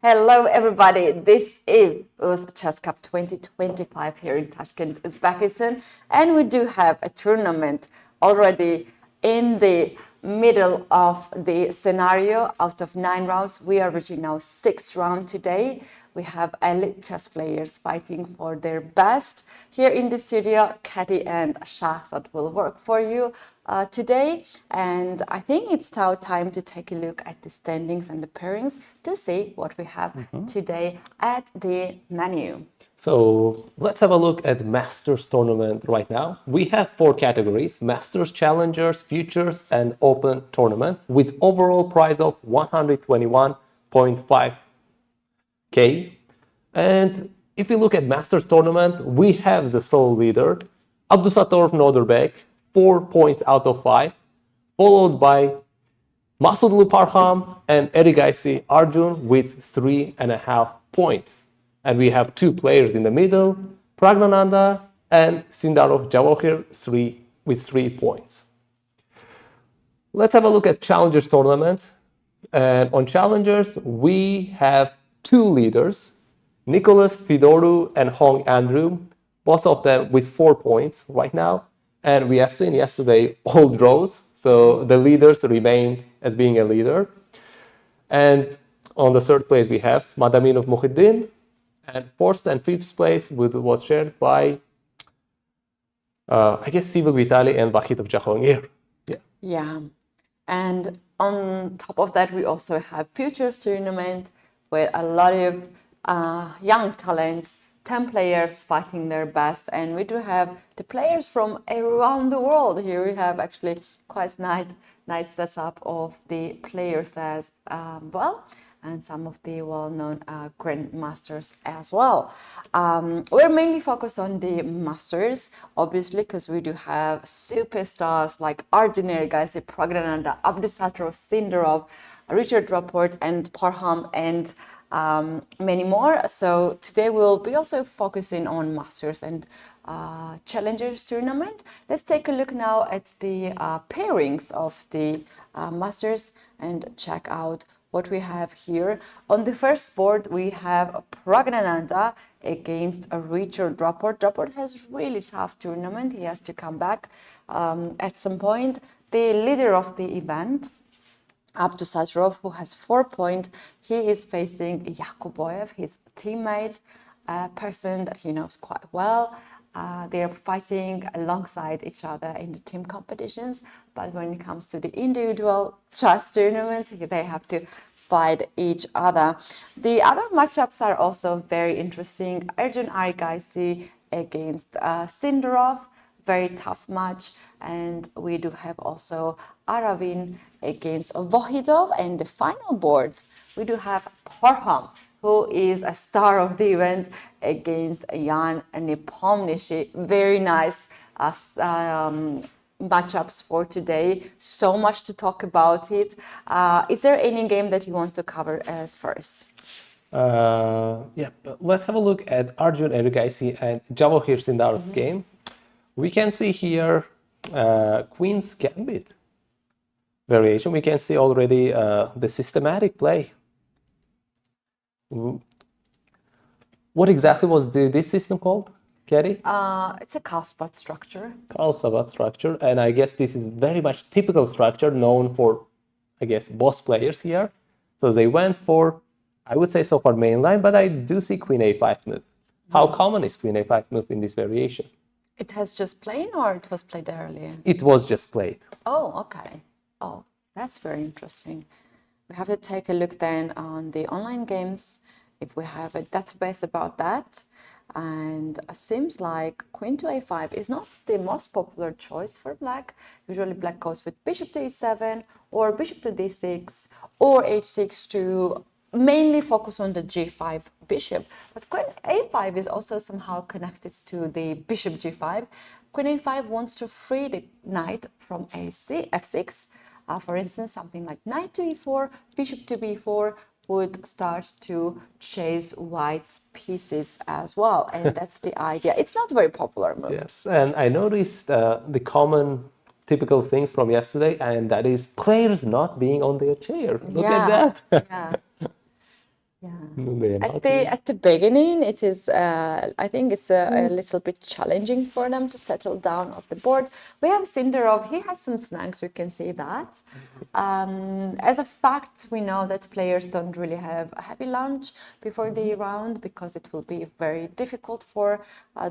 Hello, everybody. This is UzChess Cup 2025 here in Tashkent, Uzbekistan. And we do have a tournament already in the middle of the scenario. Out of 9 rounds, we are reaching now 6th round today. We have elite chess players fighting for their best. Here in the studio, Katy and Shahzad will work for you today. And I think it's now time to take a look at the standings and the pairings to see what we have today at the menu. So let's have a look at the Masters tournament right now. We have 4 categories: Masters, Challengers, Futures, and Open tournament, with overall prize of 121.5K. And if you look at Masters tournament, we have the sole leader, Abdusattorov Nodirbek, 4 points out of 5, followed by Masudlu Parham and Erigaisi Arjun with 3.5 points. And we have 2 players in the middle, Pragg and Sindarov Javohir with 3 points. Let's have a look at Challengers tournament. And on Challengers, we have 2 leaders, Nicholas Fidoru and Hong Andrew, both of them with 4 points right now. And we have seen yesterday all draws, so the leaders remain as being a leader. And on the 3rd place, we have Madaminov Muhyiddin, and 4th and 5th place was shared by, Civil Vitali and Vachier-Lagrave Jahangir. Yeah. And on top of that, we also have Futures tournament with a lot of young talents, 10 players fighting their best. And we do have the players from around the world. Here we have actually quite nice setup of the players as well, and some of the well-known grandmasters as well. We're mainly focused on the masters, obviously, because we do have superstars like Arjun, Erigaisi, Pragg, Abdusattorov, Sindarov, Richard Rapport, and Parham, and many more. So today we'll be also focusing on masters and challengers tournament. Let's take a look now at the pairings of the masters and check out what we have here. On the first board, we have Pragg against Richard Rapport. Rapport has really tough tournament. He has to come back at some point. The leader of the event, Abdusattorov, who has 4 points, he is facing Yakuboyev, his teammate, a person that he knows quite well. They are fighting alongside each other in the team competitions, but when it comes to the individual chess tournaments, they have to fight each other. The other matchups are also very interesting. Arjun Erigaisi against Sindarov, very tough match. And we do have also Aravin against Vohidov. And the final board, we do have Parham, who is a star of the event, against Jan Nepomniachtchi. Very nice matchups for today. So much to talk about it. Is there any game that you want to cover as first? Let's have a look at Arjun Erigaisi and Javohir Sindarov's game. We can see here Queen's Gambit variation. We can see already the systematic play. What exactly was this system called, Katy? It's a Karlsbad structure. Karlsbad structure, and I guess this is very much typical structure known for, boss players here. So they went for, I would say so far mainline, but I do see Queen A5 move. How common is Queen A5 move in this variation? It has just played, or it was played earlier? It was just played. Oh, okay. Oh, that's very interesting. We have to take a look then on the online games, if we have a database about that. And it seems like Queen to A5 is not the most popular choice for Black. Usually Black goes with Bishop to E7 or Bishop to D6 or H6 to mainly focus on the G5 bishop. But Queen A5 is also somehow connected to the Bishop G5. Queen A5 wants to free the knight from F6. For instance, something like Knight to E4, Bishop to B4 would start to chase White's pieces as well. And that's the idea. It's not a very popular move. Yes, and I noticed the common typical things from yesterday, and that is players not being on their chair. Look at that. Yeah. They are not. At the beginning, it is. I think it's a little bit challenging for them to settle down on the board. We have Sindarov. He has some snacks. We can see that. As a fact, we know that players don't really have a heavy lunch before the round because it will be very difficult for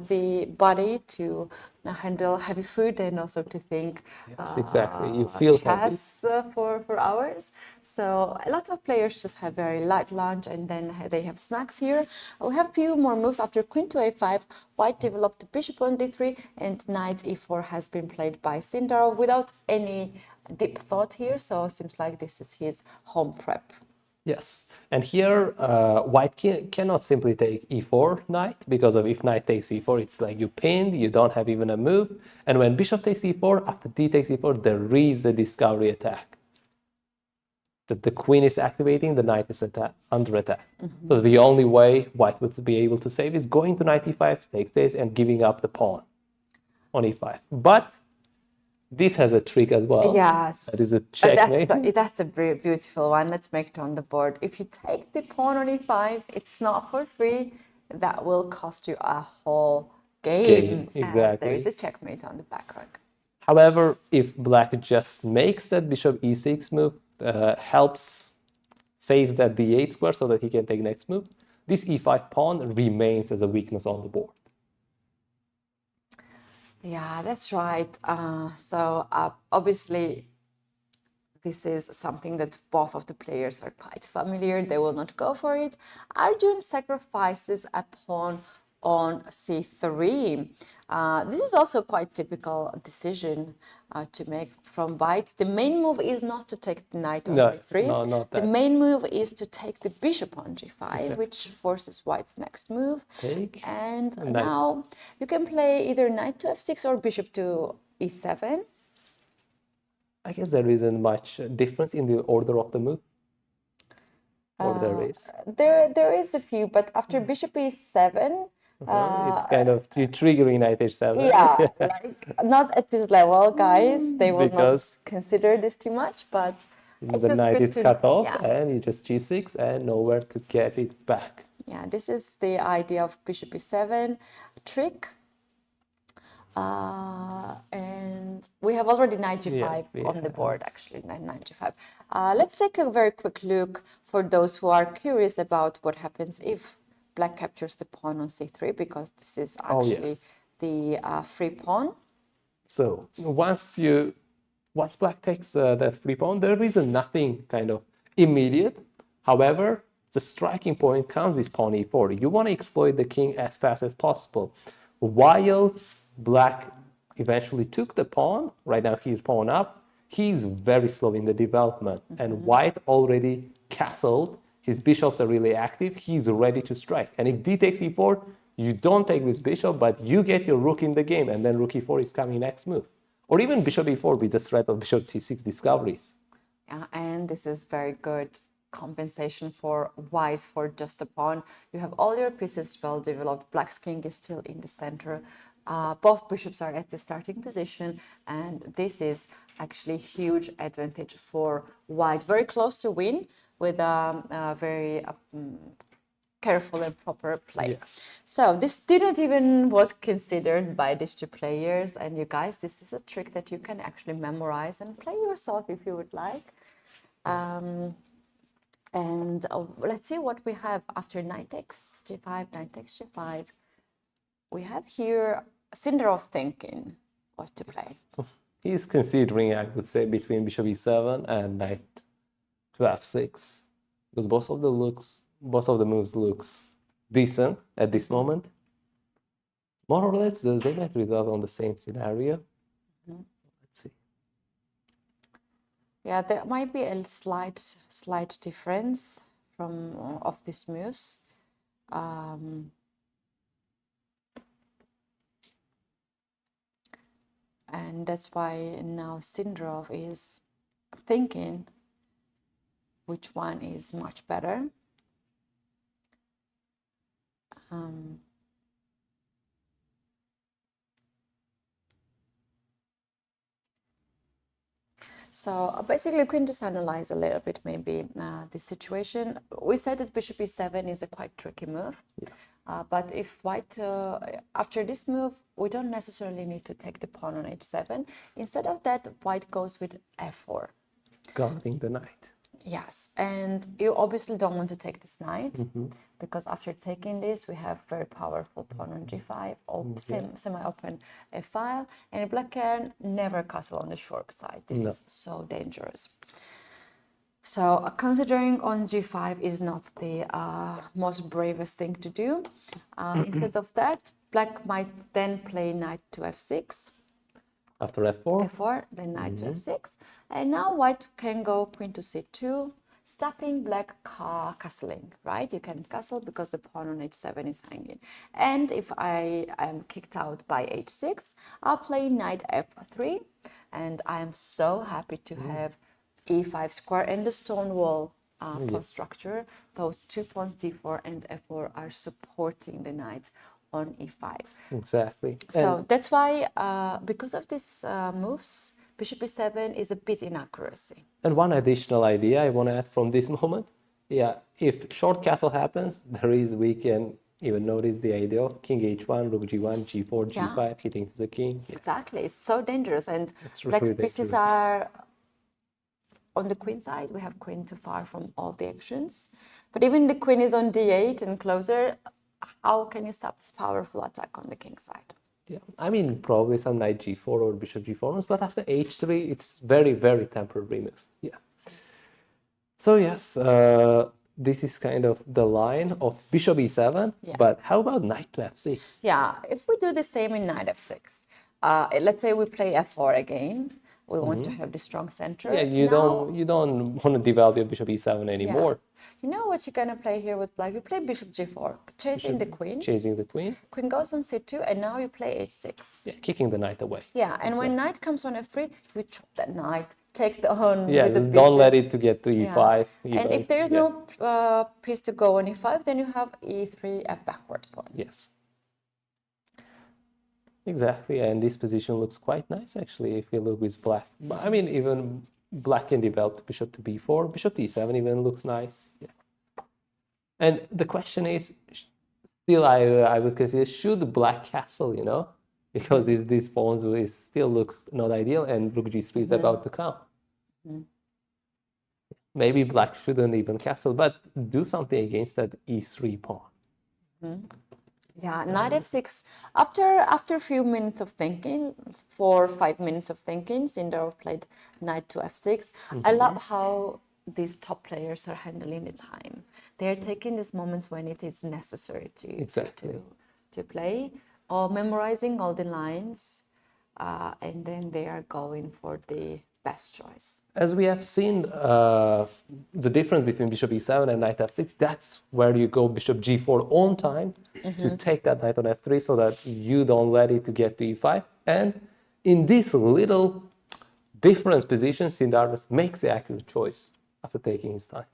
the body to handle heavy food and also to think Yes, exactly. You feel heavy. chess for hours. So a lot of players just have very light lunch and then they have snacks here. We have a few more moves after queen to a5. White developed bishop on d3 and knight e4 has been played by Sindarov without any deep thought here. So it seems like this is his home prep. Yes, and here white cannot simply take e4 knight because of if knight takes e4, it's like you pinned, you don't have even a move. And when bishop takes e4, after d takes e4, there is a discovery attack. That the queen is activating, the knight is under attack. So the only way white would be able to save is going to knight e5, takes this, and giving up the pawn on e5. But this has a trick as well. Yes. That is a checkmate. That's a very beautiful one. Let's make it on the board. If you take the pawn on e5, it's not for free. That will cost you a whole game. Exactly. As there is a checkmate on the back rank. However, if black just makes that bishop e6 move, helps save that d8 square so that he can take next move, this e5 pawn remains as a weakness on the board. Yeah, that's right. So obviously, this is something that both of the players are quite familiar. They will not go for it. Arjun sacrifices a pawn on c3. This is also quite typical decision to make from white. The main move is not to take the knight on c3. No, not that. The main move is to take the bishop on g5, which forces white's next move. Take. And now you can play either knight to f6 or bishop to e7. I guess there isn't much difference in the order of the move. Or there is. There is a few, but after bishop e7, it's kind of you triggering knight h7. yeah, like not at this level, guys. They will not consider this too much, but it's the just knight good is to, cut off, yeah. and you just g6 and nowhere to get it back. Yeah, this is the idea of bishop e7 trick. And we have already knight g5 on the board, actually, knight g5. Let's take a very quick look for those who are curious about what happens if black captures the pawn on c3, because this is actually the free pawn. So once black takes that free pawn, there is nothing kind of immediate. However, the striking point comes with pawn e4. You want to exploit the king as fast as possible. While black eventually took the pawn, right now he's pawn up, he's very slow in the development. And white already castled. His bishops are really active. He's ready to strike. And if d takes e4, you don't take this bishop, but you get your rook in the game, and then rook e4 is coming next move. Or even bishop e4 with the threat of bishop c6 discoveries. Yeah, and this is very good compensation for white for just a pawn. You have all your pieces well developed. Black's king is still in the center. Both bishops are at the starting position, and this is actually a huge advantage for white. Very close to win with a very careful and proper play. Yes. So this didn't even was considered by these two players, and you guys, this is a trick that you can actually memorize and play yourself if you would like. And let's see what we have after knight takes g5, knight takes g5. We have here Sindarov thinking what to play. He's considering, I would say, between bishop e7 and knight to f6, because both of the moves looks decent at this moment. More or less, they might result on the same scenario. Let's see. Yeah, there might be a slight difference from of these moves. And that's why now Sindarov is thinking which one is much better. So basically, we can just analyze a little bit maybe the situation. We said that bishop e7 is a quite tricky move. Yes. But if white, after this move, we don't necessarily need to take the pawn on h7. Instead of that, white goes with f4. Guarding the knight. Yes, and you obviously don't want to take this knight because after taking this, we have very powerful pawn on g5, or semi-open a file, and black can never castle on the short side. This is so dangerous. So considering on g5 is not the most bravest thing to do. Instead of that, black might then play knight to f6. After f4? f4, then knight to f6. And now white can go queen to c2, stopping black castling, right? You can castle because the pawn on h7 is hanging. And if I am kicked out by h6, I'll play knight f3. And I am so happy to have e5 square and the stone wall pawn structure. Those two pawns d4 and f4 are supporting the knight on e5. Exactly. So that's why, because of these moves, bishop e7 is a bit inaccuracy. And one additional idea I want to add from this moment. Yeah, if short castle happens, we can even notice the idea of king h1, rook g1, g4, g5, hitting to the king. Yeah. Exactly, it's so dangerous. And It's black's really pieces are on the queen side. We have queen too far from all the actions. But even the queen is on d8 and closer. How can you stop this powerful attack on the king side? Yeah, I mean, probably some knight g4 or bishop g4 moves, but after h3, it's very, very temporary move. Yeah. So yes, this is kind of the line of bishop e7, but how about knight to f6? Yeah, if we do the same in knight f6, let's say we play f4 again. We want to have the strong center. Yeah, you don't want to develop your bishop e7 anymore. You know what you're gonna play here with black? You play bishop g4, chasing the queen. Chasing the queen. Queen goes on c2, and now you play h6. Yeah, kicking the knight away. Yeah, and when knight comes on f3, you chop that knight, take the on yeah, with the bishop. Don't let it to get to e5. Yeah. And if there is no piece to go on e5, then you have e3, a backward pawn. Yes. Exactly, and this position looks quite nice actually if you look with black. I mean, even black can develop bishop to b4, bishop to e7 even looks nice. Yeah. And the question is, still I would consider, should black castle, you know? Because this pawn still looks not ideal, and rook g3 is about to come. Maybe black shouldn't even castle, but do something against that e3 pawn. Yeah, knight f6. After a few minutes of thinking, 4 or 5 minutes of thinking, Sindarov played knight to f6. I love how these top players are handling the time. They're taking these moments when it is necessary to play, or memorizing all the lines, and then they are going for the best choice. As we have seen, the difference between bishop e7 and knight f6, that's where you go bishop g4 on time to take that knight on f3 so that you don't let it to get to e5. And in this little difference position, Sindarov makes the accurate choice after taking his time.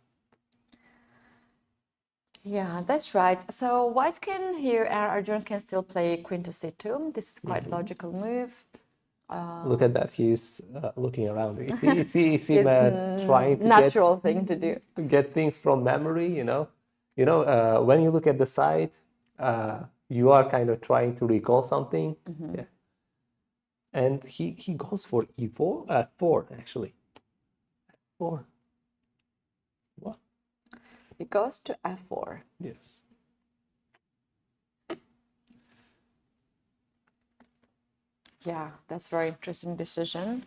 Yeah, that's right. So white can here, Arjun can still play queen to c2. This is quite logical move. Look at that, he's looking around. It's trying to natural thing to do. To get things from memory, you know. When you look at the side, you are kind of trying to recall something. Yeah. And he goes for e4, 4 actually. 4. What? He goes to f4. Yes. Yeah, that's very interesting decision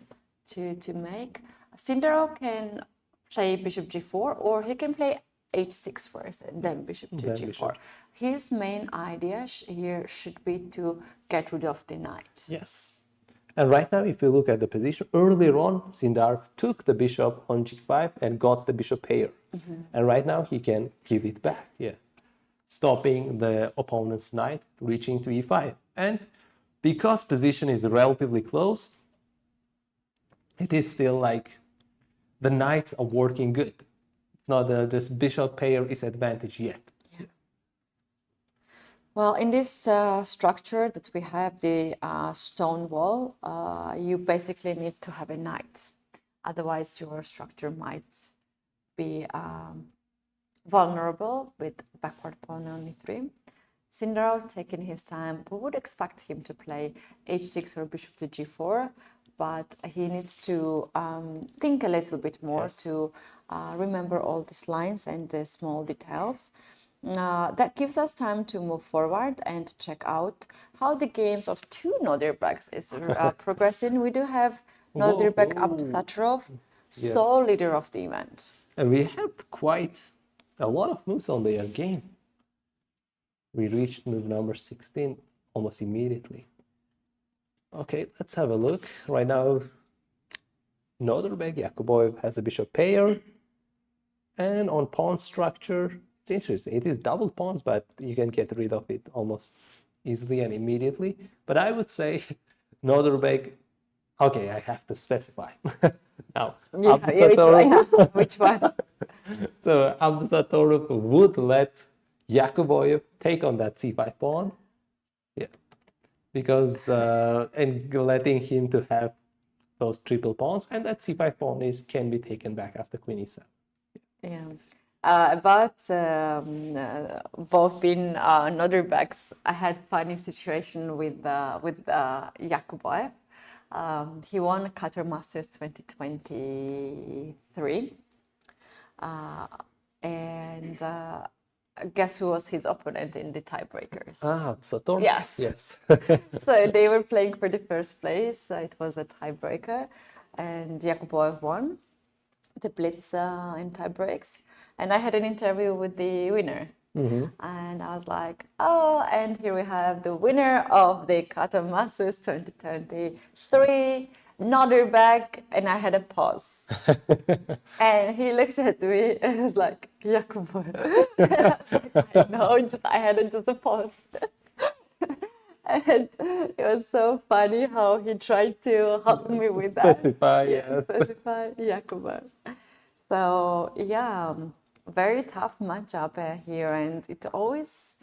to make. Sindarov can play bishop g4, or he can play h6 first and then bishop to g4. Bishop. His main idea here should be to get rid of the knight. Yes. And right now, if you look at the position, earlier on, Sindarov took the bishop on g5 and got the bishop pair. And right now, he can give it back, stopping the opponent's knight reaching to e5. And because position is relatively close, it is still like the knights are working good. It's not just bishop pair is advantage yet. Yeah. Well, in this structure that we have, the stone wall, you basically need to have a knight. Otherwise, your structure might be vulnerable with backward pawn on e3. Sindarov taking his time. We would expect him to play h6 or bishop to g4, but he needs to think a little bit more to remember all these lines and the small details. That gives us time to move forward and check out how the games of two Nodirbeks is progressing. We do have Nodirbek Abdusattorov, sole leader of the event. And we have quite a lot of moves on their game. We reached move number 16 almost immediately. Okay, let's have a look. Right now, Nodirbek Yakuboyev has a bishop pair. And on pawn structure, it's interesting. It is double pawns, but you can get rid of it almost easily and immediately. But I would say Nodirbek, okay, I have to specify. Now, Which one? So Abdusattorov would let Yakuboyev take on that c5 pawn, yeah, because and letting him to have those triple pawns, and that c5 pawn can be taken back after queen e7. Yeah. About both being Nodirbeks, I had funny situation with Yakuboyev. He won Qatar Masters 2023, and guess who was his opponent in the tiebreakers? Saturn? Yes. Yes. So they were playing for the first place. It was a tiebreaker, and Yakuboyev won the Blitz in tiebreaks. And I had an interview with the winner. And I was like, oh, and here we have the winner of the Qatar Masters 2023, Nodirbek, and I had a pause. And he looked at me and was like, Yakuboyev. I know, I had just a pause. And it was so funny how he tried to help me with that. Specify Yakuboyev. So yeah, very tough matchup here, and it always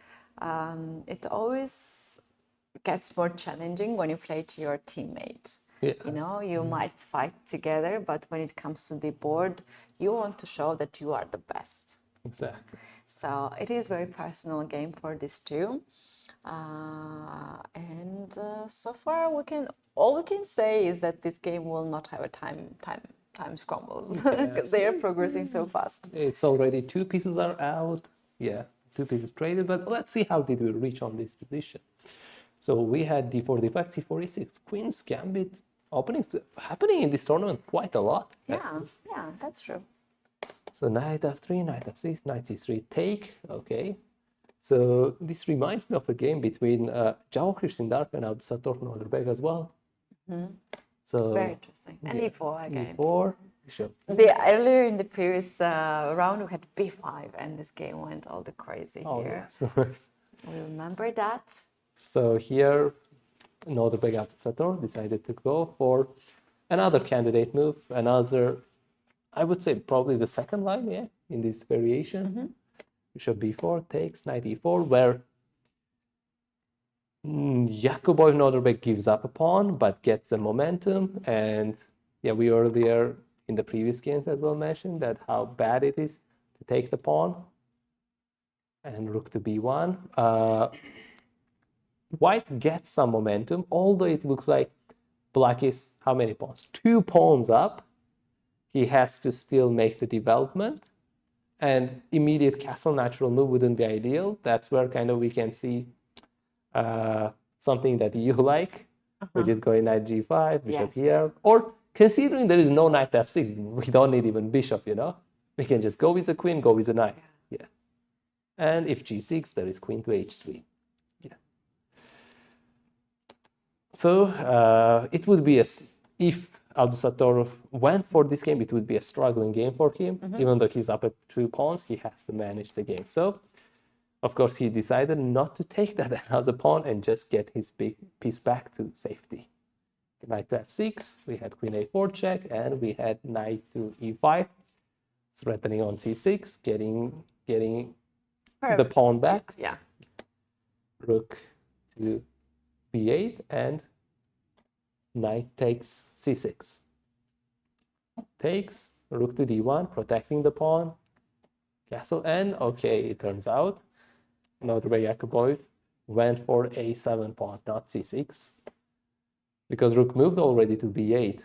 gets more challenging when you play to your teammate. Yeah. You know, you might fight together, but when it comes to the board, you want to show that you are the best. Exactly. So it is very personal game for these two. And so far, all we can say is that this game will not have a time scrambles because they are progressing so fast. It's already 2 pieces are out. Yeah, 2 pieces traded, but let's see how did we reach on this position. So we had d4, d5, c4, e6, queen's gambit openings happening in this tournament quite a lot. Yeah, that's true. So knight f3, knight f6, knight c3, take. Okay. So this reminds me of a game between Vachier-Lagrave and Abdusattorov Nodirbek as well. So very interesting. And e4 again. e4. Sure. Earlier in the previous round, we had b5, and this game went all the crazy here. Yes. We remember that. So here, Nodirbek Abdusattorov decided to go for another candidate move, another, I would say probably the second line, yeah, in this variation. Bishop b4 takes, knight e4, where Yakuboyev Nodirbek gives up a pawn, but gets the momentum. And yeah, we earlier in the previous games as well mentioned that how bad it is to take the pawn. And rook to b1. White gets some momentum, although it looks like black is how many pawns? 2 pawns up. He has to still make the development. And immediate castle natural move wouldn't be ideal. That's where kind of we can see something that you like, which is going knight g5, bishop here. Or considering there is no knight f6, we don't need even bishop, you know. We can just go with the queen, go with the knight. Yeah. And if g6, there is queen to h3. Yeah. So it would be if Abdusattorov went for this game, it would be a struggling game for him. Even though he's up at 2 pawns, he has to manage the game. So, of course, he decided not to take that as a pawn and just get his big piece back to safety. Knight to f6, we had queen a4 check, and we had knight to e5, threatening on c6, getting the pawn back. Yeah. Rook to b8, and knight takes c6. takes, rook to d1, protecting the pawn, castle n. Okay, it turns out Nodirbek went for a7 pawn, not c6, because rook moved already to b8,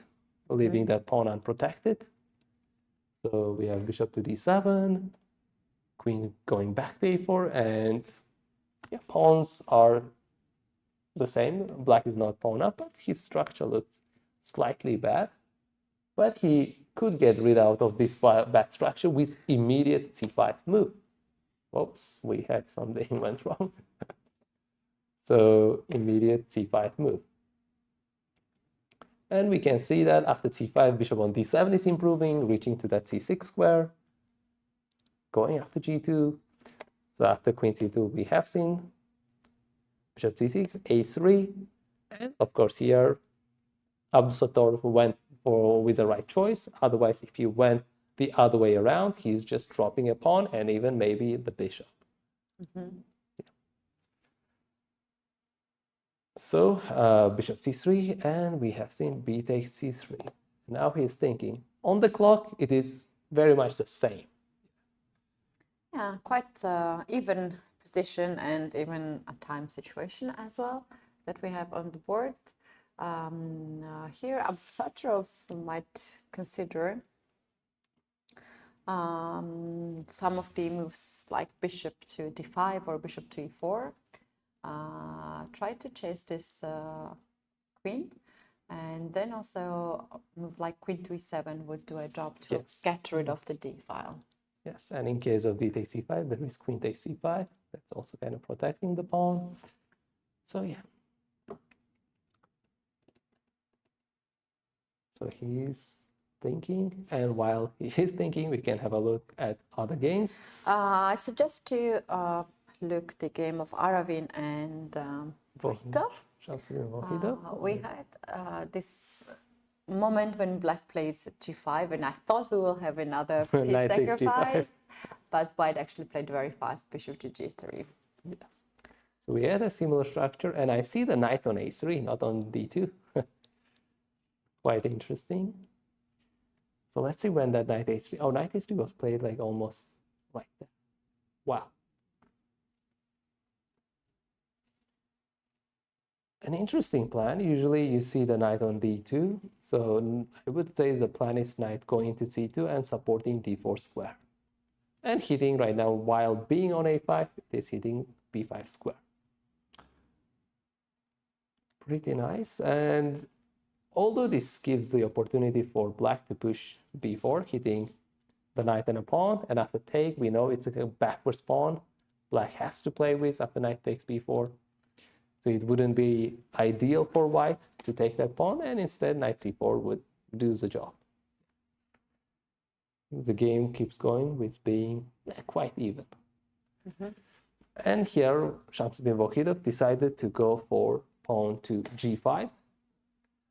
leaving that pawn unprotected. So we have bishop to d7, queen going back to a4, and yeah, pawns are the same. Black is not pawn up, but his structure looks slightly bad. But he could get rid out of this bad structure with immediate c5 move. Oops, we had something went wrong. So immediate c5 move. And we can see that after c5, bishop on d7 is improving, reaching to that c6 square, going after g2. So after queen c2, we have seen bishop c6, a3, and of course here, Abdusatorov went with the right choice. Otherwise, if you went the other way around, he's just dropping a pawn and even maybe the bishop. Yeah. So bishop c3, and we have seen b takes c3. Now he's thinking, on the clock, it is very much the same. Yeah, quite even position and even a time situation as well that we have on the board. Here, Abdusatorov might consider some of the moves like bishop to d5 or bishop to e4. Try to chase this queen, and then also move like queen to e7 would do a job to get rid of the d file. Yes, and in case of d takes c5, there is queen takes c5. That's also kind of protecting the pawn. So yeah. So he's thinking, and while he is thinking, we can have a look at other games. I suggest to look the game of Aravin and Vachier-Lagrave. We had this moment when Black played g5, and I thought we will have another piece sacrifice, but White actually played very fast, bishop to g3. Yes. So we had a similar structure, and I see the knight on a3, not on d2. Quite interesting. So let's see when that knight a3. Oh, knight a3 was played like almost like that. Wow. An interesting plan. Usually you see the knight on d2. So I would say the plan is knight going to c2 and supporting d4 square. And hitting right now, while being on a5, it is hitting b5 square. Pretty nice. And although this gives the opportunity for Black to push b4, hitting the knight and a pawn, and after take, we know it's a backwards pawn Black has to play with after knight takes b4. So it wouldn't be ideal for White to take that pawn, and instead knight c4 would do the job. The game keeps going with being quite even. And here, Shamsuddin Vohidov decided to go for pawn to g5,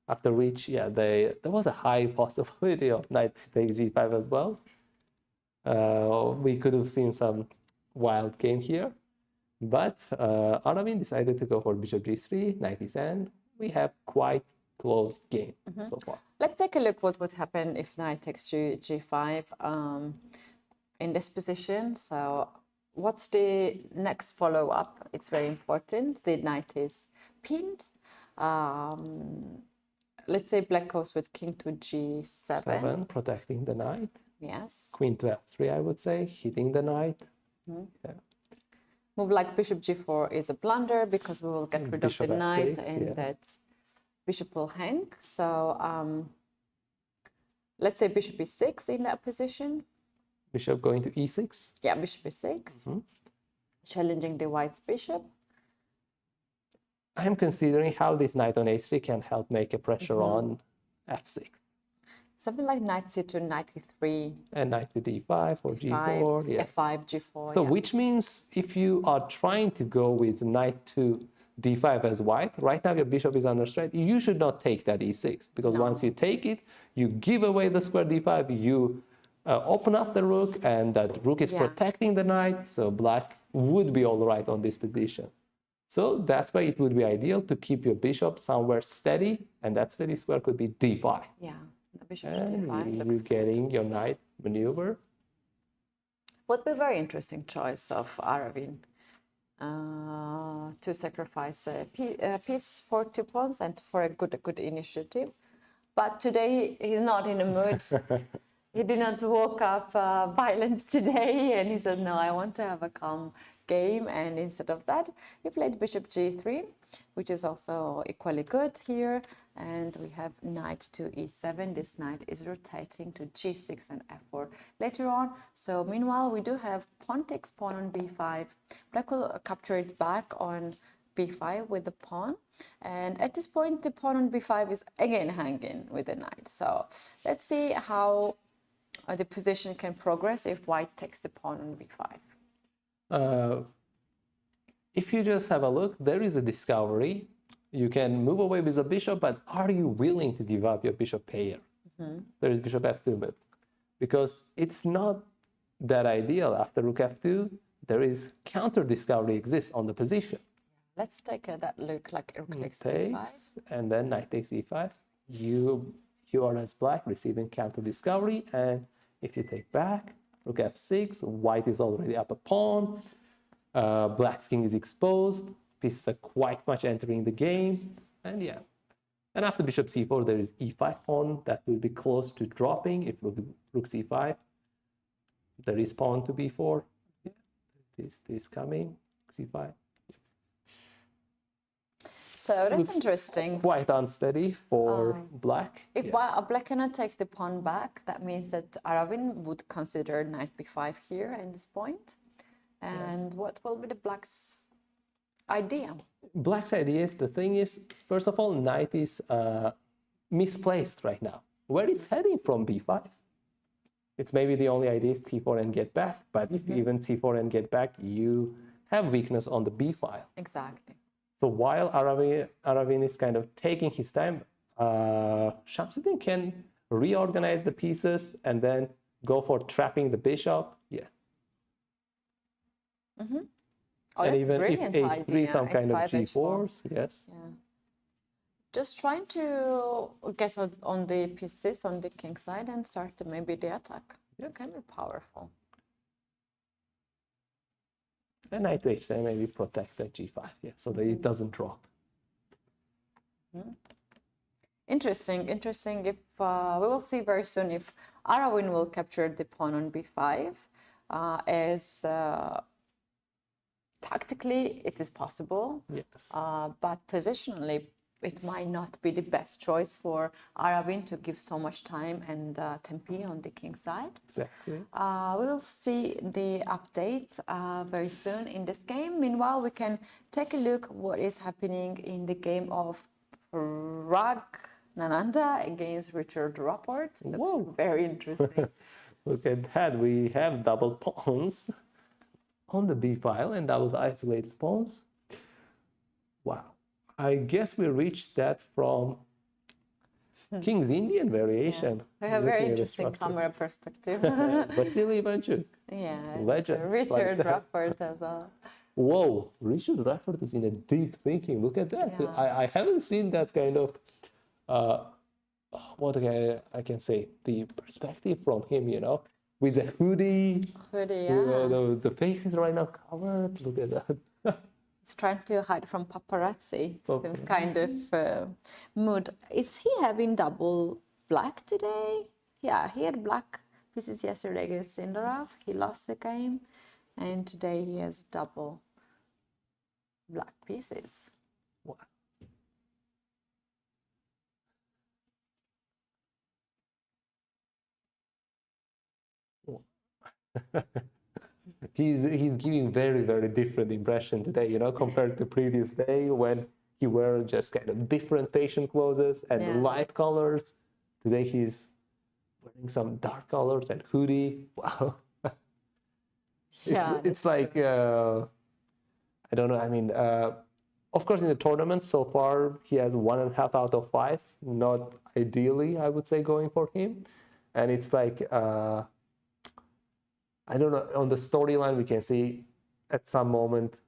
after which, yeah, there was a high possibility of knight take g5 as well. We could have seen some wild game here, but Aravin decided to go for bishop g3, knight is n. We have quite close game so far. Let's take a look what would happen if knight takes g5 in this position. So what's the next follow-up? It's very important. The knight is pinned. Let's say Black goes with king to g7. Protecting the knight. Yes. Queen to f3, I would say, hitting the knight. Yeah. Move like bishop g4 is a blunder because we will get rid of the knight and that bishop will hang. So let's say bishop e6 in that position. Bishop going to e6? Yeah, bishop e6. Challenging the White's bishop. I'm considering how this knight on a3 can help make a pressure on f6. Something like knight c2, knight e3. And knight to d5 or g4. Yeah. f5, g4. So which means if you are trying to go with knight to d5 as White, right now your bishop is under threat, you should not take that e6. Because once you take it, you give away the square d5, you open up the rook, and that rook is protecting the knight, so Black would be all right on this position. So that's why it would be ideal to keep your bishop somewhere steady, and that steady square could be d5. Yeah. The bishop And d5 you're looks good. getting your knight maneuver. Would be a very interesting choice of Arvin to sacrifice a piece for 2 pawns and for a good initiative. But today he's not in a mood. He did not woke up violent today, and he said, no, I want to have a calm game. And instead of that, he played bishop g3, which is also equally good here. And we have knight to e7. This knight is rotating to g6 and f4 later on. So meanwhile, we do have pawn takes pawn on b5. Black will capture it back on b5 with the pawn, and at this point the pawn on b5 is again hanging with the knight. So let's see how the position can progress if white takes the pawn on b5. If you just have a look, there is a discovery. You can move away with a bishop, but are you willing to give up your bishop pair? There is bishop f2, but because it's not that ideal after rook f2, there is counter discovery exists on the position. Let's take that look like rook takes Takes, b5. and then knight takes e5. You are as black receiving counter discovery, and if you take back, rook f6, white is already up a pawn, black's king is exposed, pieces are quite much entering the game, and yeah. And after bishop c4, there is e5 pawn that will be close to dropping. If rook c5, there is pawn to b4. Yeah. This coming, c5. So that's Looks interesting. Quite unsteady for black. If black cannot take the pawn back, that means that Arvin would consider knight b5 here at this point. And what will be the black's idea? Black's idea is, the thing is, first of all, knight is misplaced right now. Where is heading from b5? It's maybe the only idea is c4 and get back, but if even c4 and get back, you have weakness on the b file. Exactly. So while Arvin is kind of taking his time, Shamsuddin can reorganize the pieces and then go for trapping the bishop. Yeah. Oh, And that's even a if brilliant h3, idea. some kind of H5, g4s, yes. Yeah. Just trying to get on the pieces on the king side and start maybe the attack. Yes. It can be powerful. And knight to h7 maybe protect the g5, yeah, so that it doesn't drop. Interesting. If we will see very soon if Arvin will capture the pawn on b5, as tactically it is possible. Yes. But positionally, it might not be the best choice for Arvin to give so much time and tempi on the king side. Exactly. We will see the updates very soon in this game. Meanwhile, we can take a look what is happening in the game of Pragg Nananda against Richard Rapport. Looks Whoa. very interesting. Look at that, we have double pawns on the b file and double isolated pawns. Wow. I guess we reached that from King's Indian variation. We have very interesting camera perspective. Vachier-Lagrave. Yeah, Legend. Richard Like Rapport as well. Whoa, Richard Rapport is in a deep thinking. Look at that. Yeah. I haven't seen that kind of, what I can say, the perspective from him, you know, with a hoodie. The face is right now covered. Look at that. He's trying to hide from paparazzi. Okay. Some kind of mood. Is he having double black today? Yeah, he had black pieces yesterday against Sindarov. He lost the game. And today he has double black pieces. Wow. He's giving very, very different impression today, you know, compared to previous day when he wore just kind of different fashion clothes and light colors. Today he's wearing some dark colors and hoodie. Wow. It's like, I don't know, I mean, of course in the tournament so far he has 1.5 out of 5, not ideally I would say going for him. And it's like, I don't know, on the storyline we can see at some moment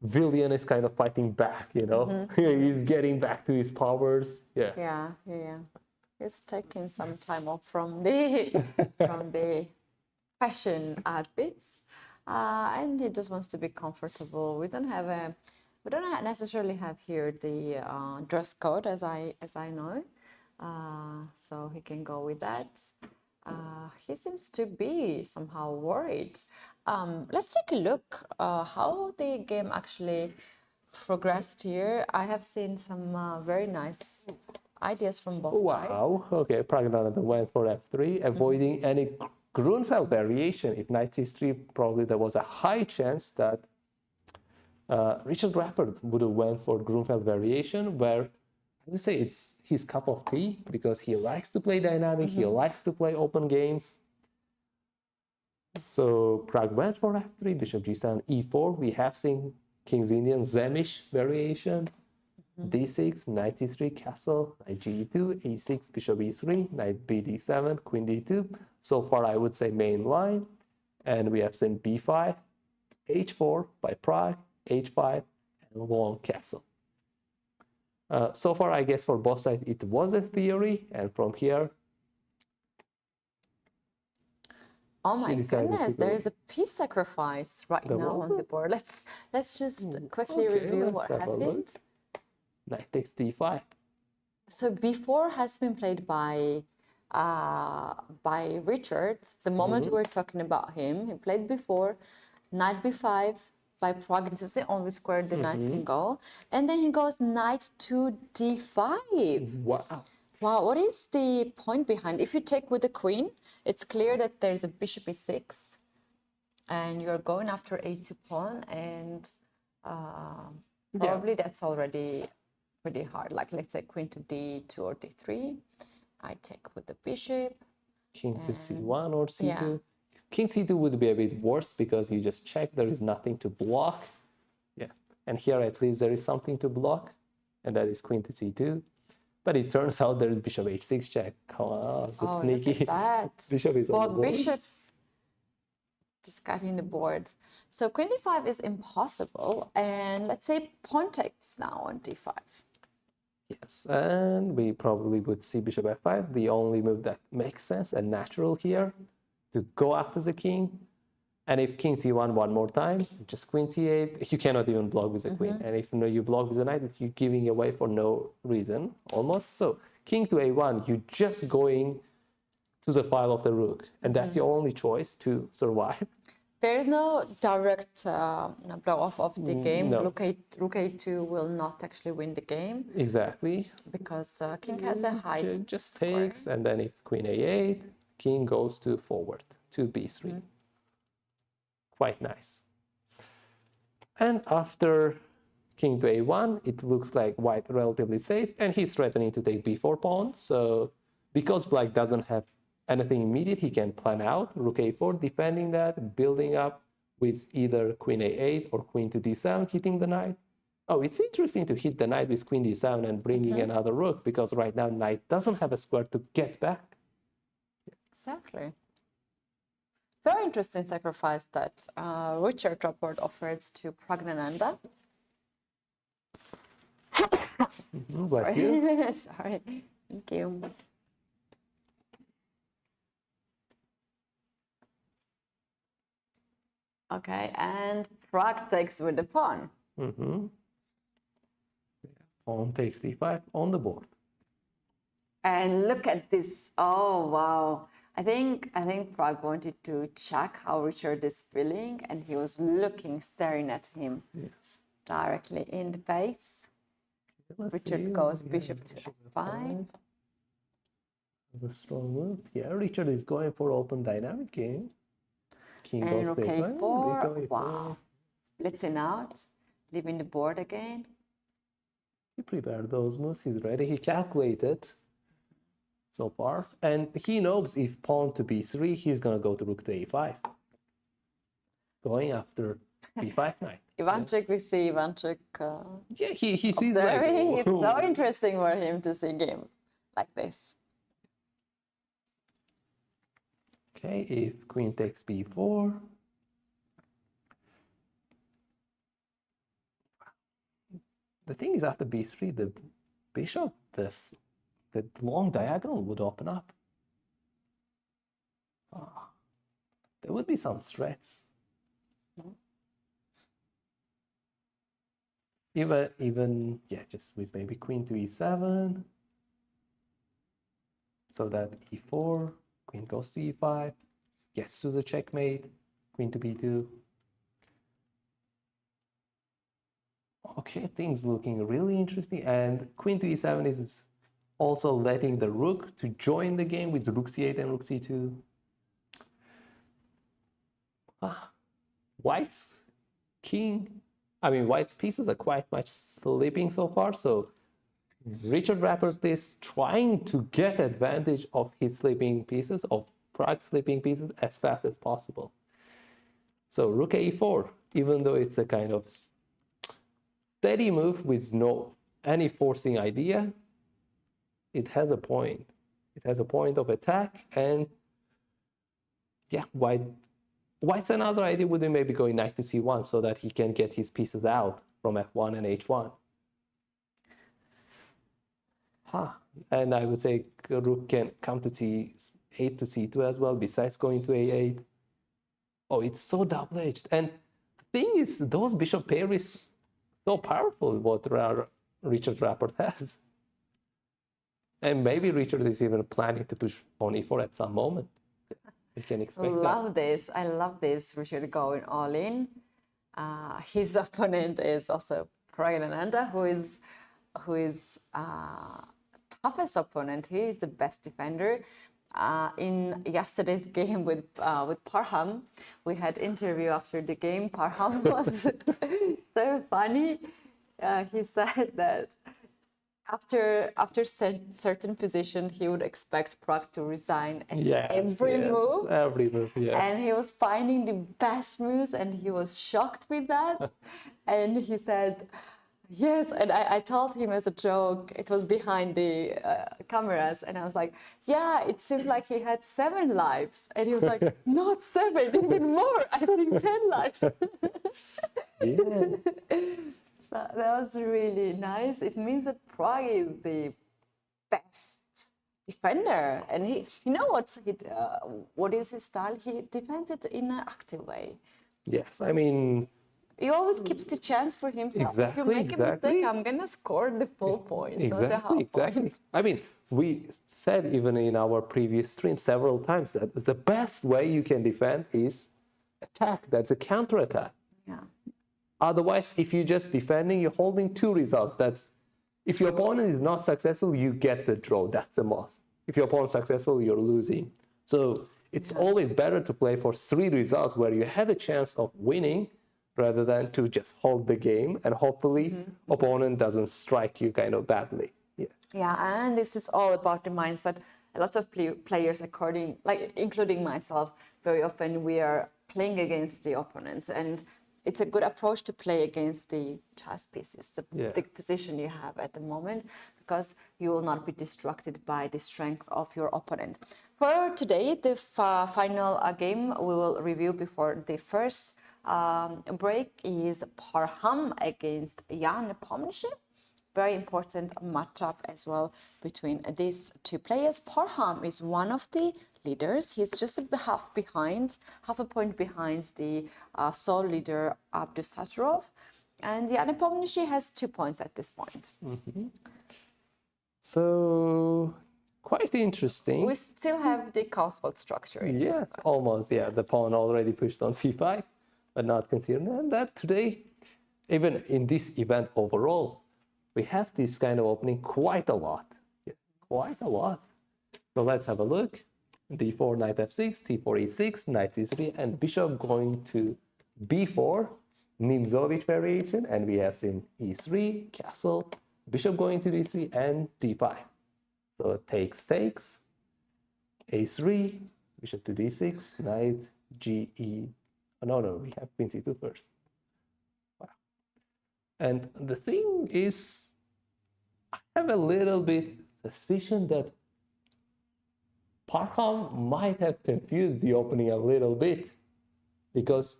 Villian is kind of fighting back, you know. He's getting back to his powers. Yeah. Yeah. He's taking some time off from the fashion outfits, and he just wants to be comfortable. We don't necessarily have here the dress code as I know, so he can go with that. He seems to be somehow worried. Let's take a look how the game actually progressed here. I have seen some very nice ideas from both sides. Wow. Okay, Pragg went for f3, avoiding any Grunfeld variation. If knight c3, probably there was a high chance that Richard Rafford would have went for Grunfeld variation, where I would say it's his cup of tea because he likes to play dynamic, he likes to play open games. So Pragg went for f3, bishop g7, e4. We have seen King's Indian Zemish variation. d6, knight c3, castle, knight g2, a6, bishop e3, knight b d7, queen d2. So far, I would say main line. And we have seen b5, h4 by Pragg, h5, and long castle. So far, I guess for both sides, it was a theory. And from here, oh my goodness, there is a piece sacrifice right now on the board. Let's just quickly review what happened. Knight takes d5. So b4 has been played by Richard. The moment we're talking about him, he played before. Knight b5 by Pragg. This is the only square the knight can go. And then he goes knight to d5. Wow. Wow, what is the point behind? If you take with the queen, it's clear that there's a bishop e6 and you're going after a2 pawn, and probably that's already pretty hard. Like, let's say queen to d2 or d3. I take with the bishop. King to c1 or c2. Yeah. King c2 would be a bit worse because you just check there is nothing to block. Yeah, and here at least there is something to block, and that is queen to c2. But it turns out there is bishop h6 check. Oh, so sneaky. Look at that. Bishop is on the Both board. bishops just cutting the board. So queen d5 is impossible, and let's say pawn takes now on d5. Yes, and we probably would see bishop f5, the only move that makes sense and natural here, to go after the king. And if king c1 one more time, just queen c8, you cannot even block with the queen. And if you block with the knight, you're giving away for no reason, almost. So king to a1, you're just going to the file of the rook. And that's your only choice to survive. There is no direct blow off of the game. No. Rook a2 will not actually win the game. Exactly. Because king has a high Just square. takes, and then if queen a8, king goes to forward, to b3. Quite nice. And after king to a1, it looks like white relatively safe, and he's threatening to take b4 pawn. So because black doesn't have anything immediate, he can plan out rook a4, defending that, building up with either queen a8 or queen to d7, hitting the knight. Oh, it's interesting to hit the knight with queen d7 and bringing another rook, because right now knight doesn't have a square to get back. Exactly. Very interesting sacrifice that Richard Rapport offered to Pragnananda. Bless you. Sorry. Thank you. Okay, and Pragg takes with the pawn. Pawn takes d5 on the board. And look at this. Oh, wow. I think Pragg wanted to check how Richard is feeling, and he was staring at him directly in the face. Richard goes bishop to f5. That's a strong move. Yeah, Richard is going for open dynamic game. King And goes rook to a4. Wow. Splitsing out, leaving the board again. He prepared those moves. He's ready. He calculated so far. And he knows if pawn to b3, he's going to go to rook to a5. Going after b5 knight. Ivanchik, we see Ivanchik Yeah, he sees observing. like, It's so interesting for him to see a game like this. Okay, if queen takes b4. The thing is, after b3, the bishop just the long diagonal would open up. There would be some threats. Even just with maybe queen to e7. So that e4, queen goes to e5, gets to the checkmate, queen to b2. Okay, things looking really interesting. And queen to e7 is also letting the rook to join the game with rook c8 and rook c2. White's White's pieces are quite much sleeping so far, so Richard Rappert is trying to get advantage of his sleeping pieces, of Pragg's sleeping pieces, as fast as possible. So rook e4, even though it's a kind of steady move with no any forcing idea, it has a point. It has a point of attack, and yeah, White's another idea would be maybe going knight to c1 so that he can get his pieces out from f1 and h1. And I would say rook can come to c8 to c2 as well, besides going to a8. Oh, it's so double-edged. And the thing is, those bishop pair is so powerful, what Richard Rappert has. And maybe Richard is even planning to push on e4 at some moment. You can expect that. I love this. Richard going all in. His opponent is also Pragg, who is toughest opponent. He is the best defender. In yesterday's game with Parham, we had interview after the game. Parham was so funny. He said that after certain position, he would expect Pragg to resign at every move. Every move, yeah. And he was finding the best moves, and he was shocked with that. And he said, yes, and I told him as a joke, it was behind the cameras, and I was like, yeah, it seemed like he had 7 lives. And he was like, not 7, even more, I think 10 lives. Yeah. So that was really nice. It means that Pragg is the best defender, and what is his style? He defends it in an active way. Yes, he always keeps the chance for himself. Exactly, if you make a mistake, I'm gonna score the full point, not the half point. We said even in our previous stream several times that the best way you can defend is attack. That's a counter attack. Yeah. Otherwise, if you're just defending, you're holding 2 results. That's if your opponent is not successful, you get the draw. That's a must. If your opponent is successful, you're losing. So it's always better to play for 3 results where you have a chance of winning rather than to just hold the game and hopefully opponent doesn't strike you kind of badly. Yeah, and this is all about the mindset. A lot of players, including myself, very often we are playing against the opponents, and it's a good approach to play against the chess pieces, the position you have at the moment, because you will not be distracted by the strength of your opponent. For today, the final game we will review before the first break is Parham against Jan Nepomniachtchi. Very important matchup as well between these 2 players. Parham is one of the leaders. He's just half a point behind the sole leader Abdusattorov, and Jan Nepomniachtchi has 2 points at this point. So quite interesting. We still have the Coswell structure. Yes, almost. Yeah, the pawn already pushed on c5, but not considering. And that today, even in this event overall, we have this kind of opening quite a lot. Quite a lot. So let's have a look. d4, knight f6, c4, e6, knight c3, and bishop going to b4, Nimzovich variation, and we have seen e3, castle, bishop going to d3, and d5. So takes, a3, bishop to d6, knight, ge. Oh, no, we have queen c2 first. Wow. And the thing is, I have a little bit suspicion that Parham might have confused the opening a little bit, because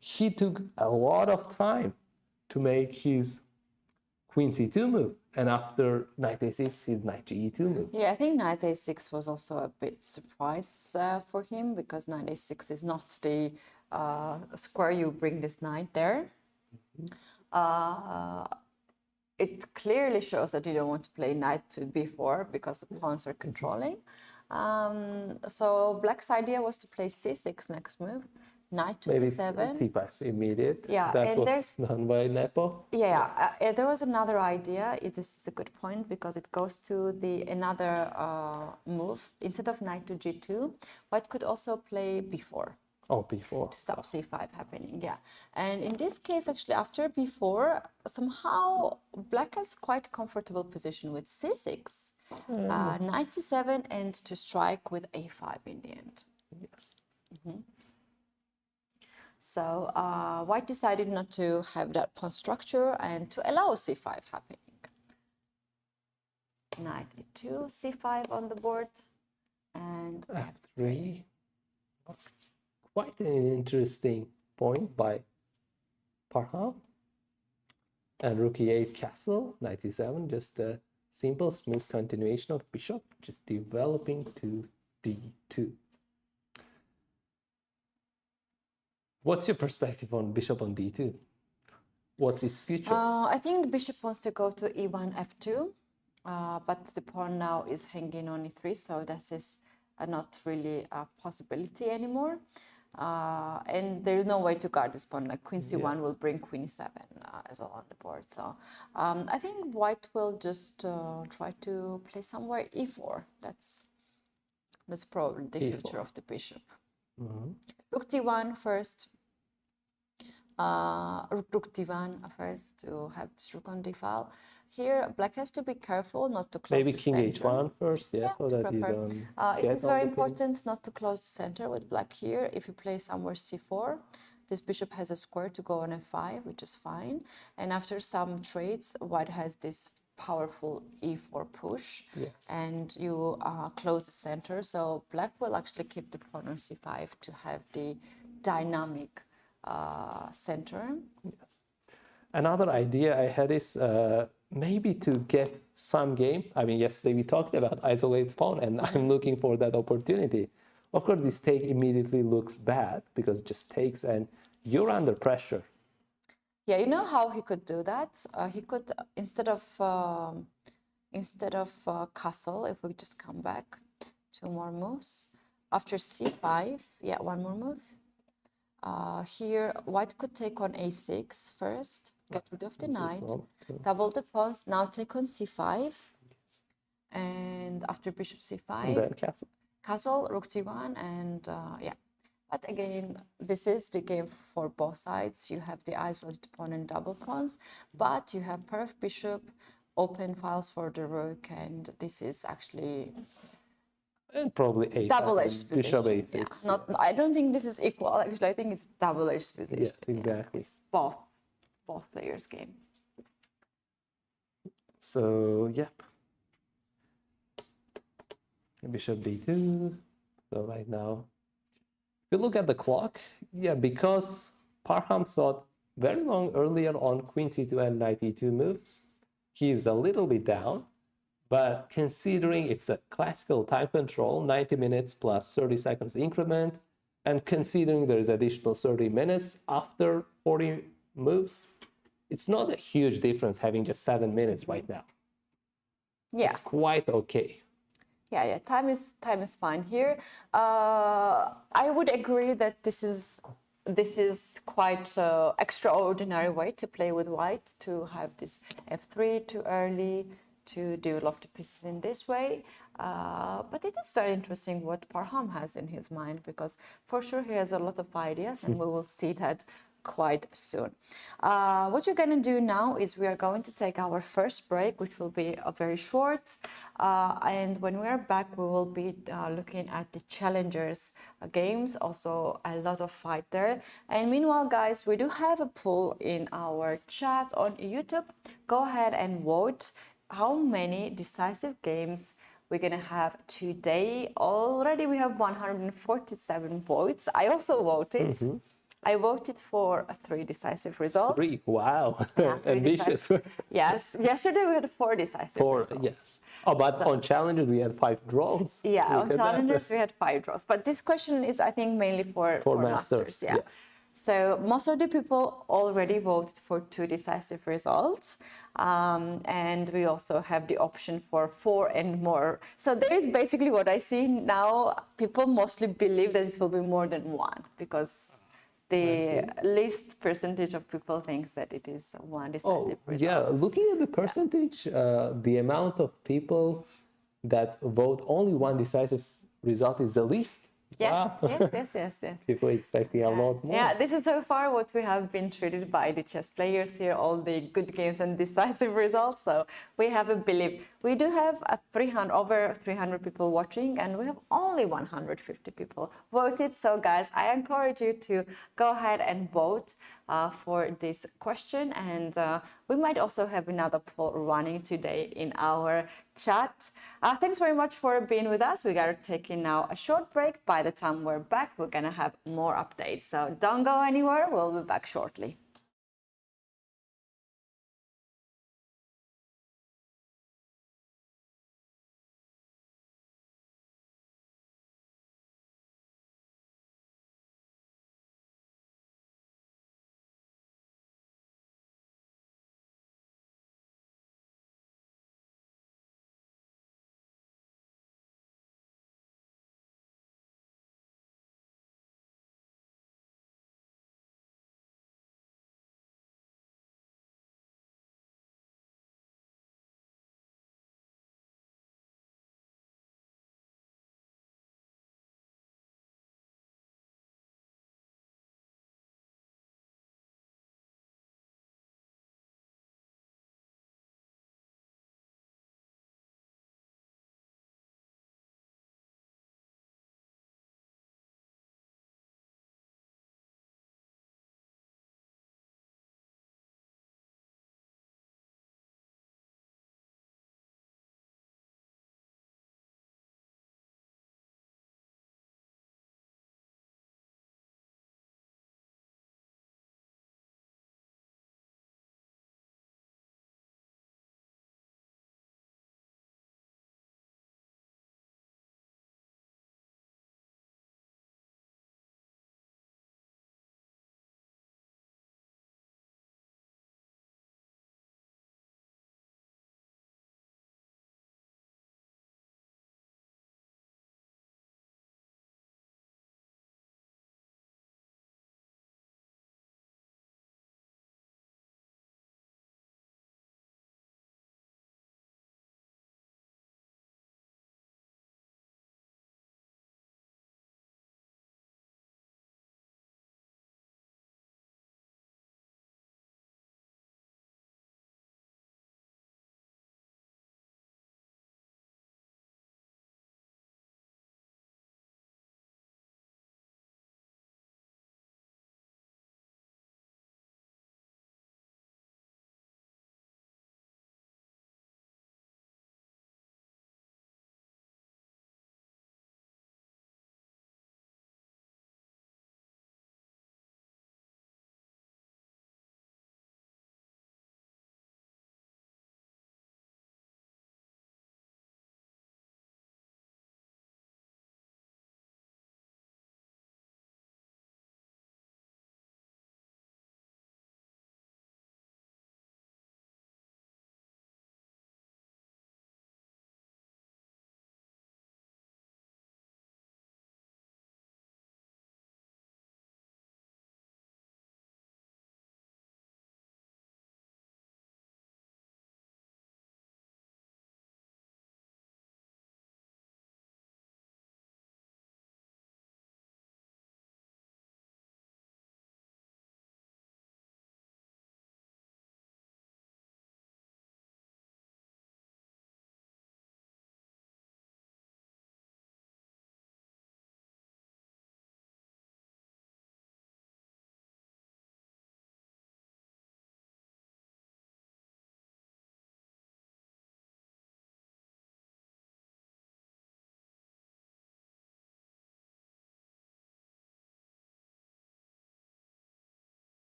he took a lot of time to make his Queen C2 move, and after knight A6, his knight GE2 move. Yeah, I think knight a6 was also a bit surprise for him because knight a6 is not the square you bring this knight there. It clearly shows that you don't want to play knight to b4 because the pawns are controlling. So black's idea was to play c6 next move, knight to Maybe c7. c5 immediate. Yeah, that and was there's done by Nepo. Yeah, there was another idea. This is a good point because it goes to the another move. Instead of knight to g2, white could also play b4 Oh, b4. to stop c5 happening. Yeah, and in this case, actually, after b4, somehow black has quite comfortable position with c6, knight c7, and to strike with a5 in the end. Yes. So white decided not to have that pawn structure and to allow c5 happening. Knight e2, c5 on the board, and f3. Quite an interesting point by Parham. And rook e8 castle, knight e7, just a simple smooth continuation of bishop, just developing to d2. What's your perspective on bishop on d2? What's his future? I think the bishop wants to go to e1, f2, but the pawn now is hanging on e3, so that is not really a possibility anymore. And there's no way to guard this pawn. Like queen c1 will bring queen e7 as well on the board. So I think white will just try to play somewhere e4. That's probably the E4. future of the bishop. Rook d1 first. Rook d1 first to have this rook on d file. Here, black has to be careful not to close Maybe the king center. h1 first, yeah, Yeah, so to that you prepare. don't It get is all very the pins. important not to close the center with black here. If you play somewhere c4, this bishop has a square to go on f5, which is fine. And after some trades, white has this powerful e4 push, Yes. and you close the center. So black will actually keep the pawn on c5 to have the dynamic center. Yes. Another idea I had is maybe to get some game. I mean, yesterday we talked about isolated pawn, and I'm looking for that opportunity. Of course, this take immediately looks bad because it just takes and you're under pressure. Yeah, you know how he could do that? He could, instead of castle, if we just come back, 2 more moves. After c5, yeah, 1 more move. Here, white could take on a6 first, get rid of the knight, double the pawns, now take on c5, and after bishop c5, And then castle. castle, rook d1, and yeah. But again, this is the game for both sides. You have the isolated pawn and double pawns, but you have perf bishop, open files for the rook, and this is actually And probably a double-edged bishop position. a6. Yeah. Not, I don't think this is equal. Actually, I think it's double-edged position. Yes, exactly. Yeah. It's both players' game. So, yep. Bishop d2. So right now, if you look at the clock, yeah, because Parham thought very long earlier on queen c2 and knight e2 moves, he's a little bit down. But considering it's a classical time control, 90 minutes plus 30 seconds increment, and considering there is additional 30 minutes after 40 moves, it's not a huge difference having just 7 minutes right now. Yeah. It's quite okay. Yeah. Time is fine here. I would agree that this is quite extraordinary way to play with white, to have this f3 too early, to develop the pieces in this way. But it is very interesting what Parham has in his mind, because for sure he has a lot of ideas, and we will see that quite soon. What we're going to do now is we are going to take our first break, which will be very short. And when we are back, we will be looking at the challengers games, also a lot of fight there. And meanwhile, guys, we do have a poll in our chat on YouTube. Go ahead and vote how many decisive games we're gonna have today. Already we have 147 votes. I also voted. I voted for 3 decisive results. 3. Wow. Yeah, 3 Ambitious. decisive. Yes, yesterday we had 4 decisive 4. results. Yes. Oh, but on challengers we had 5 draws. Yeah, Look on at that. challengers we had 5 draws, but this question is, I think, mainly for masters. Yeah. Yes. So most of the people already voted for 2 decisive results, and we also have the option for 4 and more. So there is basically what I see now. People mostly believe that it will be more than 1 because the least percentage of people thinks that it is 1 decisive result. Yeah, looking at the percentage, the amount of people that vote only 1 decisive result is the least. Yes, Wow. yes. People expecting a lot more. Yeah, this is so far what we have been treated by the chess players here, all the good games and decisive results. So we have a belief. We do have over 300 people watching, and we have only 150 people voted. So guys, I encourage you to go ahead and vote for this question, and we might also have another poll running today in our chat. Thanks very much for being with us. We are taking now a short break. By the time we're back, we're gonna have more updates. So don't go anywhere. We'll be back shortly.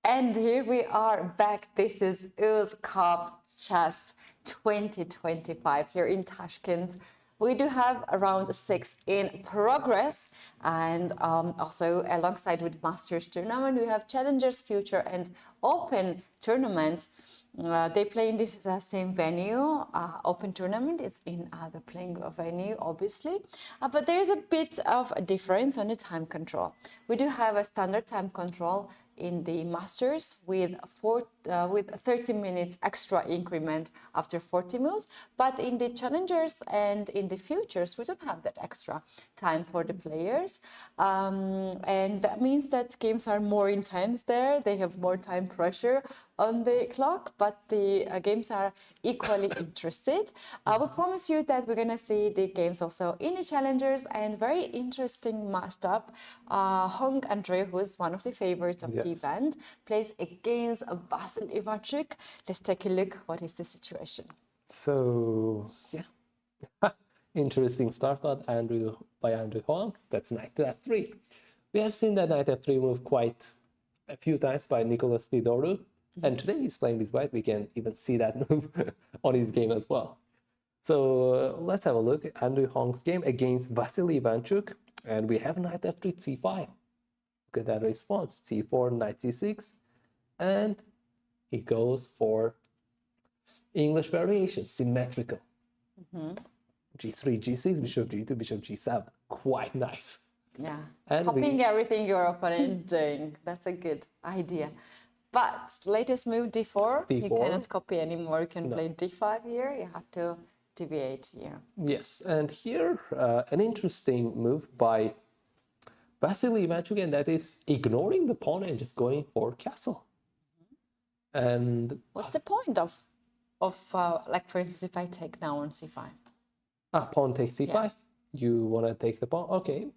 And here we are back. This is UzChess Cup Chess 2025 here in Tashkent. We do have round 6 in progress, and also alongside with Masters tournament, we have Challengers, Future, and Open tournament. They play in the same venue. Open tournament is in the playing venue, obviously, but there is a bit of a difference on the time control. We do have a standard time control in the Masters with 30 minutes extra increment after 40 moves, but in the Challengers and in the Futures, we don't have that extra time for the players, and that means that games are more intense there. They have more time pressure on the clock, but the games are equally interested. We promise you that we're gonna see the games also in the Challengers, and very interesting matchup. Hong Andre, who's one of the favorites of the event, plays against Vachier-Lagrave. Let's take a look. What is the situation? So, yeah. Interesting start by Andrew Huang. That's knight to f3. We have seen that knight f3 move quite a few times by Nicolas Didoru. And today he's playing this white. We can even see that move on his game as well. So let's have a look at Andrew Huang's game against Vasily Ivanchuk. And we have knight f3, c5. Look at that response. c4, knight c6. And he goes for English variation, symmetrical. G3, G6, bishop G2, bishop G7. Quite nice. Yeah, and copying everything your opponent is doing. That's a good idea. But latest move D4, you cannot copy anymore. You can play D5 here. You have to deviate here. Yes, and here an interesting move by Vasily Ivanchuk, and that is ignoring the pawn and just going for castle. And what's the point of like, for instance, if I take now on C5? Pawn takes C5. Yeah. You want to take the pawn? Okay.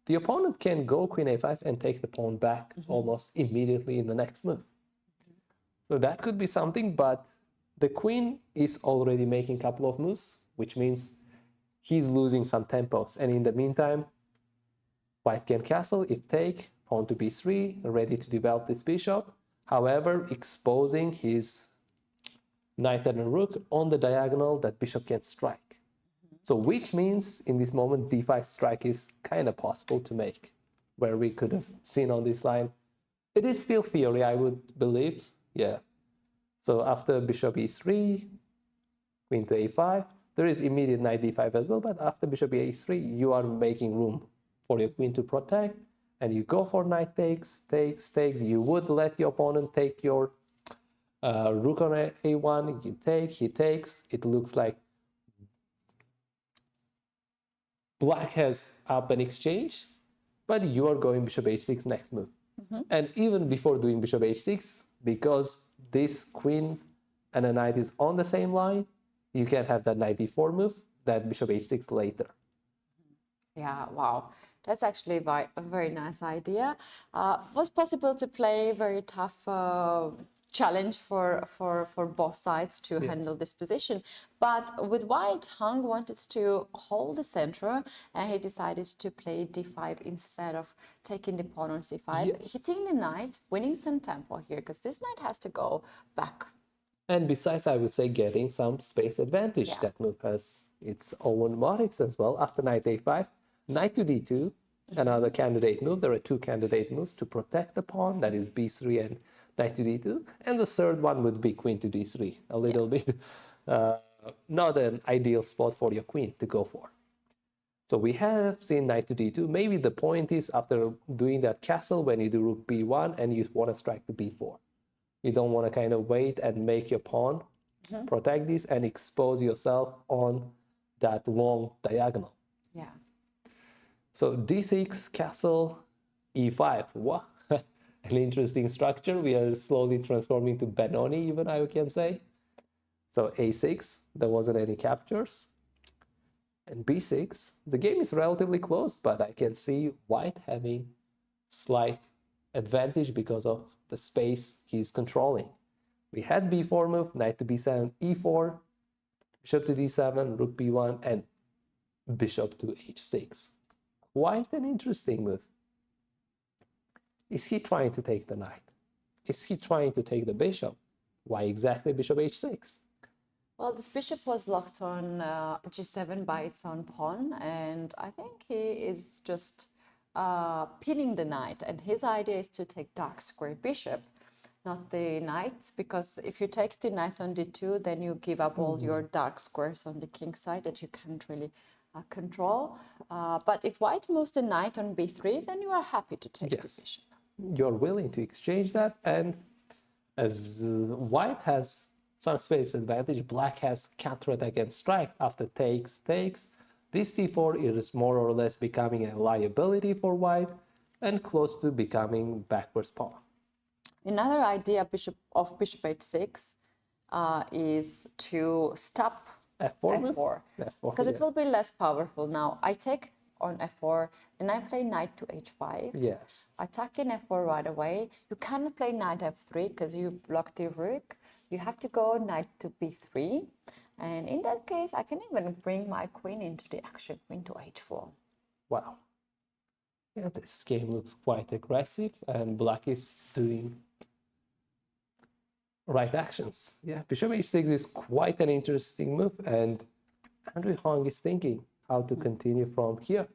The opponent can go queen A5 and take the pawn back almost immediately in the next move. So that could be something, but the queen is already making a couple of moves, which means he's losing some tempos. And in the meantime, white can castle, if take, pawn to b3, ready to develop this bishop. However, exposing his knight and a rook on the diagonal that bishop can strike. So which means in this moment d5 strike is kind of possible to make, where we could have seen on this line. It is still theory, I would believe. Yeah. So after bishop e3, queen to a5, there is immediate knight d5 as well, but after bishop e3, you are making room for your queen to protect, and you go for knight takes. You would let your opponent take your rook on a1, you take, he takes. It looks like black has up an exchange, but you are going bishop h6 next move. And even before doing bishop h6, because this queen and a knight is on the same line, you can have that knight d4 move, that bishop h6 later. Yeah, wow. That's actually a very nice idea. Was possible to play very tough challenge for both sides to handle this position. But with white, Hung wanted to hold the center, and he decided to play d5 instead of taking the pawn on c5, hitting the knight, winning some tempo here, because this knight has to go back. And besides, I would say getting some space advantage. That move has its own modics as well. After knight a5, knight to d2, another candidate move. There are two candidate moves to protect the pawn, that is b3 and knight to d2. And the third one would be queen to d3, a little bit not an ideal spot for your queen to go for. So we have seen knight to d2. Maybe the point is after doing that castle, when you do rook b1 and you want to strike to b4. You don't want to kind of wait and make your pawn protect this and expose yourself on that long diagonal. Yeah. So d6, castle, e5. What? An interesting structure. We are slowly transforming to Benoni, even I can say. So a6, there wasn't any captures. And b6, the game is relatively close, but I can see white having slight advantage because of the space he's controlling. We had b4 move, knight to b7, e4, bishop to d7, rook b1, and bishop to h6. Quite an interesting move. Is he trying to take the knight? is he trying to take the bishop? Why exactly bishop h6? Well, this bishop was locked on g7 by its own pawn, and I think he is just pinning the knight. And his idea is to take dark square bishop, not the knight, because if you take the knight on d2, then you give up all your dark squares on the king side that you can't really control. But if white moves the knight on b3, then you are happy to take the bishop. You're willing to exchange that, and as white has some space advantage, black has counter-attack and strike after takes. This c4 is more or less becoming a liability for white and close to becoming backwards pawn. Another idea bishop h6 is to stop f4 because it will be less powerful. Now I take on f4, then I play knight to h5. Yes. Attacking f4 right away. You cannot play knight f3 because you block the rook. You have to go knight to b3. And in that case, I can even bring my queen into the action, queen to h4. Wow. Yeah, this game looks quite aggressive, and black is doing right actions. Yeah, bishop h6 is quite an interesting move, and Andrew Hong is thinking how to continue from here.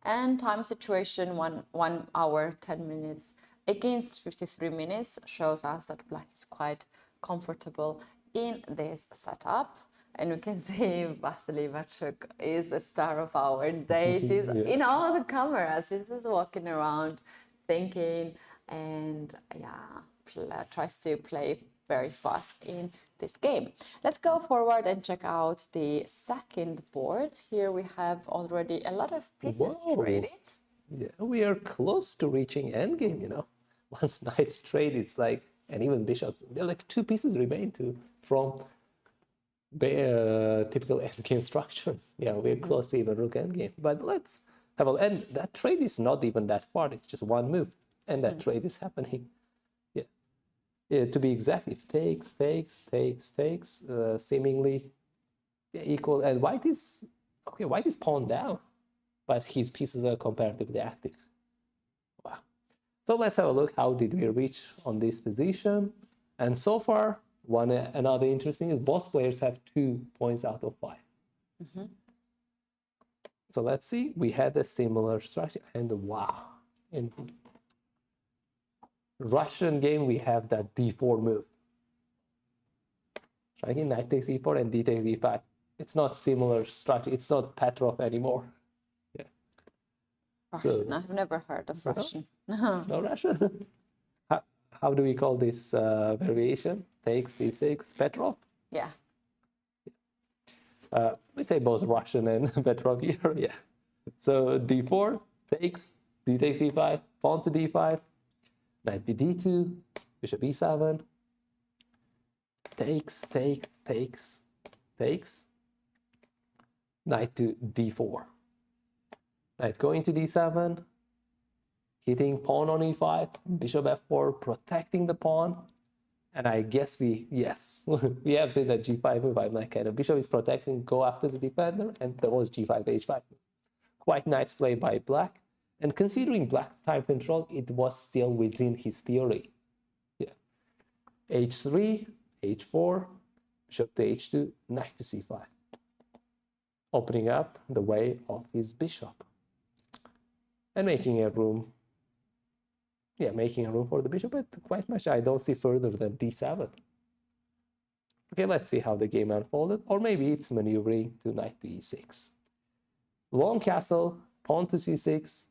And time situation 1 hour 10 minutes against 53 minutes shows us that black is quite comfortable in this setup. And we can see Vasily Vachier is the star of our day. She's in all the cameras. She's just walking around thinking, and tries to play very fast in this game. Let's go forward and check out the second board. Here we have already a lot of pieces traded. Yeah, we are close to reaching endgame, you know. Once knights trade, it's like, and even bishops, there are like 2 pieces remain from typical endgame structures. Yeah, we're close to even rook endgame. But let's have a, and that trade is not even that far, it's just 1 move, and that trade is happening. To be exact, if takes, seemingly equal, and white is pawned down, but his pieces are comparatively active. Wow. So let's have a look, how did we reach on this position? And so far, another interesting is both players have 2 points out of 5. So let's see, we had a similar structure, and wow. In Russian game, we have that d4 move. Striking knight takes e4 and d takes e5. It's not similar structure. It's not Petrov anymore. Yeah. Russian. So, I've never heard of Russian. No Russian. How do we call this variation? Takes d6 Petrov. Yeah. We say both Russian and Petrov here. Yeah. So d4 takes, d takes e5, pawn to d5. Knight bd2, bishop e7, takes, knight to d4, knight going to d7, hitting pawn on e5, bishop f4, protecting the pawn, and I guess we have said that g5 move. I'm like, kind of bishop is protecting, go after the defender, and there was g5, h5. Quite nice play by black. And considering black's time control, it was still within his theory. Yeah. h3, h4, bishop to h2, knight to c5. Opening up the way of his bishop. And making a room. Yeah, making a room for the bishop, but quite much I don't see further than d7. Okay, let's see how the game unfolded. Or maybe it's maneuvering to knight to e6. Long castle, pawn to c6.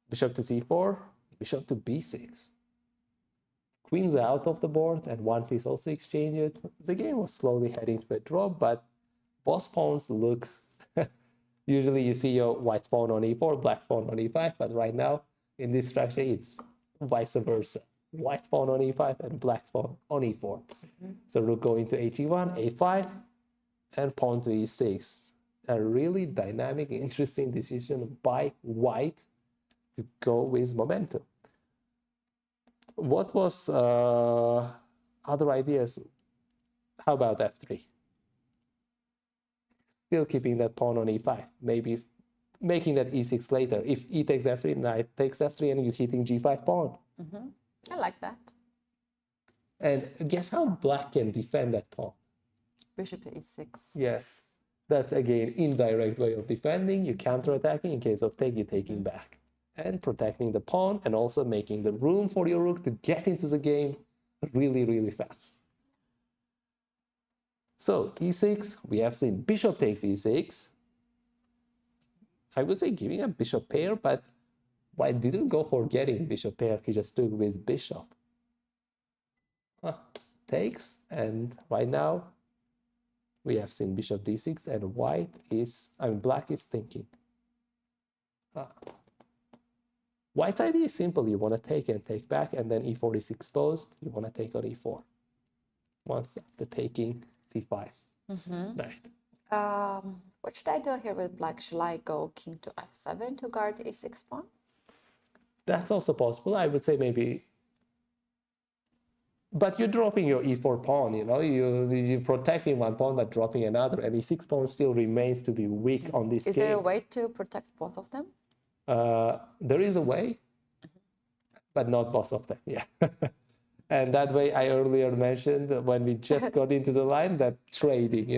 Bishop to c4, bishop to b6. Queens are out of the board, and 1 piece also exchanged. The game was slowly heading to a draw, but both pawns looks... Usually you see your white pawn on e4, black pawn on e5, but right now, in this structure, it's vice versa. White pawn on e5 and black pawn on e4. So rook going to h1, a5, and pawn to e6. A really dynamic, interesting decision by white to go with momentum. What was other ideas? How about f3? Still keeping that pawn on e5. Maybe making that e6 later. If e takes f3, knight takes f3, and you're hitting g5 pawn. I like that. And guess how black can defend that pawn? Bishop to e6. Yes, that's again indirect way of defending. You're counterattacking. In case of take, you're taking back. And protecting the pawn, and also making the room for your rook to get into the game really, really fast. So e6, we have seen bishop takes e6. I would say giving a bishop pair, but White didn't go for getting bishop pair. He just took with bishop. Takes, and right now we have seen bishop d6, and black is thinking. White's idea is simple. You want to take and take back, and then e4 is exposed. You want to take on e4. Once after taking, c5. Right. What should I do here with black? Shall I go king to f7 to guard e6 pawn? That's also possible. I would say maybe. But you're dropping your e4 pawn, you're protecting one pawn but dropping another, and e6 pawn still remains to be weak on this game. Is there a way to protect both of them? There is a way, but not both of them, yeah. And that way, I earlier mentioned when we just got into the line, that trading,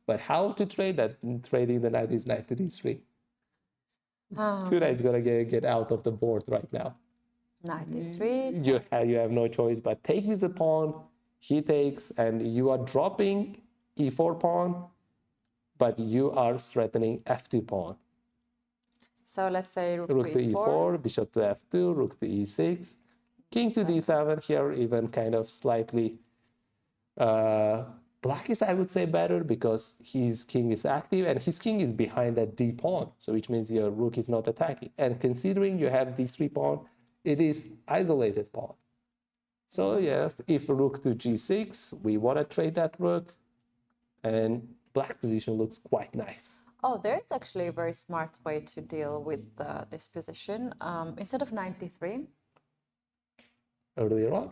But how to trade that? Trading the knight is knight to d3. Two knights going to get out of the board right now. Knight d3. You have no choice but take with the pawn, he takes, and you are dropping e4 pawn, but you are threatening f2 pawn. So let's say rook to to e4, bishop to f2, rook to e6, king to d7 here, even kind of slightly. Black is, I would say, better because his king is active and his king is behind that d pawn, so which means your rook is not attacking. And considering you have d3 pawn, it is isolated pawn. So yeah, if rook to g6, we want to trade that rook, and black's position looks quite nice. Oh, there is actually a very smart way to deal with this position. Instead of knight d3, earlier on.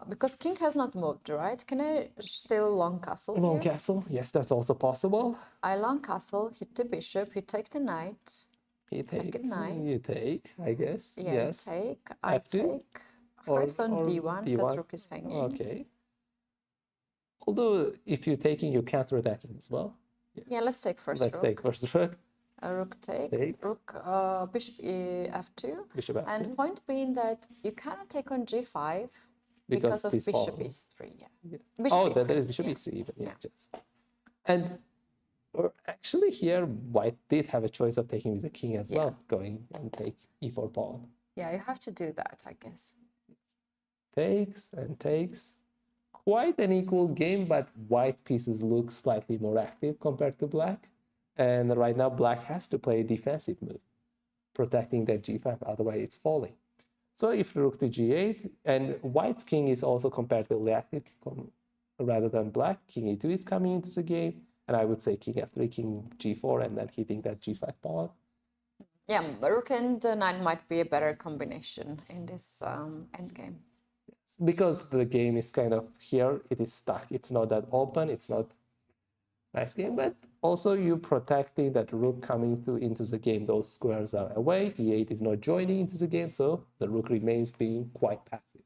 Because king has not moved, right? Can I still long castle here? Long castle, yes, that's also possible. I long castle, hit the bishop, he take the knight. He takes, second knight. you take, I guess. Yeah, yes. you take, I F2? take. First on d1, because rook is hanging. Okay. Although, if you're taking, you're counterattacking as well. Yeah, let's take first Let's rook. take first rook. A rook takes. Rook, bishop f2. Bishop f2. And point being that you cannot take on g5 because of bishop e3. Yeah. Bishop there is bishop e3 even. Yeah, just. And actually here, White did have a choice of taking with the king as well, going and take e4 pawn. Yeah, you have to do that, I guess. Takes and takes. Quite an equal game, but White pieces look slightly more active compared to Black. And right now, Black has to play a defensive move, protecting that g5, otherwise it's falling. So if rook to g8, and White's king is also comparatively active rather than Black, king e2 is coming into the game, and I would say king f3, king g4, and then hitting that g5 pawn. Yeah, rook and knight might be a better combination in this endgame. Because the game is kind of here, it is stuck. It's not that open, it's not nice game, but also you protecting that rook coming into the game. Those squares are away, e8 is not joining into the game, so the rook remains being quite passive.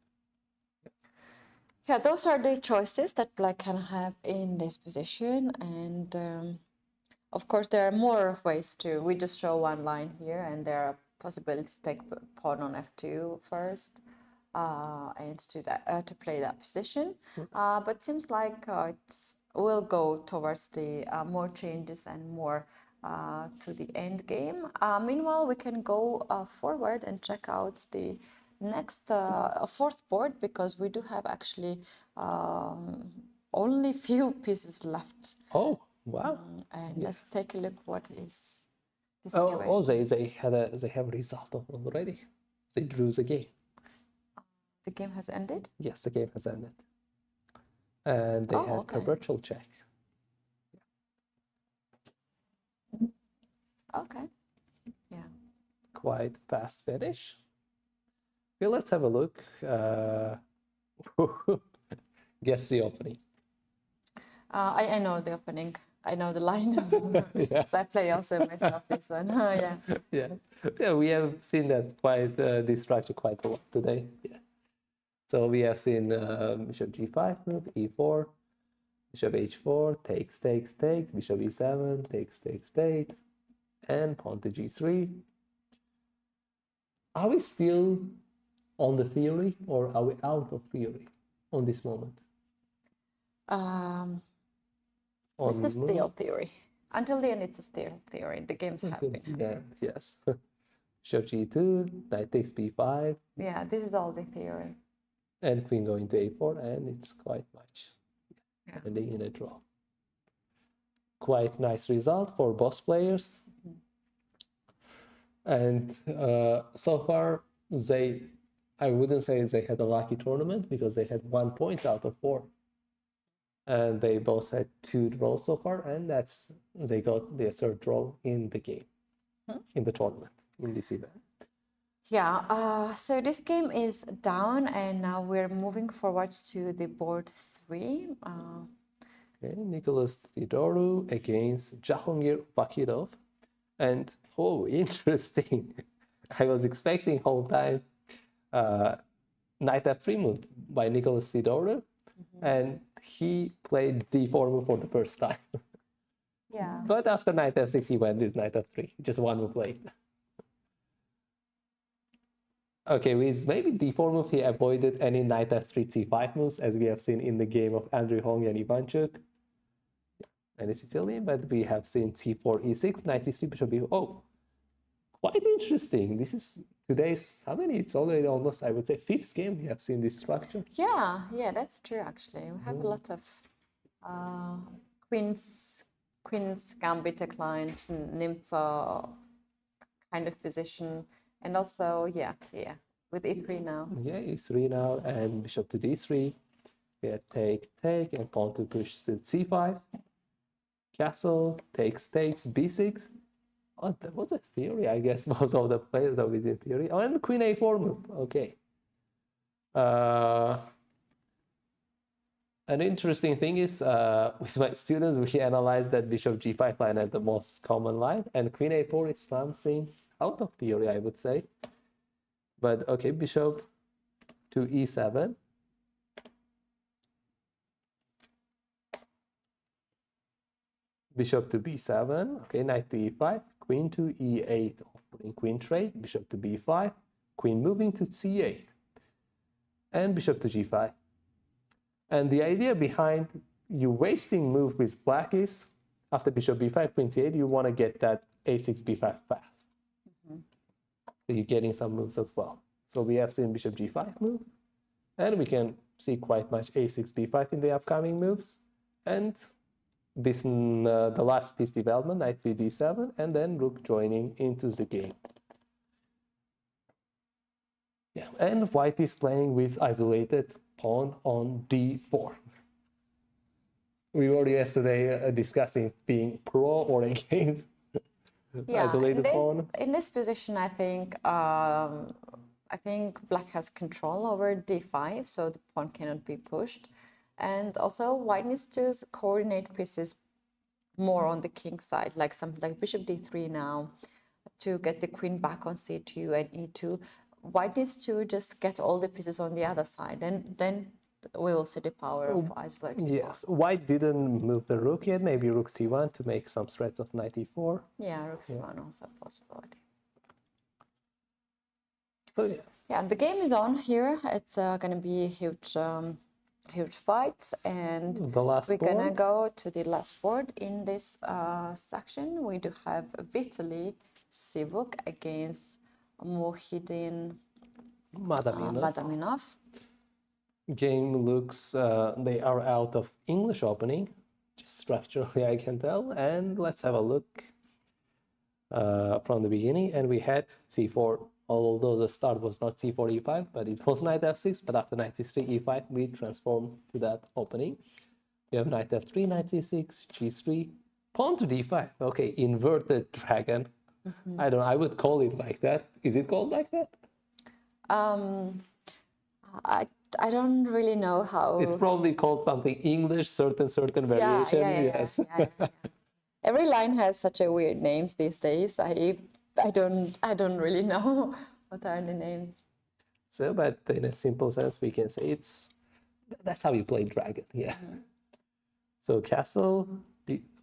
Yeah, those are the choices that Black can have in this position, and of course there are more ways to. We just show one line here, and there are possibilities to take pawn on f2 first. And to play that position, but seems like it will go towards the more changes and more to the end game. Meanwhile, we can go forward and check out the next fourth board, because we do have actually only few pieces left. Oh, wow! And let's take a look what is the situation. Oh, they have a result already. They drew the game. The game has ended? Yes, the game has ended. And they had a virtual check. Yeah. Okay. Yeah. Quite fast finish. Okay, let's have a look. Guess the opening. I know the opening. I know the line. So I play also myself this one. Yeah. Yeah, we have seen that quite this structure quite a lot today. Yeah. So we have seen bishop g5 move, e4, bishop h4, takes, takes, takes, bishop e7, takes, takes, takes, and pawn to g3. Are we still on the theory or are we out of theory on this moment? This is still theory. Until the end, it's still theory. The games have been. Yeah, yes. Bishop g2, knight takes b5. Yeah, this is all the theory. And queen going to a4, and it's quite much ending in a draw. Quite nice result for both players. And so far, I wouldn't say they had a lucky tournament because they had 1 point out of 4. And they both had 2 draws so far, and they got their 3rd draw in the game, in the tournament, in this event. Yeah, so this game is down, and now we're moving forwards to the board 3. Okay, Nicholas Theodorou against Jahongir Bakirov. And, oh, interesting. I was expecting whole time knight f3 move by Nicholas Theodorou, and he played d4 move for the first time. Yeah. But after knight f6, he went with knight f3, just one move late. Okay, with maybe d4 move, he avoided any knight f3, c5 moves, as we have seen in the game of Andrew Hong and Ivanchuk. And it's Sicilian, but we have seen c4, e6, knight e3, bishop b4. Oh, quite interesting. This is today's, how many? It's already almost, I would say, 5th game we have seen this structure. Yeah, that's true, actually. We have a lot of queen's gambit declined, Nimzo kind of position. And also, with e3 now. Yeah, e3 now, and bishop to d3. We have take, and pawn to push to c5. Castle, takes, b6. Oh, that was a theory, I guess. Most of the players are within theory. Oh, and queen a4 move. Okay. An interesting thing is, with my students, we analyzed that bishop g5 line as the most common line, and queen a4 is something out of theory, I would say. But okay, bishop to e7. Bishop to b7. Okay, knight to e5. Queen to e8. Offering queen trade. Bishop to b5. Queen moving to c8. And bishop to g5. And the idea behind you wasting move with black is, after bishop b5, queen c8, you want to get that a6, b5 fast. So you're getting some moves as well. So we have seen bishop g5 move, and we can see quite much a6, b5 in the upcoming moves. And this the last piece development, knight d7, and then rook joining into the game. Yeah, and white is playing with isolated pawn on d4. We were yesterday discussing being pro or against isolated pawn. In this position, I think black has control over d5, so the pawn cannot be pushed. And also, white needs to coordinate pieces more on the king side, like something like bishop d3 now, to get the queen back on c2 and e2. White needs to just get all the pieces on the other side, and then we will see the power of isolated. Yes, white didn't move the rook yet. Maybe rook c1 to make some threats of knight e4. Yeah, rook c1 also a possibility. So yeah, the game is on here. It's going to be a huge fight, and we're going to go to the last board. In this section, we do have Vitaly Sivuk against Muhyiddin Madaminov. Game looks, they are out of English opening, just structurally I can tell. And let's have a look from the beginning. And we had c4, although the start was not c4, e5, but it was knight f6. But after knight c3, e5, we transform to that opening. We have knight f3, knight c6, g3, pawn to d5. Okay, inverted dragon. I don't know, I would call it like that. Is it called like that? I don't really know how. It's probably called something English, certain variation. Yes. Yeah. Every line has such a weird names these days. I don't really know what are the names. So, but in a simple sense, we can say that's how you play dragon. Yeah. So castle.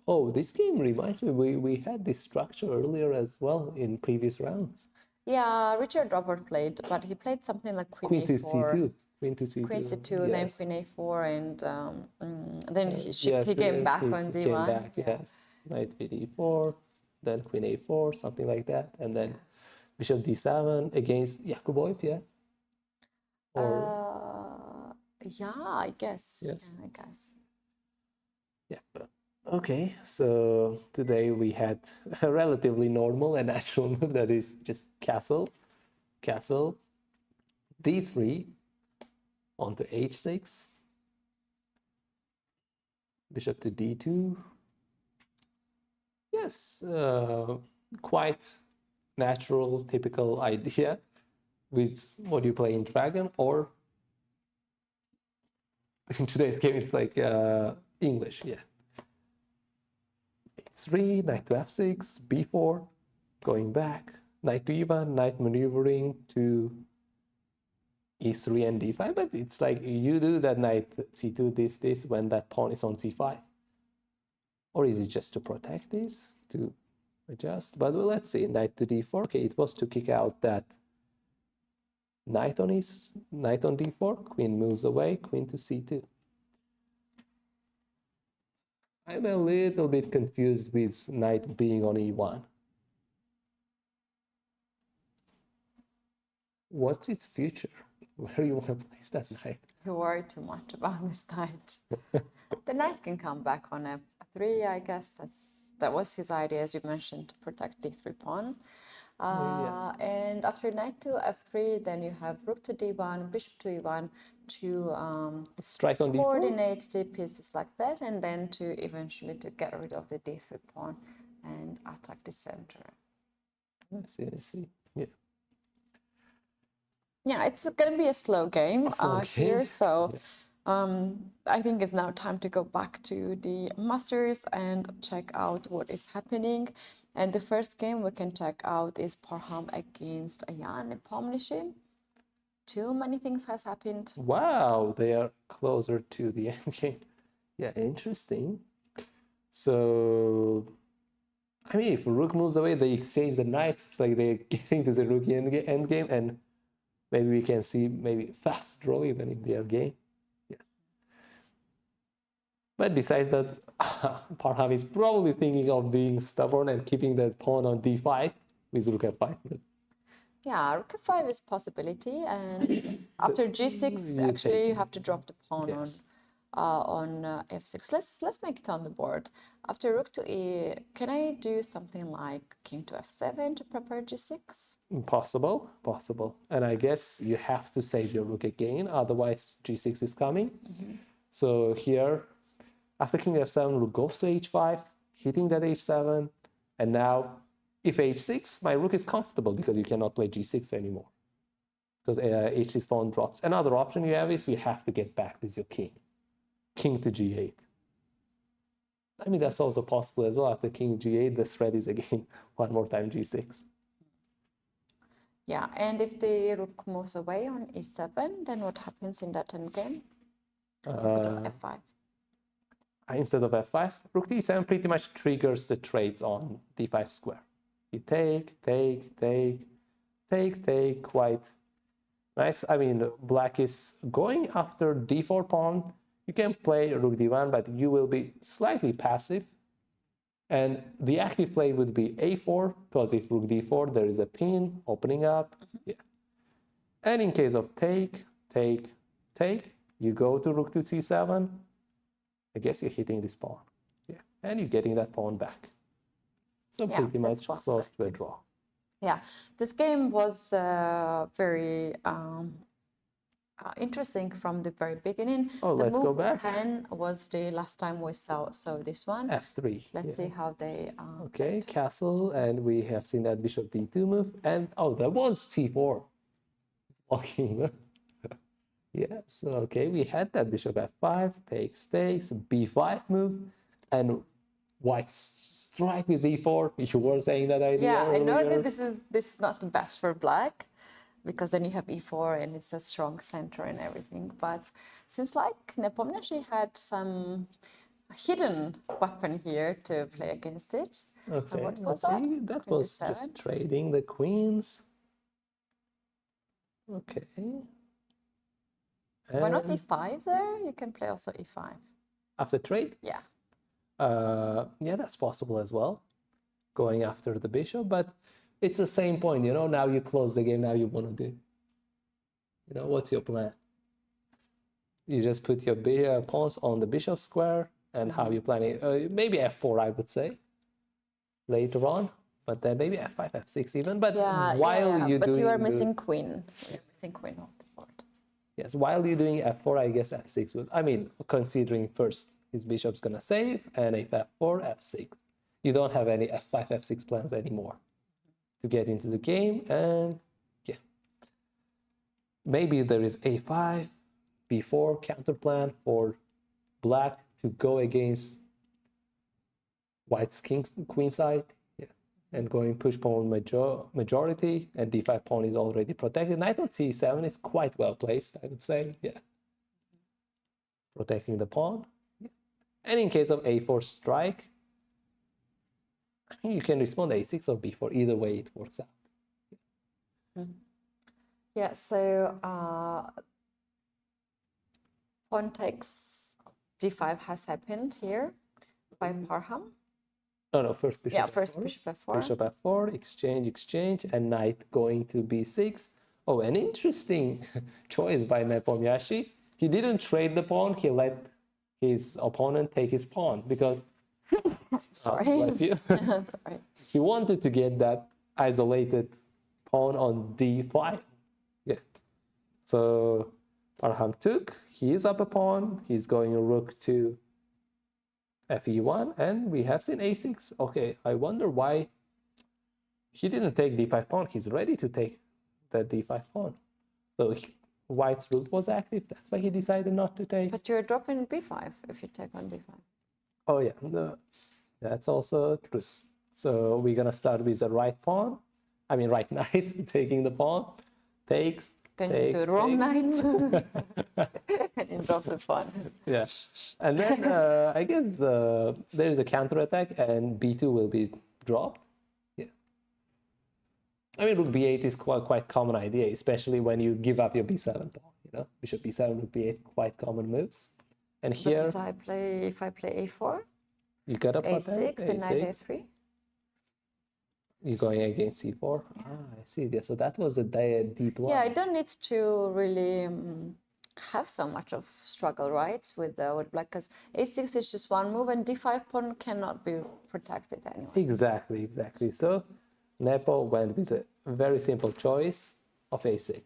Oh, this game reminds me. We had this structure earlier as well in previous rounds. Yeah, Richard Robert played, but he played something like Queen to A4. C2. Queen to C2. Queen C2, Yes. then Queen A4, and then Yes, he came back he on D1. came back, yes. Knight B4, then Queen A4, something like that, and then Bishop D7 against Yakuboev, yeah? Yeah, I guess. Yes. Yeah, I guess. Yeah. Okay, so today we had a relatively normal and natural move that is just castle, D3, onto H6, Bishop to D2. Yes, quite natural, typical idea with what you play in Dragon, or in today's game it's like English, yeah. H3, knight to F6, B4, going back, knight to E1, knight maneuvering to E3 and D5, but it's like you do that knight C2, this, when that pawn is on C5. Or is it just to protect this, to adjust? But well, let's see, knight to D4, okay, it was to kick out that knight on D4, queen moves away, queen to C2. I'm a little bit confused with knight being on E1. What's its future? Where do you want to place that knight? You worry too much about this knight. The knight can come back on F3, I guess. That was his idea, as you mentioned, to protect D3 pawn. And after knight to F3, then you have rook to D1, bishop to E1 to strike on D4? coordinate the pieces like that, and then to eventually to get rid of the D3 pawn and attack the center. I see. Yeah. Yeah, it's going to be a slow game here, so I think it's now time to go back to the Masters and check out what is happening. And the first game we can check out is Parham against Jan Nepomniachtchi. Too many things has happened. Wow, they are closer to the end game. Yeah, interesting. So, I mean, if rook moves away, they exchange the knights. It's like they're getting to the rook end game, and maybe we can see maybe fast draw even in their game. Yeah. But besides that, Parham is probably thinking of being stubborn and keeping that pawn on D5 with rook F5. Yeah, rook F5 is possibility, and after G6, actually you have to drop the pawn on F6. Let's make it on the board. After rook to E, can I do something like king to F7 to prepare G6? Possible. And I guess you have to save your rook again, otherwise G6 is coming. So here, after king F7, rook goes to H5, hitting that H7, and now if H6, my rook is comfortable because you cannot play G6 anymore. Because H6 pawn drops. Another option you have is you have to get back with your king. King to G8. I mean, that's also possible as well. After king G8, the threat is again one more time G6. Yeah, and if the rook moves away on E7, then what happens in that endgame? Instead of F5? Instead of F5, rook D7 pretty much triggers the trades on D5 square. You take, quite nice. I mean, black is going after D4 pawn. You can play rook D1, but you will be slightly passive. And the active play would be A4, because if rook D4, there is a pin opening up. Yeah. And in case of take, you go to rook to C7. I guess you're hitting this pawn. Yeah. And you're getting that pawn back. So pretty much close to a draw. Yeah, this game was very interesting from the very beginning. Oh, let's go back. 10 was the last time we saw this one. F3. Let's see how they okay, played. Castle, and we have seen that bishop D2 move. And oh, that was C4. Walking. Yes, okay, we had that bishop f5, takes, b5 move, and white's strike with e4. You were saying that idea Yeah, I know earlier. that this is not the best for black, because then you have e4 and it's a strong center and everything. But seems like Nepomniachtchi had some hidden weapon here to play against it. Okay, And what was let's that? see. That Queen was d7. just trading the queens. Okay. Why not And e5 there? You can play also e5. after trade? Yeah. Yeah, that's possible as well. Going after the bishop, but it's the same point, you know. Now you close the game. Now you want to do, you know, what's your plan? You just put your pawns on the bishop square, and how you planning? Maybe f4, I would say, later on, but then maybe f5, f6 even. But while you're but doing you are missing queen. You're missing queen off the board. yes, while you're doing f4, I guess f6 would. I mean, considering first his bishop's gonna save, and if f4, f6, you don't have any f5, f6 plans anymore to get into the game, and yeah, maybe there is a5, b4 counter plan for black to go against white's queen side, yeah, and going push pawn majority, and d5 pawn is already protected. Knight on c7 is quite well placed, I would say, yeah, protecting the pawn. Yeah. And in case of a4 strike, you can respond a6 or b4. Either way, it works out. Yeah. So pawn takes d5 has happened here by Parham. No, first bishop. Yeah, f4. first bishop f4. Bishop f4, exchange, and knight going to b6. Oh, an interesting choice by Nepomniachtchi. He didn't trade the pawn. He let his opponent take his pawn because Sorry. bless you. Sorry. He wanted to get that isolated pawn on d5. Yeah. So Parham took. He is up a pawn. He's going rook to fe1, and we have seen a6. Okay, I wonder why he didn't take d5 pawn. He's ready to take the d5 pawn. So white's rook was active. That's why he decided not to take. But you're dropping b5 if you take on d5. Oh yeah, that's also true. So we're gonna start with the right pawn. I mean right knight taking the pawn. Takes. Then you do wrong knight and you drop the pawn. Yeah, and then I guess there is a counter attack, and b2 will be dropped. Yeah, I mean rook b8 is quite common idea, especially when you give up your b7 pawn. You know, bishop b7, rook b8, quite common moves. And here, But if I play a4, you got a a6, then knight a3. You're going against c4. I see. Yeah, so that was a deep one. Yeah, I don't need to really have so much of struggle, right, with black, because a6 is just one move, and d5 pawn cannot be protected anyway. Exactly. So Nepo went with a very simple choice of a6.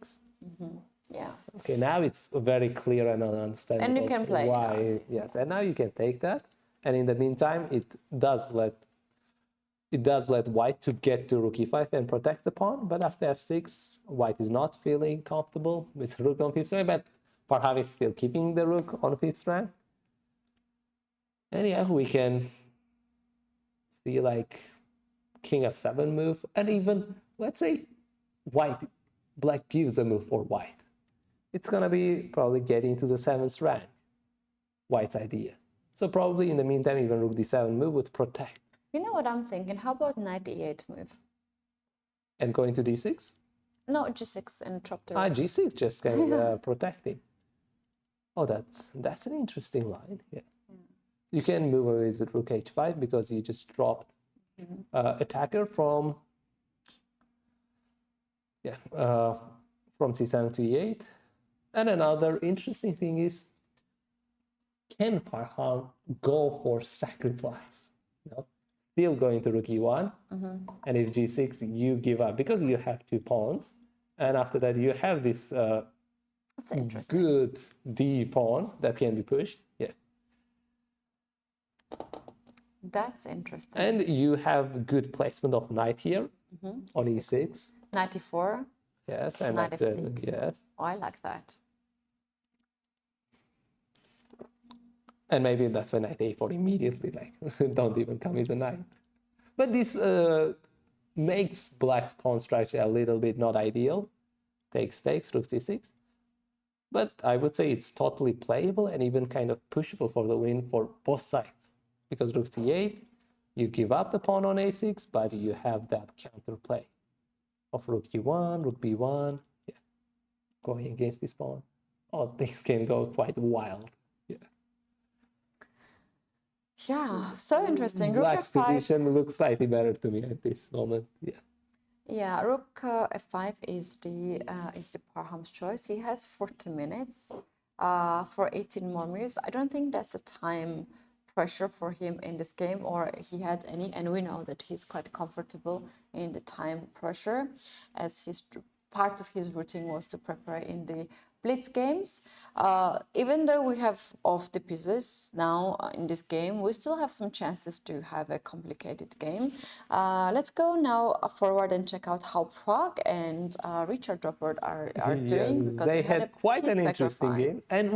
Yeah. Okay, now it's very clear and understandable. And you can play why. it. Yes, and now you can take that. And in the meantime, it does let white to get to rook e5 and protect the pawn. But after f6, white is not feeling comfortable with rook on fifth rank. But Parham is still keeping the rook on fifth rank. And yeah, we can see like king f7 move, and even let's say black gives a move for white. It's gonna be probably getting to the seventh rank, white's idea. So probably in the meantime, even rook d7 move would protect. You know what I'm thinking? How about knight e8 move? And going to d6? No, g6 and drop the G6 just kind of protecting. Oh, that's an interesting line. Yeah. You can move away with rook h5 because you just dropped attacker from c7 to e8. And another interesting thing is, can Parham go for sacrifice? No, still going to rook e1, and if g6, you give up because you have two pawns, and after that you have this That's interesting. good d pawn that can be pushed. Yeah. That's interesting. And you have good placement of knight here on e6. Knight e4. Yes, and Knight after, f6. yes. Oh, I like that. And maybe that's when knight a4 immediately, like, don't even come as a knight. But this makes black's pawn strategy a little bit not ideal. Takes, rook c6. But I would say it's totally playable and even kind of pushable for the win for both sides. Because rook c8, you give up the pawn on a6, but you have that counterplay of rook e1, rook b1, yeah, going against this pawn. Oh, things can go quite wild. Yeah. Yeah, so interesting. Rook Black's f5. position looks slightly better to me at this moment. Yeah. Yeah, rook f5 is the Parham's choice. He has 40 minutes for 18 more moves. I don't think that's a time pressure for him in this game, or he had any, and we know that he's quite comfortable in the time pressure, as his part of his routine was to prepare in the blitz games. Even though we have off the pieces now in this game, we still have some chances to have a complicated game. Let's go now forward and check out how Pragg and Richard Robert are doing. Because they had quite an piece interesting sacrifice. game. And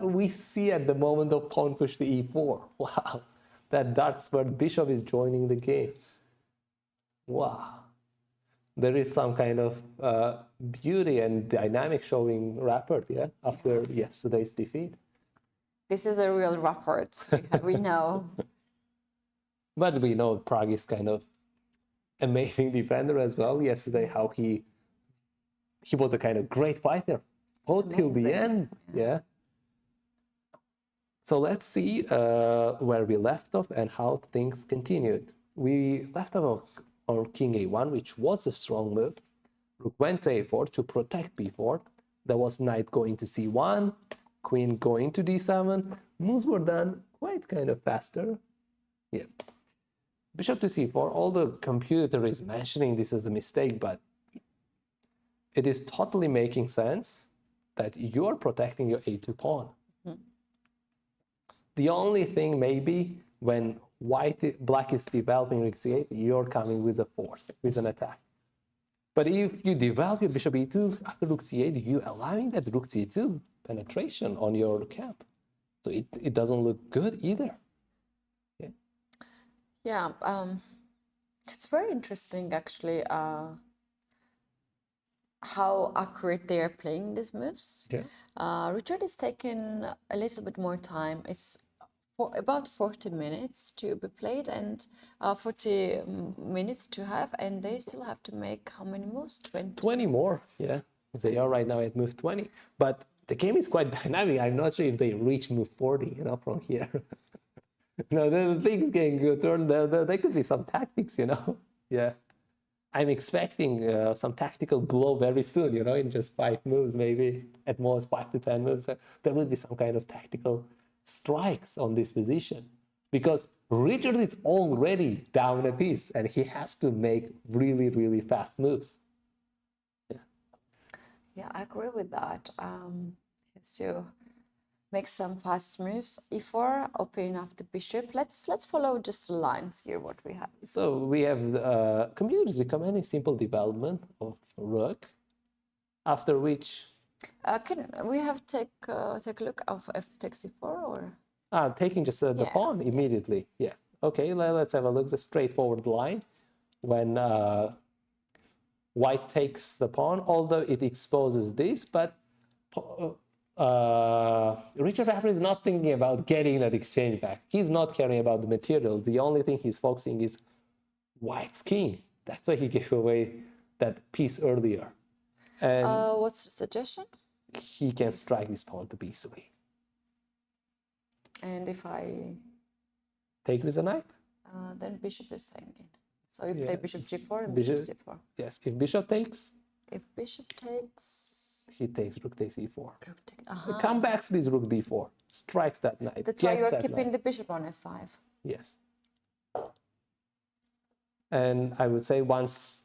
we see at the moment of pawn push to e4. Wow, that dark squared bishop is joining the game. Wow. There is some kind of beauty and dynamic showing Rapport, yeah, after yesterday's defeat. This is a real Rapport, we know. But we know Pragg is kind of amazing defender as well. Yesterday, how he was a kind of great fighter, both till the end, yeah. So let's see where we left off and how things continued. We left off on king a1, which was a strong move. Rook went to a4 to protect b4. There was knight going to c1, queen going to d7. Moves were done quite kind of faster. Yeah. Bishop to c4, all the computer is mentioning this as a mistake, but it is totally making sense that you're protecting your a2 pawn. Mm-hmm. The only thing maybe when black is developing rook c8, you're coming with a force, with an attack. But if you develop your bishop e2 after rook c8, you're allowing that rook c2 penetration on your camp. So it doesn't look good either. Yeah. Yeah, it's very interesting actually how accurate they are playing these moves. Yeah. Richard is taking a little bit more time. It's for about 40 minutes to be played and 40 minutes to have, and they still have to make how many moves? 20 more, yeah. They are right now at move 20. But the game is quite dynamic. I'm not sure if they reach move 40, from here. No, the things can go turn. There could be some tactics, Yeah. I'm expecting some tactical blow very soon, in just 5 moves, maybe at most 5 to 10 moves. There will be some kind of tactical strikes on this position, because Richard is already down a piece and he has to make really, really fast moves. Yeah, I agree with that. He has to make some fast moves. e4, opening up the bishop. Let's follow just the lines here, what we have. So we have computers recommending simple development of rook, after which can we have take a look of f takes e4 or? Taking just the pawn immediately. Yeah. Okay, let's have a look. The straightforward line. When white takes the pawn, although it exposes this, but Richard Rapport is not thinking about getting that exchange back. He's not caring about the material. The only thing he's focusing is white's king. That's why he gave away that piece earlier. And what's the suggestion? He can strike his pawn to b3. And if I take with a knight? Then bishop is hanging. So you play bishop g4 and bishop c4. Yes, if bishop takes. If bishop takes. He takes rook takes e4. Come back with rook b4. Strikes that knight. That's why you're keeping the bishop on f5. Yes. And I would say once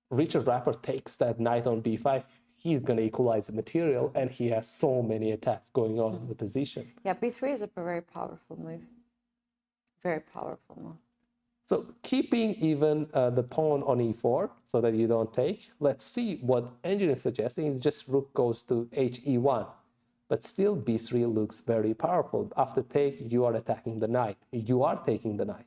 Richard Rapport takes that knight on b5, he's going to equalize the material, and he has so many attacks going on in the position. Yeah, b3 is a very powerful move. Very powerful move. So keeping even the pawn on e4 so that you don't take. Let's see what Arjun is suggesting. Is just rook goes to he1. But still, b3 looks very powerful. After take, you are attacking the knight. You are taking the knight.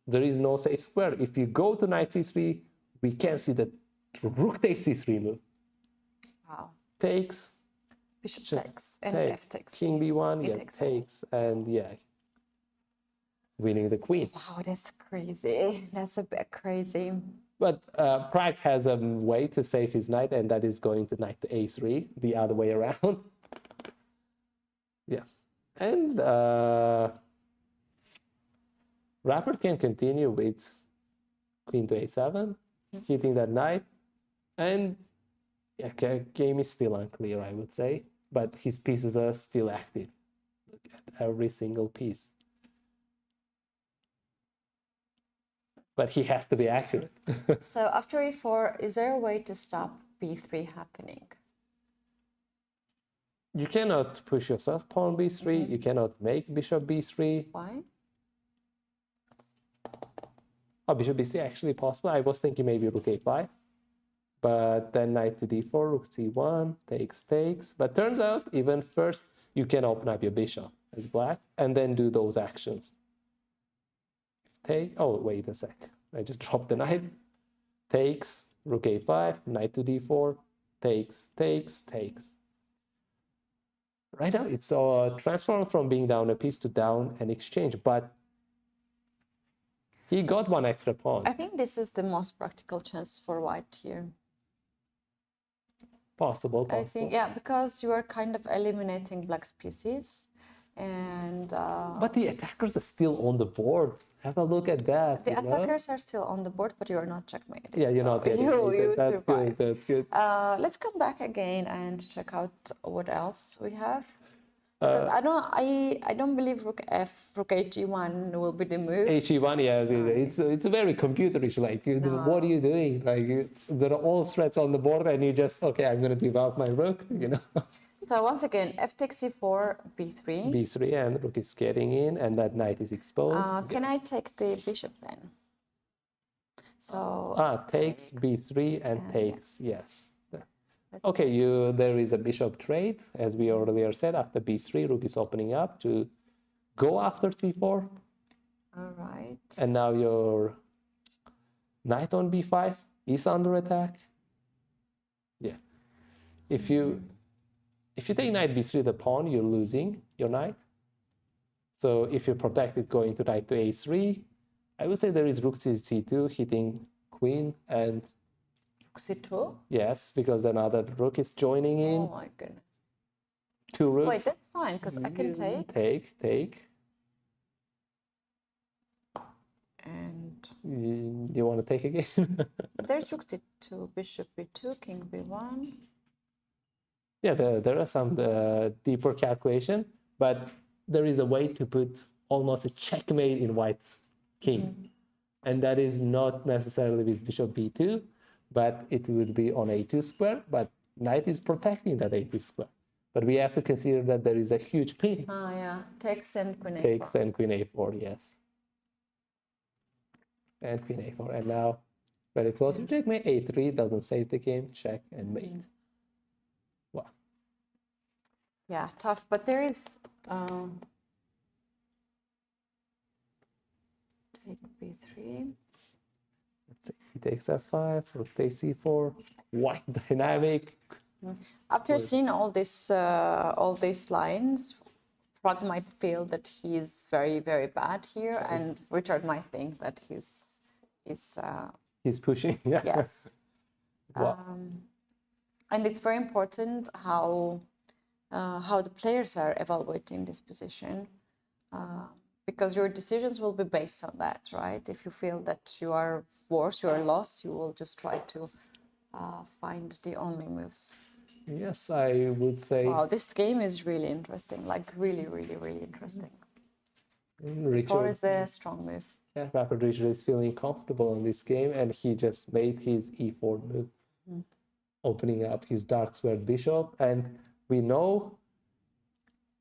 There is no safe square. If you go to knight c3, we can see the rook takes c3 move. Wow. Takes. Bishop takes and Take. f takes. King b1, It yeah, takes. takes, and yeah, winning the queen. Wow, that's crazy. That's a bit crazy. But Pragg has a way to save his knight, and that is going to knight to a3, the other way around. Yeah. And Rappert can continue with queen to a7, hitting that knight. And yeah, game is still unclear, I would say. But his pieces are still active. Look at every single piece. But he has to be accurate. So after e4, is there a way to stop b3 happening? You cannot push yourself pawn b3. You cannot make bishop b3. Why? Oh, bishop b3 actually possible. I was thinking maybe rook a5. But then knight to d4, rook c1, takes. But turns out even first you can open up your bishop as black and then do those actions. Take. Oh, wait a sec. I just dropped the knight. Takes, rook a5, knight to d4, takes. Right now it's transformed from being down a piece to down an exchange, but he got one extra pawn. I think this is the most practical chance for white here. Possible. I think, yeah, because you are kind of eliminating black's pieces. And but the attackers are still on the board. Have a look at that. the attackers are still on the board, but you are not checkmated. Yeah, you're not getting you That's survive. good. That's good. Let's come back again and check out what else we have. Because I don't believe rook hg1 will be the move. hg1, yeah, it's a very computerish. Like, what are you doing? Like, there are all threats on the board, and you just I'm going to develop my rook. So once again, f takes c4, b3. b3, and rook is getting in, and that knight is exposed. Can I take the bishop then? So takes b3 and takes, yes. Okay, there is a bishop trade, as we earlier said. After b3, rook is opening up to go after c4. All right. And now your knight on b5 is under attack. Yeah. If you take knight b3, the pawn, you're losing your knight. So if you protect it going to knight to a3, I would say there is rook c2 hitting queen and c2? Yes, because another rook is joining in. Oh my goodness. Two rooks. Wait, that's fine, because I can take. Take. And you want to take again? there's rook d2, bishop b2, king b1. Yeah, there are some deeper calculation, but there is a way to put almost a checkmate in white's king. And that is not necessarily with bishop b2, but it would be on a2 square, but knight is protecting that a2 square. But we have to consider that there is a huge pin. Ah, yeah. Takes and queen a4. Takes and queen a4, yes. And queen a4. And now, very close to checkmate. a3 doesn't save the game. Check and mate. Wow. Yeah, tough. But there is... take b3. Let's see. He takes f5, rook takes c4. White dynamic. After seeing all these lines, Pragg might feel that he's very, very bad here, and Richard might think that he's pushing. Yeah. Yes. Wow. And it's very important how the players are evaluating this position, because your decisions will be based on that, right? If you feel that you are worse, you are lost, you will just try to find the only moves. Yes, I would say. Wow, this game is really interesting. Like really, really, really interesting. Richard is a strong move. Yeah, Rapid Richard is feeling comfortable in this game, and he just made his e4 move, opening up his dark squared bishop. And we know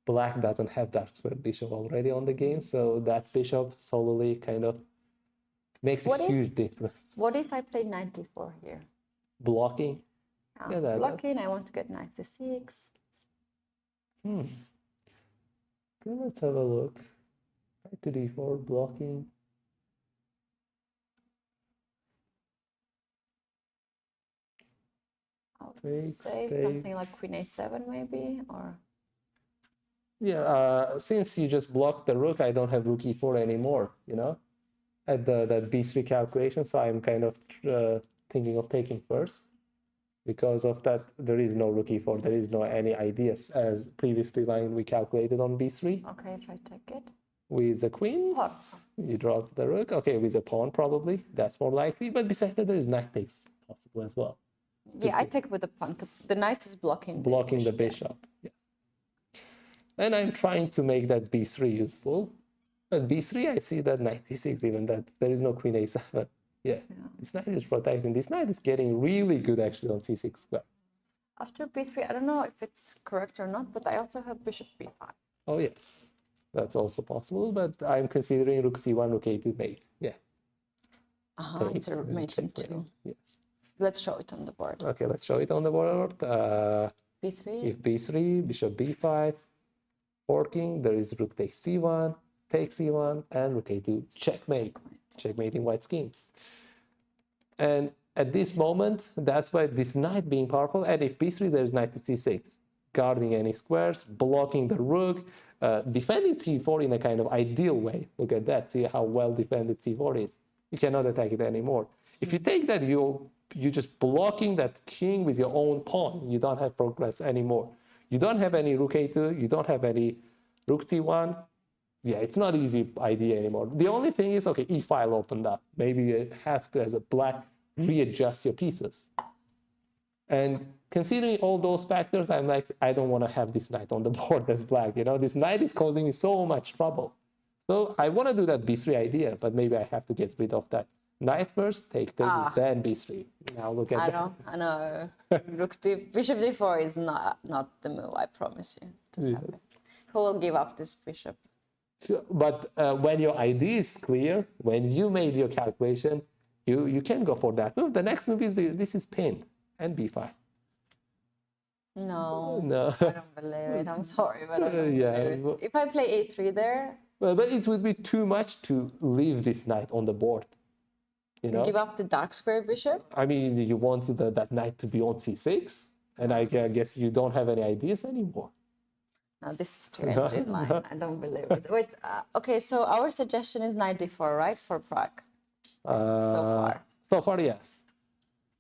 Black doesn't have dark squared bishop already on the game, so that bishop solely kind of makes a huge difference. What if I play knight d4 here? Blocking. Yeah, that. Blocking, I want to get knight c6. Okay, let's have a look. Knight to d4, blocking. I would say something like queen a7 maybe, or... Yeah, since you just blocked the rook, I don't have rook e4 anymore, you know, at that b3 calculation, so I'm kind of thinking of taking first. Because of that, there is no rook e4, there is no any ideas, as previously line we calculated on b3. Okay, if I take it. With a queen, Pawn. you drop the rook. Okay, with a pawn probably, that's more likely, but besides that, there is knight takes possible as well. Yeah, I take with the pawn, because the knight is blocking the bishop. Yeah. And I'm trying to make that b3 useful. But b3, I see that knight c6, even that there is no queen a7. Yeah, this knight is protecting. This knight is getting really good actually on c6 square. After b3, I don't know if it's correct or not, but I also have bishop b5. Oh, yes. That's also possible, but I'm considering rook c1, rook a2 mate. Yeah. It's a mating too. Yes. Let's show it on the board. Okay, let's show it on the board. b3. If b3, bishop b5, forking, there is rook takes c1, takes c1, and rook a2, checkmate. Checkmating white's king. And at this moment, that's why this knight being powerful, and if b3, there's knight to c6, guarding any squares, blocking the rook, defending c4 in a kind of ideal way. Look at that, see how well defended c4 is. You cannot attack it anymore. If you take that, you're just blocking that king with your own pawn. You don't have progress anymore. You don't have any rook a2, you don't have any rook c1. Yeah, it's not easy idea anymore. The only thing is, okay, e-file opened up. Maybe you have to, as a black, readjust your pieces. And considering all those factors, I'm like, I don't want to have this knight on the board as black. You know, this knight is causing me so much trouble. So I want to do that b3 idea, but maybe I have to get rid of that knight first, take then b3. Now look at that. I know. Bishop d4 is not the move, I promise you. Who will give up this bishop? But when your idea is clear, when you made your calculation, you can go for that move. The next move is this is pinned and b5. No, I don't believe it. I'm sorry, but I don't believe it. If I play a3 there... Well, but it would be too much to leave this knight on the board. You know? Give up the dark square bishop? I mean, you want that knight to be on c6, and I guess you don't have any ideas anymore. No, this is too engine line. I don't believe it. Wait, okay, so our suggestion is knight d4, right, for Pragg? So far. So far, yes.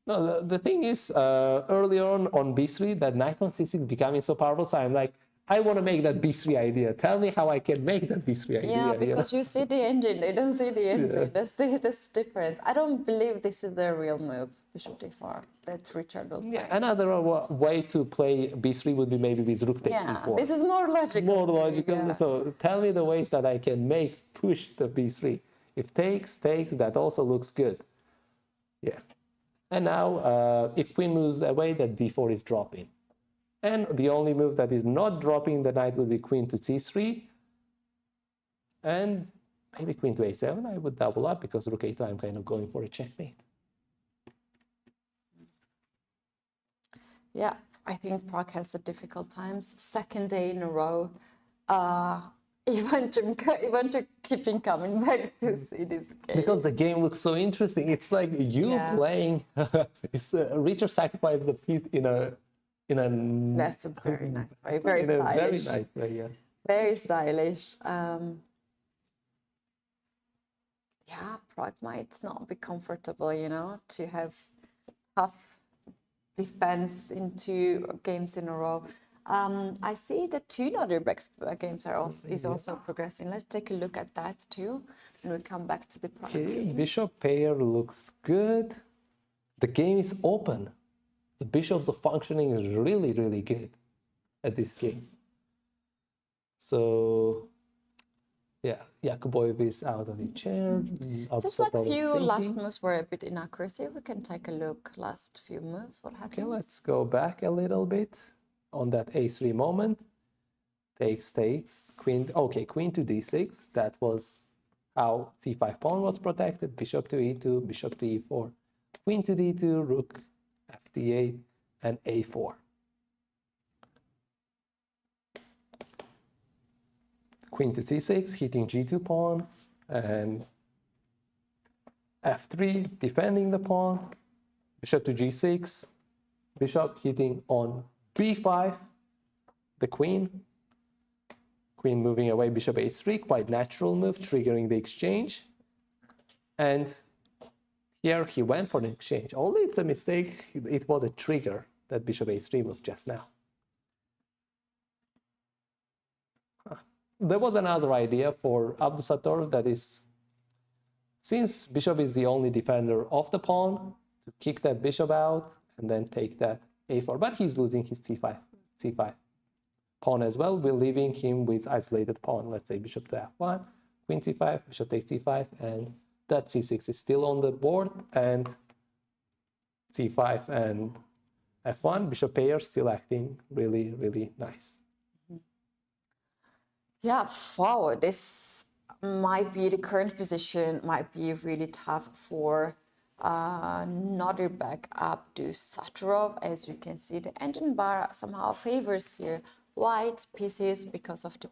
No, the thing is, earlier on b3, that knight on c6 becoming so powerful, so I'm like, I want to make that b3 idea. Tell me how I can make that b3 idea. Yeah, because you see the engine, they don't see the engine. That's the difference. I don't believe this is the real move, bishop d4, that Richard will play. Yeah, another way to play b3 would be maybe with rook takes e4. This is more logical. More logical. So tell me the ways that I can push the b3. If takes, that also looks good. Yeah. And now, if queen moves away, that d4 is dropping. And the only move that is not dropping the knight would be queen to c3. And maybe queen to a7. I would double up because rook a2, I'm kind of going for a checkmate. Yeah, I think Pragg has the difficult times. Second day in a row. Even to keeping coming back to see this game. Because the game looks so interesting. It's like you playing. Richard sacrificed the piece in a. That's a very nice way. Very stylish. Very nice way, yeah. Very stylish. Pragg might not be comfortable, you know, to have tough defense in 2 games in a row. I see that 2 Nodirbek games is also progressing. Let's take a look at that too, and we'll come back to the Pragg game. Bishop pair looks good. The game is open. The bishops are functioning really, really good at this game. So, yeah, Yakuboyev is out of his chair. Seems like few last moves were a bit inaccuracy. We can take a look last few moves. What happened? Okay, let's go back a little bit on that a3 moment. Takes, queen. Okay, queen to d6. That was how c5 pawn was protected. Bishop to e2, bishop to e4, queen to d2, rook f d8, and a4. Queen to c6, hitting g2 pawn, and f3, defending the pawn. Bishop to g6, bishop hitting on b5, the queen. Queen moving away, bishop a3, quite natural move, triggering the exchange. And here he went for the exchange. Only it's a mistake, it was a trigger, that bishop a3 move just now. There was another idea for Abdusattor, that is, since bishop is the only defender of the pawn, to kick that bishop out and then take that a4. But he's losing his c5 pawn as well. We're leaving him with isolated pawn. Let's say bishop to f1, queen c5, bishop takes c5, and that c6 is still on the board, and c5 and f1, bishop pair still acting really, really nice. Yeah, wow, this might be the current position, might be really tough for Nodirbek Abdusattorov. As you can see, the engine bar somehow favors here white pieces because of the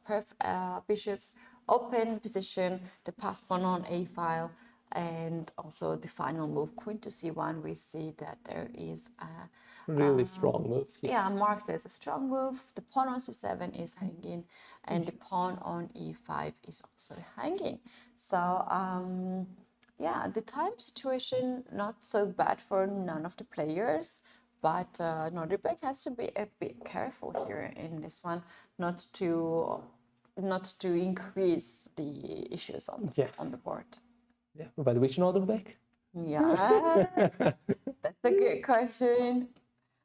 bishop's open position, the pass pawn on a file, and also the final move, queen to c1. We see that there is a really strong move. Yeah, marked as a strong move. The pawn on c7 is hanging, and the pawn on e5 is also hanging. So yeah, the time situation not so bad for none of the players, but Nodirbek has to be a bit careful here in this one, not to increase the issues on the board. Yeah, but which Nodirbek? Yeah, that's a good question.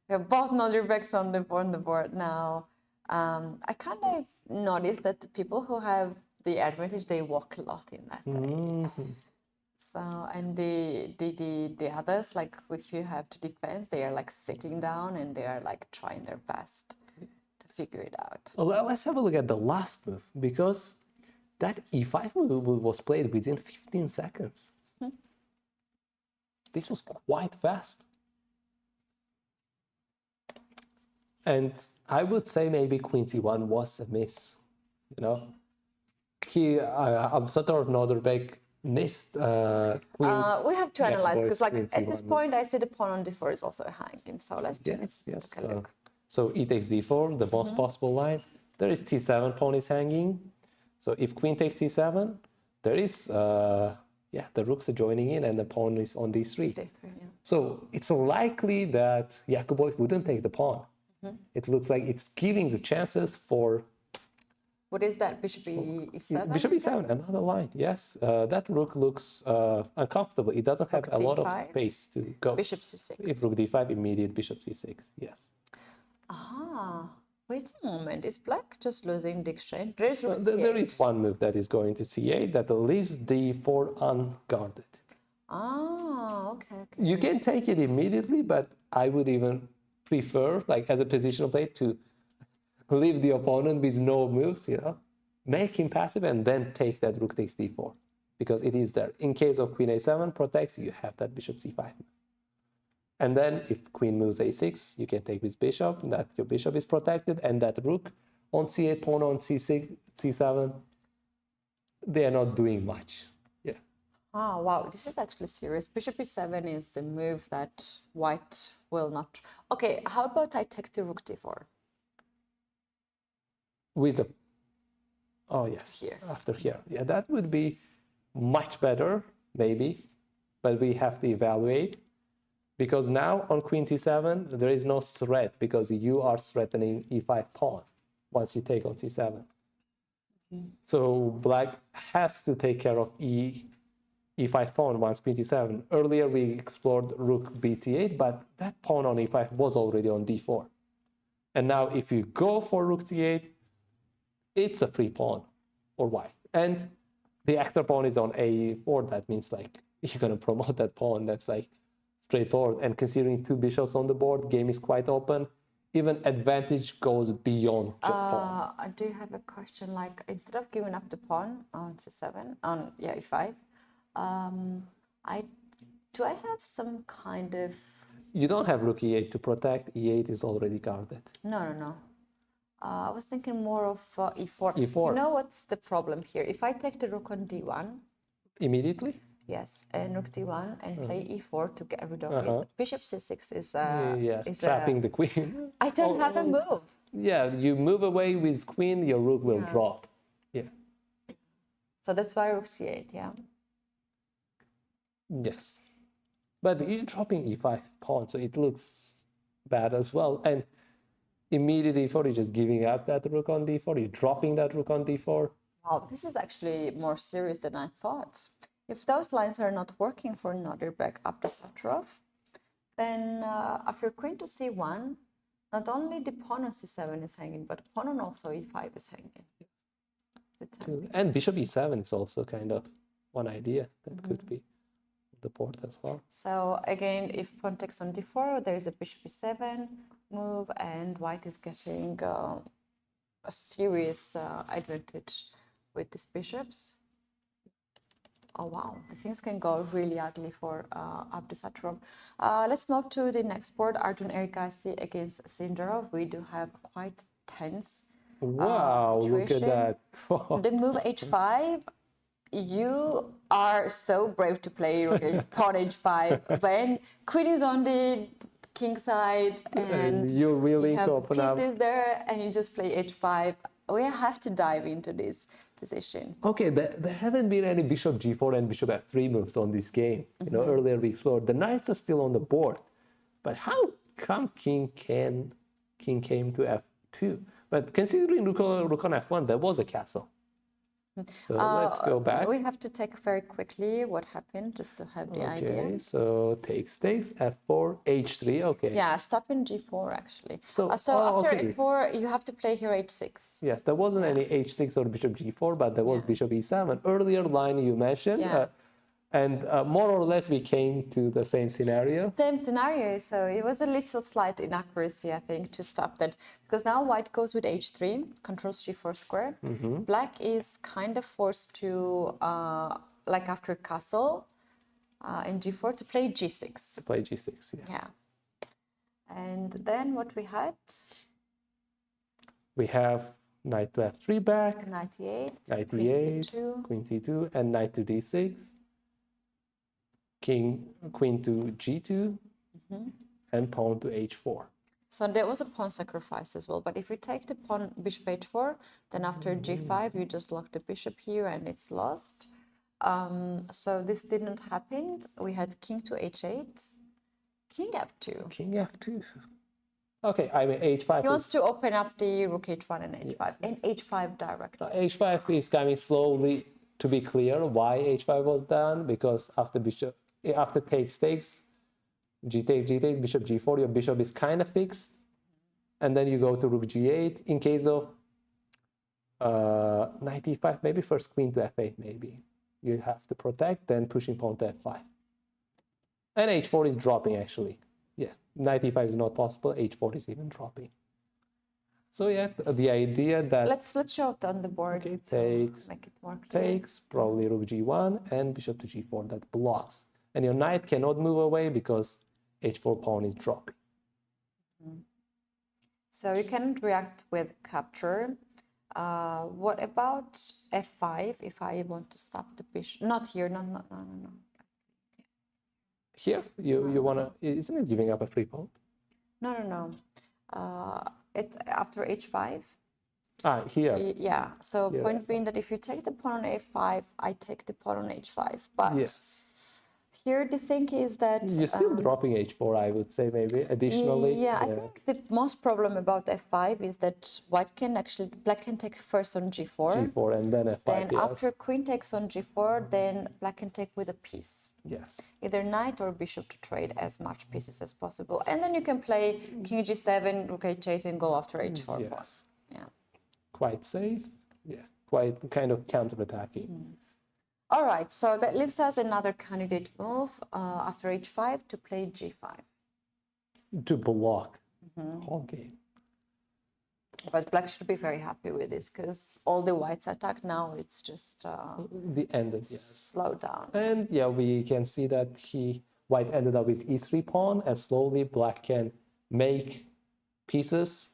We have both Nodirbeks on the board now. I kind of noticed that the people who have the advantage, they walk a lot in that day. So, and the others, like if you have to defend, they are like sitting down and they are like trying their best to figure it out. Well, let's have a look at the last move, because that e5 move was played within 15 seconds. This was quite fast. And I would say maybe queen c1 was a miss. You know, Abdusattorov Nodirbek missed queens. We have to analyze, because like queen at this c1 point I see the pawn on d4 is also hanging. So let's take a look. So e takes d4, the most possible line. There is t7, pawn is hanging. So if queen takes c7, there is the rooks are joining in and the pawn is on d3. D3, yeah. So it's likely that Yakubov wouldn't take the pawn. It looks like it's giving the chances for... What is that? Bishop e7? Bishop e7, another line, yes. That rook looks uncomfortable. It doesn't have a lot of space to go. Bishop c6. If rook d5, immediate bishop c6, yes. Wait a moment. Is black just losing the exchange? There is rook c8. There is one move that is going to c8 that leaves d4 unguarded. Okay. You can take it immediately, but I would even prefer, like as a positional play, to leave the opponent with no moves, you know, make him passive and then take that rook takes d4, because it is there. In case of queen a7 protects, you have that bishop c5. And then if queen moves a6, you can take with bishop, that your bishop is protected, and that rook on c8, pawn on c6, c7, they are not doing much. Yeah. Oh, wow. This is actually serious. Bishop e7 is the move that white will not... Okay, how about I take the rook d4? With a... Oh, yes. Here. After here. Yeah, that would be much better, maybe. But we have to evaluate. Because now on queen c7, there is no threat, because you are threatening e5 pawn once you take on c7. So black has to take care of e5 pawn once queen c7. Earlier we explored rook bc8, but that pawn on e5 was already on d4. And now if you go for rook c8, it's a free pawn or white. And the extra pawn is on a4. That means like you're going to promote that pawn. That's like straightforward. And considering two bishops on the board, game is quite open. Even advantage goes beyond just pawn. I do have a question. Like, instead of giving up the pawn on c7, on e5, do I have some kind of You don't have rook e8 to protect. E8 is already guarded. No. I was thinking more of e4. E4. You know what's the problem here? If I take the rook on d1, Immediately? yes, and rook d1 and play e4 to get rid of it. Bishop c6 is Yes, trapping the queen. I don't have a move. Yeah, you move away with queen, your rook will drop. Yeah. So that's why rook c8, yeah. Yes. But you're dropping e5 pawn, so it looks bad as well. And immediately e4, you're just giving up that rook on d4, you're dropping that rook on d4. Wow, this is actually more serious than I thought. If those lines are not working for Nodirbek up to Satrov, then after queen to c1, not only the pawn on c7 is hanging, but pawn on also e5 is hanging. And bishop e7 is also kind of one idea that could be on the board as well. So again, if pawn takes on d4, there is a bishop e7 move, and white is getting a serious advantage with these bishops. Oh wow, the things can go really ugly for Abdusattorov. Let's move to the next board, Arjun Ergasi against Sindarov. We do have quite tense Wow, situation. look at that. The move h5, you are so brave to play pawn h5 when queen is on the king side and you're willing you have to open up. pieces there and you just play h5. We have to dive into this position. Okay, there haven't been any bishop g4 and bishop f3 moves on this game. You know, earlier we explored. The knights are still on the board. But how come king came to f2? But considering rook on f1, there was a castle. So let's go back. We have to take very quickly what happened just to have the idea. Okay, so takes, f4, h3, okay. Yeah, stop in g4 actually. So- After okay. f4, you have to play here h6. Yes, there wasn't any h6 or bishop g4, but there was bishop e7. Earlier line you mentioned. Yeah. And more or less we came to the same scenario. Same scenario, so it was a little slight inaccuracy, I think, to stop that. Because now white goes with h3, controls g4 square. Black is kind of forced to, like after castle in g4, to play g6. To play g6, yeah. Yeah. And then what we had? We have knight to f3 back, Knight e8, knight queen e8, c2. queen c2, and knight to d6. Queen to g2, and pawn to h4. So there was a pawn sacrifice as well. But if you take the pawn bishop h4, then after g5, you just lock the bishop here and it's lost. So this didn't happen. We had king to h8, king f2. King f2. Okay, I mean h5. He wants to open up the rook h1 and h5, and h5 directly. h5 is coming slowly. To be clear, why h5 was done? Because after takes, g takes, bishop g4, your bishop is kind of fixed. And then you go to rook g8. In case of knight e5, maybe first queen to f8, maybe. You have to protect, then pushing pawn to f5. And h4 is dropping, actually. Yeah, knight e5 is not possible, h4 is even dropping. So yeah, the idea that... Let's show it on the board Okay, to takes, make it more clear. takes, probably rook g1 and bishop to g4, that blocks. And your knight cannot move away because h4 pawn is dropping. So you cannot react with capture. What about f5 if I want to stop the bishop? Not here, no. Here, you wanna, isn't it giving up a free pawn? No. After h5. Here. Yeah, so Here, point being that if you take the pawn on a5, I take the pawn on h5. But here the thing is that... You're still dropping h4, I would say, maybe, additionally. Yeah, I think the most problem about f5 is that black can take first on g4. g4 and then f5, Then after queen takes on g4, then black can take with a piece. Yes. Either knight or bishop to trade as much pieces as possible. And then you can play king g7, rook h8 and go after h4. Yes. Yeah. Quite safe. Yeah. Quite kind of counter-attacking. All right, so that leaves us another candidate move after h5 to play g5. To block whole game. But black should be very happy with this because all the whites attack now, it's just The end of slow down. And yeah, we can see that he white ended up with e3 pawn, and slowly black can make pieces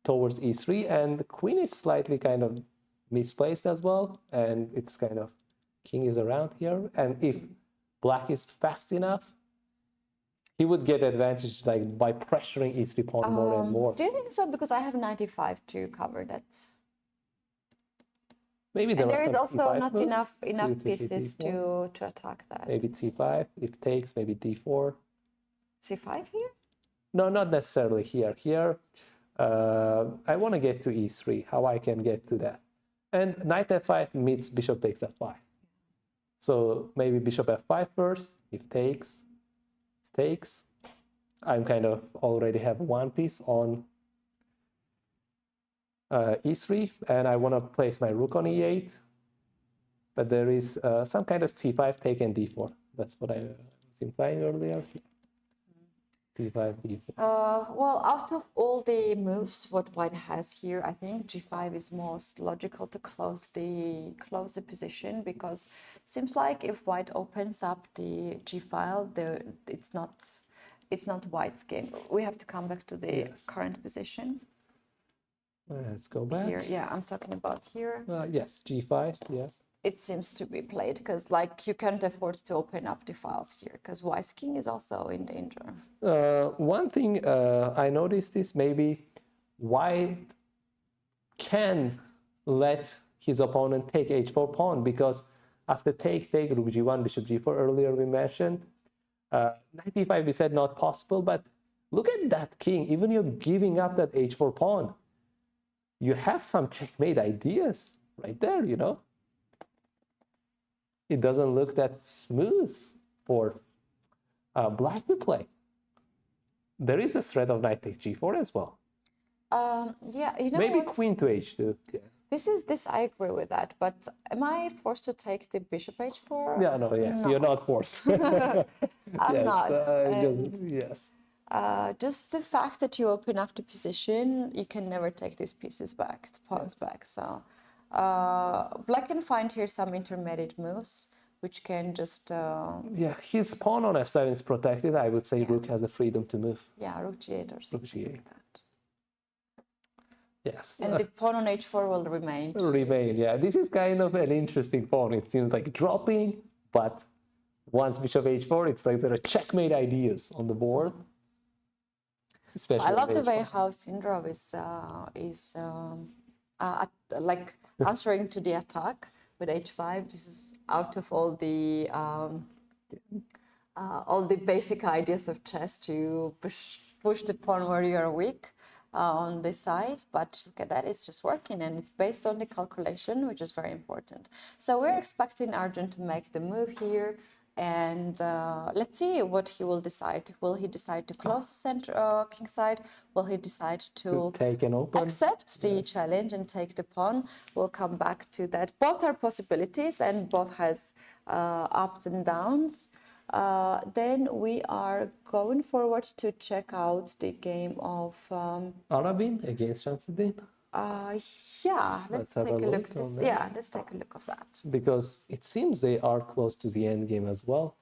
towards e3, and the queen is slightly kind of misplaced as well, and it's kind of king is around here, and if black is fast enough, he would get advantage like by pressuring e3 pawn more and more. Do you think so? Because I have 95 to cover that. Maybe And there is like also c5 not moves, enough pieces d4. to attack that. Maybe c5, if takes, maybe d4. C5 here? No, not necessarily here. Here, I want to get to e3, how I can get to that. And knight f5 meets bishop takes f5. So maybe bishop f5 first, if takes, I'm kind of already have one piece on e3, and I want to place my rook on e8, but there is some kind of c5 take and d4. That's what I was implying earlier. c5, d4. Well, out of all the moves what white has here, I think g5 is most logical to close the position, because it seems like if white opens up the g file, it's not white's game. We have to come back to the current position. Let's go back. Here, yeah, I'm talking about here. Yes, g5, yes. It seems to be played because, like, you can't afford to open up the files here because white's king is also in danger. One thing I noticed is maybe white can let his opponent take h4 pawn, because after take, rook g1, bishop g4, earlier we mentioned, knight e5 we said not possible, but look at that king. Even you're giving up that h4 pawn, you have some checkmate ideas right there, you know. It doesn't look that smooth for black to play. There is a threat of knight takes g4 as well. Yeah, you know, maybe queen to h2. Yeah. This I agree with that, but am I forced to take the bishop h4? Yeah, no, yes, No. you're not forced. I'm not. Yes. Just the fact that you open up the position, you can never take these pieces back, the pawns back. So black can find here some intermediate moves, which can just... yeah, his pawn on f7 is protected. I would say rook has the freedom to move. Yeah, rook g8 or something like that. Yes. And the pawn on h4 will remain. Remain, yeah. This is kind of an interesting pawn. It seems like dropping, but once bishop h4, it's like there are checkmate ideas on the board. Especially I love the way how Sindrov is like answering to the attack with h5. This is out of all the basic ideas of chess to push the pawn where you are weak on this side. But look at that, it's just working, and it's based on the calculation, which is very important. So we're expecting Arjun to make the move here. And let's see what he will decide. Will he decide to close the center king side? Will he decide to take an open, accept the challenge and take the pawn? We'll come back to that. Both are possibilities, and both has ups and downs. Then we are going forward to check out the game of Arabin against Shamsuddin. Yeah, let's take a look at this. Yeah, let's take a look of that. Because it seems they are close to the end game as well.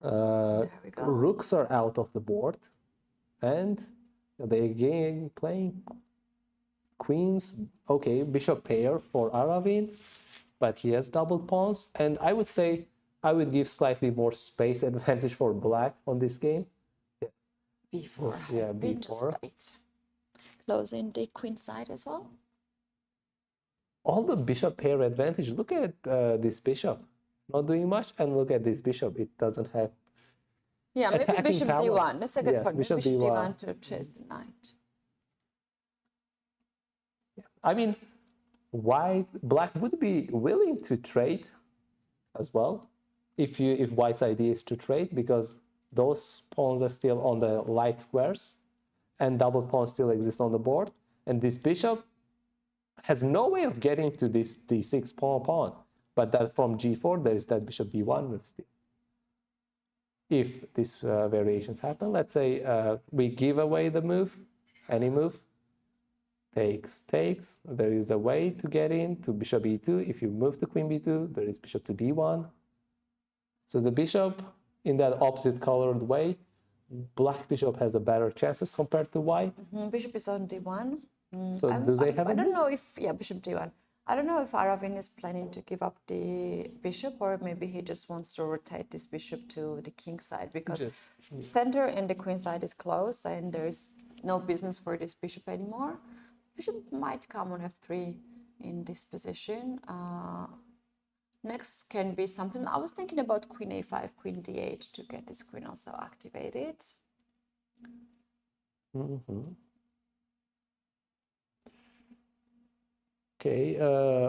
There we go. Rooks are out of the board, and they again playing queens. Okay, bishop pair for Aravin, but he has double pawns, and I would say I would give slightly more space advantage for black on this game. Yeah. B4 has been just played. Closing the queen side as well. All the bishop pair advantage. Look at this bishop, not doing much, and look at this bishop. It doesn't have. Yeah, maybe bishop d1. That's a good point. Bishop d1 to chase the knight. Yeah. I mean, black would be willing to trade as well if white's idea is to trade, because those pawns are still on the light squares. And double pawns still exist on the board, and this bishop has no way of getting to this d6 pawn. But that from g4 there is that bishop d1 move still. If these variations happen, let's say we give away the move, any move, takes. There is a way to get in to bishop e2. If you move to queen b2, there is bishop to d1. So the bishop in that opposite colored way, black bishop has a better chances compared to white. Bishop is on d1. So do they have I a don't move? know if, yeah, bishop d1. I don't know if Arjun is planning to give up the bishop, or maybe he just wants to rotate this bishop to the king side, because center and the queen side is close and there's no business for this bishop anymore. Bishop might come on f3 in this position. Next can be something, I was thinking about queen a5, queen d8 to get this queen also activated. Okay,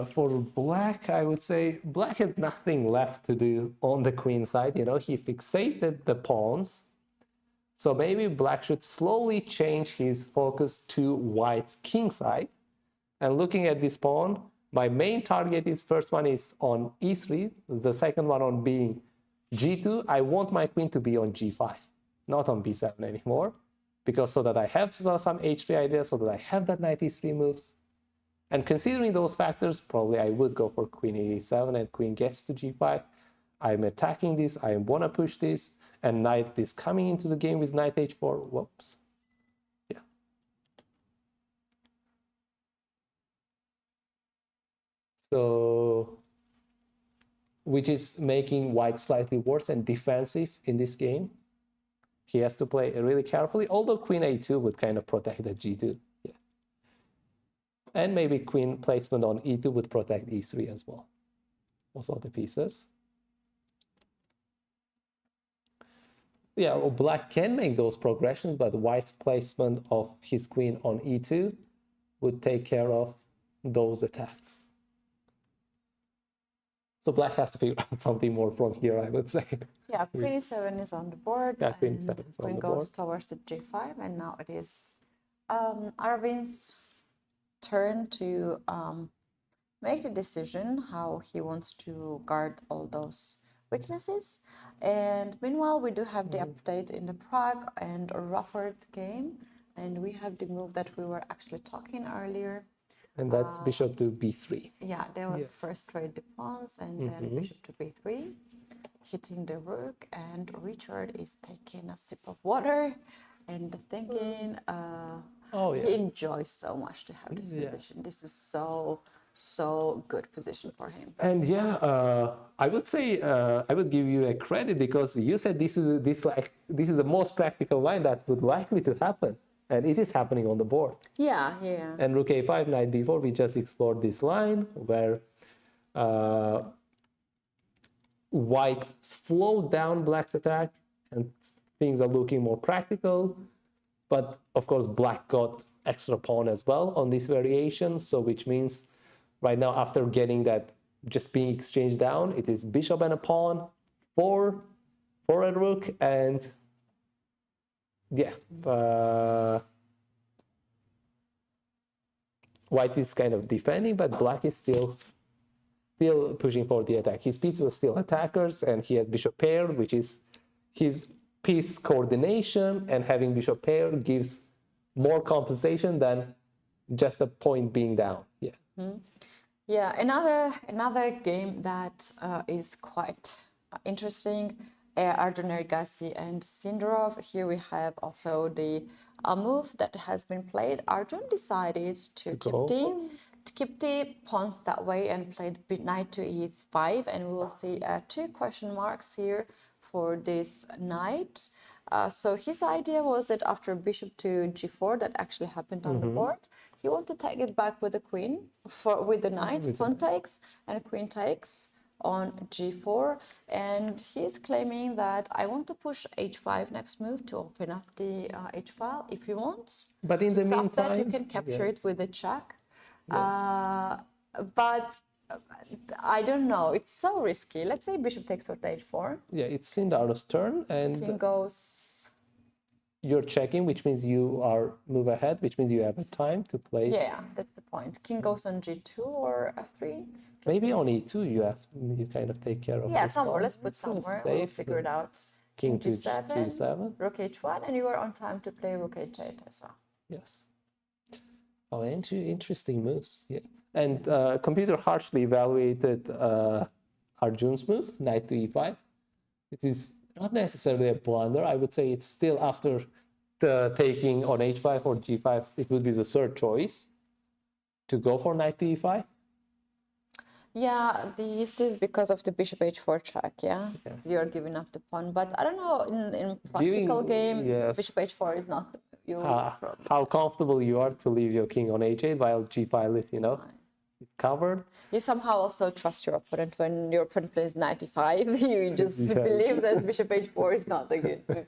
for black, I would say black has nothing left to do on the queen side. You know, he fixated the pawns. So maybe black should slowly change his focus to white's king side. And looking at this pawn, my main target is, first one is on e3, the second one on being g2. I want my queen to be on g5, not on b7 anymore, because so that I have some h3 ideas, so that I have that knight e3 moves. And considering those factors, probably I would go for queen e7 and queen gets to g5. I'm attacking this, I want to push this, and knight is coming into the game with knight h4. Whoops. Yeah. So, which is making white slightly worse and defensive in this game. He has to play really carefully, although queen a2 would kind of protect the g2. Yeah. And maybe queen placement on e2 would protect e3 as well. Also the pieces. Yeah, well, black can make those progressions, but white's placement of his queen on e2 would take care of those attacks. So black has to figure out something more from here, I would say. Yeah, queen e7 is on the board, Yeah, queen and e7 is on queen the goes board. towards the g5, and now it is Arvin's turn to make the decision how he wants to guard all those weaknesses. And meanwhile, we do have the update in the Pragg and Rufford game, and we have the move that we were actually talking earlier. And that's bishop to b3. Yeah, there was Yes. first trade the pawns and then bishop to b3, hitting the rook, and Richard is taking a sip of water and thinking Oh, he yeah. enjoys so much to have this Yes. position. This is so good position for him. And yeah, I would say I would give you a credit, because you said this is the most practical line that would likely to happen, and it is happening on the board. Yeah. And rook a5, knight b4, we just explored this line where white slowed down black's attack and things are looking more practical. But of course, black got extra pawn as well on this variation. So which means right now, after getting that just being exchanged down, it is bishop and a pawn for a rook. And yeah, white is kind of defending, but black is still pushing for the attack. His pieces are still attackers, and he has bishop pair, which is his piece coordination, and having bishop pair gives more compensation than just a point being down. Yeah. Yeah, another game that is quite interesting, Arjun and Sindarov. Here we have also the move that has been played. Arjun decided to keep the pawns that way and played knight to e5, and we will see two question marks here for this knight. So his idea was that after bishop to g4, that actually happened on the board, he wanted to take it back with the queen, with the knight, pawn takes, and queen takes on g4. And he's claiming that I want to push h5 next move to open up the h file if you want. But in the Stop that, you meantime, can capture it with the check. Yes. But I don't know, it's so risky. Let's say bishop takes on h4. Yeah, it's Sindarov's turn, and King goes. you're checking, which means you are move ahead, which means you have a time to place. Yeah, that's the point. King goes on g2 or f3. Maybe on e2 you kind of take care of. Yeah, this somewhere. pawn. Let's put It seems somewhere. We'll safe. figure it out. King to g7, g7. rook h1, and you are on time to play rook h8 as well. Yes. Oh, interesting moves. Yeah. And computer harshly evaluated Arjun's move, knight to e5. It is not necessarily a blunder. I would say it's still after the taking on h5 or g5, it would be the third choice to go for knight to e5. Yeah, this is because of the bishop h4 check, yeah? You're giving up the pawn. But I don't know, in practical game, yes. bishop h4 is not your problem. How comfortable you are to leave your king on h8 while g5 is, it's covered. You somehow also trust your opponent when your opponent plays 95. You just believe that bishop h4 is not a good move.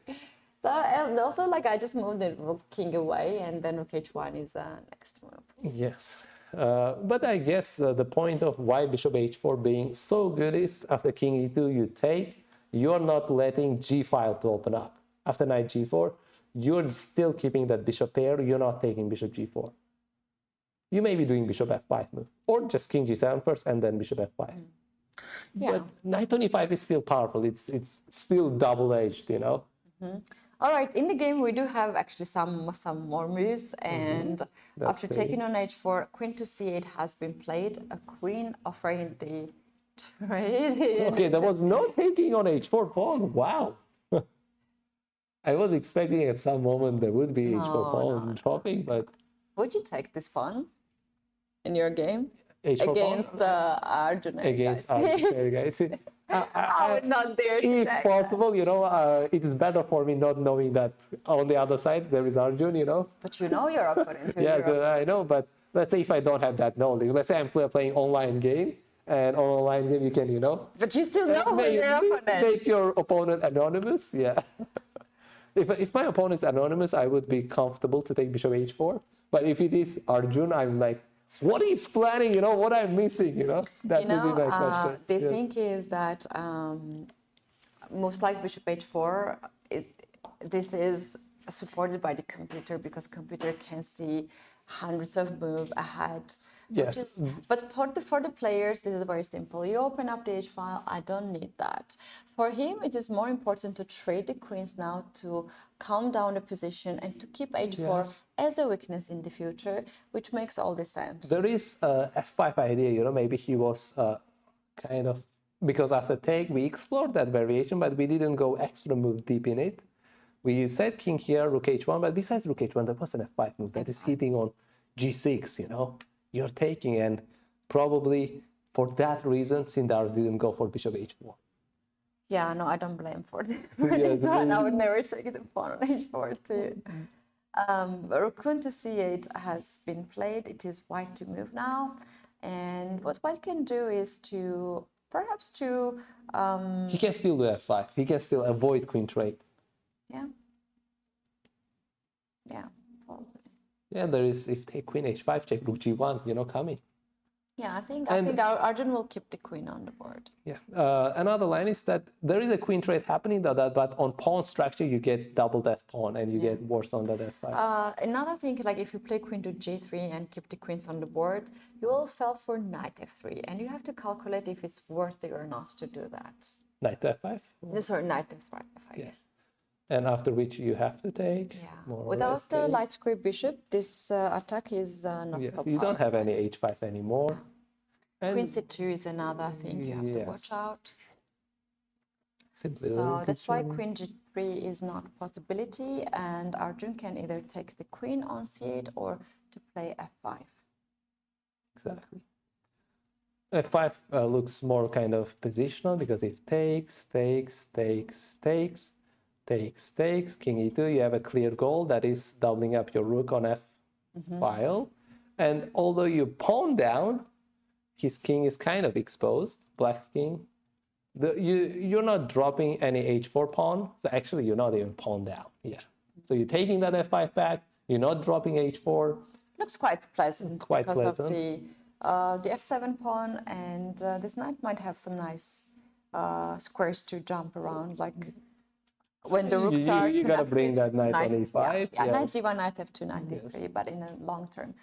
So, and also, like, I just moved the rook king away, and then rook h1 is next move. Yes. But I guess the point of why bishop h4 being so good is after king e2 you take, you're not letting g file to open up. After knight g4, you're still keeping that bishop pair, you're not taking bishop g4. You may be doing bishop f5 move, or just king g7 first and then bishop f5. Yeah. But knight on e5 is still powerful, it's still double-edged, All right, in the game we do have actually some more moves, and after taking on h4, queen to c8 has been played. A queen offering the trade. Okay, there was no taking on h4 pawn. Wow. I was expecting at some moment there would be h4 pawn dropping, but would you take this pawn in your game h4 against Arjun? Against Arjun, guys. I would not dare to if take possible, it is better for me not knowing that on the other side there is Arjun, But you know your opponent. Yeah, I know, but let's say if I don't have that knowledge, let's say I'm playing online game, and on online game you can, But you still know who's your opponent. Make your opponent anonymous, yeah. If my opponent is anonymous, I would be comfortable to take bishop h4. But if it is Arjun, I'm like, what he's planning, what I'm missing, that would be my question. The thing is that most like bishop h4, this is supported by the computer because computer can see hundreds of moves ahead. Yes. But for the players, this is very simple. You open up the h file. I don't need that. For him, it is more important to trade the queens now to calm down the position and to keep h4 as a weakness in the future, which makes all the sense. There is a f5 idea, maybe he was kind of, because after take, we explored that variation, but we didn't go extra move deep in it. We said king here, rook h1, but besides rook h1, there was an f5 move that is hitting on g6, You're taking, and probably for that reason, Sindar didn't go for bishop h4. Yeah, no, I don't blame for this one. I would never take the pawn on h4 too. Rook to c8 has been played. It is white to move now, and what white can do is to perhaps to. He can still do f5. He can still avoid queen trade. Yeah. Yeah, probably. Yeah, there is, if take queen h5, check rook g1, coming. Yeah, I think Arjun will keep the queen on the board. Yeah. Another line is that there is a queen trade happening, but on pawn structure, you get double that pawn and you get worse on that f5. Another thing, like if you play queen to g3 and keep the queens on the board, you will fall for knight f3, and you have to calculate if it's worthy or not to do that. Knight to f5? Sorry, knight f5. Yes. And after which you have to take. Yeah. Without the light square bishop, this attack is not so powerful. You don't have any h5 anymore. And queen c2 is another thing you have to watch out. Simply so that's why queen g3 is not a possibility, and Arjun can either take the queen on c8 or to play f5. Exactly. f5 looks more kind of positional because if takes, king e2, you have a clear goal that is doubling up your rook on f file. And although you pawn down, his king is kind of exposed, black's king. You're not dropping any h4 pawn, so actually you're not even pawn down here. So you're taking that f5 back, you're not dropping h4. Looks quite pleasant because of the f7 pawn, and this knight might have some nice squares to jump around, like when the rooks are you gotta bring that knight on e5. Yeah, knight g1, knight f2, knight d3, but in a long term.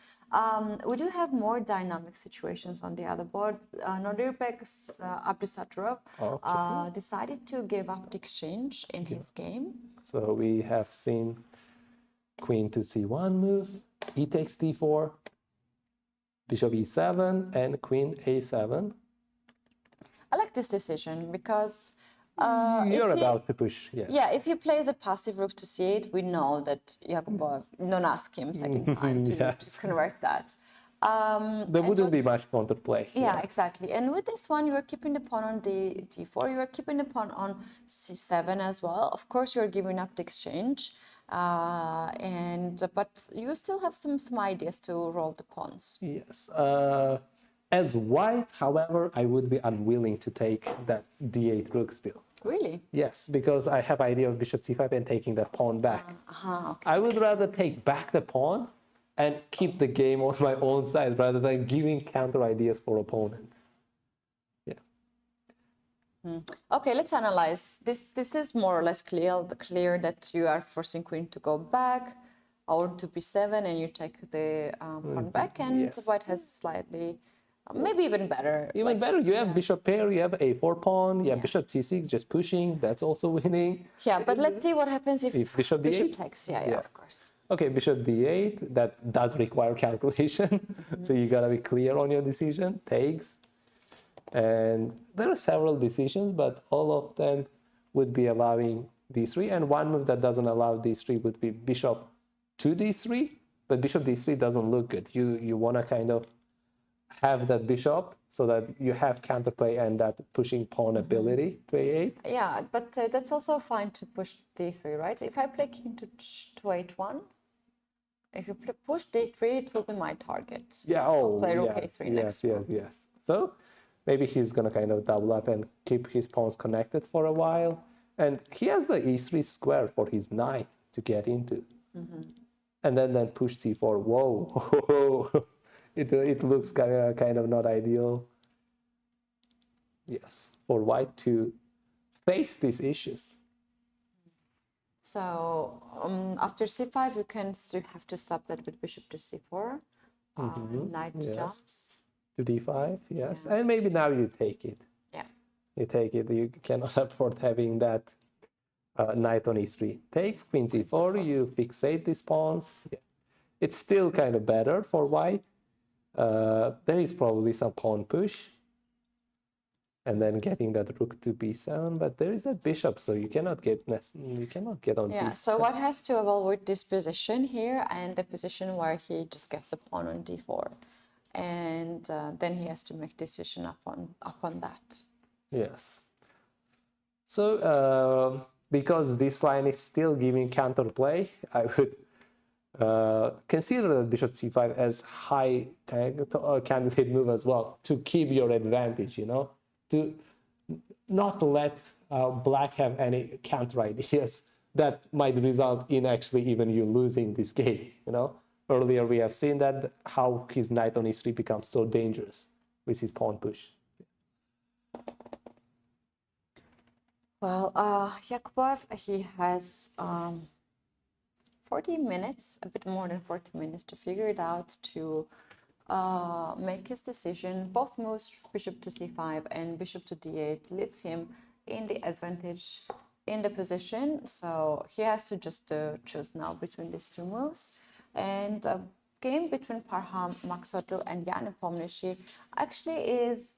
We do have more dynamic situations on the other board. Nodirbek's Abdusaturov decided to give up the exchange in his game. So we have seen queen to c1 move, e takes d4, bishop e7, and queen a7. I like this decision because You're about to push, yeah. Yeah, if he plays a passive rook to c8, we know that Yakubov don't ask him second time to Yes. convert that. There wouldn't be much counterplay. Yeah, exactly. And with this one, you are keeping the pawn on d4. You are keeping the pawn on c7 as well. Of course, you are giving up the exchange, but you still have some ideas to roll the pawns. Yes. As white, however, I would be unwilling to take that d8 rook still. Really? Yes, because I have idea of bishop c5 and taking that pawn back. Okay. I would rather take back the pawn and keep the game on my own side rather than giving counter ideas for opponent. Yeah. Okay, let's analyze. This is more or less clear that you are forcing queen to go back or to b7 and you take the pawn back, and Yes. white has slightly, maybe even better. Even better, you have bishop pair, you have a4 pawn, you have bishop c6 just pushing, that's also winning. Yeah, but let's see what happens if bishop d8 takes. Yeah, of course. Okay, bishop d8, that does require calculation. So you gotta be clear on your decision, takes. And there are several decisions, but all of them would be allowing d3. And one move that doesn't allow d3 would be bishop to d3, but bishop d3 doesn't look good. You wanna kind of have that bishop so that you have counterplay and that pushing pawn ability to a8. Yeah, but that's also fine to push d3, right? If I play king to h1, if you push d3, it will be my target. Yeah, I'll play rook yes, a3 next. yes. So maybe he's gonna kind of double up and keep his pawns connected for a while. And he has the e3 square for his knight to get into. And then push c4. Whoa, it looks kind of not ideal. Yes, for white to face these issues. So after c5, you can still have to stop that with bishop to c4. Knight jumps. To d5, yes. And maybe now you take it. Yeah. You take it. You cannot afford having that knight on e3. Takes, queen c4, you fixate these pawns. Yeah. It's still kind of better for white. There is probably some pawn push. And then getting that rook to b7, but there is a bishop, so you cannot get on. Yeah, so white has to evaluate this position here and the position where he just gets the pawn on d4, and then he has to make decision upon that. Yes. So because this line is still giving counterplay, I would consider the bishop c5 as high candidate move as well to keep your advantage. To not let black have any counter ideas that might result in actually even you losing this game. Earlier we have seen that how his knight on e3 becomes so dangerous with his pawn push. Well, Yakubov, he has 40 minutes, a bit more than 40 minutes to figure it out, to make his decision. Both moves, bishop to c5 and bishop to d8, leads him in the advantage in the position. So he has to just choose now between these two moves. And a game between Parham Maksutlu and Jan Nepomniachtchi actually is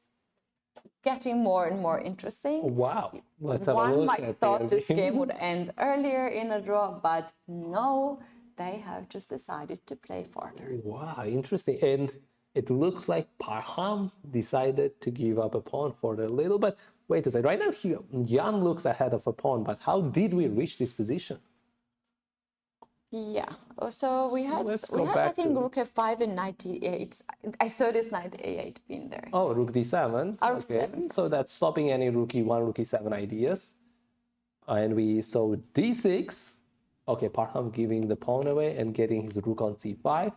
getting more and more interesting. Wow. Let's have a One look might at thought this game would end earlier in a draw, but no, they have just decided to play further. Wow, interesting. And it looks like Parham decided to give up a pawn for a little, but wait a second. Right now, Jan looks ahead of a pawn, but how did we reach this position? Yeah, so we had I think rook f5 in knight e8. I saw this knight a8 being there. Oh, rook d7. Rook Okay, d7 so that's stopping any rook e1, rook e7 ideas. And we saw d6. Okay, Parham giving the pawn away and getting his rook on c5.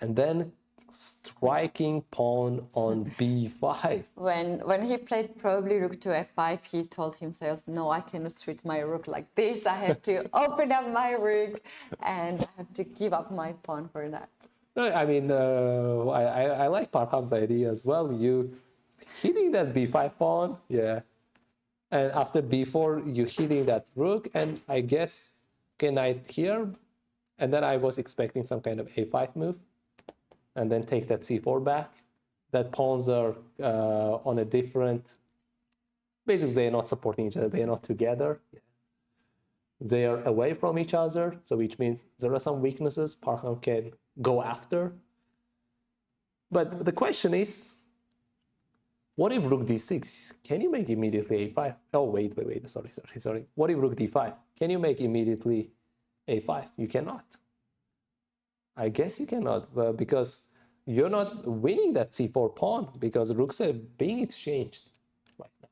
And then striking pawn on b5. When he played probably rook to f5, he told himself, no, I cannot treat my rook like this. I have to open up my rook and I have to give up my pawn for that. I mean, I like Parham's idea as well. You hitting that b5 pawn, yeah. And after b4, you hitting that rook, and I guess, okay, knight here. And then I was expecting some kind of a5 move. And then take that c4 back. That pawns are on a different Basically, they're not supporting each other. They're not together. They are away from each other, so which means there are some weaknesses Parham can go after. But the question is, what if rook d6? Can you make immediately a5? Oh, wait. Sorry. What if rook d5? Can you make immediately a5? You cannot. I guess you cannot, because you're not winning that c4 pawn because rooks are being exchanged right now.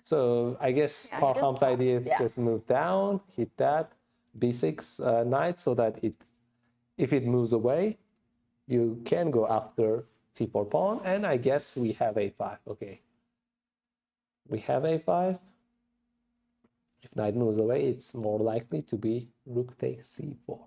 So I guess Yeah, he just Parham's idea is yeah. just move down, hit that, b6 knight, so that if it moves away, you can go after c4 pawn, and I guess we have a5. Okay, we have a5. If knight moves away, it's more likely to be rook takes c4.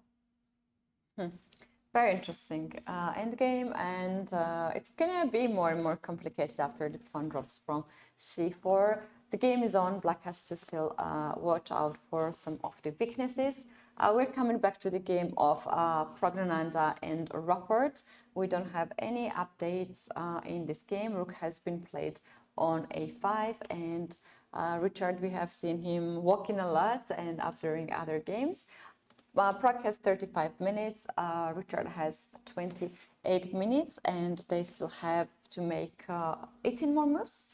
Very interesting endgame, and it's gonna be more and more complicated after the pawn drops from c4. The game is on. Black has to still watch out for some of the weaknesses. We're coming back to the game of Pragg and Rupert. We don't have any updates in this game. Rook has been played on a5, and Richard, we have seen him walking a lot and observing other games. Pragg has 35 minutes, Richard has 28 minutes, and they still have to make 18 more moves.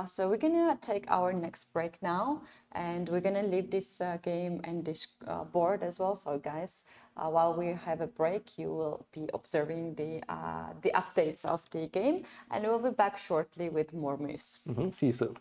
So we're gonna take our next break now, and we're gonna leave this game and this board as well. So guys, while we have a break, you will be observing the updates of the game, and we'll be back shortly with more moves. See you soon.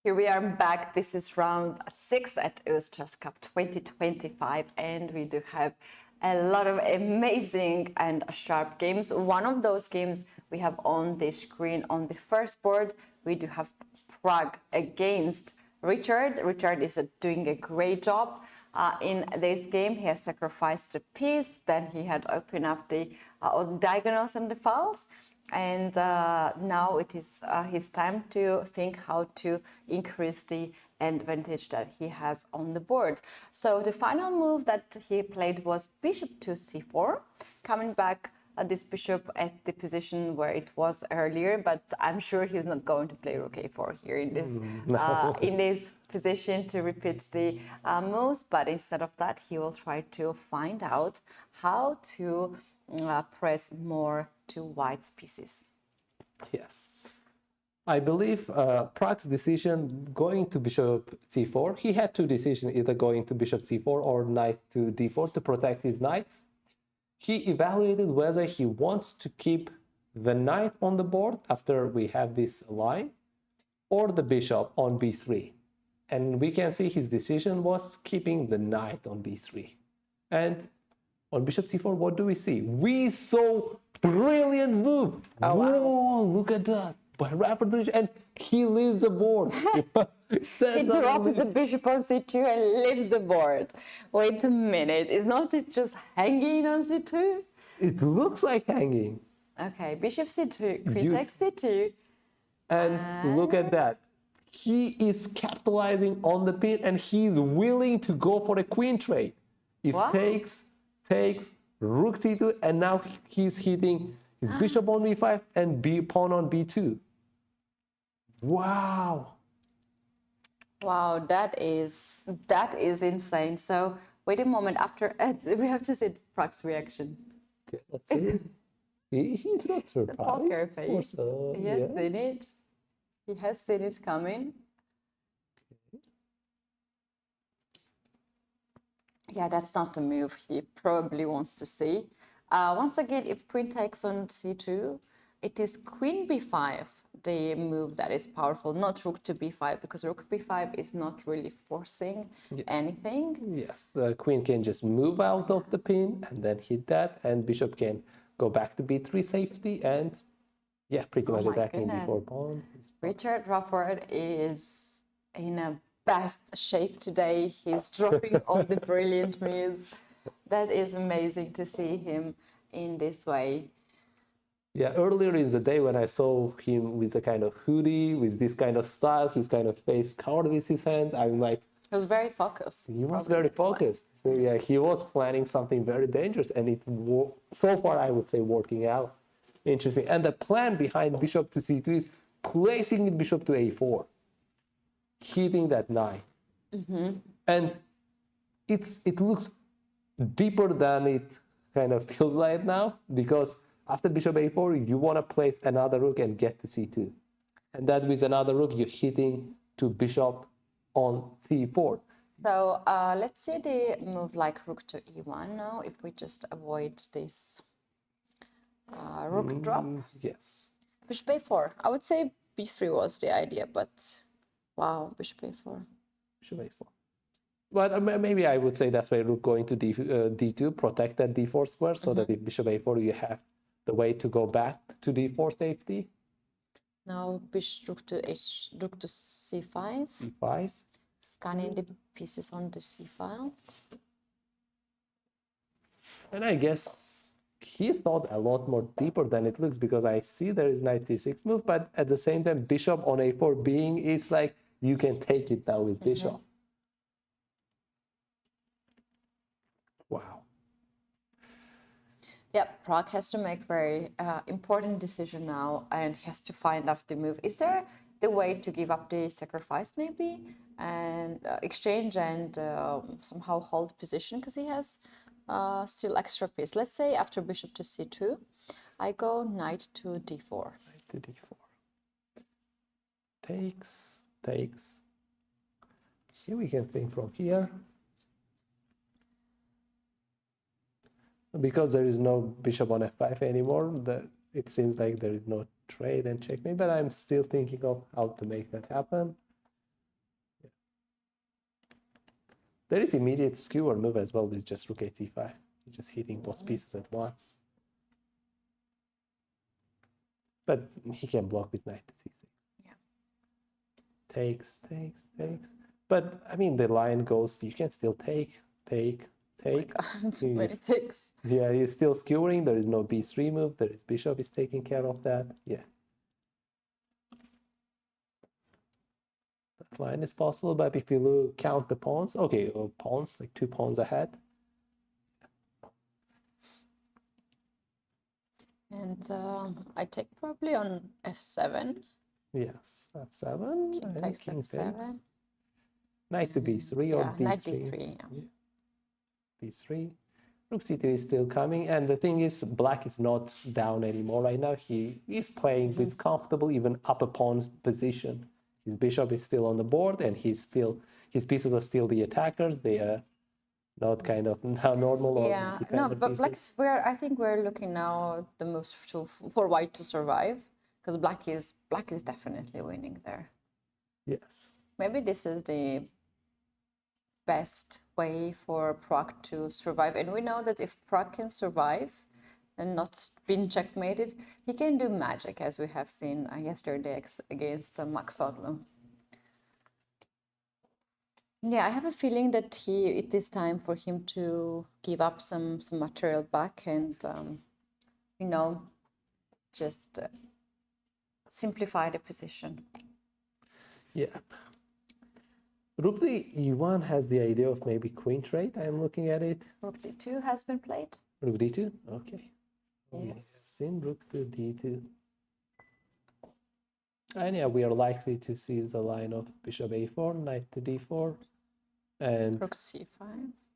Here we are back. This is round 6 at UzChess Cup 2025, and we do have a lot of amazing and sharp games. One of those games we have on the screen on the first board, we do have Pragg against Richard. Richard is doing a great job in this game. He has sacrificed a piece, then he had opened up the diagonals and the files. And now it is his time to think how to increase the advantage that he has on the board. So the final move that he played was bishop to c4, coming back this bishop at the position where it was earlier, but I'm sure he's not going to play rook a4 here in this position to repeat the moves, but instead of that he will try to find out how to press more to white's pieces. Yes. I believe Pragg's decision going to bishop c4, he had two decisions, either going to bishop c4 or knight to d4 to protect his knight. He evaluated whether he wants to keep the knight on the board after we have this line, or the bishop on b3. And we can see his decision was keeping the knight on b3. And on bishop c4, what do we see? We saw brilliant move. Oh, wow. Whoa, look at that. By rapid bridge, and he leaves the board. He drops the bishop on c2 and leaves the board. Wait a minute, is not it just hanging on c2? It looks like hanging. Okay, bishop c2, queen takes c2. And look at that. He is capitalizing on the pin, and he's willing to go for a queen trade. If Wow. takes, rook c2, and now he's hitting his bishop on b5 and pawn on b2. Wow. Wow, that is insane. So wait a moment, after we have to see Pragg's reaction. Okay, let's see. He's not surprised. The poker face. He has yes. seen it. He has seen it coming. Okay. Yeah, that's not the move he probably wants to see. Once again, if queen takes on c2, it is queen b5, the move that is powerful, not rook to b5, because rook b5 is not really forcing anything. Yes, the queen can just move out of the pin and then hit that, and bishop can go back to b3 safety, and yeah, pretty much attacking b4 pawn. Richard Rufford is in a best shape today. He's dropping all the brilliant moves. That is amazing to see him in this way. Yeah, earlier in the day when I saw him with a kind of hoodie, with this kind of style, his kind of face covered with his hands, I'm like... He was very focused. He was very focused. Yeah, he was planning something very dangerous, and it so far, I would say, working out. Interesting. And the plan behind bishop to c2 is placing the bishop to a4, hitting that knight. And it looks deeper than it kind of feels like now, because after bishop a4, you want to place another rook and get to c2. And that with another rook, you're hitting to bishop on c4. So let's see the move like rook to e1 now, if we just avoid this rook drop. Yes. Bishop a4. I would say b3 was the idea, but wow, bishop a4. Bishop a4. But maybe I would say that's why rook going to d2, protect that d4 square, so that if bishop a4, you have the way to go back to d4 safety. Now bishop rook to c5. c5. Scanning the pieces on the c file. And I guess he thought a lot more deeper than it looks, because I see there is knight c6 move, but at the same time, bishop on a4 being is like, you can take it now with bishop. Wow. Yep, Pragg has to make very important decision now, and he has to find out the move. Is there the way to give up the sacrifice maybe, and exchange and somehow hold position, because he has still extra piece. Let's say after bishop to c2, I go knight to d4. Knight to d4. Takes. Here we can think from here. Because there is no bishop on f5 anymore, it seems like there is no trade and checkmate, but I'm still thinking of how to make that happen. There is immediate skewer move as well with just rook h5. You're just hitting both pieces at once. But he can block with knight to c6. Yeah. Takes. But I mean, the line goes, you can still take. Oh my God, too many ticks. Yeah, you're still skewering. There is no b3 move. There is bishop is taking care of that. Yeah. That line is possible, but if you look, count the pawns, okay, pawns, like 2 pawns ahead. And I take probably on f7. Yes, f7. King takes f7. Knight to b3 or d3. Knight d3. Yeah. d3. Rook c2 is still coming, and the thing is, black is not down anymore right now. He is playing with comfortable, even upper pawn's position. His bishop is still on the board, and his pieces are still the attackers. They are not kind of normal or no, but pieces. I think we're looking now the moves for white to survive, because black is definitely winning there. Yes. Maybe this is the best way for Pragg to survive, and we know that if Pragg can survive and not being checkmated, he can do magic, as we have seen yesterday against Max Odlu. Yeah, I have a feeling that it is time for him to give up some material back and, just simplify the position. Yeah. Rook d1 has the idea of maybe queen trade. I'm looking at it. Rook d2 has been played. Rook d2? Okay. Yes. In rook to d2. And yeah, we are likely to see the line of bishop a4, knight to d4, and rook c5.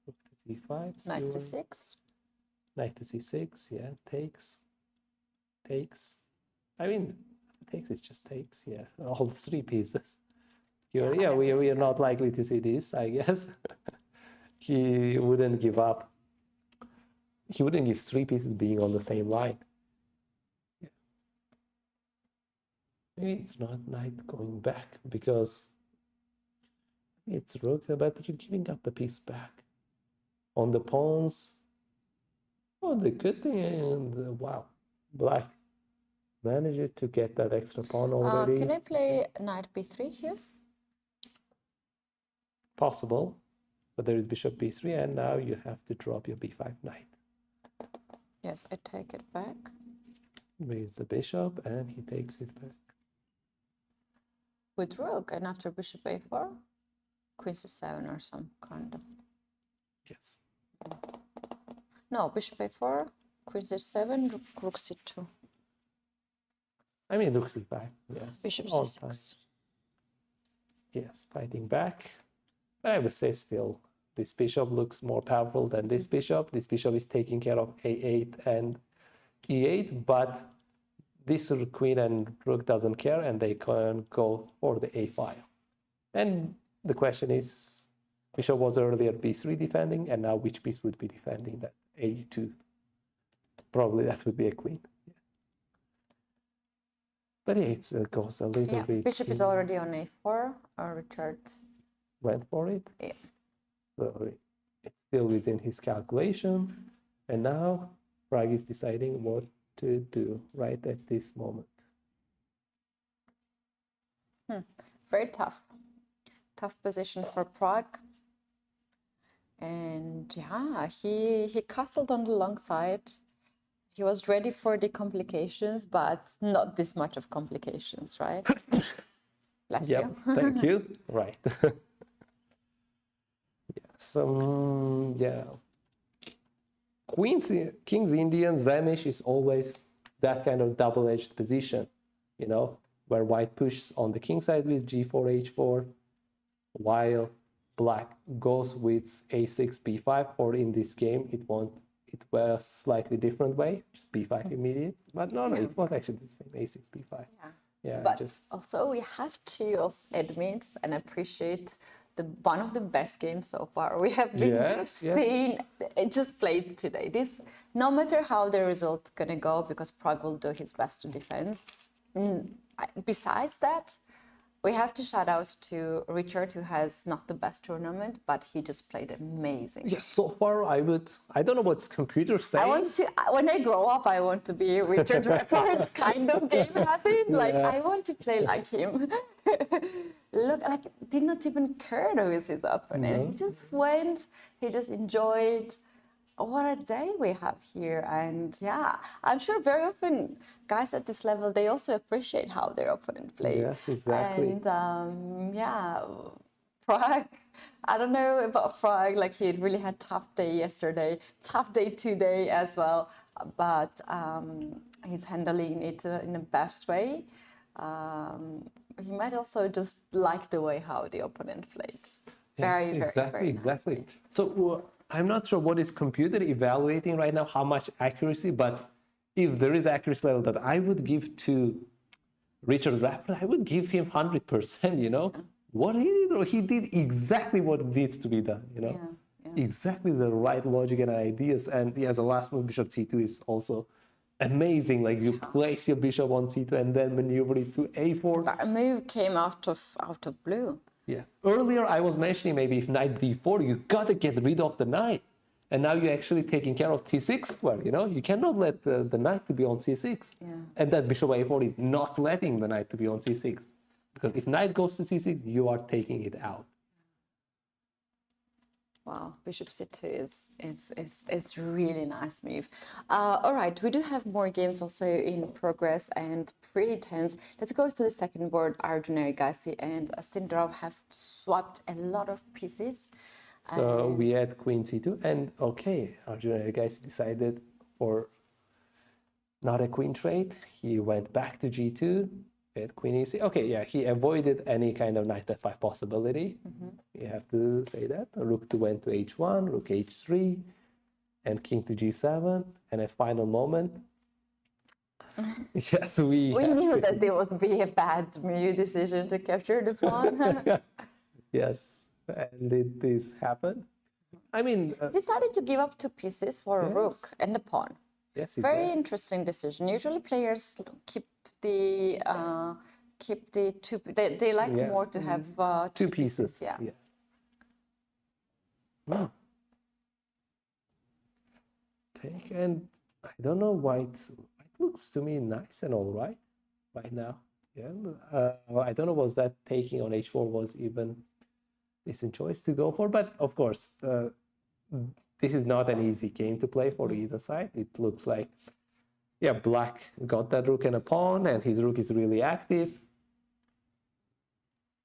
Rook to c5. Knight to c6. Knight to c6, yeah, takes. I mean, takes is just takes, yeah, all 3 pieces. We are not likely to see this, I guess. He wouldn't give up. He wouldn't give 3 pieces being on the same line. Yeah. Maybe it's not knight going back because it's rook, but you're giving up the piece back. On the pawns, oh, the good thing, and wow, black managed to get that extra pawn already. Can I play knight b3 here? Possible, but there is bishop b3, and now you have to drop your b5 knight. Yes, I take it back. Raise the bishop, and he takes it back. With rook, and after bishop a4, queen c7 or some kind of. Yes. No, bishop a4, queen c7, rook c2. I mean, rook c5, yes. Bishop c6. Yes, fighting back. But I would say still, this bishop looks more powerful than this bishop. This bishop is taking care of a8 and e8, but this queen and rook doesn't care, and they can go for the a file. And the question is, bishop was earlier b3 defending, and now which piece would be defending that a2? Probably that would be a queen. Yeah. But yeah, it goes a little bit. Bishop is already on a4, or Richard went for it. Yeah. So it's still within his calculation. And now Pragg is deciding what to do right at this moment. Very tough. Tough position for Pragg. And yeah, he castled on the long side. He was ready for the complications, but not this much of complications, right? Bless you. Thank you. Right. King's Indian Zamish is always that kind of double-edged position, where white pushes on the king side with g4, h4, while black goes with a6, b5, or in this game, it was a slightly different way, just b5 immediate. But no, it was actually the same, a6, b5. Yeah, but also we have to also admit and appreciate one of the best games so far we have been seeing. Just played today. This, no matter how the result's gonna go, because Pragg will do his best to defend. Besides that, We have to shout out to Richard, who has not the best tournament, but he just played amazing. Yeah, so far I don't know what's computer saying. I want to, when I grow up, I want to be Richard Rapport kind of game habit. Like, I want to play like him. Look, like, did not even care who is his opponent. He just went, he just enjoyed. What a day we have here. And yeah, I'm sure very often guys at this level, they also appreciate how their opponent played. Yes, exactly. And yeah, Pragg, I don't know about Pragg, like he really had tough day yesterday, tough day today as well, but he's handling it in the best way. He might also just like the way how the opponent played. Very, yes, very exactly. nicely. So I'm not sure what is computer evaluating right now, how much accuracy, but if there is accuracy level that I would give to Richard Rapport, I would give him 100%, you know. What he did exactly what needs to be done, you know. Exactly the right logic and ideas. And yeah, the last move, bishop c2, is also amazing. Like you place your bishop on c2 and then maneuver it to a4. That move came out of blue. Yeah. Earlier, I was mentioning maybe if knight d4, you got to get rid of the knight. And now you're actually taking care of t6 square, you know? You cannot let the knight to be on c6. Yeah. And that bishop a4 is not letting the knight to be on c6. Because if knight goes to c6, you are taking it out. Wow, bishop c2 is really nice move. All right, we do have more games also in progress and pretty tense. Let's go to the second board. Arjun Erigaisi and Sindarov have swapped a lot of pieces. So we had queen c2, and okay, Arjun Erigaisi decided for not a queen trade. He went back to g2. At queen e6. Okay, yeah, he avoided any kind of knight f5 possibility. You have to say that. Rook 2 went to h1, rook h3, and king to g7. And a final moment. Yes, we knew that there would be a bad move decision to capture the pawn. Yes, and this happened. I mean, decided to give up 2 pieces for a rook and the pawn. Yes, very interesting decision. Usually players keep the two. They like more to have two pieces. Yeah. Yes. Hmm. Take, and I don't know why it looks to me nice and all right now. Yeah. I don't know was that taking on h4 was even decent choice to go for, but of course this is not an easy game to play for either side. It looks like, yeah, black got that rook and a pawn, and his rook is really active.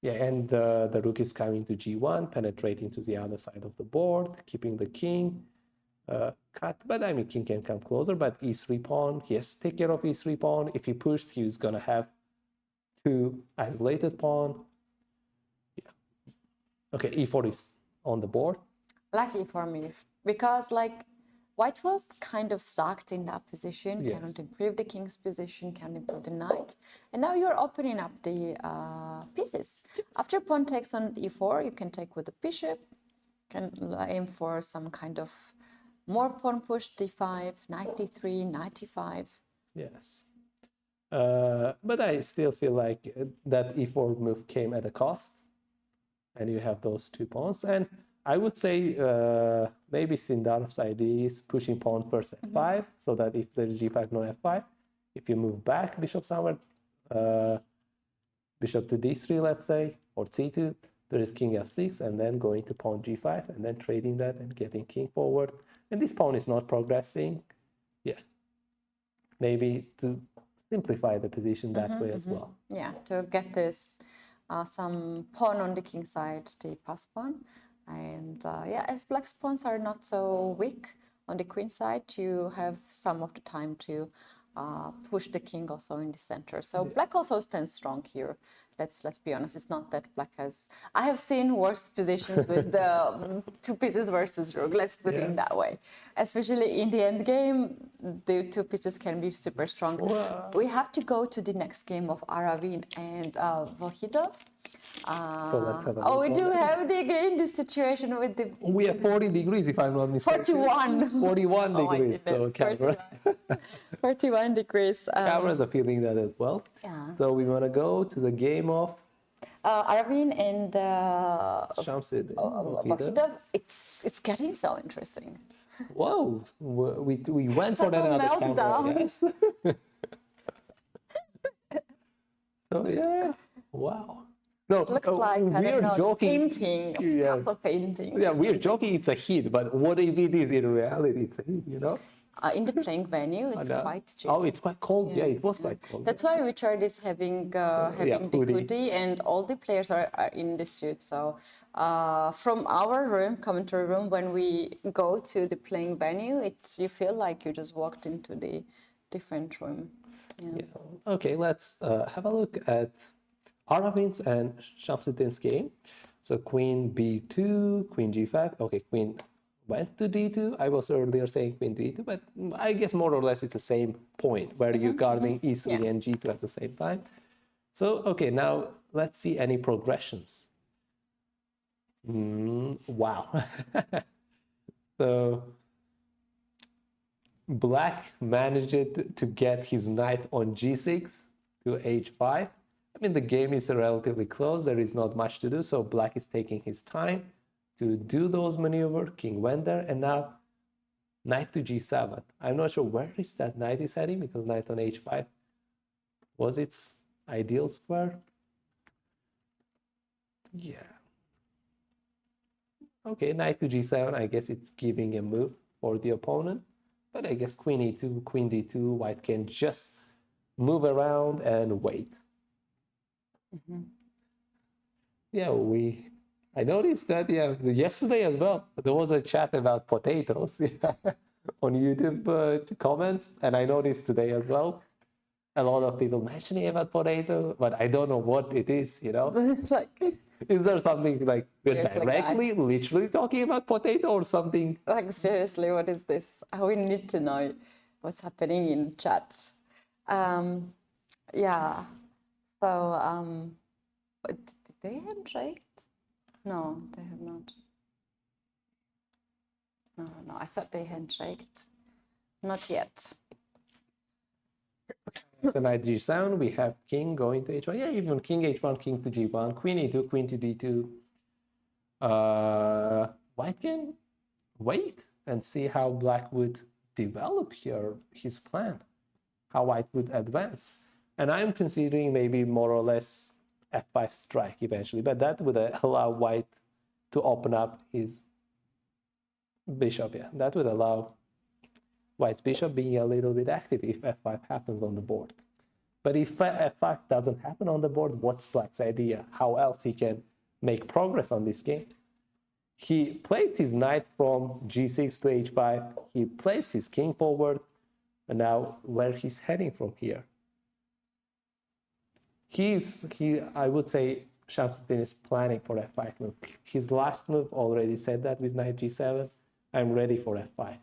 Yeah, and the rook is coming to g1, penetrating to the other side of the board, keeping the king cut. But I mean, king can come closer, but e3 pawn, he has to take care of e3 pawn. If he pushed, he's going to have 2 isolated pawn. Yeah. Okay, e4 is on the board. Lucky for me, because like white was kind of stuck in that position, cannot improve the king's position, can't improve the knight. And now you're opening up the pieces. After pawn takes on e4, you can take with the bishop, can aim for some kind of more pawn push, d5, knight d3, knight d5. Yes. But I still feel like that e4 move came at a cost. And you have those 2 pawns. And I would say maybe Sindarov's idea is pushing pawn first f5, so that if there's g5, no f5, if you move back bishop somewhere, bishop to d3, let's say, or c2, there is king f6, and then going to pawn g5, and then trading that and getting king forward. And this pawn is not progressing. Yeah, maybe to simplify the position that way as well. Yeah, to get this some pawn on the king side, the pass pawn. And yeah, as black's pawns are not so weak on the queen side, you have some of the time to push the king also in the center. So black also stands strong here. Let's be honest. It's not that black has. I have seen worse positions with the 2 pieces versus rook. Let's put it in that way. Especially in the end game, the 2 pieces can be super strong. Wow. We have to go to the next game of Aravin and Vohidov. So let's have a we do have again this situation with the. We have 40 degrees, if I'm not mistaken. 41. 41 degrees. So camera. 41 degrees. Cameras are feeling that as well. Yeah. So we want to go to the game of Arvin and Shamsuddin, Wahidov, it's getting so interesting. Whoa, we went for Total another camera, meltdown. yes. So yeah, wow. No, Looks like, I we don't are know, joking. painting, Yes. castle painting. Yeah, we're joking. It's a hit, but what if it is in reality? It's a hit, you know. In the playing venue, it's And, quite chilly. oh, it's quite cold. Yeah, it was quite cold. That's why Richard is having the hoodie. hoodie, and all the players are in the suit. So from our room, commentary room, when we go to the playing venue, you feel like you just walked into the different room. Yeah. Okay, let's have a look at Aravin's and Shamsuddin's game. So queen b2, queen g5. Okay, queen went to d2. I was earlier saying queen to e2, but I guess more or less it's the same point where you're guarding e3 and g2 at the same time. So, okay, now let's see any progressions. Wow. So Black managed to get his knight on g6 to h5. I mean, the game is relatively close. There is not much to do. So Black is taking his time to do those maneuvers. King went there. And now knight to g7. I'm not sure where is that knight is heading because knight on h5 was its ideal square. Yeah. Okay, knight to g7. I guess it's giving a move for the opponent. But I guess queen e2, queen d2, white can just move around and wait. Yeah, I noticed that yesterday as well, there was a chat about potatoes on YouTube comments, and I noticed today as well, a lot of people mentioning about potato, but I don't know what it is, you know? It's like, Is there something like we're Seriously, directly, literally talking about potato or something? seriously, what is this? We need to know what's happening in chats. Yeah. So, but did they handshake? No, they have not. No, I thought they handshaked. Not yet. The knight g7, we have king going to h1. Yeah, even king h1, king to g1, queen e2, queen to d2. White can wait and see how black would develop here, his plan, how white would advance. And I'm considering maybe more or less f5 strike eventually, but that would allow white to open up his bishop. Yeah, that would allow white's bishop being a little bit active if f5 happens on the board. But if f5 doesn't happen on the board, what's black's idea? How else he can make progress on this game? He placed his knight from g6 to h5. He placed his king forward. And now where he's heading from here? I would say Shamsuddin is planning for f5 move. His last move already said that with knight g7. I'm ready for f5.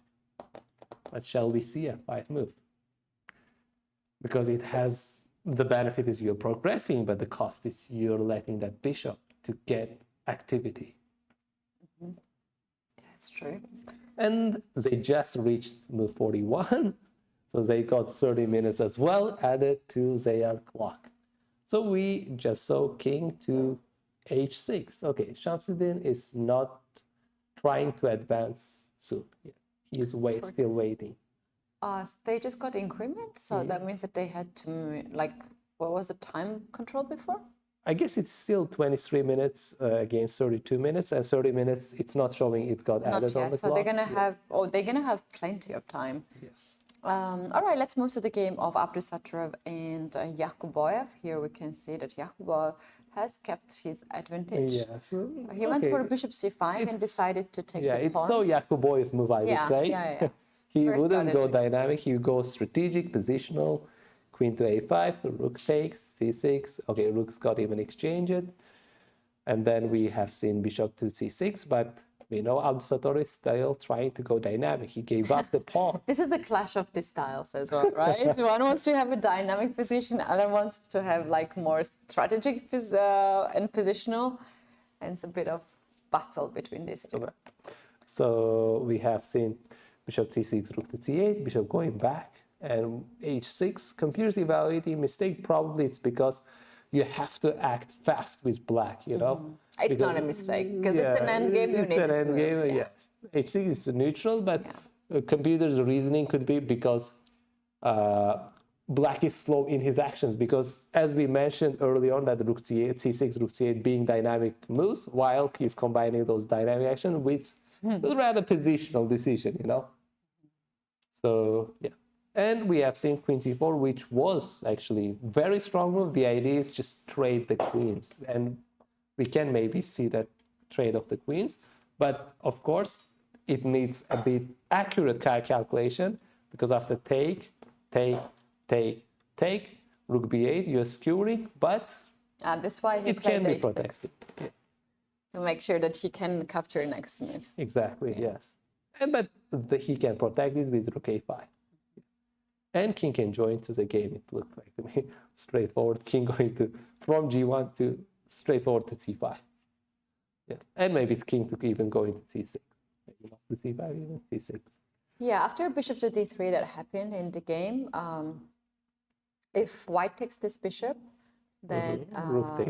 But shall we see f5 move? Because it has, the benefit is you're progressing, but the cost is you're letting that bishop to get activity. That's true. And they just reached move 41. So they got 30 minutes as well added to their clock. So we just saw king to h6. Okay, Shamsuddin is not trying to advance soon. Yeah, he is still waiting. They just got increments, so that means that they had to, what was the time control before? I guess it's still 23 minutes against 32 minutes, and 30 minutes, it's not showing it got added on the clock. So they're gonna have plenty of time. Yes. All right, let's move to the game of Abdusattorov and Yakuboyev. Here we can see that Yakuboyev has kept his advantage. Yeah, so, He went for bishop c5 and decided to take the pawn. Yeah, it's no Yakuboyev move, I would say. Yeah. He wouldn't go dynamic, he would go strategic, positional, queen to a5, rook takes, c6. Okay, rook's got even exchanged. And then we have seen bishop to c6, but we know Abdusattorov is still trying to go dynamic. He gave up the pawn. This is a clash of the styles as well, right? One wants to have a dynamic position, other wants to have more strategic and positional. And it's a bit of battle between these two. So we have seen bishop c6, rook to c8, bishop going back, and h6. Computers evaluating mistake, probably it's because you have to act fast with black, you know. It's not a mistake because it's an end game. You It's need an to end move. game, Yeah. yes. H6 is neutral, but Yeah. computer's reasoning could be because black is slow in his actions, because as we mentioned early on that rook c8, c6, rook c8 being dynamic moves, while he's combining those dynamic actions with rather positional decision, you know. So yeah, and we have seen queen c4, which was actually very strong move. The idea is just trade the queens, and we can maybe see that trade of the queens, but of course it needs a bit accurate calculation, because after take, rook b8, you're skewering, but That's why he it played can be h6 protected. Yeah, to make sure that he can capture next move. exactly, yes. And but he can protect it with rook a5. And king can join to the game, it looks like to me. Straightforward, king going to from g1 to straightforward to c5. Yeah, and maybe it's king to even go into c6. Maybe not to c5, even c6. Yeah, after bishop to d3 that happened in the game, if white takes this bishop, then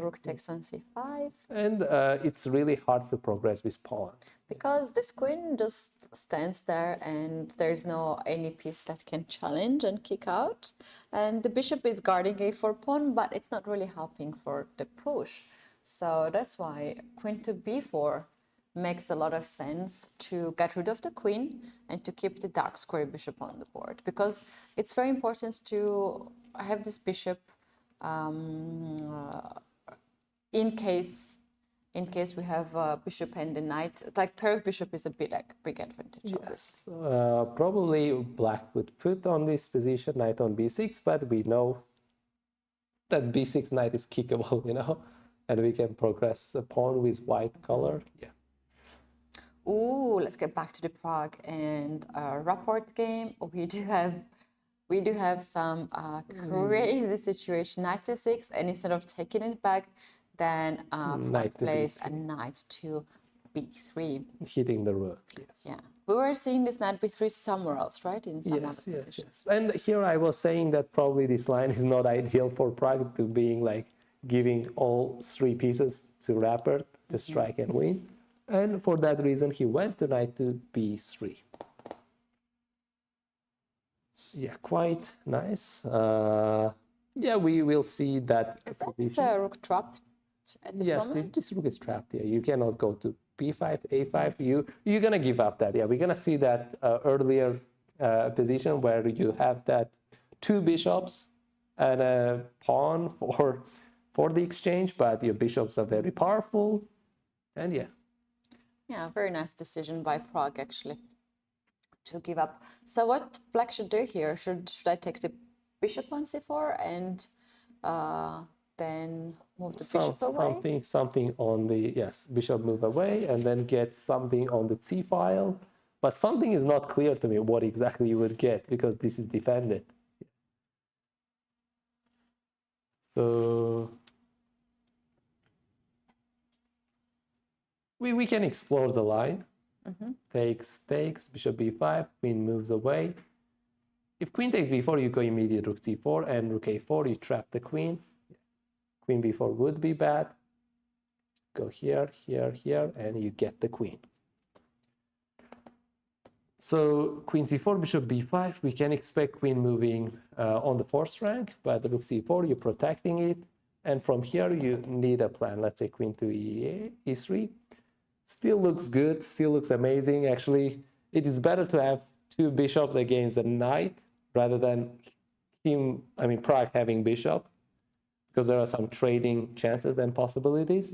rook takes on c5. And it's really hard to progress with pawn. Because this queen just stands there and there's no any piece that can challenge and kick out. And the bishop is guarding a4 pawn, but it's not really helping for the push. So that's why queen to b4 makes a lot of sense to get rid of the queen and to keep the dark square bishop on the board, because it's very important to have this bishop in case we have a bishop and a knight. Like third bishop is a big advantage. Yes, probably black would put on this position knight on b6, but we know that b6 knight is kickable, you know, and we can progress the pawn with white color. Yeah. Ooh, let's get back to the Pragg and rapport game. We do have some crazy situation. Knight c6, and instead of taking it back, then Pragg plays a knight to b3, hitting the rook. Yes. Yeah, we were seeing this knight b3 somewhere else, right? In some other position. Yes. And here I was saying that probably this line is not ideal for Pragg, to being like giving all three pieces to Rapport to strike and win. And for that reason, he went to knight to b3. Yeah, quite nice. Yeah, we will see that. Is that the rook trapped at this moment? Yes, this rook is trapped here. You cannot go to b5, a5. You're gonna give up that. Yeah, we're gonna see that earlier position where you have that two bishops and a pawn for the exchange, but your bishops are very powerful, and yeah. Yeah, very nice decision by Pragg actually to give up. So what black should do here? Should I take the bishop on c4 and then move the bishop away? Something on the, yes, bishop move away, and then get something on the c file. But something is not clear to me what exactly you would get, because this is defended. So we can explore the line. Takes, bishop b5, queen moves away. If queen takes b4, you go immediate rook c4, and rook a4, you trap the queen. Queen b4 would be bad. Go here, here, here, and you get the queen. So queen c4, bishop b5, we can expect queen moving on the fourth rank, but the rook c4, you're protecting it. And from here, you need a plan. Let's say queen to e3. Still looks good, still looks amazing. Actually, it is better to have two bishops against a knight rather than Pragg having bishop, because there are some trading chances and possibilities.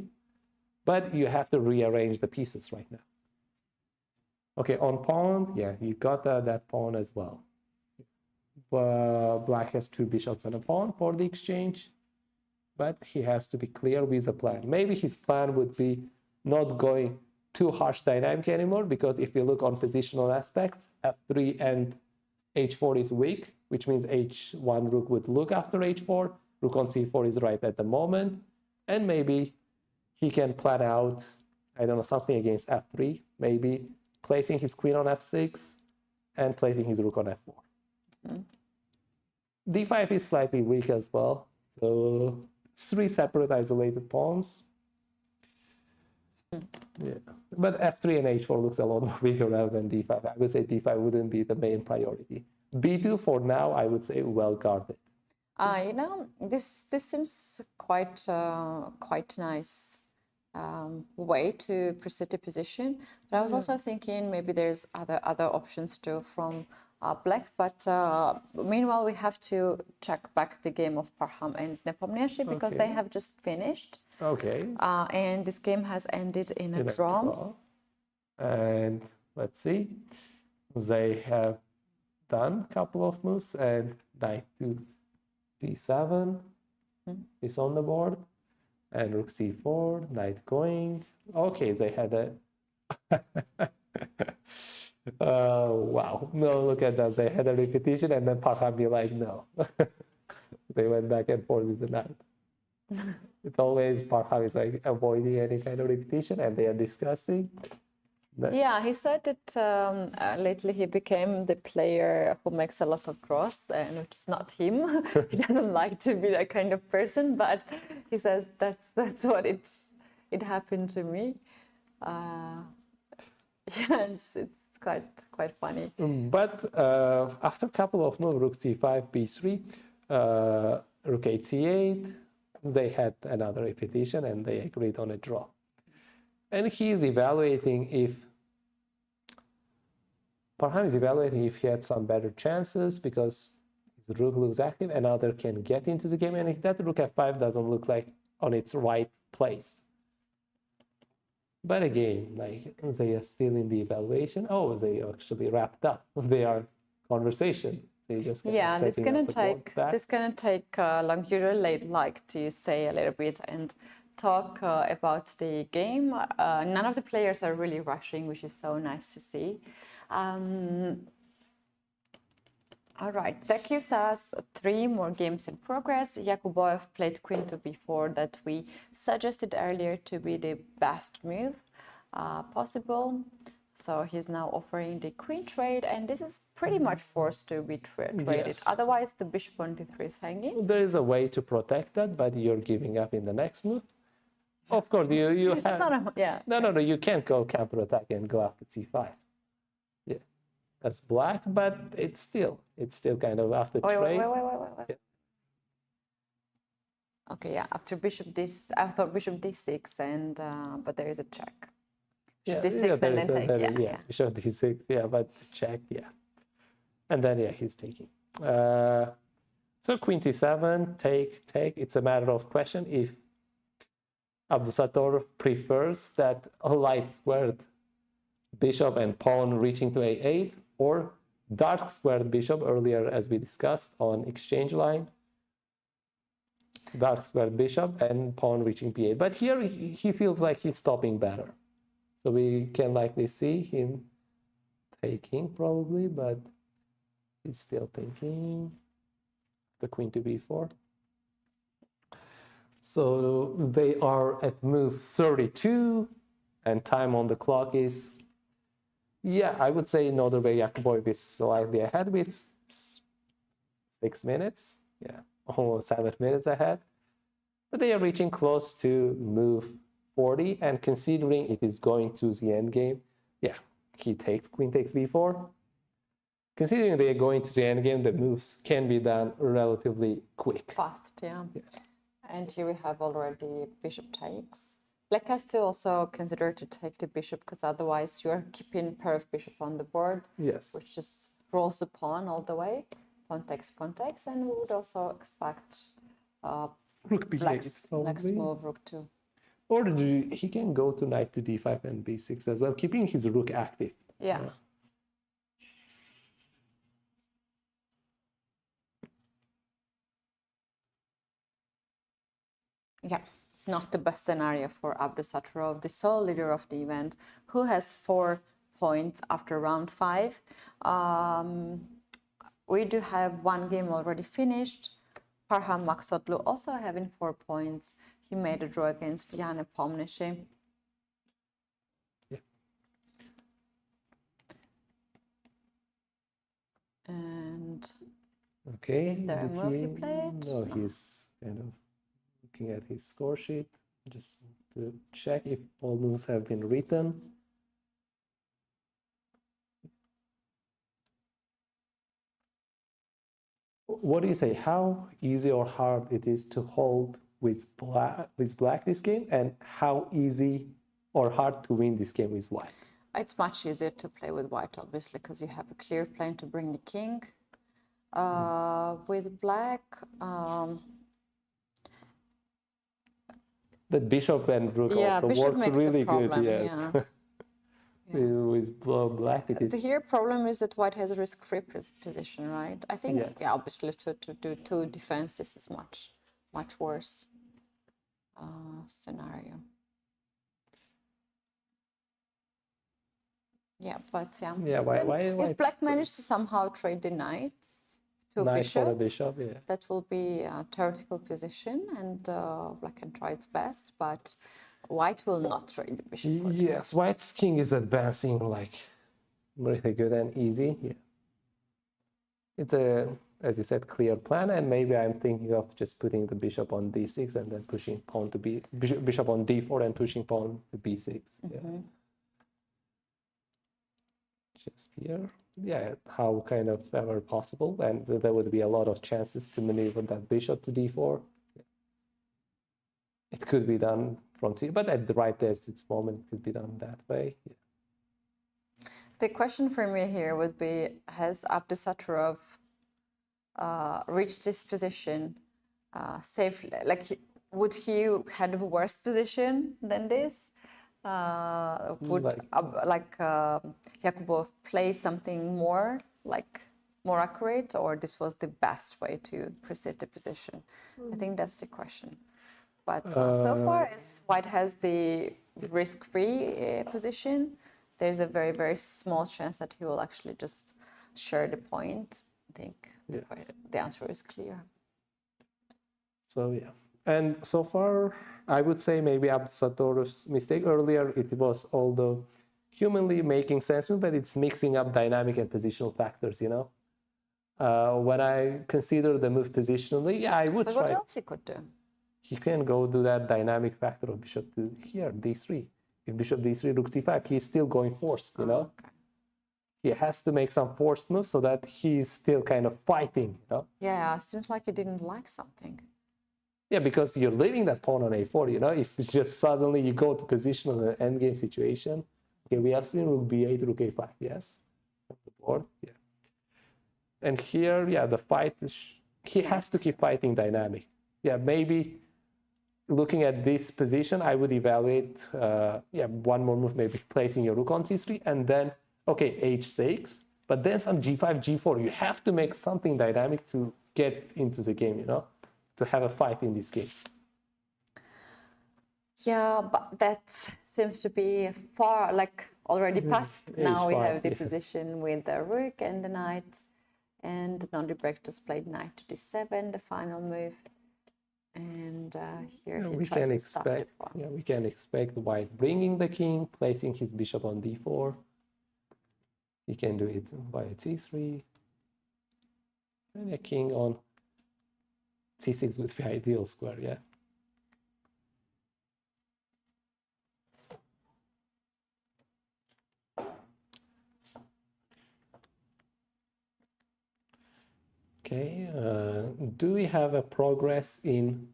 But you have to rearrange the pieces right now. Okay, on pawn, yeah, you got that pawn as well. Black has two bishops and a pawn for the exchange, but he has to be clear with the plan. Maybe his plan would be not going too harsh dynamic anymore, because if you look on positional aspects, f3 and h4 is weak, which means h1 rook would look after h4. Rook on c4 is right at the moment, and maybe he can plan out, I don't know, something against f3, maybe placing his queen on f6 and placing his rook on f4. D5 is slightly weak as well, so three separate isolated pawns. Yeah, but f3 and h4 looks a lot more bigger rather than d5. I would say d5 wouldn't be the main priority. b2 for now, I would say well guarded. You know, this seems quite quite nice way to proceed a position. But I was also thinking maybe there's other options too from black. But meanwhile, we have to check back the game of Parham and Nepomniachtchi because they have just finished. Okay. And this game has ended in a draw. And let's see, they have done a couple of moves, and knight to d7 is on the board, and rook c4, knight going. Okay, they had a wow, no, look at that, they had a repetition, and then Parham be like, no. They went back and forth with the knight. It's always Parham is like avoiding any kind of repetition, and they are discussing. Yeah, he said that lately he became the player who makes a lot of draws, and which is not him. He doesn't like to be that kind of person, but he says that's what it happened to me. Yeah, it's quite funny. But after a couple of moves, rook c5, b3, rook 8 c8, they had another repetition and they agreed on a draw. And he is evaluating if Parham is evaluating if he had some better chances because his rook looks active, another can get into the game, and if that rook f5 doesn't look like on its right place. But again, like they are still in the evaluation. Oh, they actually wrapped up their conversation. They just yeah, this gonna take long. Usually, like to stay a little bit and talk about the game. None of the players are really rushing, which is so nice to see. All right, that gives us 3 more games in progress. Yakubov played queen to b4 that we suggested earlier to be the best move possible. So he's now offering the queen trade, and this is pretty much forced to be traded. Yes. Otherwise, the bishop on d3 is hanging. There is a way to protect that, but you're giving up in the next move. Of course, you have... No, you can't go counter-attack and go after c5. Yeah, that's black, but it's still kind of after trade. Wait. Yeah. Okay, yeah, after I thought bishop d6, and but there is a check. Bishop d6 and then take, yes, bishop d6, yeah, but check, yeah. And then, yeah, he's taking. So queen c7, take. It's a matter of question if Abdusator prefers that a light squared bishop and pawn reaching to a8, or dark squared bishop earlier as we discussed on exchange line. Dark squared bishop and pawn reaching b8. But here he feels like he's stopping better. So we can likely see him taking probably, but he's still taking the queen to b4. So they are at move 32, and time on the clock is, yeah, I would say Nodirbek Yakubov is slightly ahead with 6 minutes. Yeah, almost 7 minutes ahead. But they are reaching close to move 40, and considering it is going to the end game, yeah, he takes, queen takes b4. Considering they are going to the end game, the moves can be done relatively quick. Fast, yeah. And here we have already bishop takes. Black has to also consider to take the bishop, because otherwise you're keeping pair of bishop on the board. Yes. Which just rolls the pawn all the way. Pawn takes, and we would also expect rook b8 Black's next move, rook 2. Or he can go to knight to d5 and b6 as well, keeping his rook active. Yeah. Yeah, not the best scenario for Abdusatorov, the sole leader of the event, who has 4 points after round 5. We do have 1 game already finished. Parham Maksotlu also having 4 points. He made a draw against Jan Nepomniachtchi. Yeah. And okay, is there a move he played? No, he's kind of looking at his score sheet just to check if all moves have been written. What do you say? How easy or hard it is to hold with black this game, and how easy or hard to win this game with white? It's much easier to play with white, obviously, because you have a clear plane to bring the king. With black, the bishop and rook also bishop works makes really the problem, good. Yeah. With black, it is. The here problem is that white has a risk-free position, right? I think, Yes. obviously to do two defense, this is much worse scenario. Yeah, but if black managed to somehow trade the knights to bishop, for the bishop, yeah. that will be a theoretical position, and black can try its best, but white will not trade the bishop for the Yes, white's king is advancing like really good and easy. Yeah. It's a, as you said, clear plan, and maybe I'm thinking of just putting the bishop on d6 and then pushing pawn to bishop on d4 and pushing pawn to b6. Yeah. Just here. Yeah, how kind of ever possible, and there would be a lot of chances to maneuver that bishop to d4. It could be done from c, but at the right distance moment, it could be done that way. Yeah. The question for me here would be: has Abdusattorov reached this position safely? Like, would he have a worse position than this? Would Yakubov play something more accurate, or this was the best way to proceed the position? I think that's the question. But so far as white has the risk-free position, there's a very, very small chance that he will actually just share the point. I think the answer is clear. So yeah. And so far, I would say maybe Abdusattorov's mistake earlier, it was although humanly making sense, but it's mixing up dynamic and positional factors, you know? When I consider the move positionally, I would try. But what else he could do? He can go do that dynamic factor of bishop to here, d3. If bishop d3, rook c5, he's still going forced, you know? Okay. He has to make some forced moves so that he's still kind of fighting, you know? Yeah, seems like he didn't like something. Yeah, because you're leaving that pawn on a4, you know? If it's just suddenly you go to position on an endgame situation. Okay, we have seen rook b8, rook a5, yes? On the board, yeah. And here, yeah, the fight is, he has to keep fighting dynamic. Yeah, maybe looking at this position, I would evaluate, one more move, maybe placing your rook on c3, and then, okay, h6, but then some g5, g4. You have to make something dynamic to get into the game, you know, to have a fight in this game. Yeah, but that seems to be far, already past. Now we have the position with the rook and the knight, and Nodirbek just played knight to d7, the final move. And here he tries to stop it. Yeah, we can expect white bringing the king, placing his bishop on d4. He can do it via c3. And a king on c6 would be ideal square, yeah. Okay, do we have a progress in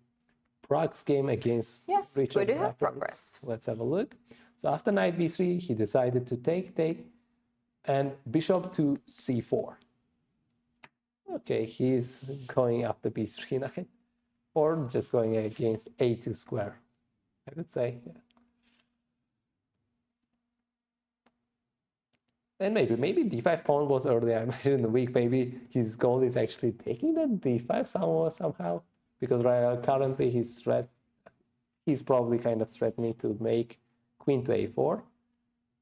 Pragg's game against Yes, Richard? we do have progress. Let's have a look. So after knight b3, he decided to take, and bishop to c4. Okay, he's going after b3 knight, or just going against a2 square, I would say. Yeah. And maybe d5 pawn was earlier. I imagine in the week, maybe his goal is actually taking that d5 somehow, because currently he's probably kind of threatening to make queen to a4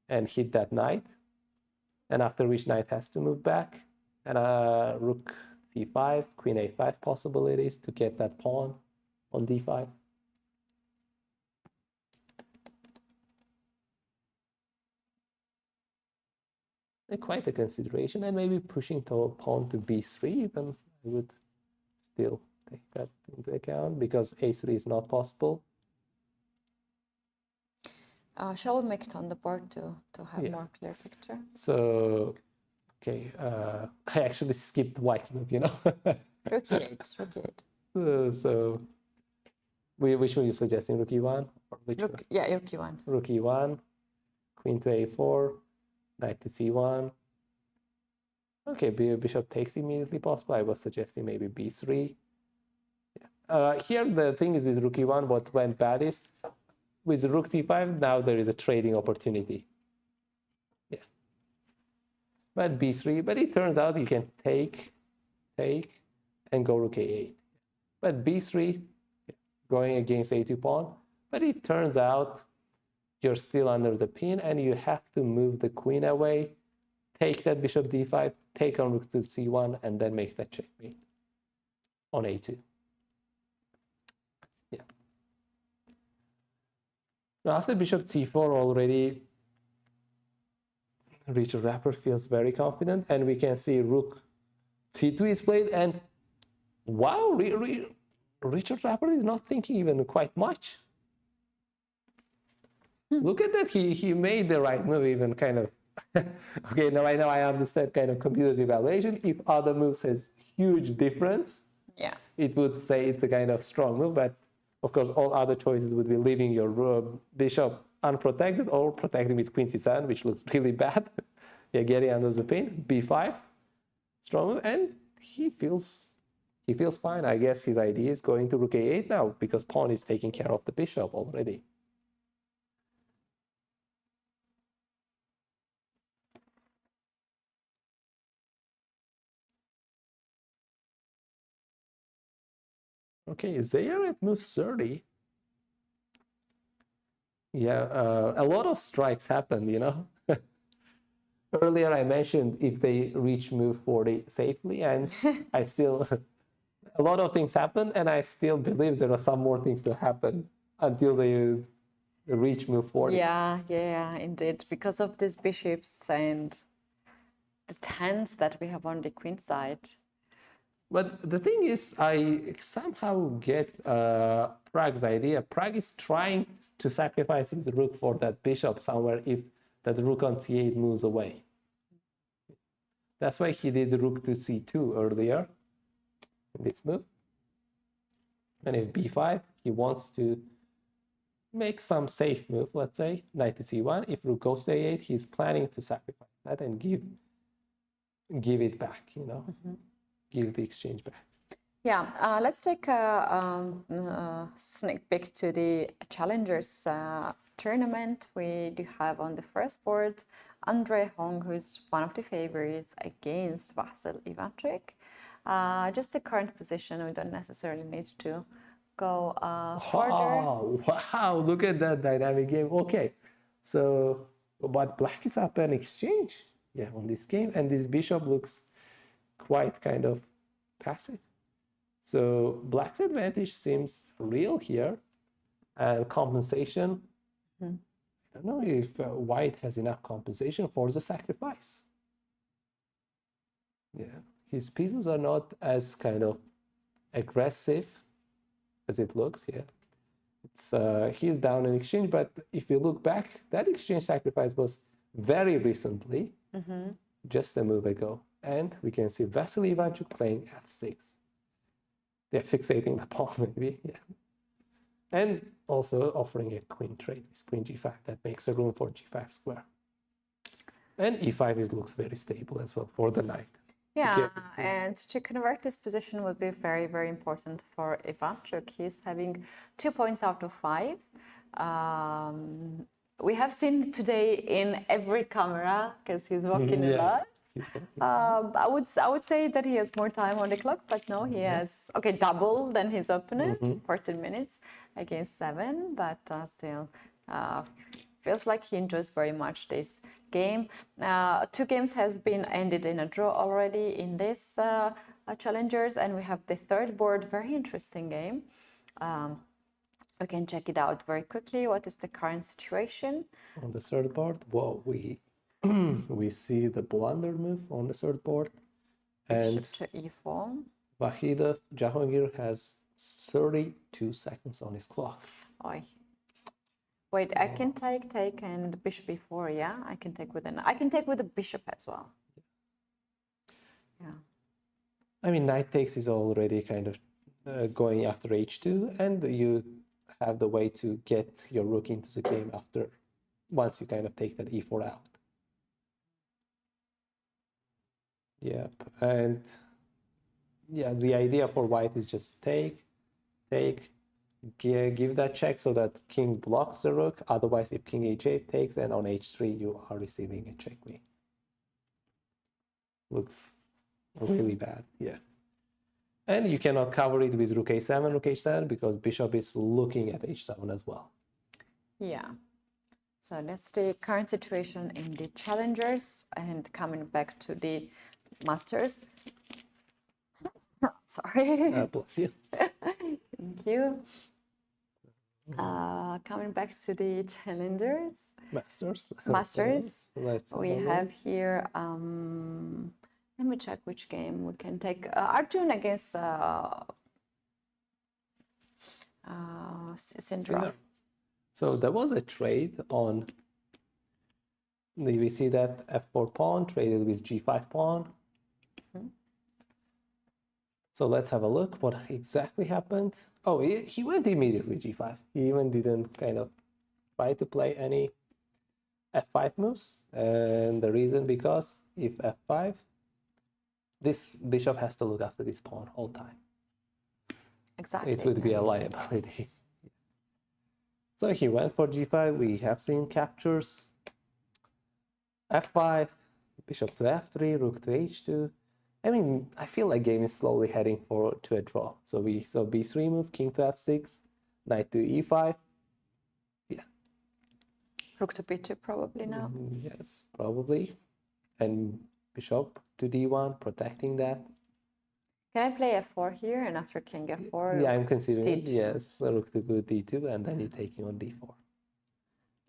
and hit that knight, and after which knight has to move back, and rook c5, queen a5 possibilities to get that pawn on d5. Quite a consideration, and maybe pushing to pawn to b3 even I would still take that into account because a3 is not possible. Shall we make it on the board to have Yes. more clear picture? So, okay, I actually skipped white move, you know. Rook e8, rook e8. So, which one are you suggesting? Rook e1 or which one? Yeah, rook e1. Rook e1, queen to a4, knight to c1. Okay, bishop takes immediately possible. I was suggesting maybe b3. Here the thing is with rook e1, what went bad is with rook t5, now there is a trading opportunity. Yeah. But b3, but it turns out you can take, and go rook a8. But b3, going against a2 pawn, but it turns out you're still under the pin and you have to move the queen away, take that bishop d5, take on rook to c1, and then make that checkmate on a2. Yeah. Now after bishop c4 already, Richard Rapper feels very confident, and we can see rook c2 is played, and wow, Richard Rapper is not thinking even quite much. Look at that, he made the right move even kind of. Okay, now I understand kind of computer's evaluation. If other moves has huge difference, Yeah. it would say it's a kind of strong move, but of course all other choices would be leaving your bishop unprotected or protecting with queen c7, which looks really bad. Yeah, getting under the pin, b5, strong move, and he feels fine. I guess his idea is going to rook a8 now because pawn is taking care of the bishop already. Okay, there at move 30. Yeah, a lot of strikes happened, you know. Earlier I mentioned if they reach move 40 safely, and I still, a lot of things happened, and I still believe there are some more things to happen until they reach move 40. Yeah, indeed. Because of these bishops and the tens that we have on the queen side. But the thing is, I somehow get Pragg's idea. Pragg is trying to sacrifice his rook for that bishop somewhere if that rook on c8 moves away. That's why he did rook to c2 earlier in this move. And if b5, he wants to make some safe move, let's say, knight to c1. If rook goes to a8, he's planning to sacrifice that and give it back, you know, give the exchange back. Yeah, let's take a sneak peek to the Challengers tournament. We do have on the first board Andre Hong, who is one of the favorites against Vachier-Lagrave. Just the current position, we don't necessarily need to go further. Wow, look at that dynamic game. Okay, so but black is up an exchange, yeah, on this game, and this bishop looks quite kind of passive. So black's advantage seems real here, and compensation. I don't know if white has enough compensation for the sacrifice. Yeah, his pieces are not as kind of aggressive as it looks here. It's he's down in exchange, but if you look back, that exchange sacrifice was very recently, just a move ago, and we can see Vasily Ivanchuk playing f6. They're fixating the pawn, maybe, yeah. And also offering a queen trade with queen g5 that makes a room for g5 square. And e5 it looks very stable as well for the knight. Yeah, and to convert this position would be very, very important for Ivanchuk. He's having 2 points out of 5. We have seen today in every camera because he's walking a lot. I would say that he has more time on the clock, but no, he has double than his opponent, 14 minutes against 7, but still feels like he enjoys very much this game. 2 games has been ended in a draw already in this Challengers, and we have the third board, very interesting game. We can check it out very quickly. What is the current situation? On the third board, well, we see the blunder move on the third board, and Bishop to e4. Jahangir has 32 seconds on his clock. Oi. Wait, I can take and bishop b4, yeah? I can take with the bishop as well. Yeah. I mean, knight takes is already kind of going after h2, and you have the way to get your rook into the game after, once you kind of take that e4 out. Yep, and yeah, the idea for white is just take, give that check so that king blocks the rook. Otherwise, if king h8 takes, and on h3 you are receiving a checkmate. Looks really bad, yeah. And you cannot cover it with rook a7, rook h7, because bishop is looking at h7 as well. Yeah. So that's the current situation in the challengers, and coming back to the masters. Sorry. Bless you. Thank you. Coming back to the challengers. Masters. We have here, let me check which game we can take. Arjun against Sindra. So there was a trade on, we see that f4 pawn traded with g5 pawn. So let's have a look what exactly happened. Oh, he went immediately g5. He even didn't kind of try to play any f5 moves. And the reason, because if f5, this bishop has to look after this pawn all time. Exactly. So it would be a liability. So he went for g5. We have seen captures. f5, bishop to f3, rook to h2. I mean, I feel like game is slowly heading to a draw. So b3 move, king to f6, knight to e5. Yeah. Rook to b2 probably now. Yes, probably. And bishop to d1, protecting that. Can I play f4 here, and after king f4? Yeah, I'm considering d2. it. Yes, rook to go d2, and then you're taking on d4.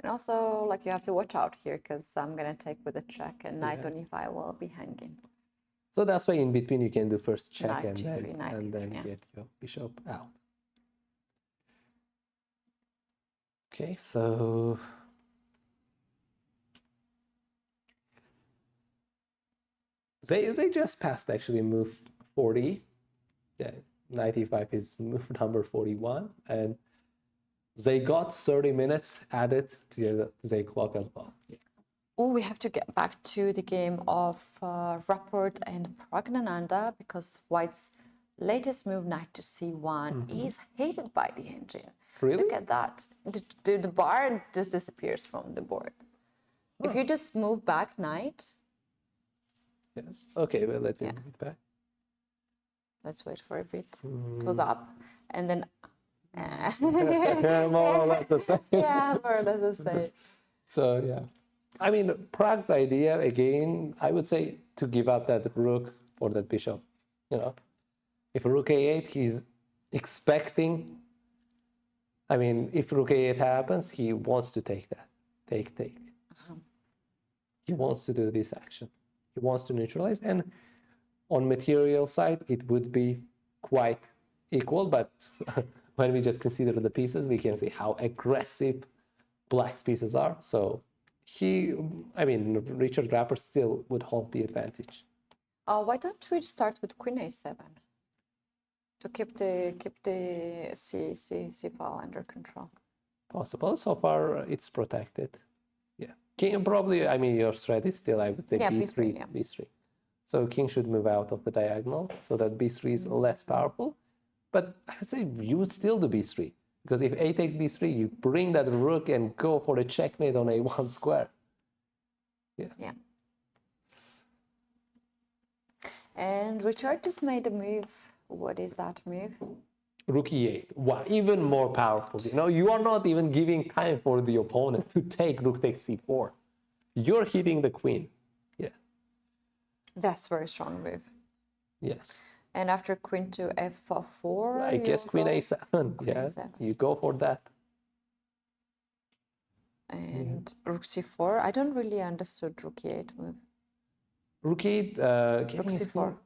And also, like, you have to watch out here, because I'm going to take with a check, and knight on e5 will be hanging. So that's why in between you can do first check Knight and G3, then yeah. get your bishop out. Okay, so they just passed actually move 40. Yeah, 95 is move number 41, and they got 30 minutes added to their clock as well. Yeah. Oh, we have to get back to the game of Rapport and Pragg, because white's latest move, knight to c1, is hated by the engine. Really? Look at that. The bar just disappears from the board. If you just move back knight. Yes. Okay, well, let me move it back. Let's wait for a bit. It was up. And then... More or less the same. Yeah, more or less the same. So, yeah. I mean, Pragg's idea, again, I would say to give up that rook for that bishop. You know, if rook a8, he's expecting, I mean, if rook a8 happens, he wants to take that. Take. He wants to do this action. He wants to neutralize. And on material side, it would be quite equal. But when we just consider the pieces, we can see how aggressive black's pieces are. So Richard Rapper still would hold the advantage. Why don't we start with queen a7 to keep the c file under control? Possible. So far, it's protected. Yeah. King probably. I mean, your threat is still, I would say, b3. Yeah. b3. So king should move out of the diagonal so that b3 is less powerful. But I would say you would still do b3. Because if a takes b3, you bring that rook and go for the checkmate on a1 square. Yeah. And Richard just made a move. What is that move? Rook e8. Wow, even more powerful. You know, you are not even giving time for the opponent to take rook takes c4. You're hitting the queen. Yeah. That's a very strong move. Yes. And after queen to f4, I guess queen a7. Queen yeah, a7. You go for that. And rook c4. I don't really understood rook e8 move. Rook e8. Rook c4.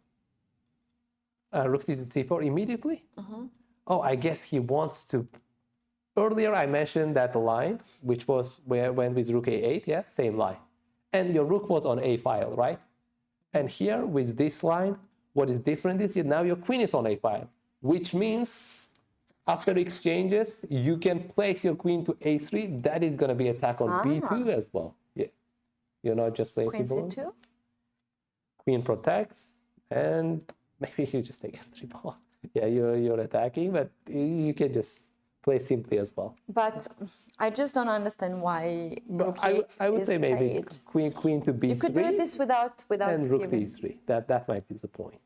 rook to c4 immediately. Oh, I guess he wants to. Earlier, I mentioned that the line, which was where went with rook a8, yeah, same line. And your rook was on a file, right? And here with this line, what is different is now your queen is on a file, which means after exchanges, you can place your queen to a3. That is going to be attack on b2 as well. Yeah, you're not just playing Queen simple. c2? Queen protects, and maybe you just take f3 pawn. Yeah, you're attacking, but you can just play simply as well. But I just don't understand why rook I would is say maybe played. queen to b3. You could do this without and rook giving. d3. That might be the point.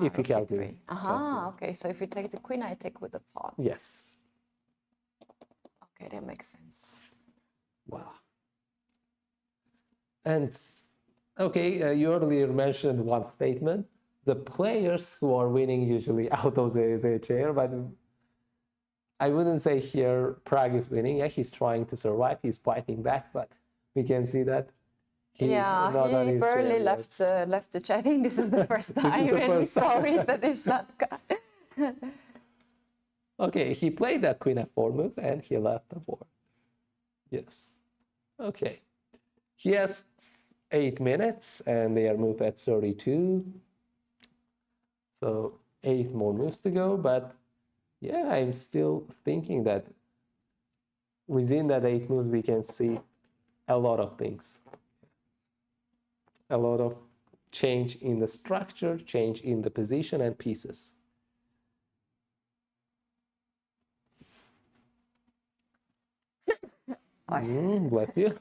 If you Rook calculate. d3. Okay. So if you take the queen, I take with the pawn. Yes. Okay, that makes sense. Wow. And okay, you earlier mentioned one statement. The players who are winning usually out of the chair, but I wouldn't say here Pragg is winning. Yeah, he's trying to survive. He's fighting back, but we can see that he's not on he his barely chair yet. left the chair. I think this is the first time when we saw it that is not. Okay, he played that queen f4 move and he left the board. Yes. Okay. He has 8 minutes and they are moved at 32. So 8 more moves to go, but yeah, I'm still thinking that within that 8 moves we can see a lot of things. A lot of change in the structure, change in the position and pieces. Bless you.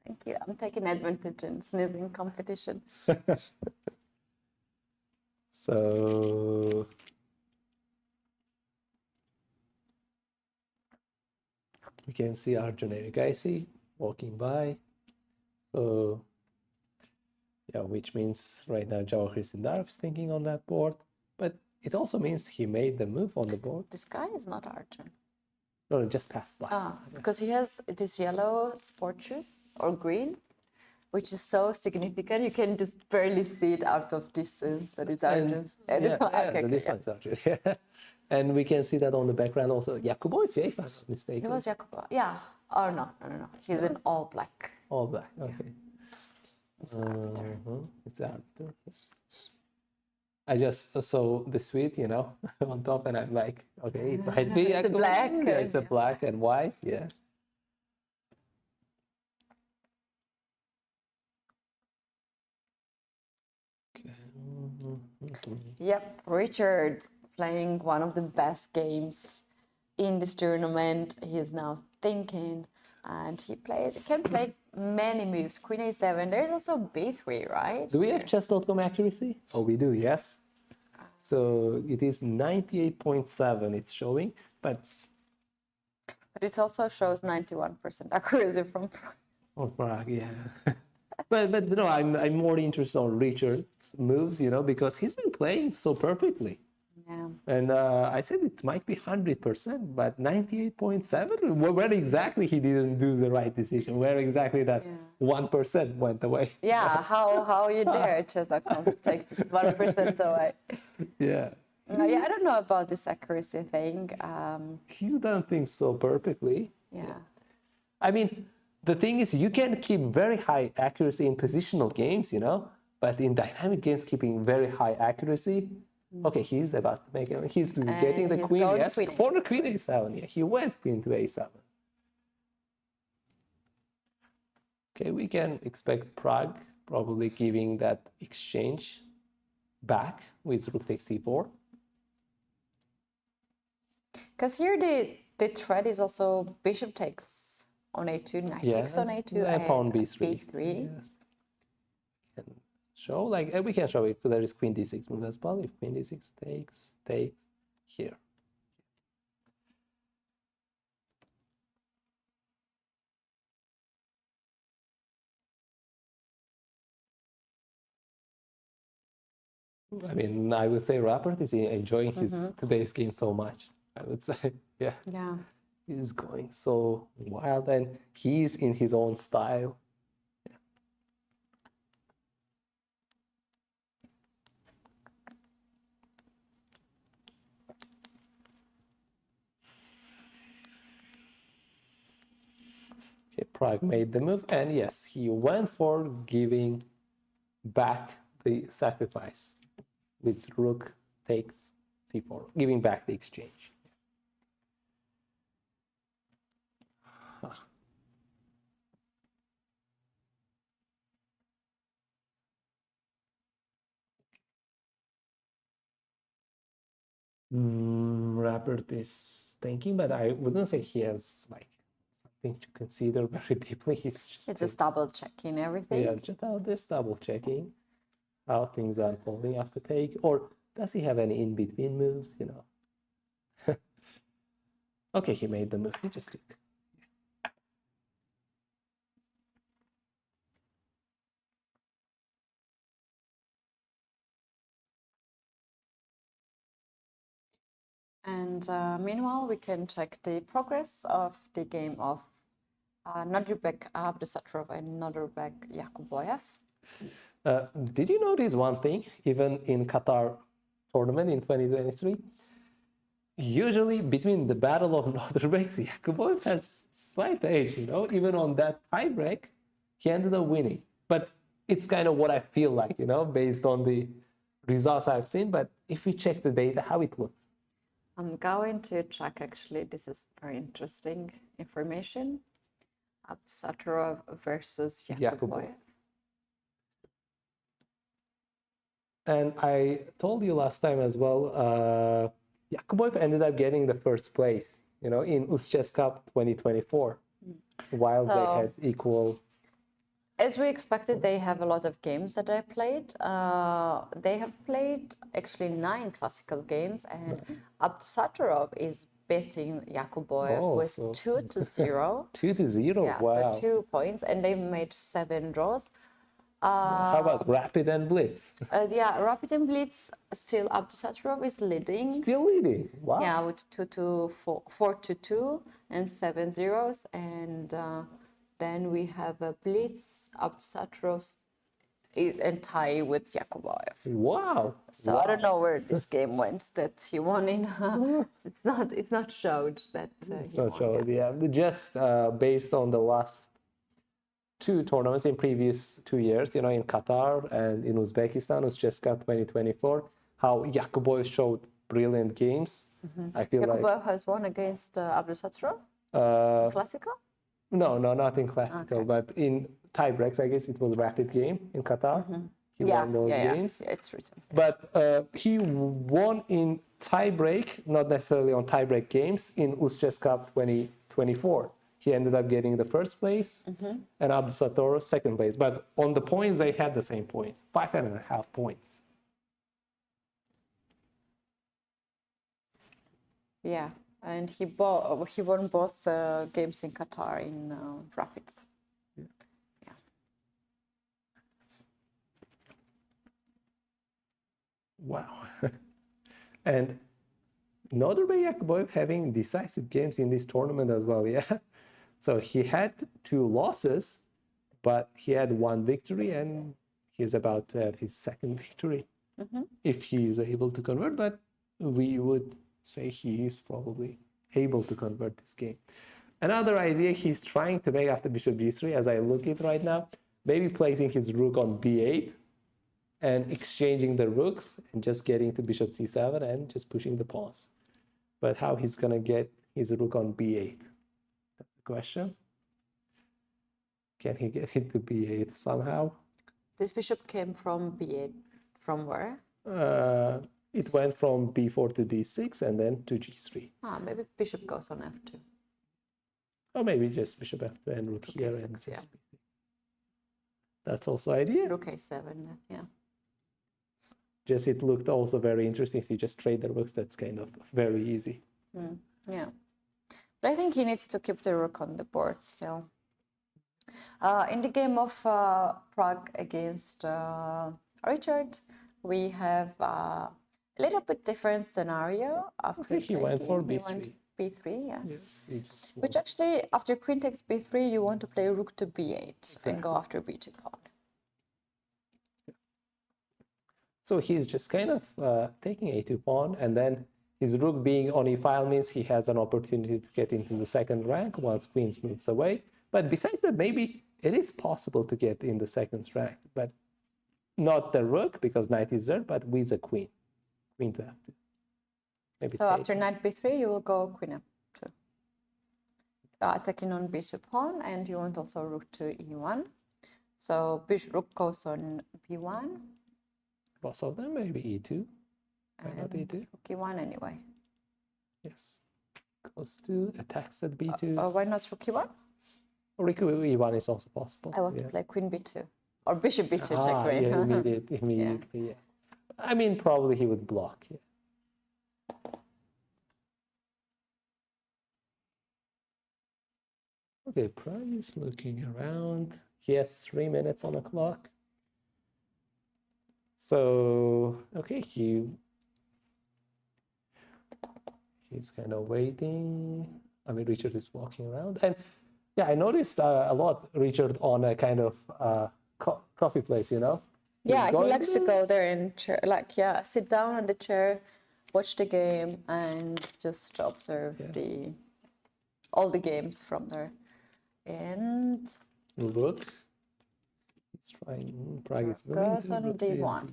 Thank you. I'm taking advantage in sneezing competition. So we can see Arjun Erigaisi walking by. So yeah, which means right now Jawahir Sindarov is thinking on that board, but it also means he made the move on the board. This guy is not Arjun. No, just passed by. Because he has this yellow sport shoes or green, which is so significant. You can just barely see it out of distance that it's Arjun's. This Arjun. Yeah. And we can see that on the background also. Yakubov, if I'm not mistaken. It was Jakubov. Yeah. Oh, no. He's in all black. All black, okay. It's an arbiter. It's arbiter. I just saw the suite, on top, and I'm like, okay, it might be It's a black. Yeah, it's a black and white, yeah. Yep, Richard playing one of the best games in this tournament. He is now thinking, and he can play many moves. Queen a7. There's also b3, right? Do we have chess.com accuracy? Oh, we do, yes. So it is 98.7 it's showing, but it also shows 91% accuracy from Pragg. Oh, Pragg, yeah. but no, I'm more interested on Richard's moves, because he's been playing so perfectly. Yeah. And I said it might be 100%, but 98.7? Where exactly he didn't do the right decision? Where exactly that 1% went away? Yeah, how you dare chess.com to take this 1% away? Yeah. I don't know about this accuracy thing. He's done things so perfectly. Yeah. I mean, the thing is, you can keep very high accuracy in positional games, but in dynamic games, keeping very high accuracy. Okay, he's about to make it. He's getting the queen, yes. For the queen a7, yeah. He went queen to a7. Okay, we can expect Pragg probably giving that exchange back with rook takes c4. Because here the threat is also bishop takes on a2, knight takes on a2, and pawn b3. b3. Yes. Show we can show it because there is queen d6 move as well. If queen d6 takes here. I mean, I would say Robert is enjoying his today's game so much. I would say, yeah. He's going so wild and he's in his own style. Okay, Pragg made the move, and yes, he went for giving back the sacrifice, which rook takes c4, giving back the exchange. Robert is thinking, but I wouldn't say he has like something to consider very deeply. He's just double checking everything. Yeah, just double checking how things are unfolding after take, or does he have any in between moves? You know. Okay, he made the move. He just took. And meanwhile, we can check the progress of the game of Nodirbek Abdusatrov and Nodirbek Yakuboyev. Did you notice one thing? Even in Qatar tournament in 2023, usually between the battle of Nodirbek, Yakuboyev has slight edge. You know, even on that tiebreak, he ended up winning. But it's kind of what I feel like, you know, based on the results I've seen. But if we check the data, how it looks. I'm going to check, actually, this is very interesting information. Abdusatrov versus Yakuboyev. And I told you last time as well, Yakuboyev ended up getting the first place, you know, in UzChess Cup 2024, while they had equal. As we expected, they have a lot of games that they played. They have played actually 9 classical games, and Abdusatrov is beating Yakuboyev with 2-0. 2-0, yeah, wow. So 2 points, and they made 7 draws. How about Rapid and Blitz? Yeah, Rapid and Blitz, still Abdusatrov is leading. Still leading, wow. Yeah, with 4-2 and 7 zeros, and then we have a Blitz. Abdusatrov is in tie with Yakuboyev. Wow. So I don't know where this game went that he won in. It's not showed that he won. Yeah. Just based on the last 2 tournaments in previous 2 years, you know, in Qatar and in Uzbekistan, UzChess Cup 2024, how Yakuboyev showed brilliant games. I feel Yakuboyev has won against Abdusatrov? Classical? No, not in classical, but in tiebreaks, I guess it was rapid game in Qatar. He won those games. Yeah, it's written. But he won in tiebreak, not necessarily on tiebreak games, in UzChess Cup 2024. He ended up getting the first place, and Abdusatrov second place. But on the points, they had the same points, 5.5 points. Yeah. And he won both games in Qatar in Rapids. Yeah. Wow. And Nodirbek Yakuboyev having decisive games in this tournament as well, yeah. So he had 2 losses, but he had 1 victory, and he's about to have his second victory if he is able to convert. But we would say he is probably able to convert this game. Another idea he's trying to make after bishop g3, as I look at right now, maybe placing his rook on b8 and exchanging the rooks and just getting to bishop c7 and just pushing the pawns. But how he's going to get his rook on b8? That's the question. Can he get into b8 somehow? This bishop came from b8. From where? It went from b4 to d6 and then to g3. Maybe bishop goes on f2. Or maybe just bishop f2 and rook here. a6, yeah. That's also idea. Rook a7, yeah. Just it looked also very interesting. If you just trade the rooks, that's kind of very easy. Yeah. But I think he needs to keep the rook on the board still. In the game of Pragg against Richard, we have a little bit different scenario. After he went for b3. He went b3, yes. Which actually, after queen takes b3, you want to play rook to b8 and go after b2 pawn. So he's just kind of taking a2 pawn, and then his rook being on e file means he has an opportunity to get into the second rank once queen moves away. But besides that, maybe it is possible to get in the second rank, but not the rook because knight is there, but with a queen to f2. Maybe So after knight b3, you will go queen f2. Attacking on bishop pawn, and you want also rook to e1. So rook goes on b1. Both of them, maybe e2. Why not e2? Rook e1 anyway. Yes. Goes to, attacks at b2. Why not rook e1? Rook e1 is also possible. I want to play queen b2. Or bishop b2 checkmate. Yeah, immediately, yeah. I mean, probably he would block, yeah. Okay, Pragg is looking around. He has 3 minutes on the clock. So, okay, he's kind of waiting. I mean, Richard is walking around. And yeah, I noticed a lot, Richard, on a kind of coffee place, you know? Yeah, he likes to go there and sit down on the chair, watch the game, and just observe all the games from there. And rook. He's trying. Pragg is willing goes to on d1.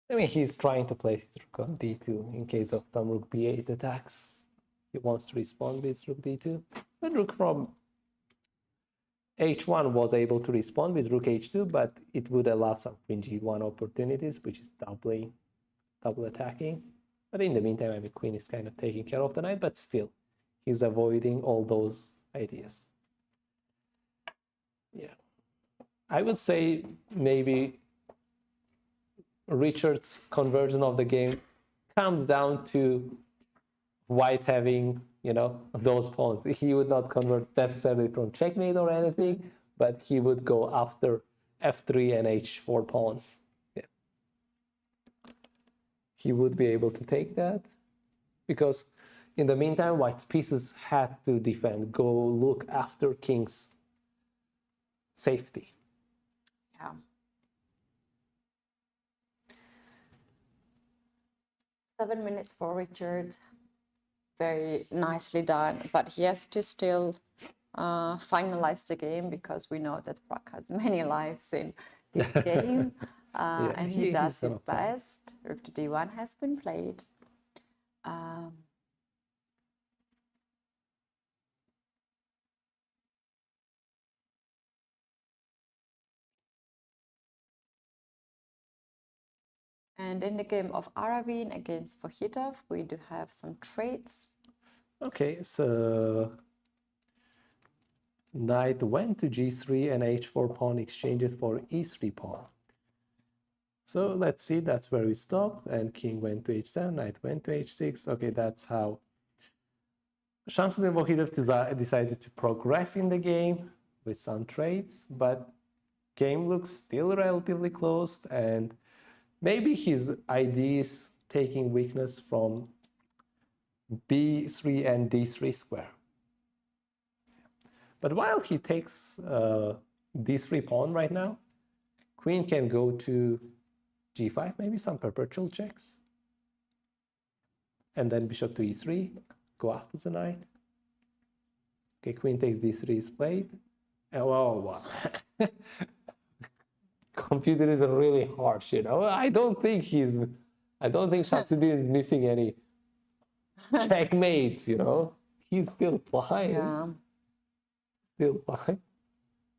I mean, he's trying to place his rook on d2 in case of some rook b8 attacks. He wants to respond with rook d2. But rook from h1 was able to respond with rook h2, but it would allow some queen g1 opportunities, which is double attacking. But in the meantime, I mean, queen is kind of taking care of the knight, but still, he's avoiding all those ideas. Yeah. I would say maybe Richard's conversion of the game comes down to white having, you know, those pawns. He would not convert necessarily from checkmate or anything, but he would go after f3 and h4 pawns. Yeah. He would be able to take that because in the meantime, white's pieces had to defend, go look after king's safety. Yeah. Seven minutes for Richard. Very nicely done, but he has to still finalize the game because we know that Pragg has many lives in this game, and he does his best. Rook to d1 has been played. And in the game of Aravin against Vachier-Lagrave, we do have some traits. Okay, so knight went to g3 and h4 pawn exchanges for e3 pawn. So let's see, that's where we stopped, and king went to h7, knight went to h6. Okay, that's how Shamsuddin Vachier-Lagrave decided to progress in the game with some traits, but game looks still relatively closed, and maybe his ideas taking weakness from b3 and d3 square. But while he takes d3 pawn right now, queen can go to g5, maybe some perpetual checks. And then bishop to e3, go after the knight. Okay, queen takes d3 is played. And wow. Computer is really harsh, you know. I don't think Shamsuddin is missing any checkmates, you know. He's still fine. Yeah. Still fine.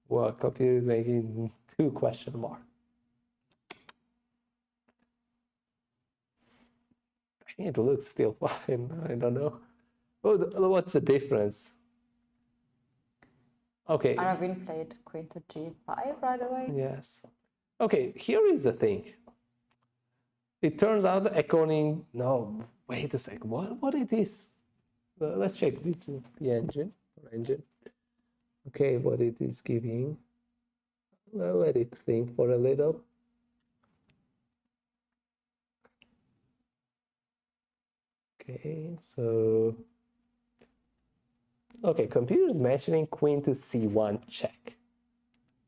Well, computer is making 2 question marks. I think it looks still fine. I don't know. Oh, what's the difference? Okay. Aravin played queen to g5 right away. Yes. Okay, here is the thing. It turns out according... No, wait a sec. What it is? Let's check this is the engine. Okay, what it is giving. Well, let it think for a little. Okay, so Okay, computer is mentioning queen to c1 check.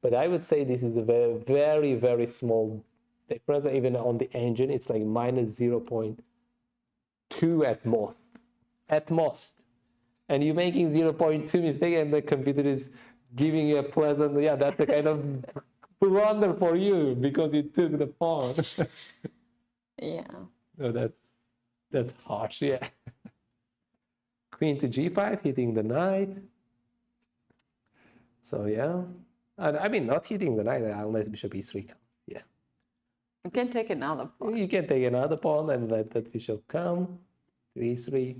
But I would say this is a very, very, very small difference. Even on the engine, it's like minus 0.2 at most. At most. And you're making 0.2 mistake and the computer is giving you a pleasant, yeah, that's a kind of blunder for you because you took the pawn. Yeah. No, that's harsh, yeah. Queen to g5, hitting the knight. So yeah. And I mean, not hitting the knight unless bishop e3 comes. Yeah. You can take another pawn. You can take another pawn and let that bishop come to e3.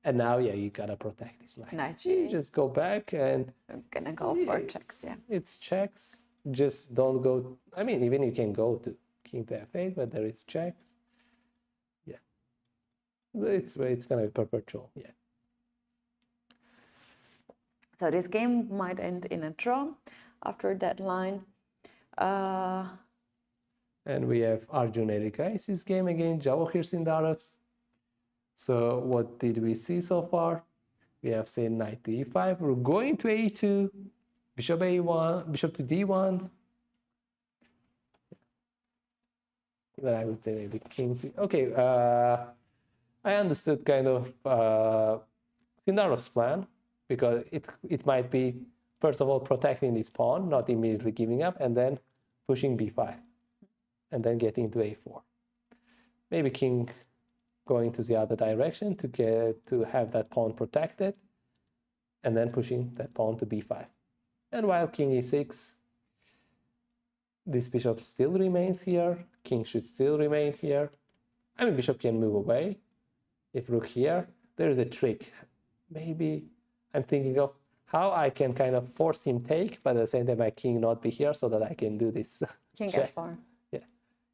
And now, yeah, you gotta protect this knight. Knight You g8. just go back and I'm gonna go for checks, yeah. it's checks. Just don't go. I mean, even you can go to king to f8, but there is checks. Yeah. It's gonna be perpetual. Yeah. So this game might end in a draw after that line. And we have Arjun Erikai's game against Vachier Sindarov's. So what did we see so far? We have seen knight to e5. We're going to a2, bishop a1, bishop to d1. Then I would say maybe king to. Okay, I understood kind of Sindarov's plan because it might be first of all protecting this pawn, not immediately giving up, and then pushing b5, and then getting to a4. Maybe king going to the other direction to have that pawn protected, and then pushing that pawn to b5. And while king e6, this bishop still remains here. King should still remain here. I mean, bishop can move away. If rook here, there is a trick. Maybe I'm thinking of how I can kind of force him take, but at the same time my king not be here so that I can do this. King check. f4. Yeah,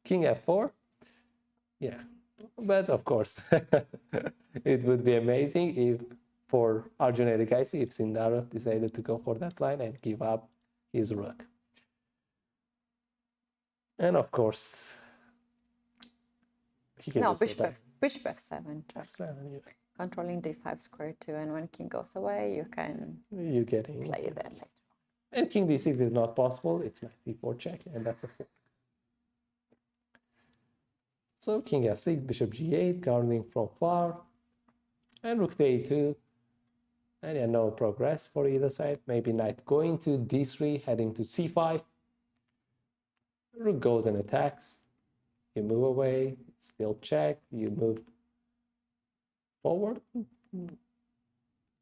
king f4. Yeah, but of course, it would be amazing if for Arjun Erikais, if Sindarov decided to go for that line and give up his rook. And of course, he can bishop f7. f7, yeah. Controlling d5 square too, and when king goes away, you can You get in. play that later. And king d6 is not possible. It's knight d4 check, and that's a 4. So king f6, bishop g8, guarding from far, and rook to a2. And yeah, no progress for either side. Maybe knight going to d3, heading to c5. Rook goes and attacks. You move away, it's still check. You move forward.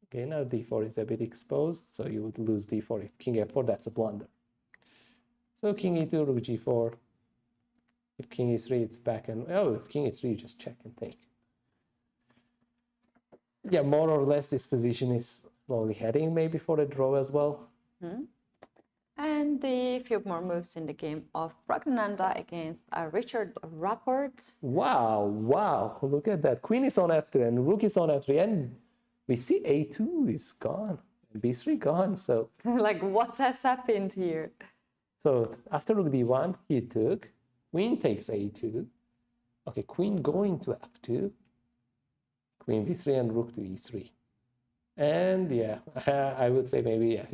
Okay, now d4 is a bit exposed, so you would lose d4. If king f4, that's a blunder. So king e2, rook g4. If king e3, it's back and... Oh, if king e3, you just check and take. Yeah, more or less this position is slowly heading maybe for a draw as well. And the few more moves in the game of Pragg against Richard Rapport. Wow, look at that. Queen is on f2 and rook is on f3, and we see a2 is gone, b3 gone. So Like, what has happened here? So after rook d1, he took, queen takes a2. Okay, queen going to f2, queen b3, and rook to e3. And yeah, I would say maybe, yeah.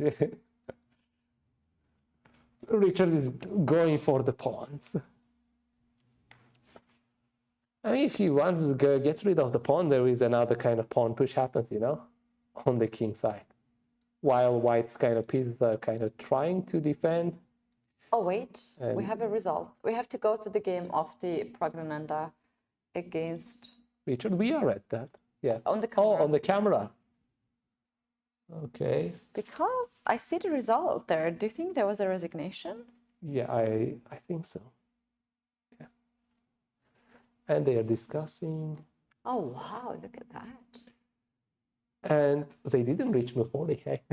Richard is going for the pawns. I mean, if he once gets rid of the pawn, there is another kind of pawn push happens, you know, on the king side. While white's kind of pieces are kind of trying to defend. Oh, wait, we have a result. We have to go to the game of the Pragg against... Richard, we are at that. Yeah. On the camera. Oh, on the camera. Okay. Because I see the result there. Do you think there was a resignation? Yeah, I think so. Yeah. And they are discussing. Oh, wow, look at that. And they didn't reach move 40, hey?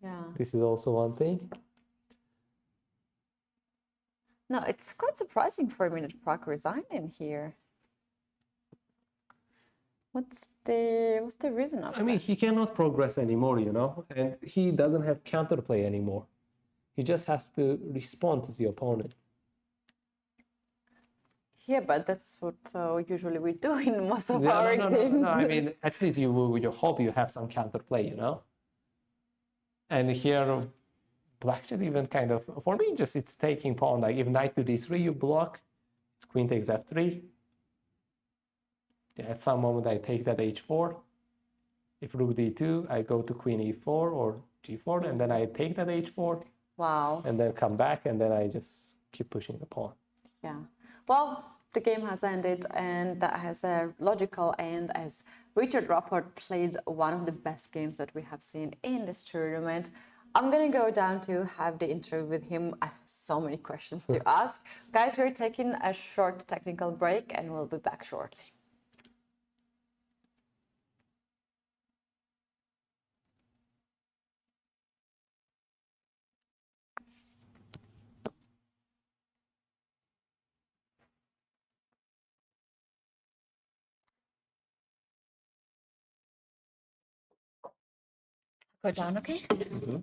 Yeah. This is also one thing. No, it's quite surprising for me that Pragg resigned in here. What's the reason of I mean, that? he cannot progress anymore, you know, and he doesn't have counterplay anymore. He just has to respond to the opponent. Yeah, but that's what usually we do in most of Yeah, our games. I mean, at least you hope you have some counterplay, you know. And here, black just even kind of, for me, just it's taking pawn. Like if knight to d3 you block, it's queen takes f3. Yeah, at some moment I take that h4. If rook d2, I go to queen e4 or g4, and then I take that h4. Wow. And then come back, and then I just keep pushing the pawn. Yeah. Well, the game has ended, and that has a logical end as Richard Rapport played one of the best games that we have seen in this tournament. I'm going to go down to have the interview with him. I have so many questions to ask. Guys, we're taking a short technical break, and we'll be back shortly. Go down, okay? Mm-hmm.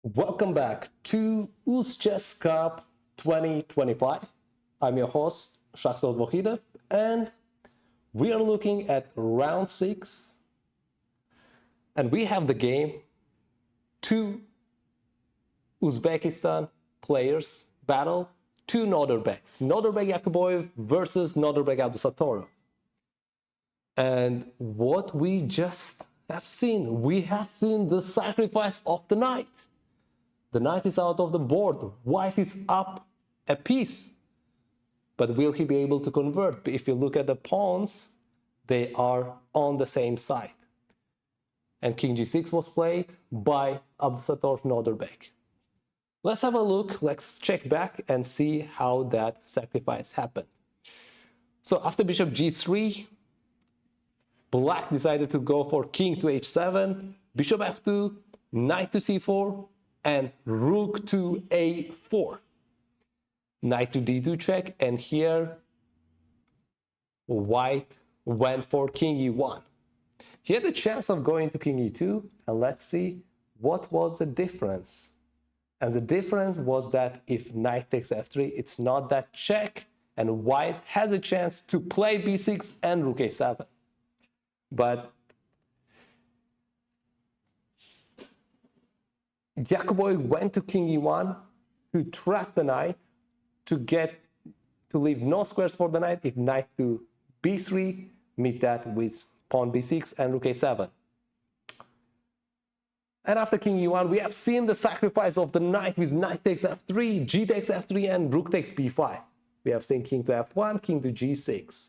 Welcome back to UzChess Cup 2025. I'm your host, Vachier-Lagrave, and we are looking at round 6. And we have the game, 2 Uzbekistan players battle, 2 Nodirbeks. Nodirbek Yakuboyev versus Nodirbek Abdusattorov. And what we just have seen, we have seen the sacrifice of the knight. The knight is out of the board. White is up a piece. But will he be able to convert? If you look at the pawns, they are on the same side. And King G6 was played by Abdusattorov Nodirbek. Let's have a look. Let's check back and see how that sacrifice happened. So after Bishop G3, Black decided to go for King to H7, Bishop F2, Knight to C4, and Rook to A4. Knight to D2 check, and here White went for King E1. He had the chance of going to King E2, and let's see what was the difference. And the difference was that if Knight takes F3, it's not that check, and White has a chance to play B6 and Rook A7. But Yakuboyev went to King E1 to trap the knight, to leave no squares for the knight. If Knight to B3, meet that with pawn B6 and Rook A7. And after King E1, we have seen the sacrifice of the knight with Knight takes F3, G takes F3, and Rook takes B5. We have seen King to F1, King to G6.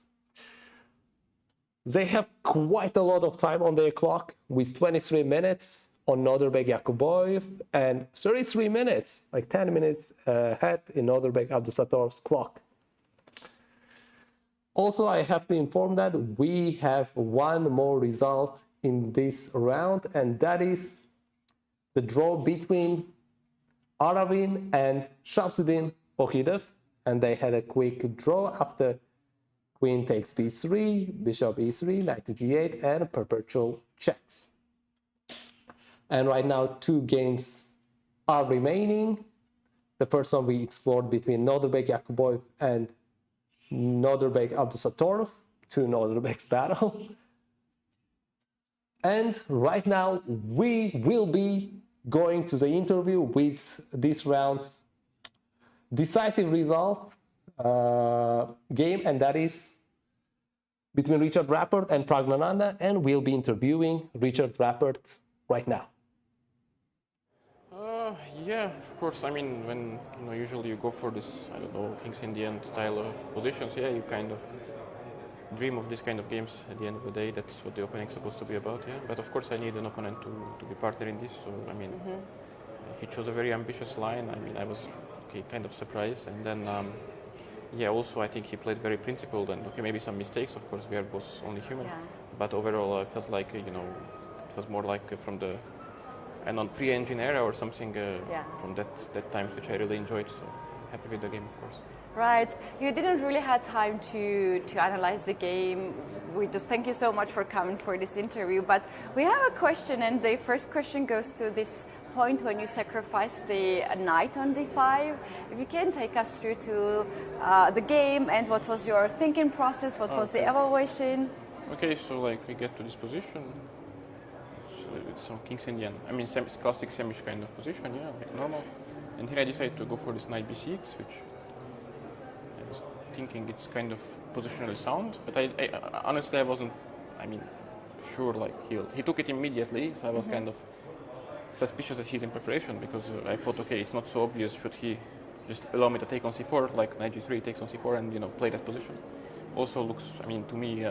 They have quite a lot of time on their clock, with 23 minutes on Nodirbek Yakuboyev and 33 minutes, like 10 minutes ahead in Nodirbek Abdusattorov's clock. Also, I have to inform that we have one more result in this round, and that is the draw between Aravin and Shamsuddin Ohidov, and they had a quick draw after Queen takes B3, Bishop E3, Knight to G8, and perpetual checks. And right now, 2 games are remaining. The first one we explored between Nodirbek Yakuboyev and Nodirbek Abdusattorov, 2 Nodirbeks battle. And right now, we will be going to the interview with this round's decisive result game, and that is between Richard Rappert and Pragg, and we'll be interviewing Richard Rappert right now. Yeah, of course. I mean, when usually you go for this, I don't know, King's Indian style of positions, yeah, you kind of dream of this kind of games. At the end of the day, that's what the opening is supposed to be about, yeah. But of course, I need an opponent to be partner in this. So I mean, he chose a very ambitious line. I mean, I was kind of surprised, and then yeah, also I think he played very principled, and maybe some mistakes. Of course, we are both only human, Yeah. but overall, I felt like it was more like from the on pre-engine era or something from that times, which I really enjoyed. So happy with the game, of course. Right. You didn't really have time to analyze the game. We just thank you so much for coming for this interview. But we have a question, and the first question goes to this point when you sacrificed the knight on d5. If you can take us through to the game and what was your thinking process, what was the evaluation? Okay, so like we get to this position. It's some King's Indian, I mean, classic Semish kind of position, yeah, okay, normal. And here I decided to go for this knight b6, which I was thinking it's kind of positionally sound, but I honestly I wasn't, I mean, sure, like he took it immediately, so I was kind of suspicious that he's in preparation, because I thought, okay, it's not so obvious, should he just allow me to take on c4, like knight g3 takes on c4 and play that position. Also looks, I mean, to me,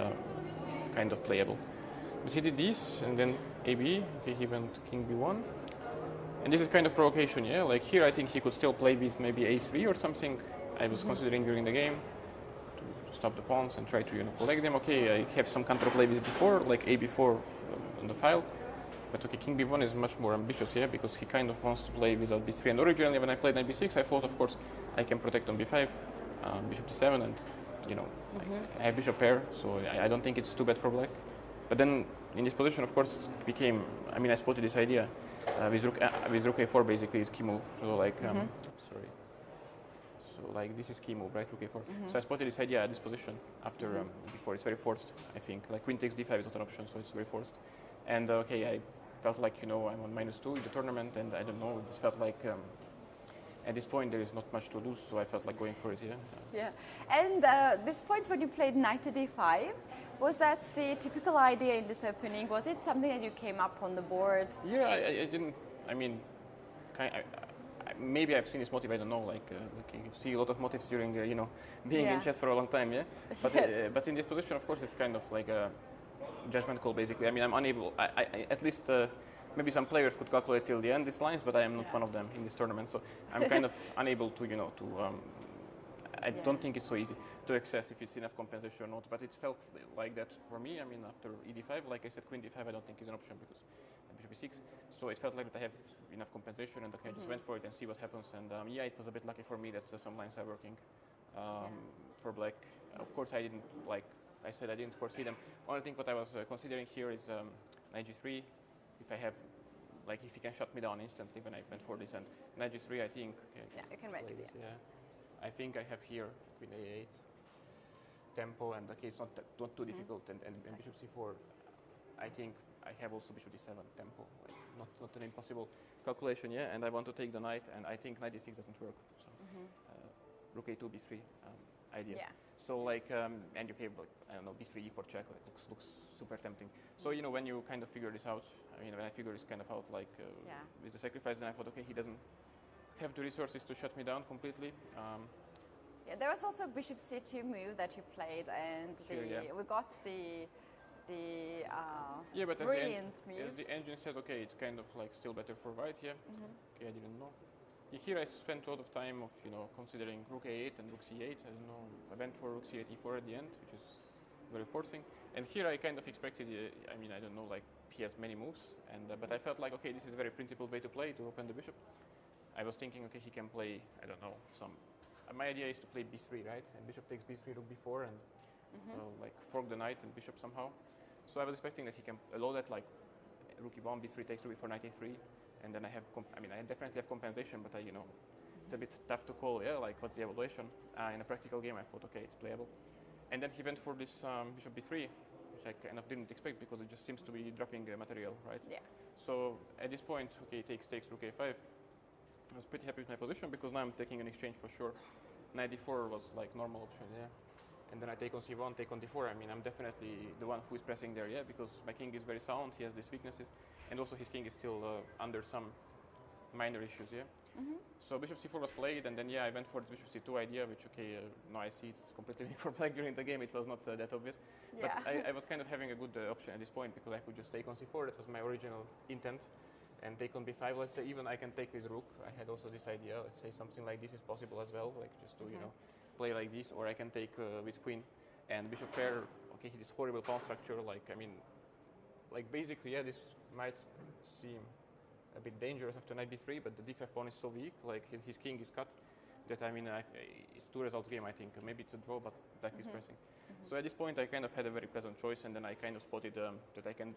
kind of playable. But he did this, and then AB, okay, he went king b1. And this is kind of provocation, yeah? Like here I think he could still play with maybe a3 or something. I was considering during the game to stop the pawns and try to collect them. Okay, I have some counterplay with b4, like a b4 on the file. But okay, king b1 is much more ambitious, yeah? Because he kind of wants to play without b3. And originally when I played knight b6, I thought, of course, I can protect on b5, bishop d7, and like, I have bishop pair, so I don't think it's too bad for black. But then in this position, of course, it became, I mean, I spotted this idea. with rook a4 basically is key move. So like, sorry. So like this is key move, right? Rook a4. So I spotted this idea at this position after before. It's very forced, I think. Like queen takes d5 is not an option, so it's very forced. And okay, I felt like I'm on -2 in the tournament, and I don't know. It just felt like at this point there is not much to lose, so I felt like going for it. Yeah. And this point when you played knight to d5, was that the typical idea in this opening? Was it something that you came up on the board? Yeah, I didn't. I mean, maybe I've seen this motive. I don't know. Like you see a lot of motives during being in chess for a long time. Yeah, but but in this position, of course, it's kind of like a judgment call. Basically, I mean, I'm unable. I at least. Maybe some players could calculate till the end these lines, but I am not one of them in this tournament. So I'm kind of unable to, I don't think it's so easy to access if it's enough compensation or not. But it felt like that for me. I mean, after e5, like I said, queen d5, I don't think is an option because bishop e6. So it felt like that I have enough compensation, and okay, I just went for it and see what happens. And yeah, it was a bit lucky for me that some lines are working for black. Of course, I didn't, like I said, I didn't foresee them. Only thing what I was considering here is knight g3. If I have, like, if he can shut me down instantly when I went for this, and knight g3, I think. Okay, yeah, you can write it. Yeah, I think I have here queen a8 tempo, and okay, it's not too difficult, and bishop c4. I think I have also bishop d7 tempo, like not an impossible calculation. Yeah, and I want to take the knight, and I think knight d6 doesn't work. So rook a2 b3 ideas. Yeah. So like and okay, like, I don't know, b3 e4 check, like, looks super tempting. So when you kind of figure this out, I mean when I figure this kind of out, like with the sacrifice, then I thought, okay, he doesn't have the resources to shut me down completely. Yeah, there was also bishop c2 move that you played, and we got the but brilliant move. As the engine says, okay, it's kind of like still better for white here. Okay, I didn't know. Here I spent a lot of time of considering rook a8 and rook c8. I don't know. I went for rook c8 e4 at the end, which is very forcing. And here I kind of expected. I mean, I don't know. Like he has many moves, and but I felt like, okay, this is a very principled way to play, to open the bishop. I was thinking, okay, he can play. I don't know. My idea is to play b3, right? And bishop takes b3, rook b4, and like fork the knight and bishop somehow. So I was expecting that he can allow that, like rook e1, b3 takes rook e4, knight a3. And then I have, I definitely have compensation, but it's a bit tough to call. Yeah, like what's the evaluation? In a practical game, I thought, okay, it's playable. And then he went for this bishop b3, which I kind of didn't expect because it just seems to be dropping material, right? Yeah. So at this point, okay, takes rook a5. I was pretty happy with my position because now I'm taking an exchange for sure. Knight d4 was like normal option, yeah. And then I take on c1, take on d4. I mean, I'm definitely the one who is pressing there, yeah, because my king is very sound. He has these weaknesses, and also his king is still under some minor issues, yeah. So bishop c4 was played, and then I went for this bishop c2 idea, which now I see it's completely for black during the game. It was not that obvious, but I was kind of having a good option at this point because I could just take on c4. That was my original intent, and take on b5. Let's say even I can take with rook. I had also this idea. Let's say something like this is possible as well, like just to play like this, or I can take with queen and bishop pair. Okay, this horrible pawn structure. Like like basically, this might seem a bit dangerous after knight b3, but the d5 pawn is so weak. Like his king is cut. That it's 2 results game. I think maybe it's a draw, but black is pressing. So at this point, I kind of had a very pleasant choice, and then I kind of spotted that I can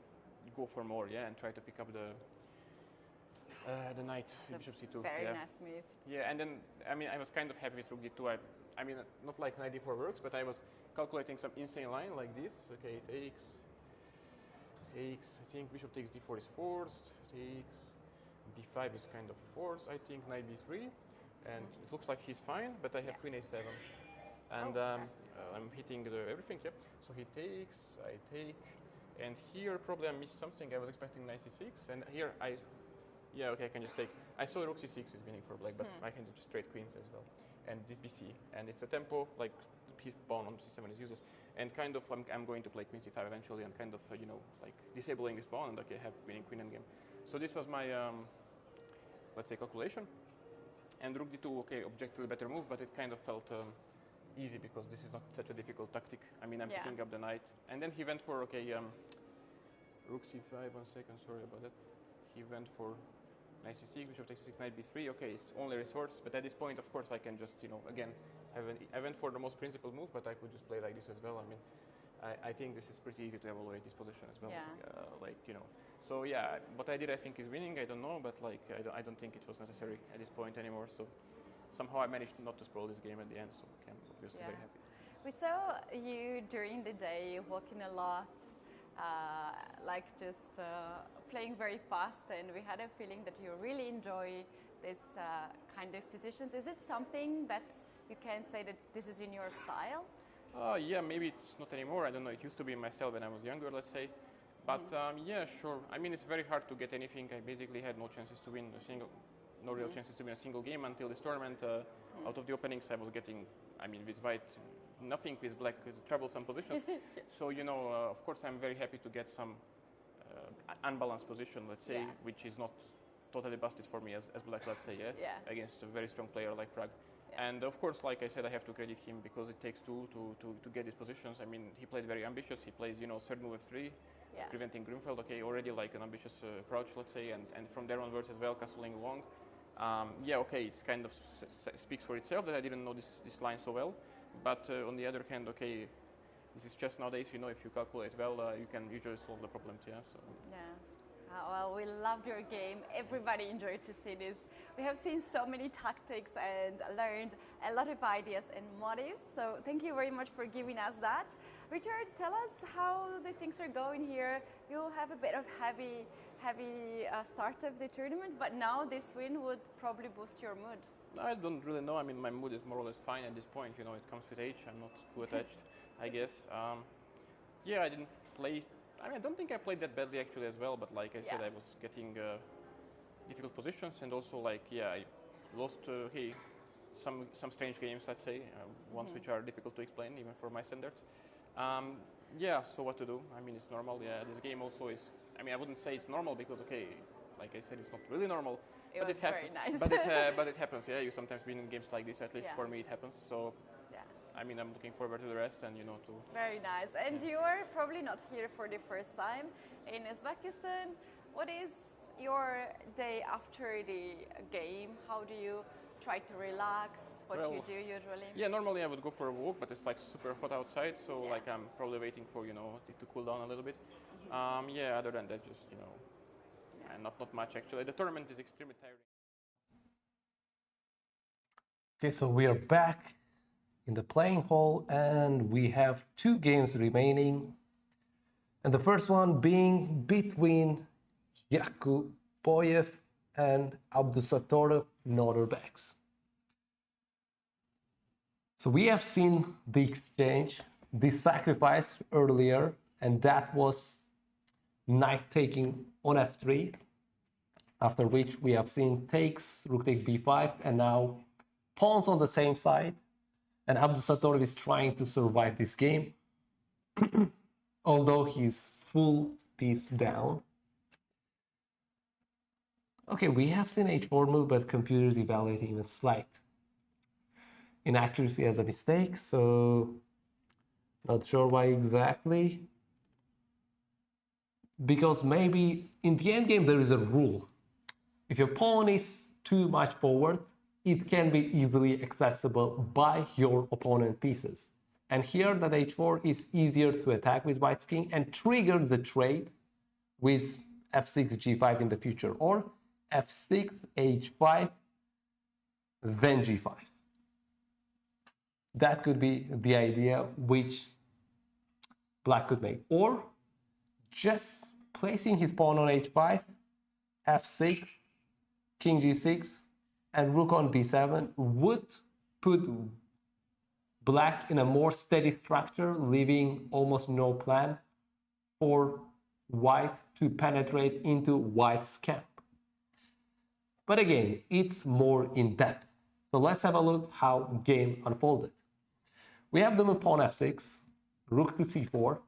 go for more, and try to pick up the knight with bishop c2. Very nice move. Yeah, and then I was kind of happy with rook d2. I mean, not like knight d4 works, but I was calculating some insane line like this. Okay, takes. I think bishop takes d4 is forced. Takes. b5 is kind of forced. I think knight b3, and it looks like he's fine. But I have queen a7, and I'm hitting everything. Yeah. So he takes. I take, and here probably I missed something. I was expecting knight c6, and here okay, I can just take. I saw rook c6 is winning for black, but I can do just straight queens as well. And bc, and it's a tempo, like his pawn on c7 is useless. And kind of, I'm going to play queen c5 eventually, and kind of, like disabling this pawn, and okay, have winning queen endgame. So this was my, let's say, calculation. And rook d2, okay, objectively better move, but it kind of felt easy because this is not such a difficult tactic. I mean, I'm picking up the knight. And then he went for, okay, rook c5, 1 second, sorry about that. He went for knight c6, bishop takes c6, knight b3. Okay, it's only resource, but at this point, of course, I can just, again, I went for the most principled move, but I could just play like this as well. I mean, I think this is pretty easy to evaluate this position as well. Yeah. So yeah, what I did I think is winning. I don't know, but like I don't think it was necessary at this point anymore. So somehow I managed not to spoil this game at the end. So I'm obviously very happy. We saw you during the day walking a lot, just playing very fast, and we had a feeling that you really enjoy this kind of positions. Is it something that you can say that this is in your style? Yeah, maybe it's not anymore. I don't know. It used to be my style when I was younger, let's say. But yeah, sure. I mean, it's very hard to get anything. I basically had no chances to win no real chances to win a single game until this tournament. Out of the openings, I was getting, with white, nothing, with black, troublesome positions. So, of course, I'm very happy to get some unbalanced position, let's say, which is not totally busted for me as black, let's say, against a very strong player like Pragg. And of course, like I said, I have to credit him because it takes two to get these positions. I mean, he played very ambitious. He plays, third move f3, preventing Grunfeld. Okay, already like an ambitious approach, let's say, and from there onwards as well, castling long. Okay, it's kind of speaks for itself that I didn't know this line so well. But on the other hand, okay, this is chess nowadays. If you calculate well, you can usually solve the problems. Yeah. So. Yeah. Well, we loved your game. Everybody enjoyed to see this. We have seen so many tactics and learned a lot of ideas and motives. So thank you very much for giving us that. Richard, tell us how the things are going here. You have a bit of heavy start of the tournament, but now this win would probably boost your mood. I don't really know. I mean, my mood is more or less fine at this point. It comes with age. I'm not too attached, I guess. Yeah, I didn't play. I don't think I played that badly actually as well, but like I said, I was getting difficult positions, and also I lost some strange games, let's say, ones which are difficult to explain even for my standards. So what to do? I mean, it's normal. Yeah, this game also is. I wouldn't say it's normal because like I said, it's not really normal. It was very nice. but it happens. Yeah, you sometimes win in games like this. At least for me, it happens. So. Yeah. I'm looking forward to the rest and to. Very nice. And you are probably not here for the first time in Uzbekistan. What is your day after the game? How do you try to relax? What do you do usually? Yeah, normally I would go for a walk, but it's super hot outside, so I'm probably waiting for to cool down a little bit. Other than that, just not much actually. The tournament is extremely tiring. Okay, so we are back in the playing hall, and we have 2 games remaining. And the first one being between Yakuboyev and Abdusatorov Nodirbek. So we have seen the exchange, the sacrifice earlier, and that was knight taking on f3, after which we have seen takes, rook takes b5, and now pawns on the same side. And Abdusatorov is trying to survive this game, although he's full piece down. Okay, we have seen h4 move, but computers evaluating even slight inaccuracy as a mistake, so not sure why exactly. Because maybe in the endgame there is a rule. If your pawn is too much forward, it can be easily accessible by your opponent pieces. And here that h4 is easier to attack with white's king and trigger the trade with f6, g5 in the future, or f6, h5, then g5. That could be the idea which black could make. Or just placing his pawn on h5, f6, king g6, and rook on b7 would put black in a more steady structure, leaving almost no plan for white to penetrate into white's camp. But again, it's more in depth. So let's have a look how game unfolded. We have the move pawn f6, rook to c4,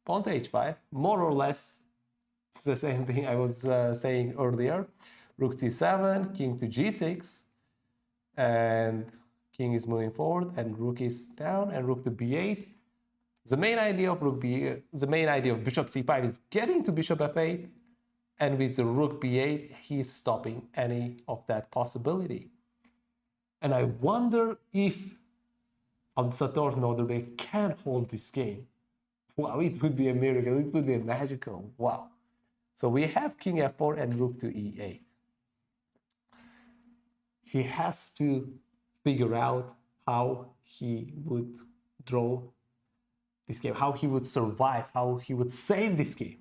pawn to h5, more or less it's the same thing I was saying earlier. Rook c7, king to g6, and king is moving forward, and rook is down, and rook to b8. The main idea of bishop c5 is getting to bishop f8, and with the rook b8, he's stopping any of that possibility. And I wonder if Abdusatorov Nodirbek can hold this game. Wow, it would be a miracle. It would be a magical. Wow. So we have king f4 and rook to e8. He has to figure out how he would draw this game, how he would survive, how he would save this game.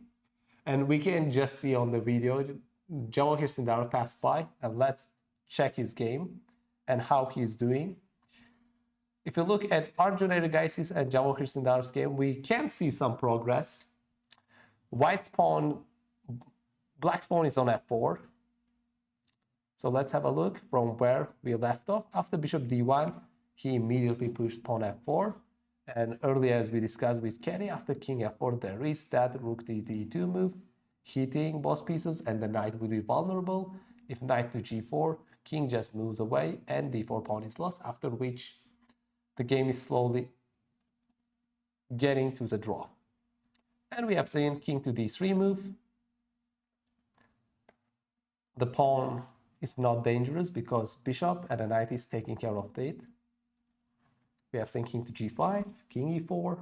And we can just see on the video, Vachier Sindarov passed by, and let's check his game and how he's doing. If you look at Arjun and Vachier Sindarov's game, we can see some progress. White's pawn, black's pawn is on f4. So let's have a look from where we left off. After bishop d1, he immediately pushed pawn f4. And earlier, as we discussed with Kenny, after king f4, there is that rook to d2 move, hitting both pieces, and the knight will be vulnerable. If knight to g4, king just moves away, and d4 pawn is lost, after which the game is slowly getting to the draw. And we have seen king to d3 move. The pawn is not dangerous because bishop and the knight is taking care of it. We have seen king to g5, king e4,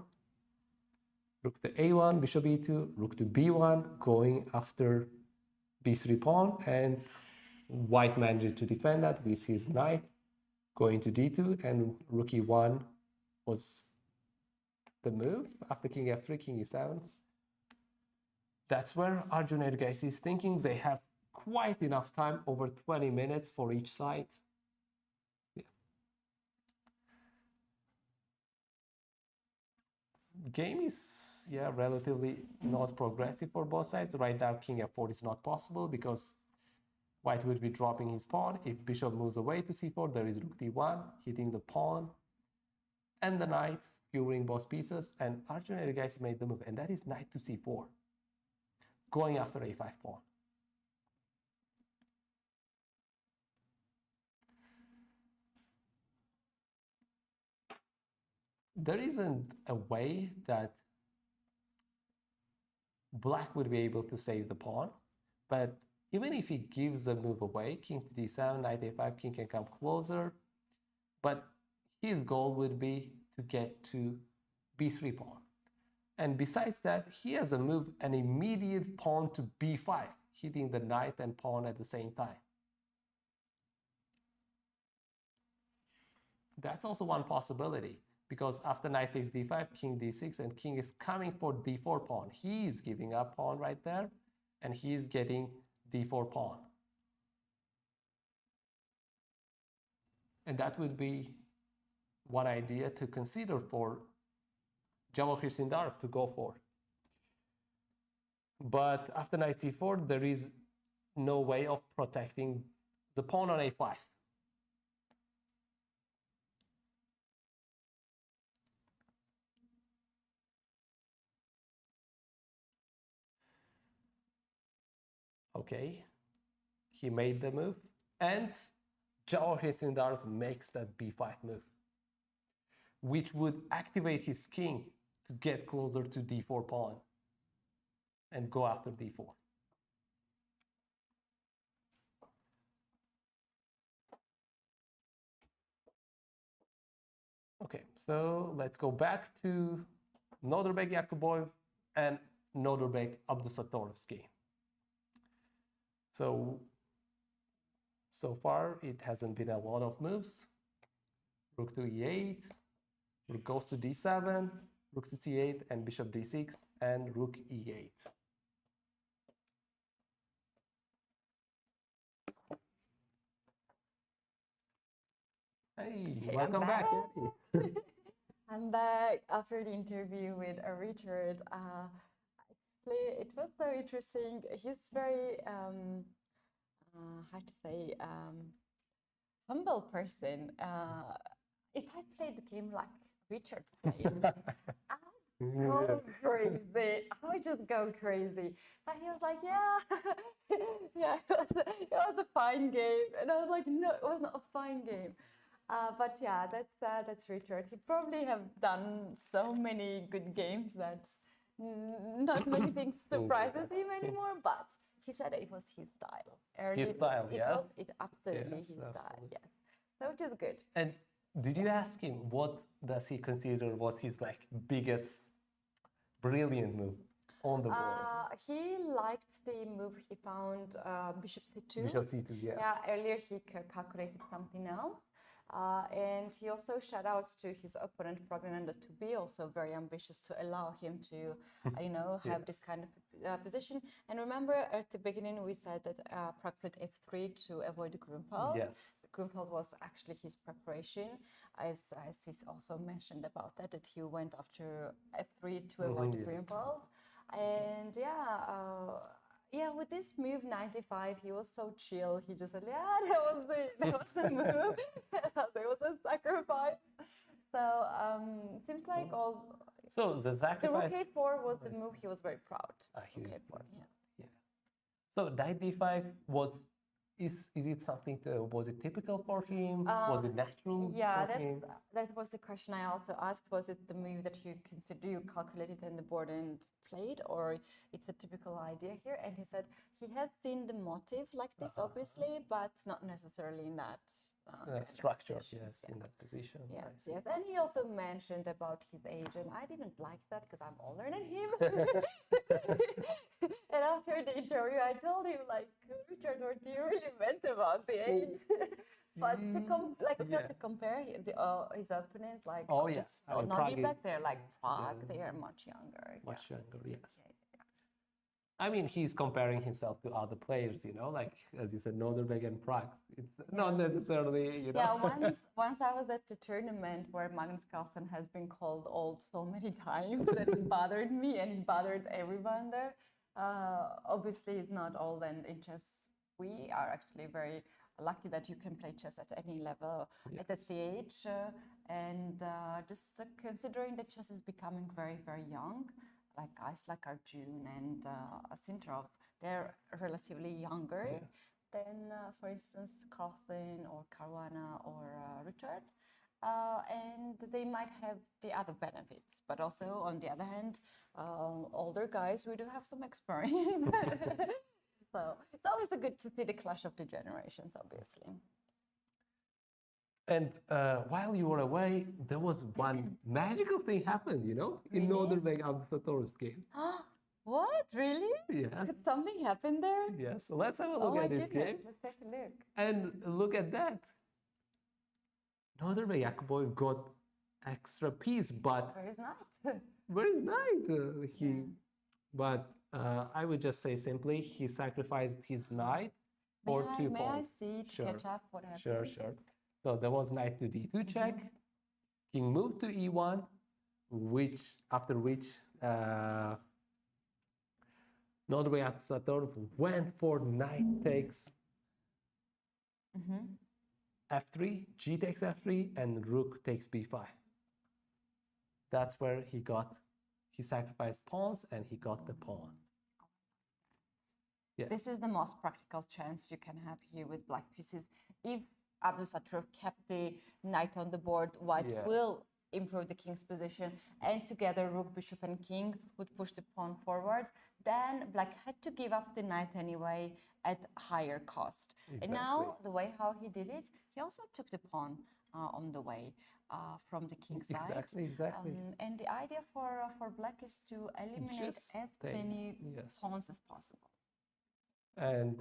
rook to a1, bishop e2, rook to b1, going after b3 pawn, and white managed to defend that with his knight going to d2, and rook e1 was the move after king f3, king e7. That's where Arjun Ergais is thinking they have quite enough time, over 20 minutes for each side. Yeah. Game is relatively not progressive for both sides. Right now king f4 is not possible because white would be dropping his pawn. If bishop moves away to c4, there is rook d1 hitting the pawn and the knight, skewering both pieces, and Arjun Ergais made the move, and that is knight to c4, going after a5 pawn. There isn't a way that black would be able to save the pawn, but even if he gives the move away, king to d7, knight a5, king can come closer, but his goal would be to get to b3 pawn. And besides that, he has a move, an immediate pawn to b5, hitting the knight and pawn at the same time. That's also one possibility, because after knight takes d5, king d6, and king is coming for d4 pawn. He is giving up pawn right there, and he is getting d4 pawn. And that would be one idea to consider for Vachier Sindarov to go for. But after knight c4, there is no way of protecting the pawn on a5. Okay, he made the move, and Vachier Sindarov makes that b5 move, which would activate his king to get closer to d4 pawn and go after d4. Okay, so let's go back to Nodirbek Yakubov and Nodirbek Abdusattorov's game. So far it hasn't been a lot of moves. Rook to e8, rook goes to d7, rook to c8, and bishop d6, and rook e8. Hey, welcome back. I'm back after the interview with Richard. Actually, it was so interesting. He's very, how to say, humble person. If I played the game like Richard played, go crazy. I would just go crazy. But he was like, yeah, yeah, it was a fine game. And I was like, no, it was not a fine game. But yeah, that's Richard. He probably have done so many good games that not many things surprises him anymore. But he said it was his style. His style, yes. It absolutely his style, yes. So which is good. And did you ask him what does he consider was his biggest brilliant move on the board. He liked the move he found, bishop c2. Bishop c2, yes. Yeah, earlier he calculated something else. And he also shout out to his opponent Pragg to be also very ambitious to allow him to, have this kind of position. And remember at the beginning we said that Pragg played f3 to avoid the Grunfeld. Yes. The Grunfeld was actually his preparation, as he's also mentioned about that he went after f3 to avoid the Grunfeld. And with this move 95, he was so chill. He just said, "Yeah, that was the move. There was a sacrifice." So seems like all. So the sacrifice. The rook a4 was the move he was very proud. Yeah. So knight d5 was. Is it something? Was it typical for him? Was it natural? Yeah, for him? that was the question I also asked. Was it the move that you calculated in the board and played, or it's a typical idea here? And he said he has seen the motive like this, obviously, but not necessarily in that structure. Yes, in that position. Yes. And he also mentioned about his age, and I didn't like that because I'm older than him. And after the interview, I told him, like, Richard, what do you really meant about the age? But to compare his opponents, like Nodirbek, they're like Pragg, they are much younger. Much younger, yes. I mean, he's comparing himself to other players, like, as you said, Nodirbek and Pragg. It's not necessarily, Yeah, once I was at the tournament where Magnus Carlsen has been called old so many times that it bothered me and it bothered everyone there. Obviously, he's not old, and in chess, we are actually very lucky that you can play chess at any level at that age. And just considering that chess is becoming very, very young, like guys like Arjun and Sintrov, they're relatively younger than, for instance, Carlsen or Caruana or Richard. And they might have the other benefits, but also on the other hand, older guys, we do have some experience. So it's always good to see the clash of the generations, obviously. And while you were away, there was one magical thing happened, in Nodirbek Abdusator's game. What? Really? Yeah. Did something happen there? Yes. So let's have a look at this game. Let's take a look. And look at that. Nodirbek Yakubov got extra piece, but Where is knight? Where is knight? But I would just say simply, he sacrificed his knight for 2 pawns. May I see to catch up what happened? Sure. So there was knight to d2 check. King moved to e1, after which Nodirbek Abdusatorov went for knight takes f3, g takes f3, and rook takes b5. That's where he sacrificed pawns and he got the pawn. Yes. This is the most practical chance you can have here with black pieces. If Abdusatorov kept the knight on the board, white will improve the king's position, and together rook, bishop, and king would push the pawn forward. Then black had to give up the knight anyway at higher cost. Exactly. And now the way how he did it, he also took the pawn on the way from the king's side. Exactly. And the idea for black is to eliminate as many pawns as possible. And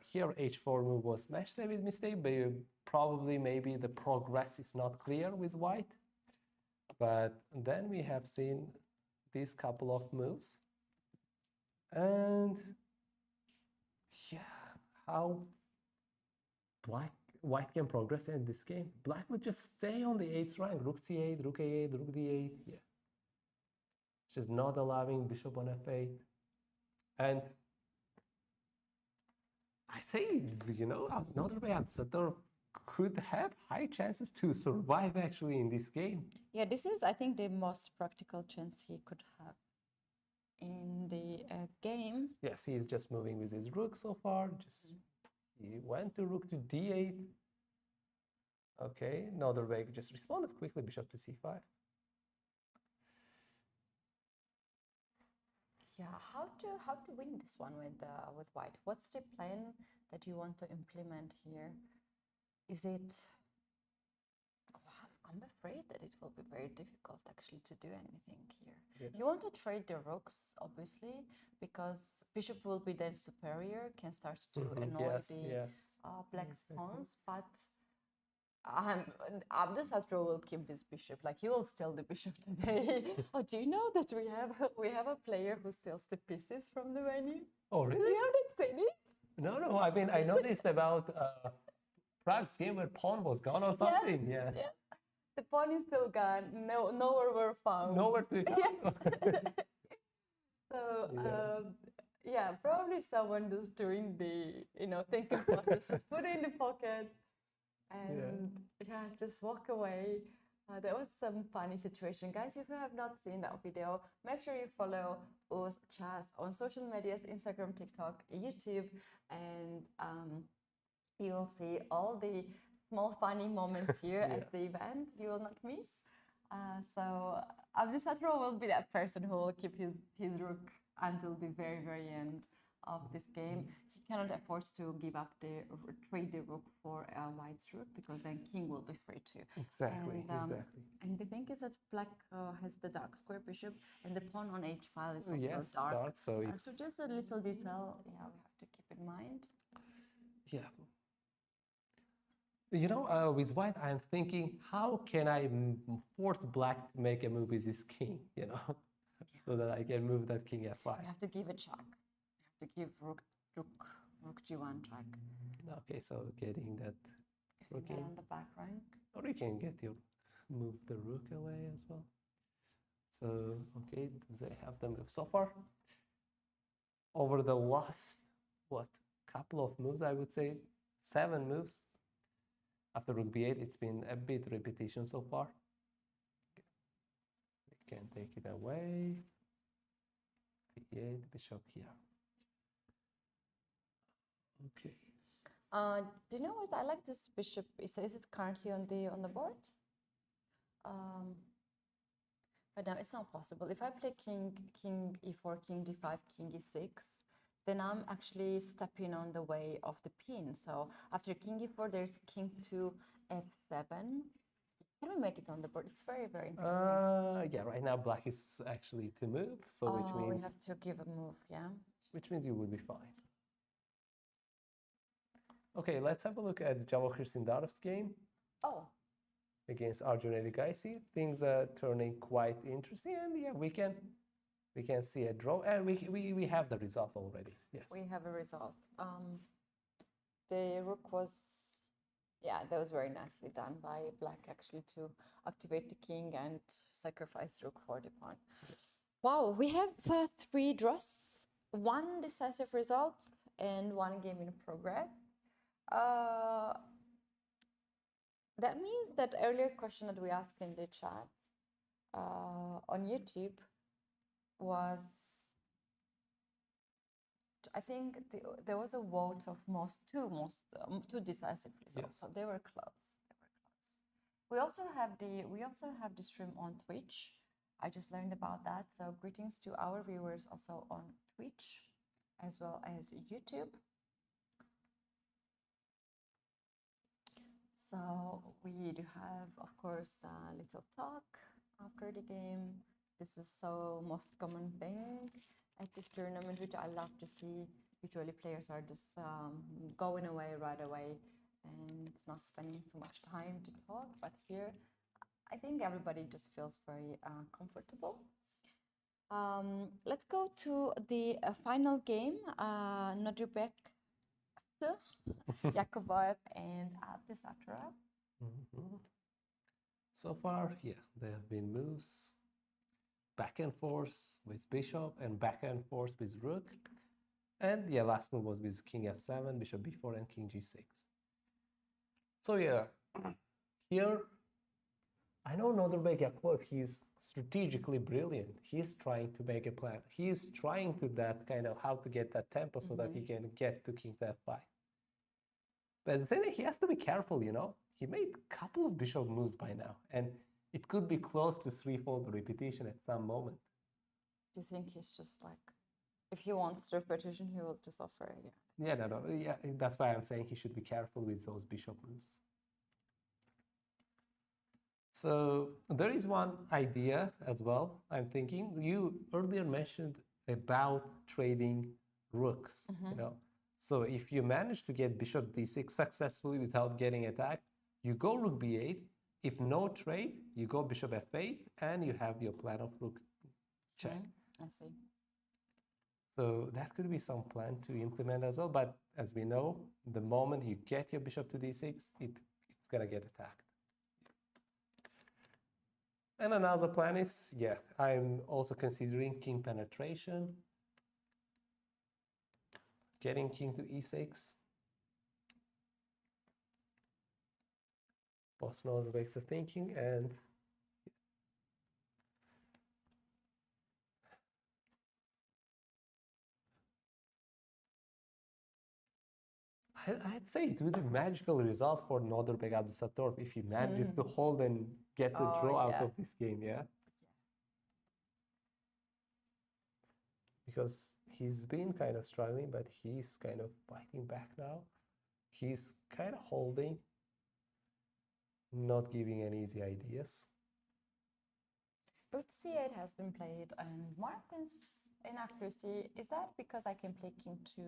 here h4 move was smashed a bit mistake, but probably maybe the progress is not clear with white. But then we have seen these couple of moves. And how white can progress in this game. Black would just stay on the 8th rank, rook c8, rook a8, rook d8. It's just not allowing bishop on f8. And I say, Nodirbek Abdusatorov could have high chances to survive actually in this game. Yeah, this is, I think, the most practical chance he could have in the game. Yes, he is just moving with his rook so far. He went to rook to d8. Okay, Nodirbek just responded quickly, bishop to c5. Yeah, how to win this one with white? What's the plan that you want to implement here? Is it? Oh, I'm afraid that it will be very difficult actually to do anything here. Yeah. You want to trade the rooks, obviously, because bishop will be then superior, can start to annoy Yes, the yes. black's pawns, but Abdusatro will keep this bishop. Like he will steal the bishop today. Oh, do you know that we have a player who steals the pieces from the venue? Oh, really? You haven't seen it? No. I mean, I noticed about Prague's game where pawn was gone or something. Yeah. Yes. The pawn is still gone. No, nowhere were found. Nowhere to So yeah, probably someone just doing the thinking process, just put it in the pocket, and just walk away. There was some funny situation, guys. If you have not seen that video, make sure you follow UzChess on social medias, Instagram, TikTok, YouTube, and you will see all the small funny moments here at the event. You will not miss. So Abdusatro will be that person who will keep his rook until the very, very end of this game. He cannot afford to give up trade the rook for a white's rook, because then king will be free too. Exactly. And the thing is that black has the dark square bishop, and the pawn on h file is also Yes, dark. so it's So just a little detail, we have to keep in mind. yeah. You know, with white, I'm thinking, how can I force black to make a move with his king? So that I can move that king f5. You have to give a check. You have to give rook g1 check. Okay, so getting that rook in. On the back rank. Or you can move the rook away as well. So, okay, they have the move so far. Over the last, couple of moves, I would say 7 moves. After rook b8, it's been a bit repetition so far. We can take it away. b8, bishop here. Okay. Do you know what? I like this bishop. Is it currently on the board? But now it's not possible. If I play king e4, king d5, king e6, then I'm actually stepping on the way of the pin. So after king e4, there's king to f7. Can we make it on the board? It's very, very interesting. Yeah, right now black is actually to move, so which means we have to give a move, yeah. Which means you would be fine. Okay, let's have a look at Vachier Sindarov's game. Oh. Against Arjun. Things are turning quite interesting, and yeah, we can see a draw, and we have the result already. Yes, we have a result. The rook was, that was very nicely done by black, actually, to activate the king and sacrifice rook for the pawn. Yes. Wow, we have 3 draws, 1 decisive result, and 1 game in progress. That means that earlier question that we asked in the chat on YouTube was, I think there was a vote of two decisive results. Yes. So they were close. We also have the stream on Twitch. I just learned about that. So greetings to our viewers also on Twitch as well as YouTube. So we do have, of course, a little talk after the game. This is so most common thing at this tournament, which I love to see. Usually players are just going away right away and not spending so much time to talk. But here, I think everybody just feels very comfortable. Let's go to the final game, Nodirbek, Yakubov and Abdusatro. So far, there have been moves back and forth with bishop and back and forth with rook. And last move was with king f7, bishop b4, and king g6. So here, I know Nodirbek Yakubov, he's strategically brilliant. He's trying to make a plan. He's trying to that kind of how to get that tempo so that he can get to king f5. But at the same time, he has to be careful, He made a couple of bishop moves by now, and it could be close to threefold repetition at some moment. Do you think he's just like, if he wants repetition, he will just offer? That's why I'm saying he should be careful with those bishop moves. So there is one idea as well. I'm thinking you earlier mentioned about trading rooks, you know. So if you manage to get bishop d6 successfully without getting attacked, you go rook b8. If no trade, you go bishop f8, and you have your plan of rook check. I see. So that could be some plan to implement as well. But as we know, the moment you get your bishop to d6, it's gonna get attacked. And another plan is, yeah, I'm also considering king penetration, getting king to e6. Boss Nodirbek is thinking, and I'd say it would be a magical result for Nodirbek Abdusatorov if he manages to hold and get the draw out of this game, yeah? Because he's been kind of struggling, but he's kind of fighting back now. He's kind of holding, not giving any easy ideas. Rook c8 has been played, and Martin's inaccuracy, is that because I can play king 2?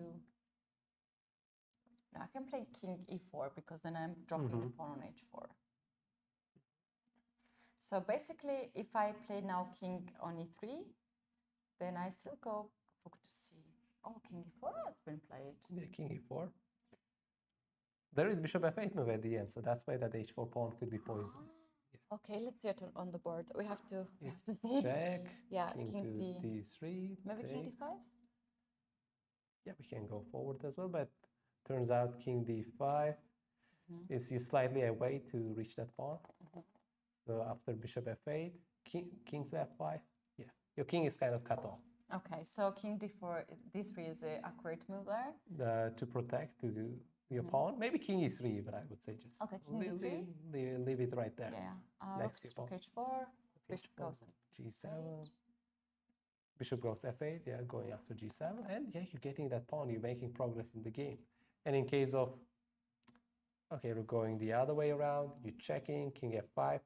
No, I can play king e4 because then I'm dropping the pawn on h4. So basically, if I play now king on e3, then I still go rook to c. Oh, king e4 has been played. Yeah, king e4. There is bishop f8 move at the end, so that's why that h4 pawn could be poisonous. Yeah. Okay, let's see it on the board. We have to see it. Check. Yeah, king king to d. d3. Maybe king take. d5? Yeah, we can go forward as well, but turns out king d5 is you slightly away to reach that pawn. So after bishop f8, king to f5, yeah, your king is kind of cut off. Okay, so king d4, d3 is an accurate move there. To protect to your pawn, maybe king e3, but I would say just Okay, king d3. leave it right there. Yeah, Next to rook pawn. h4, bishop goes on g7. Bishop goes f8, yeah, going after g7, and yeah, you're getting that pawn, you're making progress in the game. And in case of, okay, we're going the other way around, you're checking, king f5.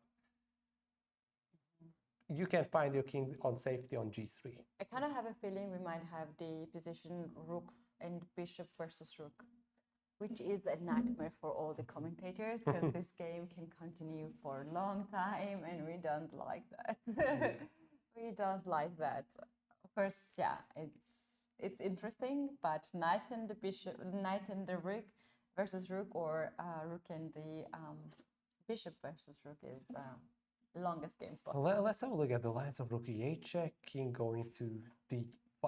You can find your king on safety on g3. I kind of have a feeling we might have the position rook and bishop versus rook, which is a nightmare for all the commentators because this game can continue for a long time and we don't like that. We don't like that. Of course, yeah, it's interesting, but knight and the bishop, knight and the rook versus rook, or rook and the bishop versus rook is longest games possible. Let's have a look at the lines of rook e8 check, king going to d5.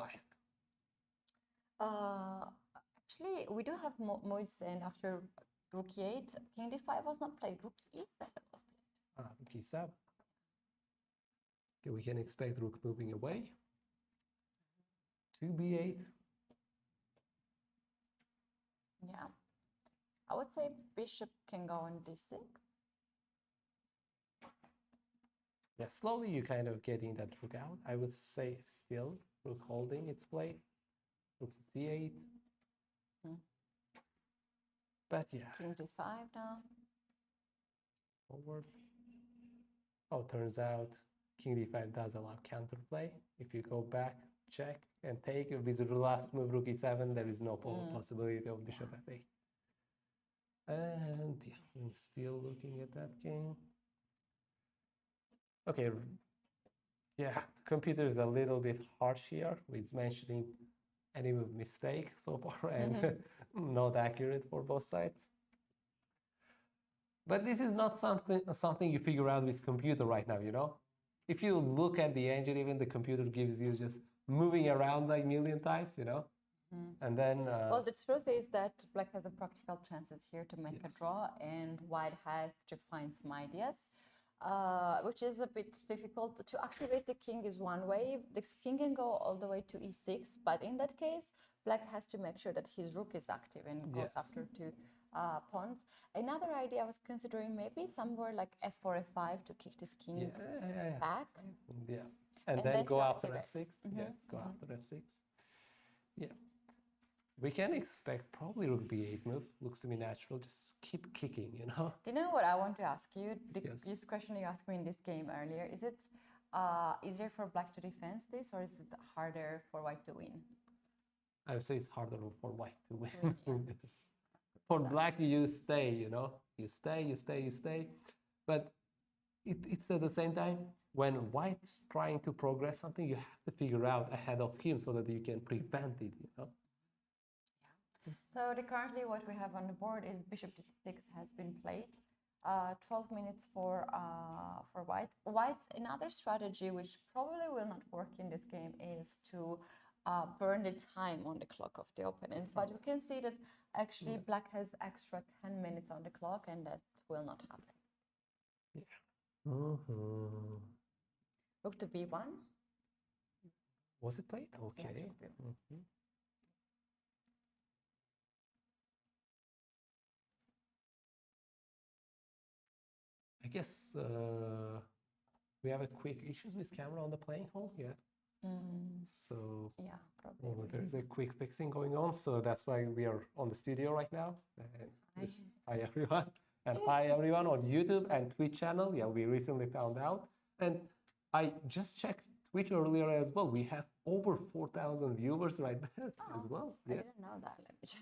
Actually, we do have moves, and after rook e8, king d5 was not played, rook e7 was played. Rook e7. Okay, we can expect rook moving away. 2b8. Yeah, I would say bishop can go on d6. Yeah, slowly you're kind of getting that rook out. I would say still rook holding its place. Rook to c8. But yeah. King d5 now. Forward. Oh, turns out king d5 does allow counterplay. If you go back, check, and take with the last move rook e7, there is no possibility of bishop f8. And yeah, I'm still looking at that game. Okay, yeah, computer is a little bit harsh here with mentioning any mistake so far and not accurate for both sides. But this is not something you figure out with computer right now, you know? If you look at the engine, even the computer gives you just moving around like a million times, you know? And then... well, the truth is that black has a practical chances here to make a draw, and white has to find some ideas, which is a bit difficult. To activate the king is one way. The king can go all the way to e6, but in that case, black has to make sure that his rook is active and goes after two pawns. Another idea I was considering maybe somewhere like f4, f5 to kick this king back. Yeah, and then go after f6. Mm-hmm. Yeah, go after f6. Yeah. We can expect probably rook b8 move. Looks to me natural. Just keep kicking, you know? Do you know what I want to ask you? Yes. This question you asked me in this game earlier. Is it easier for black to defend this, or is it harder for white to win? I would say it's harder for white to win. Yes. For black, you stay, you know? You stay. But it's at the same time, when white's trying to progress something, you have to figure out ahead of him so that you can prevent it, you know? So currently what we have on the board is bishop d6 has been played. 12 minutes for white. White's another strategy which probably will not work in this game is to burn the time on the clock of the opponent. But we can see that actually black has extra 10 minutes on the clock, and that will not happen. Yeah. Rook to b1. Was it played? Okay. Yes, rook b1. I guess we have a quick issues with camera on the playing hall. Yeah. So Yeah, probably. there's a quick fixing going on, so that's why we are on the studio right now. And hi everyone, and hi everyone on YouTube and Twitch channel. Yeah, we recently found out, and I just checked Twitch earlier as well. We have over 4,000 viewers right there as well. I didn't know that. Let me check.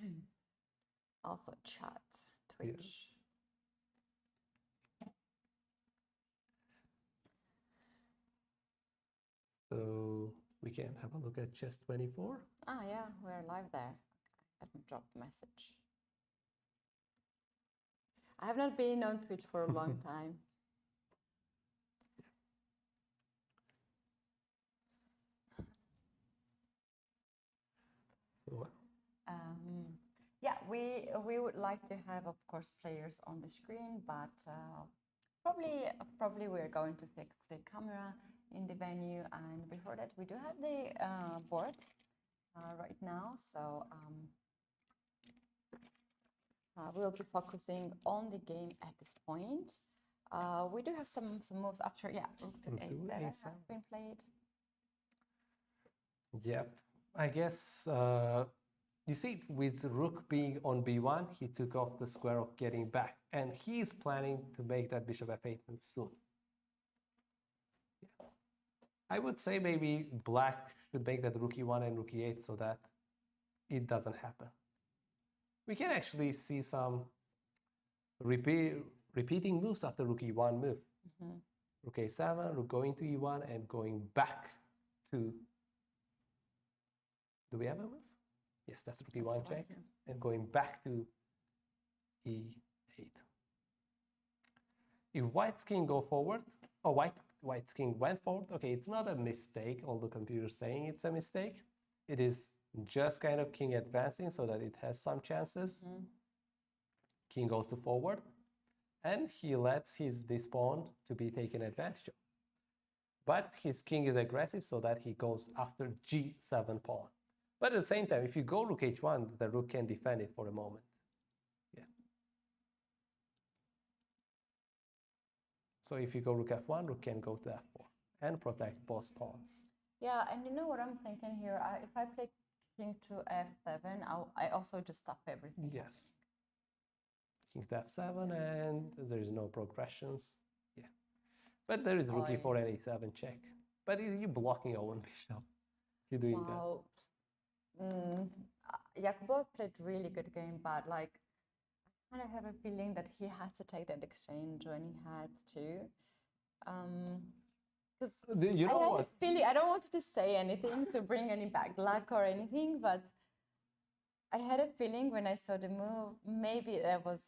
Also chat, Twitch. Yeah. So we can have a look at chess 24. Ah, yeah, we're live there. Okay, let me drop a message. I have not been on Twitch for a long time. Yeah, we would like to have, of course, players on the screen, but probably we're going to fix the camera in the venue, and before that we do have the board right now, so we'll be focusing on the game at this point. We do have some moves after, yeah, rook to a7 have been played. Yep, I guess you see, with rook being on b1, he took off the square of getting back, and he is planning to make that bishop f8 move soon. Yeah. I would say maybe black should make that rook e1 and rook e8 so that it doesn't happen. We can actually see some repeating moves after rook e1 move. Rook a7, rook going to e1, and going back to... Do we have a move? Yes, that's rook e1 check, and going back to e8. If white's king go forward, or white's king went forward, okay, it's not a mistake, although the computer is saying it's a mistake. It is just kind of king advancing so that it has some chances. King goes to forward, and he lets this pawn to be taken advantage of. But his king is aggressive so that he goes after g7 pawn. But at the same time, if you go rook h1, the rook can defend it for a moment. Yeah. So if you go rook f1, rook can go to f4 and protect both pawns. Yeah, and you know what I'm thinking here? If I play king to f7, I also just stop everything. Yes. King to f7, and there is no progressions. Yeah. But there is rook e4 and e7 check. But you're blocking your own bishop. You're doing that. Jakubov played really good game, but like I kind of have a feeling that he had to take that exchange when he had to. Because you know what? I don't want to say anything to bring any bad luck or anything, but I had a feeling when I saw the move, maybe there was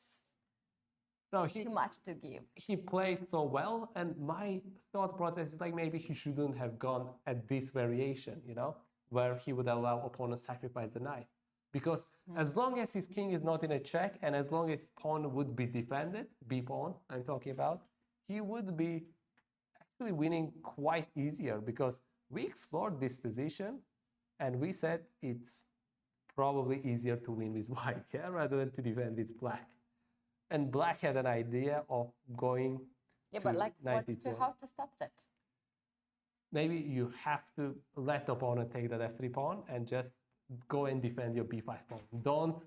too much to give. He played so well, and my thought process is like maybe he shouldn't have gone at this variation, you know, where he would allow opponents sacrifice the knight. Because as long as his king is not in a check, and as long as pawn would be defended, b pawn I'm talking about, he would be actually winning quite easier, because we explored this position and we said it's probably easier to win with white, yeah, rather than to defend with black. And black had an idea of going but like how to stop that? Maybe you have to let the opponent take that f3 pawn and just go and defend your b5 pawn. Don't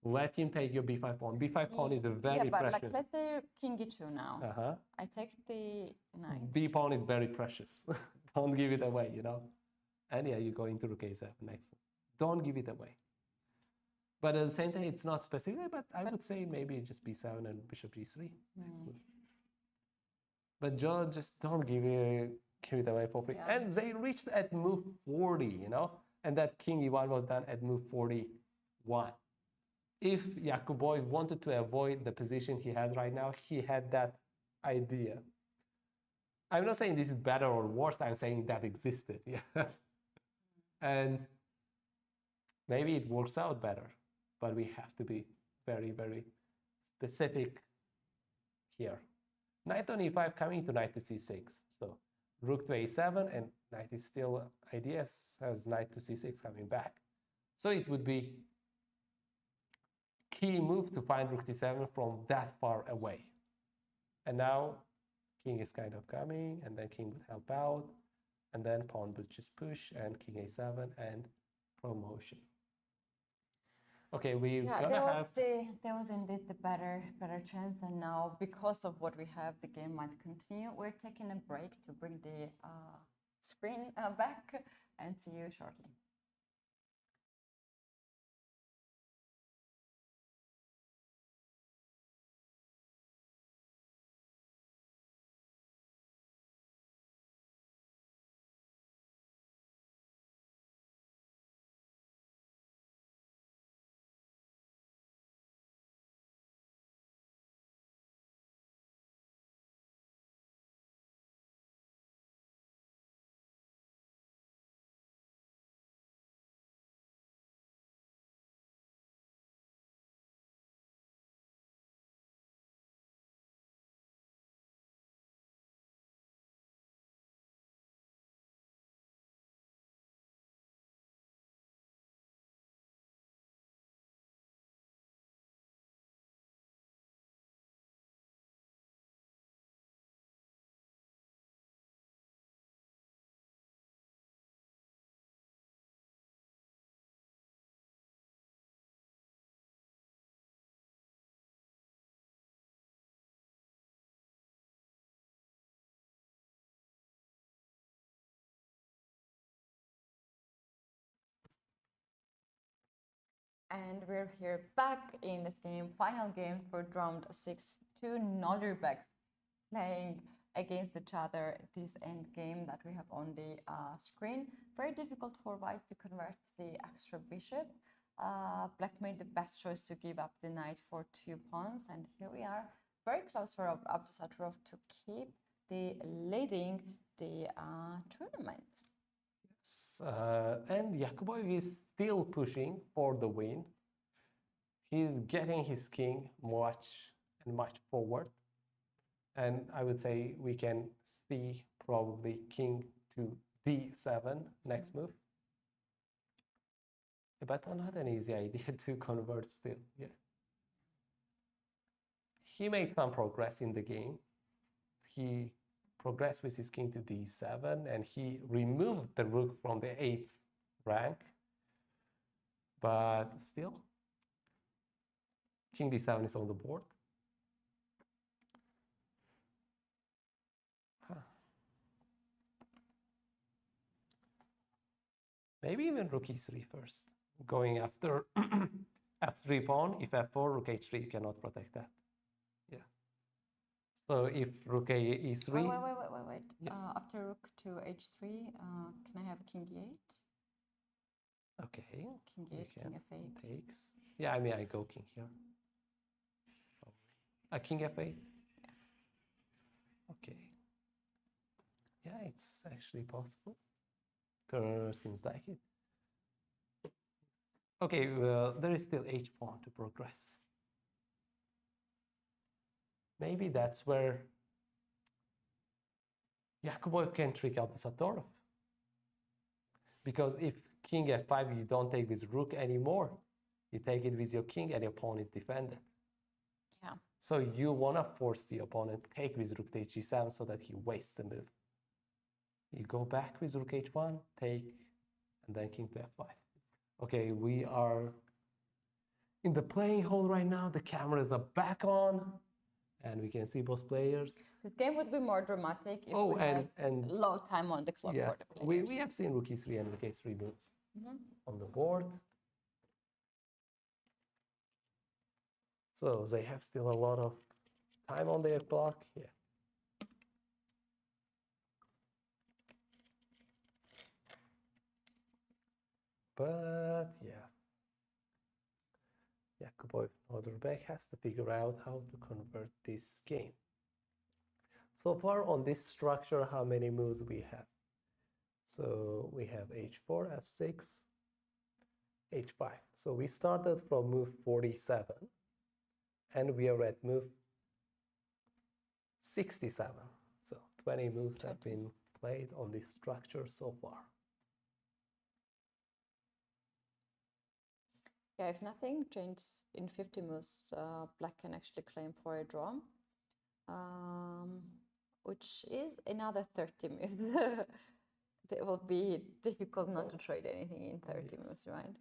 let him take your b5 pawn. b5 pawn is a very yeah, but precious. like let's say king e2 now. I take the knight. B pawn is very precious. Don't give it away, you know. And yeah, you go into rook a7 next. Don't give it away. But at the same time, it's not specific. But I would say maybe just b7 and bishop g3 next move. But just don't give it away for free. Yeah. And they reached at move 40, you know, and that king e1 was done at move 41. If Yakuboy wanted to avoid the position he has right now, he had that idea. I'm not saying this is better or worse. I'm saying that existed. Yeah. And maybe it works out better, but we have to be very, very specific here. Knight on e5 coming to knight to c6. So rook to a7 and knight is still ideas as knight to c6 coming back. So it would be key move to find rook d7 from that far away. And now king is kind of coming, and then king would help out, and then pawn would just push, and king a7 and promotion. Okay, there was indeed the better chance, and now because of what we have, the game might continue. We're taking a break to bring the screen back, and see you shortly. And we're here back in this game, final game for round 6. Two Nodirbeks playing against each other. This end game that we have on the screen. Very difficult for white to convert the extra bishop. Black made the best choice to give up the knight for 2 pawns. And here we are, very close for Abdusattorov to keep leading the tournament. And Yakuboy is still pushing for the win. He's getting his king much forward. And I would say we can see probably king to d7 next move. But not an easy idea to convert still. Yeah. He made some progress in the game. He progressed with his king to d7, and he removed the rook from the 8th rank. But still, king d7 is on the board. Maybe even rook e3 first, going after f3 pawn. If f4, rook h3, you cannot protect that. Yeah. So if rook e3... Wait. Yes. After rook to h3, can I have king e8? Okay. King e8, king f8. Takes. Yeah, I mean, I go king here. King f8? Yeah. Okay. Yeah, it's actually possible. Seems like it. Okay, well, there is still h pawn to progress. Maybe that's where Yakuboy can trick out the Satorov. Because if king f5, you don't take with rook anymore. You take it with your king and your pawn is defended. Yeah. So you want to force the opponent to take with rook to h7 so that he wastes the move. You go back with rook h1, take, and then king to f5. Okay, we are in the playing hall right now. The cameras are back on, and we can see both players. This game would be more dramatic if Oh, we had and low time on the clock yes, for the players. we have seen rook e3 and rook a3 moves on the board. So they have still a lot of time on their clock. Yeah. But yeah, Nodirbek has to figure out how to convert this game. So far on this structure, how many moves we have? So we have h4, f6, h5. So we started from move 47 and we are at move 67. So 20 moves have been played on this structure so far. Yeah, if nothing changes in 50 moves, black can actually claim for a draw, which is another 30 moves. It will be difficult not to trade anything in 30 moves, right?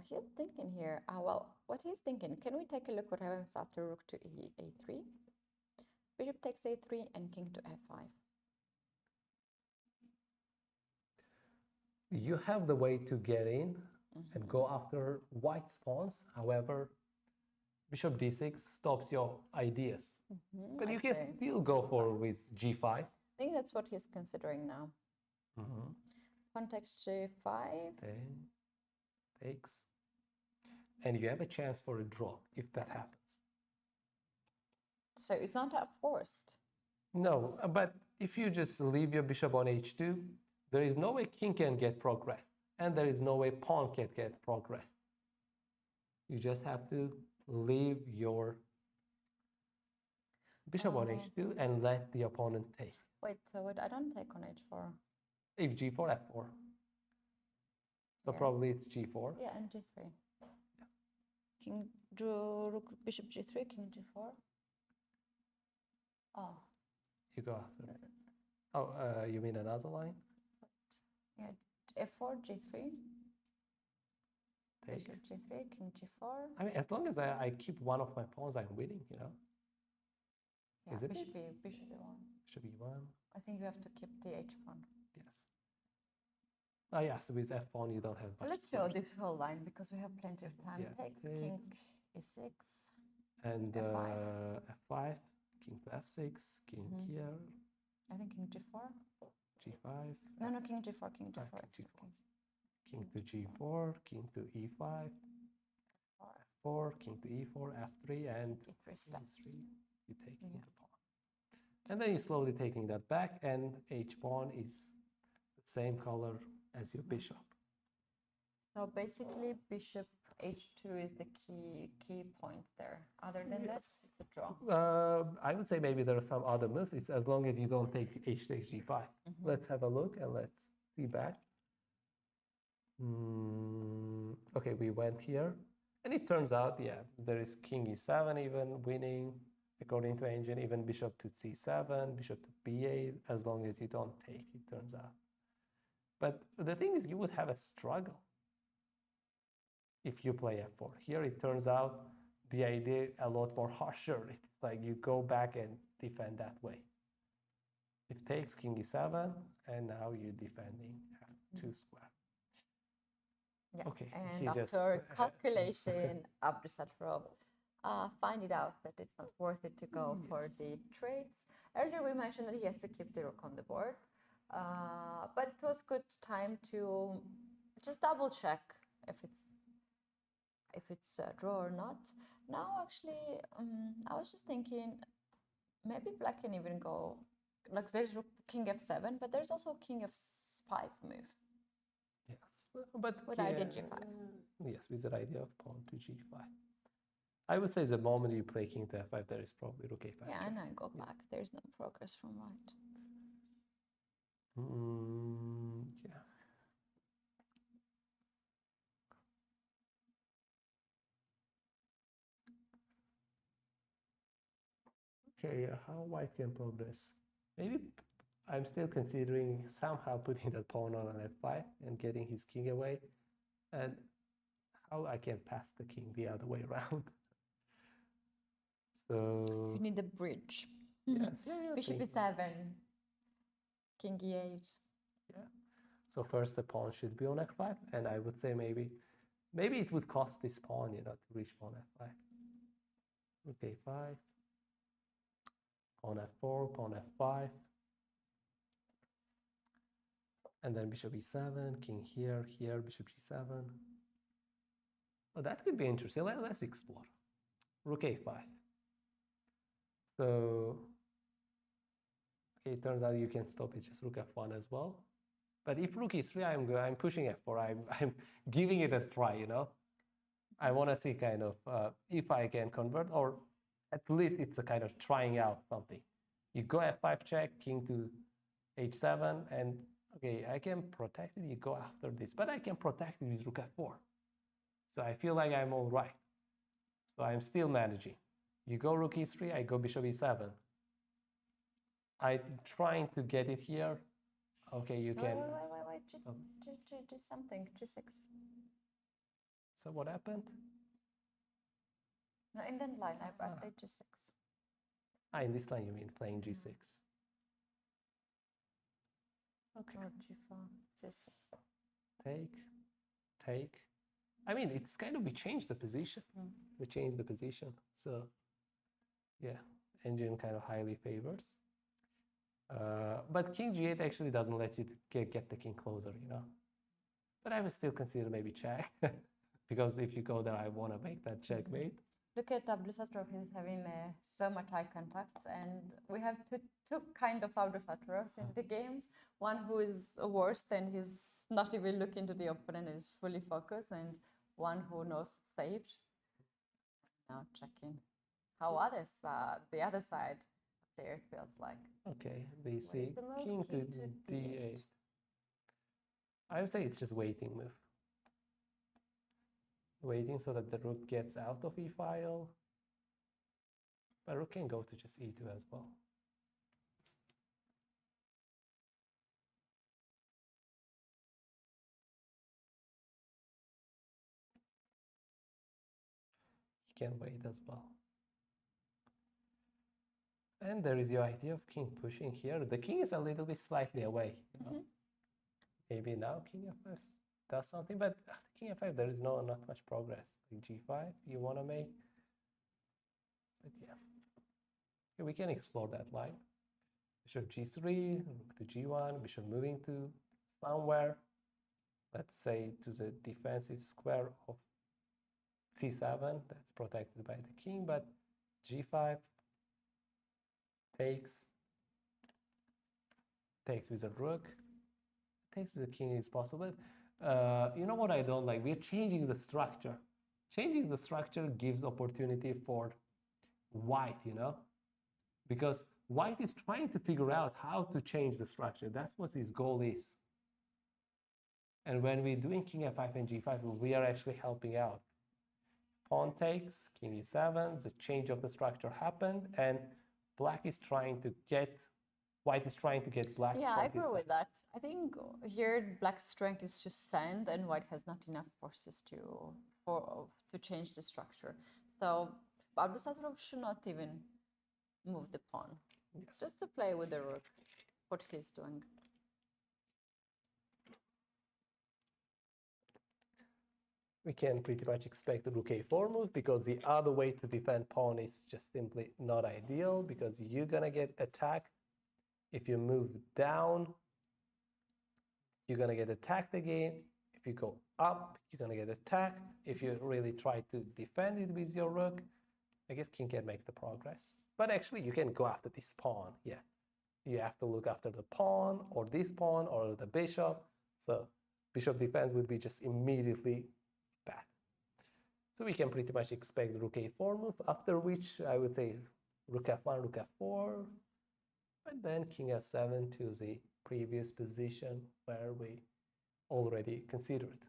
He's thinking here. Well, what he's thinking, can we take a look what happens after rook to a3? Bishop takes a3 and king to f5. You have the way to get in and go after white's pawns. However, bishop d6 stops your ideas. But you can still go for with g5. I think that's what he's considering now. Pawn takes g5. Then takes. And you have a chance for a draw if that happens. So it's not that forced. No, but if you just leave your bishop on h2, there is no way king can get progress. And there is no way pawn can get progress. You just have to leave your bishop on h2 and let the opponent take. Wait, I don't take on h4. If g4, f4. So Yes. probably it's g4. Yeah, and g3. Yeah. King drew rook, bishop g3, king g4. Oh. You go after. Oh, you mean another line? Yeah, f4, g3. Take. Bishop g3, king g4. I mean, as long as I keep one of my pawns, I'm winning, you know? Yeah, Is it? bishop e1. Bishop e1. I think you have to keep the h pawn. Yes. Oh, yeah, so with f pawn, you don't have much. Let's show this whole line because we have plenty of time. Yes, Takes king e6. And f5. f5, king to f6, king here. I think king g4. G5. No, king g4, king g4. King g4. King to g4, king to e5, f4, king to e4, f3, and e3 steps. You're taking the pawn. And then you're slowly taking that back, and h pawn is the same color as your bishop. So basically, bishop h2 is the key point there. Other than that, it's a draw. I would say maybe there are some other moves. It's as long as you don't take h takes g5. Let's have a look and let's see back. Okay, we went here, and it turns out, yeah, there is king e7 even winning, according to engine, even bishop to c7, bishop to b8, as long as you don't take, it turns out. But the thing is, you would have a struggle if you play f4. Here, it turns out the idea a lot more harsher. It's like you go back and defend that way. It takes king e7, and now you're defending f2 square. Yeah. Okay. And after calculation, Abdusatrov find it out that it's not worth it to go for the trades. Earlier we mentioned that he has to keep the rook on the board, but it was good time to just double check if it's a draw or not. Now actually, I was just thinking maybe black can even go, like there's king f7, but there's also king f5 move. Yes, but with idea g5. Yes, with the idea of pawn to g5. I would say the moment you play king to f5, there is probably rook a5. Yeah, and I go back. There's no progress from white. Yeah. Okay, how white can progress? Maybe I'm still considering somehow putting that pawn on an f5 and getting his king away, and how I can pass the king the other way around. So You need a bridge. yes, yeah, Bishop e7, king e8. yeah. So first the pawn should be on f5, and I would say maybe it would cost this pawn, you know, to reach pawn f5. Rook a5, pawn f4, pawn f5, and then bishop e7, king here, here, bishop g7. Oh, that could be interesting. Let's explore. Rook a5. So, okay, it turns out you can stop it, just rook f1 as well. But if rook e3, I'm pushing f4. I'm giving it a try, you know. I want to see kind of if I can convert, or at least it's a kind of trying out something. You go f5 check, king to h7, and okay, I can protect it. You go after this, but I can protect it with rook f4. So I feel like I'm all right. So I'm still managing. You go rook e3, I go bishop e7. I'm trying to get it here. Okay, you can. Wait. Just do something. G6. So what happened? No, in that line, I played G6. In this line, you mean playing g6? Okay. Or G4, G6. Take. I mean, it's kind of, we changed the position. We changed the position. So, yeah, engine kind of highly favors. But king g8 actually doesn't let you get the king closer, you know. But I would still consider maybe check. Because if you go there, I want to make that checkmate. Look at Abdusattorov, he's having so much eye contact, and we have two kind of Abdusattorovs in the games. One who is worse and he's not even looking to the opponent and is fully focused, and one who knows it's saved. Now checking how others, the other side there feels like. Okay, we What see is the move? king to King to d8. I would say it's just waiting move. Waiting so that the rook gets out of e file. But rook can go to just e2 as well. You can wait as well. And there is your idea of king pushing here. The king is a little bit slightly away. You know? Maybe now king f5 does something, but after king f5 there is not much progress. Like g5 you want to make. But yeah. Okay, we can explore that line. Bishop g3, rook to g1, bishop moving to somewhere. Let's say to the defensive square of c7, that's protected by the king, but g5 takes with a rook, takes with the king is possible. You know what I don't like? We're changing the structure. Changing the structure gives opportunity for white, you know, because white is trying to figure out how to change the structure. That's what his goal is. And when we're doing king f5 and g5, we are actually helping out. Pawn takes, king e7, the change of the structure happened, and black is trying to get, white is trying to get black. Yeah, I agree with that. I think here black's strength is just sand, and white has not enough forces to change the structure. So Abdusattorov should not even move the pawn, just to play with the rook, what he's doing. We can pretty much expect the rook a4 move, because the other way to defend pawn is just simply not ideal, because you're gonna get attacked. If you move down, you're gonna get attacked again. If you go up, you're gonna get attacked. If you really try to defend it with your rook, I guess king can make the progress. But actually you can go after this pawn. Yeah, you have to look after the pawn or this pawn or the bishop. So bishop defense would be just immediately bad. So we can pretty much expect the rook a4 move, after which I would say rook f1, rook f4, and then king f7 to the previous position where we already considered.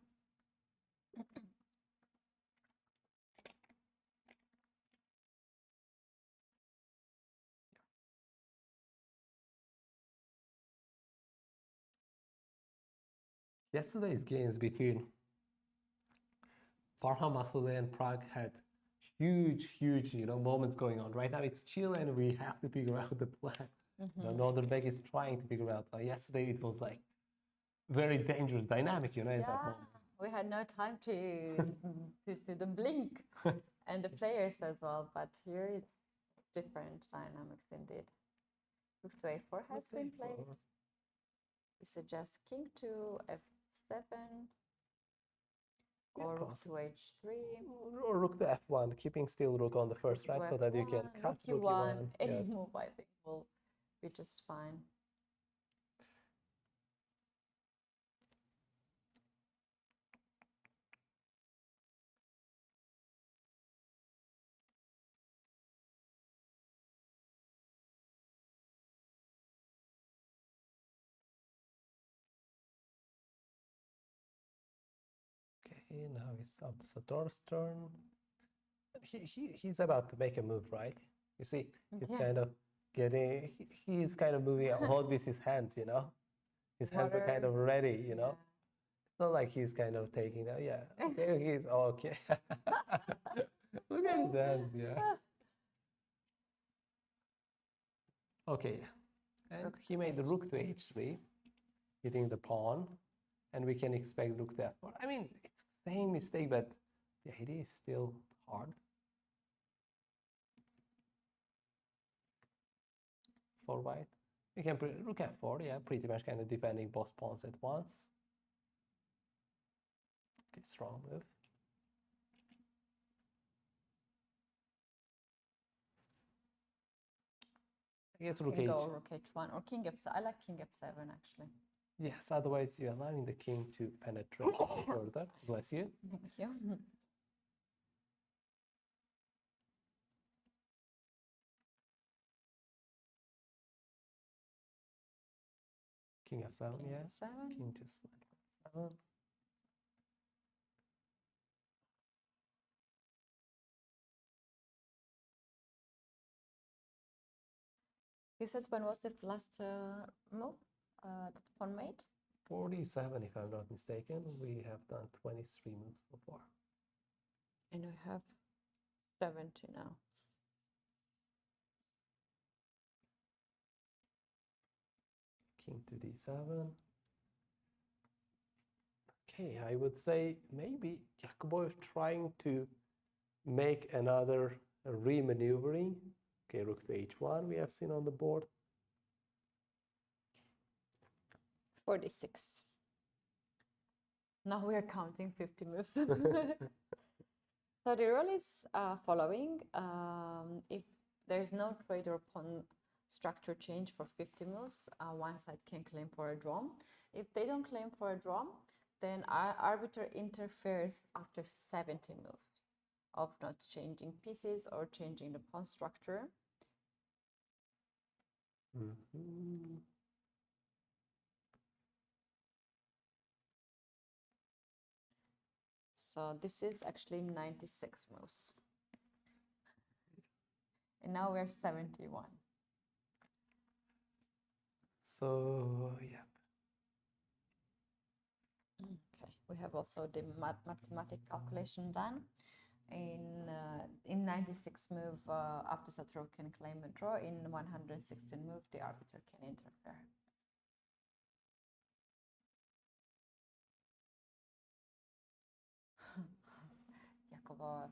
Yesterday's games between Parham and Pragg had huge, moments going on. Right now it's chill and we have to figure out the plan. Nodirbek is trying to figure out. Yesterday it was like very dangerous dynamic, at that Yeah, moment. we had no time to the blink and the players as well, but here it's different dynamics indeed. Rook to a4 has been played. We suggest king to f7 or rook to h3. Or rook to f1, keeping still rook on the first, right? So that you can cut rook e1. Any Yes. move, I think, will be just fine. Okay, now it's Abdusator's turn. He's about to make a move, right? You see, he's Yeah. kind of getting, he's kind of moving a lot with his hands, His hands are kind of ready, Yeah. It's not like he's kind of taking that. Yeah, okay, he's okay. Look at his hands, yeah. Okay, and he made the rook to h3, hitting the pawn, and we can expect rook to f4. I mean, it's the same mistake, but the idea is still hard. For white, we can rook f4, yeah, pretty much kind of defending both pawns at once. Okay, strong move. I guess rook Can go h. rook h1 or king f7. I like king f7 actually. Yes, otherwise you're allowing the king to penetrate further. Bless you. Thank you. King f7, King yeah. f7. King just went f7. You said when was the last move that the pawn made? 47, if I'm not mistaken. We have done 23 moves so far. And we have 70 now. King to d7. Okay, I would say maybe Yakubov trying to make another re-maneuvering. Okay, rook to h1 we have seen on the board. 46. Now we are counting 50 moves. So the rule is following. If there's no trade or pawn structure change for 50 moves, one side can claim for a draw. If they don't claim for a draw, then our arbiter interferes after 70 moves of not changing pieces or changing the pawn structure. So this is actually 96 moves. And now we're 71. So, yeah. Okay, we have also the mathematic calculation done. In 96 move, Abdusator can claim a draw. In 116 move, the arbiter can interfere. Yakubov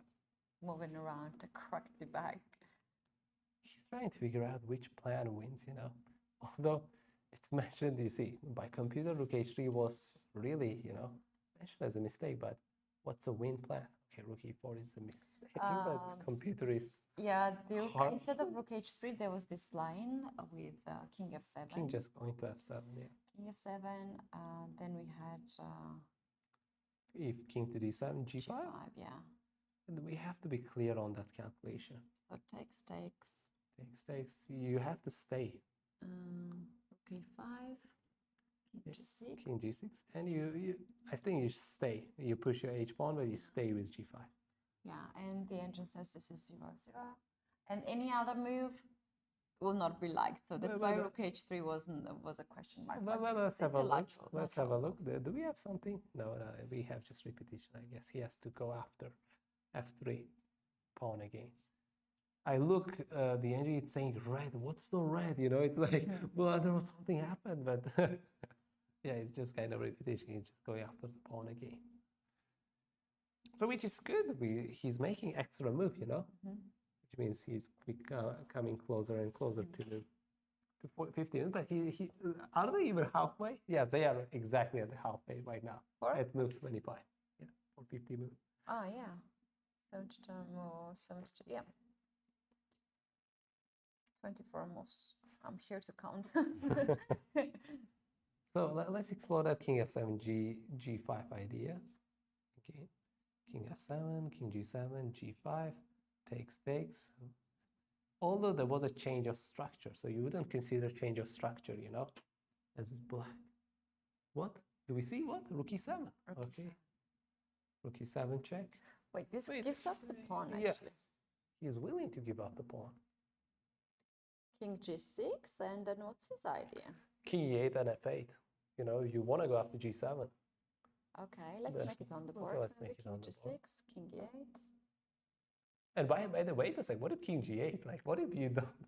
moving around to crack the bag. He's trying to figure out which plan wins, Although it's mentioned, you see, by computer, rook h3 was really, mentioned as a mistake, but what's a win plan? Okay, rook e4 is a mistake, but computer is... Yeah, instead of rook h3, there was this line with king f7. King just going to f7, yeah. King f7, then we had... if king to d7, g5? g5, yeah. And we have to be clear on that calculation. So takes. Takes. You have to stay. Rook a5, king g6. King g6, and I think you stay. You push your h pawn, but you stay with g5. Yeah, and the engine says this is 0-0. And any other move will not be liked. So that's Well, why well, rook h3 was a question mark. Well, But let's it's have a look. delightful, Let's have a look. Do we have something? No, no, we have just repetition. I guess he has to go after f3 pawn again. I look the engine, it's saying red. What's the red? You know, it's like, well, there was something happened, but yeah, it's just kind of repetition. He's just going after the pawn again. So which is good. He's making extra move, you know, which means he's coming closer and closer to 15. But he are they even halfway? Yes, they are exactly at the halfway right now. At move 25. Yeah, or 50 move. Oh yeah, 72 or 72. Yeah. 24 moves. I'm here to count. So let's explore that king f7, g5 idea. Okay, king f7, king g7, g5, takes. Although there was a change of structure, so you wouldn't consider change of structure, you know, as is black. What? Do we see what? Rook e7. Okay. Rook e7 check. Wait, this gives up the pawn, actually. Yes. He is willing to give up the pawn. King g6, and then what's his idea? King e8 and f8. You know, you want to go after g7. Okay, let's make it on the board. Let's make it on the board. King g6, king e8. And by the way, it's like, what if king g8? Like, what if you don't?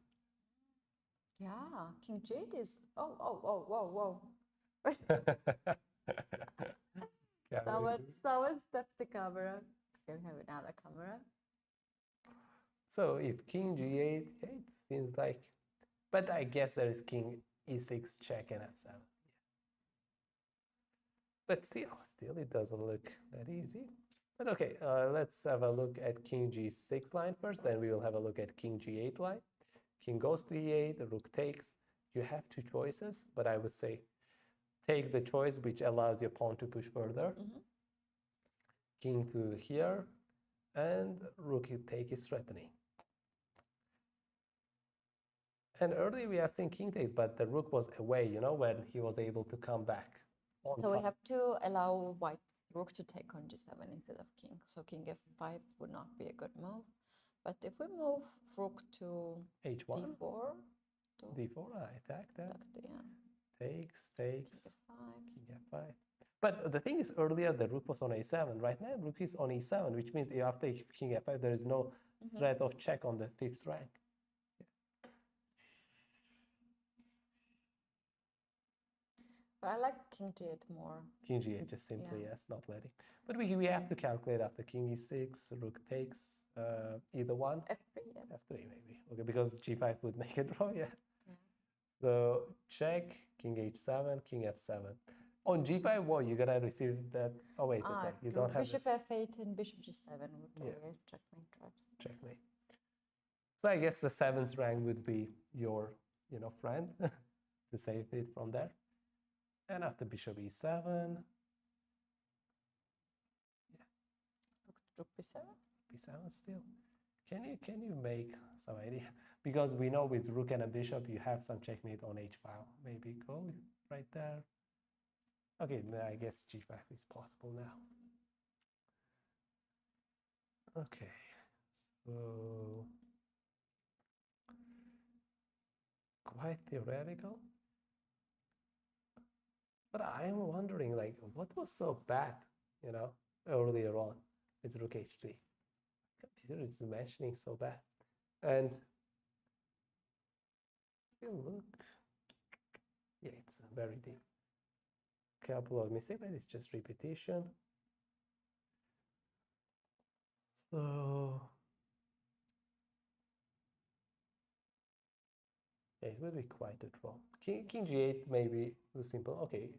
Yeah, king g8 is... whoa. Someone stepped the camera. Okay, we have another camera. So if king g8, it seems like... But I guess there is king e6 check and f7. Yeah. But still, it doesn't look that easy. But okay, let's have a look at king g6 line first, then we will have a look at king g8 line. King goes to e8, the rook takes. You have two choices, but I would say take the choice which allows your pawn to push further. King to here, and rook take is threatening. And earlier we have seen king takes, but the rook was away, you know, when he was able to come back. So we have to allow white's rook to take on g7 instead of king. So king f5 would not be a good move. But if we move rook to h1, d4, d4, I attack that. Yeah. Takes, King f5. king f5. But the thing is, earlier the rook was on a7. Right now, rook is on e7, which means after king f5, there is no threat of check on the fifth rank. But I like king g8 more. King g8, just simply, yes, not letting. But we have to calculate after king e6, rook takes, either one. f3, yes. f3 maybe. Okay, because g5 would make a draw, yeah. So check, king h7, king f7. On g5, well, you gotta receive that. Oh wait a sec, you don't have bishop f8 and bishop g7 would be a checkmate, right? Checkmate. So I guess the seventh rank would be your, friend to save it from there. And after bishop e7, rook b7. b7 still. Can you make some idea? Because we know with rook and a bishop, you have some checkmate on h-file. Maybe go right there. Okay, I guess g5 is possible now. Okay, so quite theoretical. But I'm wondering, like, what was so bad, earlier on with rook h3? Computer is mentioning so bad. And if you look, yeah, it's very deep. Couple of mistakes, but it's just repetition. So yeah, it will be quite a draw. King g8 maybe was simple. Okay.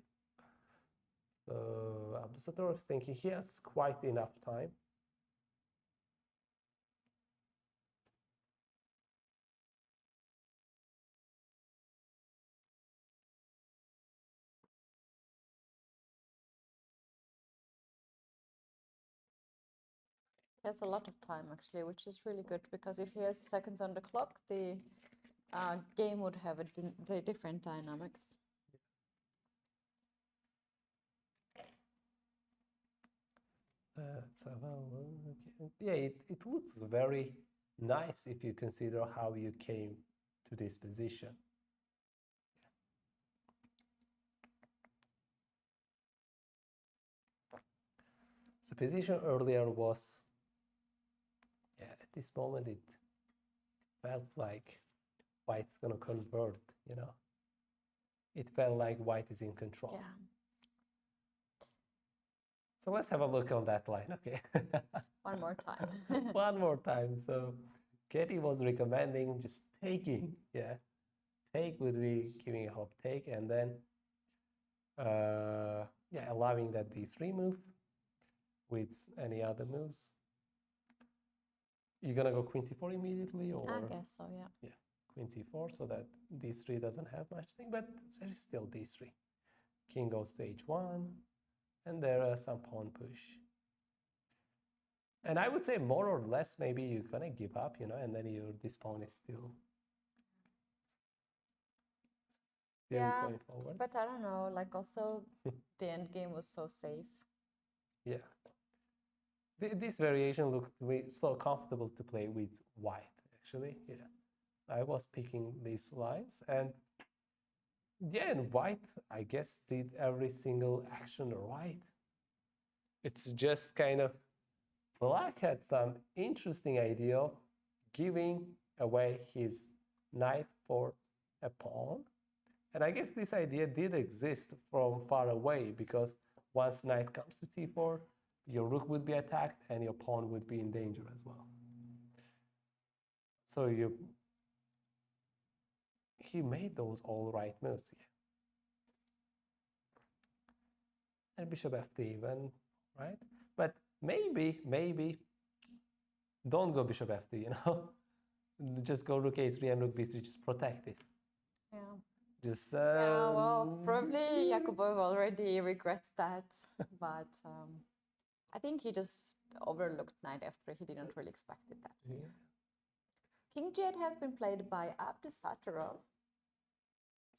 So Abdusator is thinking he has quite enough time. He has a lot of time actually, which is really good because if he has seconds on the clock, the game would have a different dynamics. Let's have a look. Yeah, it looks very nice if you consider how you came to this position. The position earlier was, at this moment it felt like white's gonna convert, you know. It felt like white is in control. Yeah. So let's have a look on that line, okay? One more time. One more time. So Katie was recommending just taking, take would be giving a hop take, and then allowing that d3 move with any other moves. You're gonna go queen c4 immediately, or I guess so, yeah. Yeah, queen c4, so that d3 doesn't have much thing, but there is still d3. King goes to h1, and there are some pawn push. And I would say more or less, maybe you're gonna give up, you know, and then this pawn is still going forward. But I don't know, like also the end game was so safe. Yeah. This variation looked so comfortable to play with white, actually. Yeah. I was picking these lines, and and white, I guess, did every single action right. It's just kind of, black had some interesting idea of giving away his knight for a pawn. And I guess this idea did exist from far away, because once knight comes to c4, your rook would be attacked and your pawn would be in danger as well. So he made those all right moves here. And bishop f2 even, right? But maybe don't go bishop f2, you know? Just go rook a3 and rook b3, just protect this. Yeah. Just yeah, well, probably Yakubov already regrets that, but I think he just overlooked knight f3. He didn't really expect that. Yeah. King g8 has been played by Uzbekistan.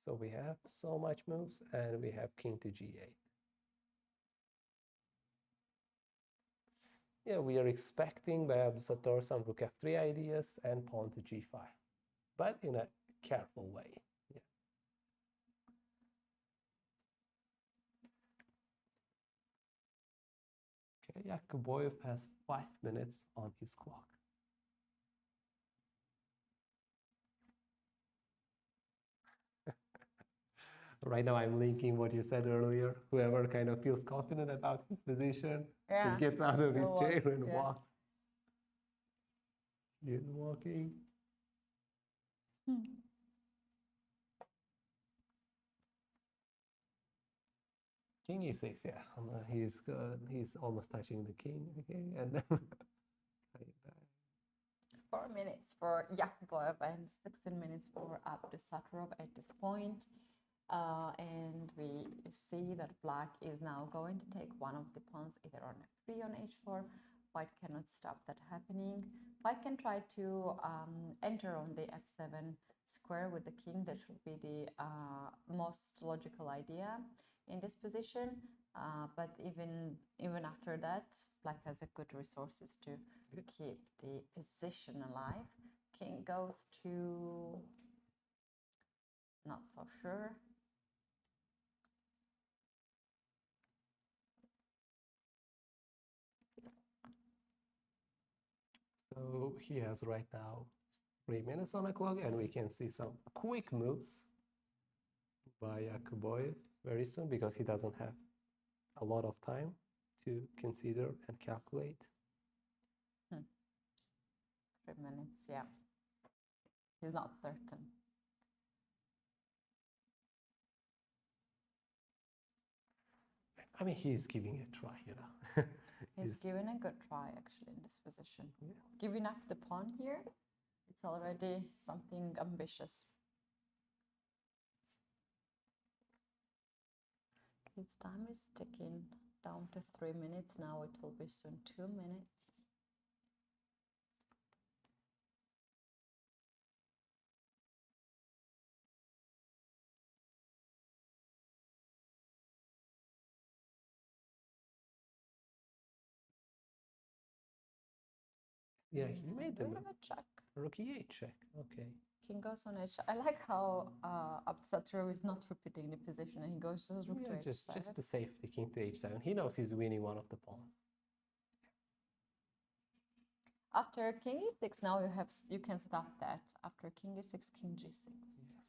So we have so much moves, and we have king to g8. Yeah, we are expecting by Uzbekistan some rook f3 ideas and pawn to g5, but in a careful way. Yeah. Okay, Yakuboyev has 5 minutes on his clock. Right now, I'm linking what you said earlier. Whoever kind of feels confident about his position just gets out of his chair and walks. He's walking. King e6, yeah. He's almost touching the king, okay, and then 4 minutes for Yakubov and 16 minutes for Abdusattorov at this point. And we see that black is now going to take one of the pawns either on f3 on h4. White cannot stop that happening. White can try to enter on the f7 square with the king. That should be the most logical idea in this position. But even after that, black has a good resources to keep the position alive. King goes to not so sure. So he has right now 3 minutes on the clock, and we can see some quick moves by Yakuboyev very soon, because he doesn't have a lot of time to consider and calculate. 3 minutes, yeah. He's not certain. I mean, he's giving a try, you know. He's giving a good try, actually, in this position. Yeah. Giving up the pawn here, it's already something ambitious. His time is ticking down to 3 minutes now. It will be soon 2 minutes. Yeah, he made we have a check. Rook e8 check. Okay. king goes on h. I like how Abdusattorov is not repeating the position and he goes just rook to Yeah, h7. just to save the king to h7. He knows he's winning one of the pawns. After king e6, now you can stop that. After king e6, king g6. Yes.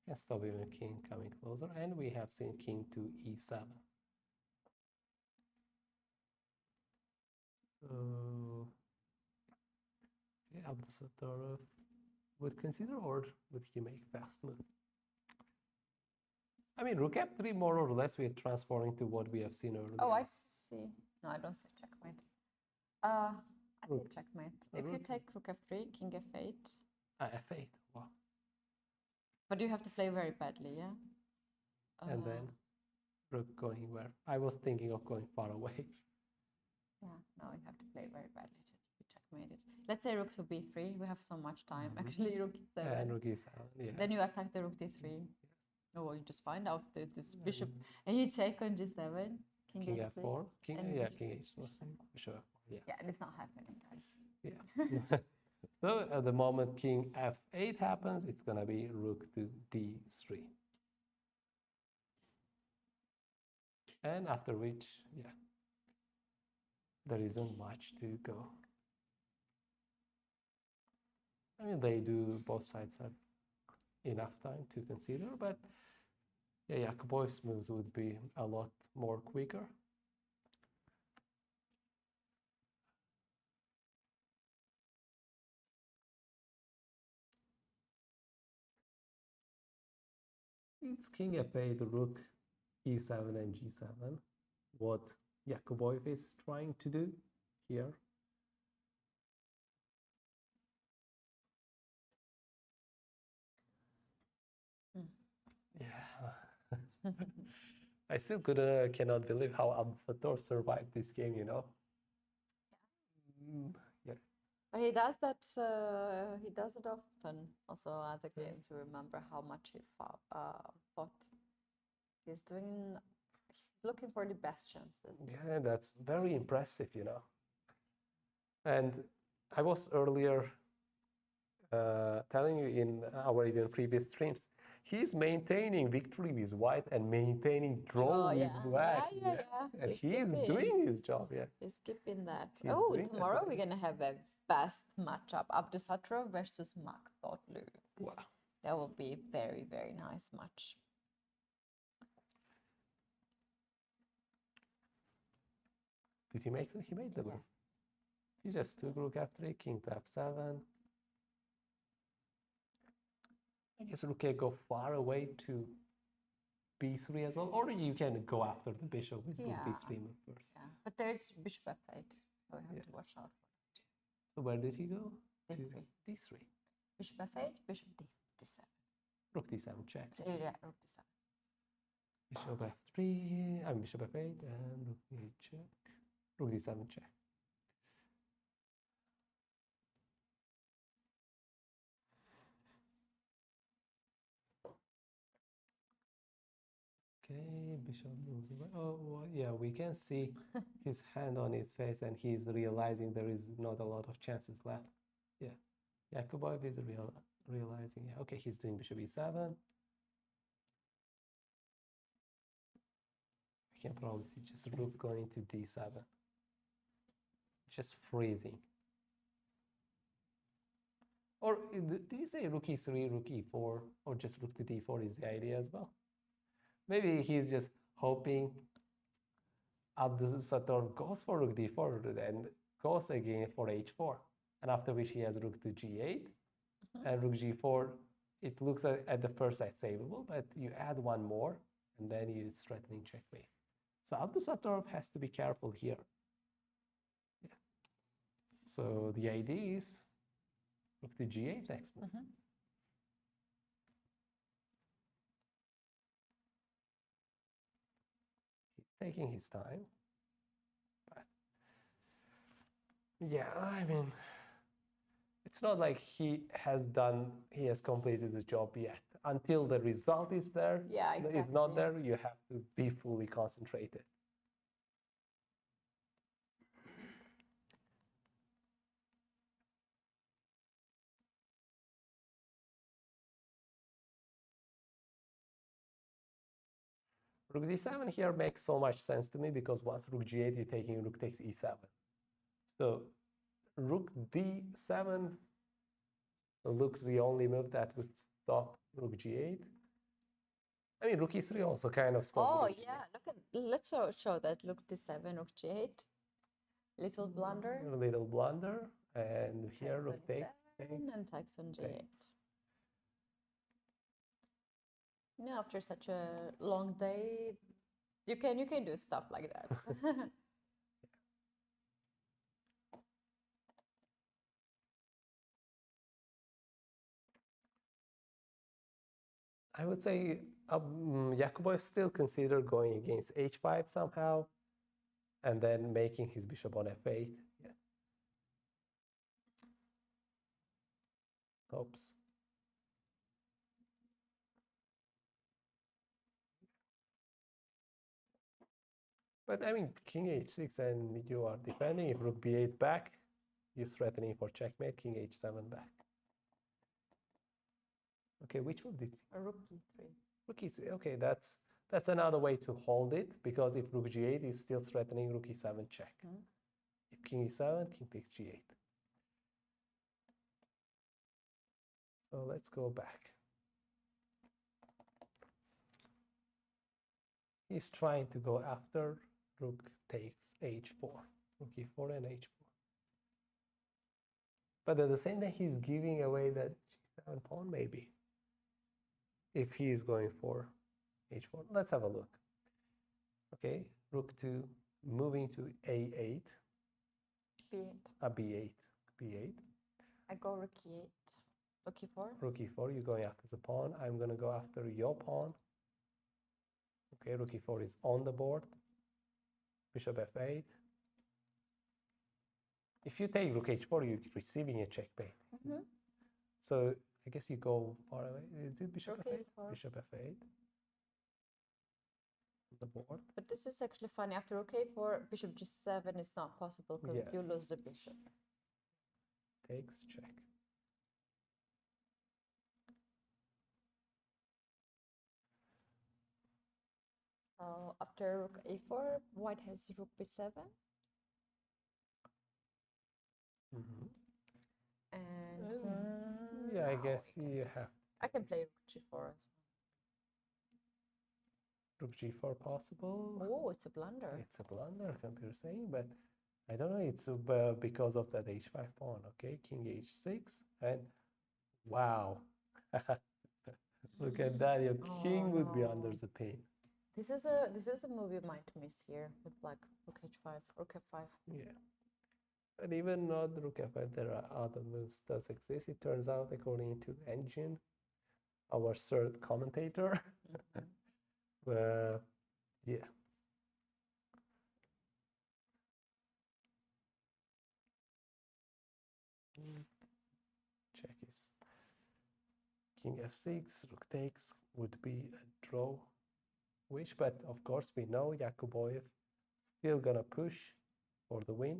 Can stop even king coming closer, and we have seen king to e7. So, yeah, Abdusattorov would consider, or would he make fast move? I mean, rook f3 more or less we are transforming to what we have seen earlier. Oh, I see. No, I don't see checkmate. I see Rook. checkmate. A If you rook. take rook f3, king f8. F8. Wow. But you have to play very badly, yeah? And then rook going where? I was thinking of going far away. Yeah, no, you have to play very badly to be checkmated. Let's say rook to b3. We have so much time. Actually, rook e7. And rook e7, yeah. Then you attack the rook d3. Oh, well, you just find out this bishop. And you take on g7. King h6. f4. King, and yeah, bishop king h4. Bishop f4, yeah. Yeah, it's not happening, guys. Yeah. So at the moment king f8 happens, it's gonna be rook to d3. And after which, yeah, there isn't much to go. I mean, they do, both sides have enough time to consider, but yeah, Yakubov's moves would be a lot more quicker. It's king f8, rook e7 and g7. What Yakubov is trying to do here. Yeah. I still cannot believe how Abdusattorov survived this game, you know. Yeah. But he does that. He does it often. Also, other games. We remember how much he fought. He's doing. He's looking for the best chances. Yeah, that's very impressive, you know. And I was earlier telling you in our even previous streams, he's maintaining victory with white and maintaining draw with black. Yeah. And he's doing his job, yeah. He's skipping that. He's Oh, doing tomorrow that, we're gonna have a best matchup: Abdusattorov versus Max Thotlu. Wow. That will be a very, very nice match. Did he make it? He made the move. He just took rook f3, king to f7. I guess rook can go far away to b3 as well, or you can go after the bishop with rook b3 move first. Yeah, but there's bishop f8, so we have to watch out. So where did he go? d3. d3. Bishop f8, bishop d7. Rook d7 check. Yeah, rook d7. Bishop f3, and bishop f8, and rook e check. Rook d7 check. Okay, bishop moves away. Oh, well, yeah, we can see his hand on his face, and he's realizing there is not a lot of chances left. Yeah, Yakubov is realizing. Yeah, okay, he's doing bishop e7. We can probably see just rook going to d7. Just freezing. Or do you say rook e3, rook e4, or just rook to d4 is the idea as well? Maybe he's just hoping Abdusattorov goes for rook d4 and goes again for h4. And after which he has rook to g8 and rook g4. It looks at the first sight savable, but you add one more and then it's threatening checkmate. So Abdusattorov has to be careful here. Yeah. So the idea is rook to g8 next move. Taking his time, but yeah, I mean, it's not like he has completed the job yet. Until the result is there, is not there, you have to be fully concentrated. Rook d7 here makes so much sense to me because once rook g8, you're taking rook takes e7. So rook d7 looks the only move that would stop rook g8. I mean, rook e3 also kind of stops. Oh yeah, look at, let's show that. Rook d7, rook g8. Little blunder. A little blunder, and here Takes rook on takes, e7 and takes on g8. You know, after such a long day, you can do stuff like that. I would say Yakubov still consider going against h5 somehow, and then making his bishop on f8. Yeah. Oops. But I mean, king h6, and you are defending. If rook b8 back, you're threatening for checkmate. King h7 back. Okay, which move did Rook e3. rook e3? Okay, that's another way to hold it, because if rook g8 is still threatening rook e7 check. If king e7, king takes g8. So let's go back. He's trying to go after rook takes h4, rook e4 and h4. But at the same time, he's giving away that g7 pawn maybe. If he is going for h4, let's have a look. Okay, rook 2 moving to a8. b8. B8, b8. I go rook e8. Rook e4. Rook e4, you're going after the pawn. I'm going to go after your pawn. Okay, rook e4 is on the board. Bishop f8. If you take rook h4, you're receiving a checkmate. So I guess you go far away. Is it bishop Rook f8? a4. Bishop f8. On the board. But this is actually funny. After rook a4, bishop g7 is not possible because Yes. you lose the bishop. Takes, check. So after rook a4, white has rook b7. And Yeah, I now guess you have I can play rook g4 as rook g4 possible. well. Oh, it's a blunder. It's a blunder, computer saying, but I don't know. It's because of that h5 pawn. Okay, king h6, and wow, look at that. Your king would be under the pin. This is a move you might miss here with black. Rook h5, rook f5. Yeah, but even not rook f5, there are other moves that exist. It turns out, according to Arjun, our third commentator. Yeah. Check is king f6, rook takes would be a draw wish, but of course we know Yakubov still gonna push for the win.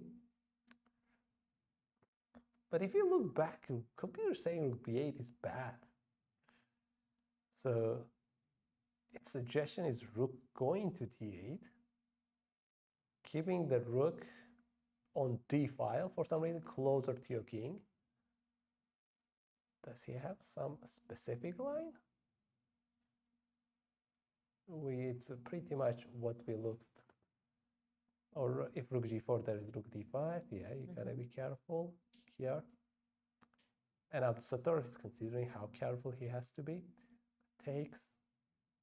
But if you look back, computer saying rook b8 is bad. So its suggestion is rook going to d8, keeping the rook on d file for some reason closer to your king. Does he have some specific line? It's pretty much what we looked. Or if rook g4, there is rook d5. Yeah, you gotta be careful here. And Abdusator is considering how careful he has to be. Takes,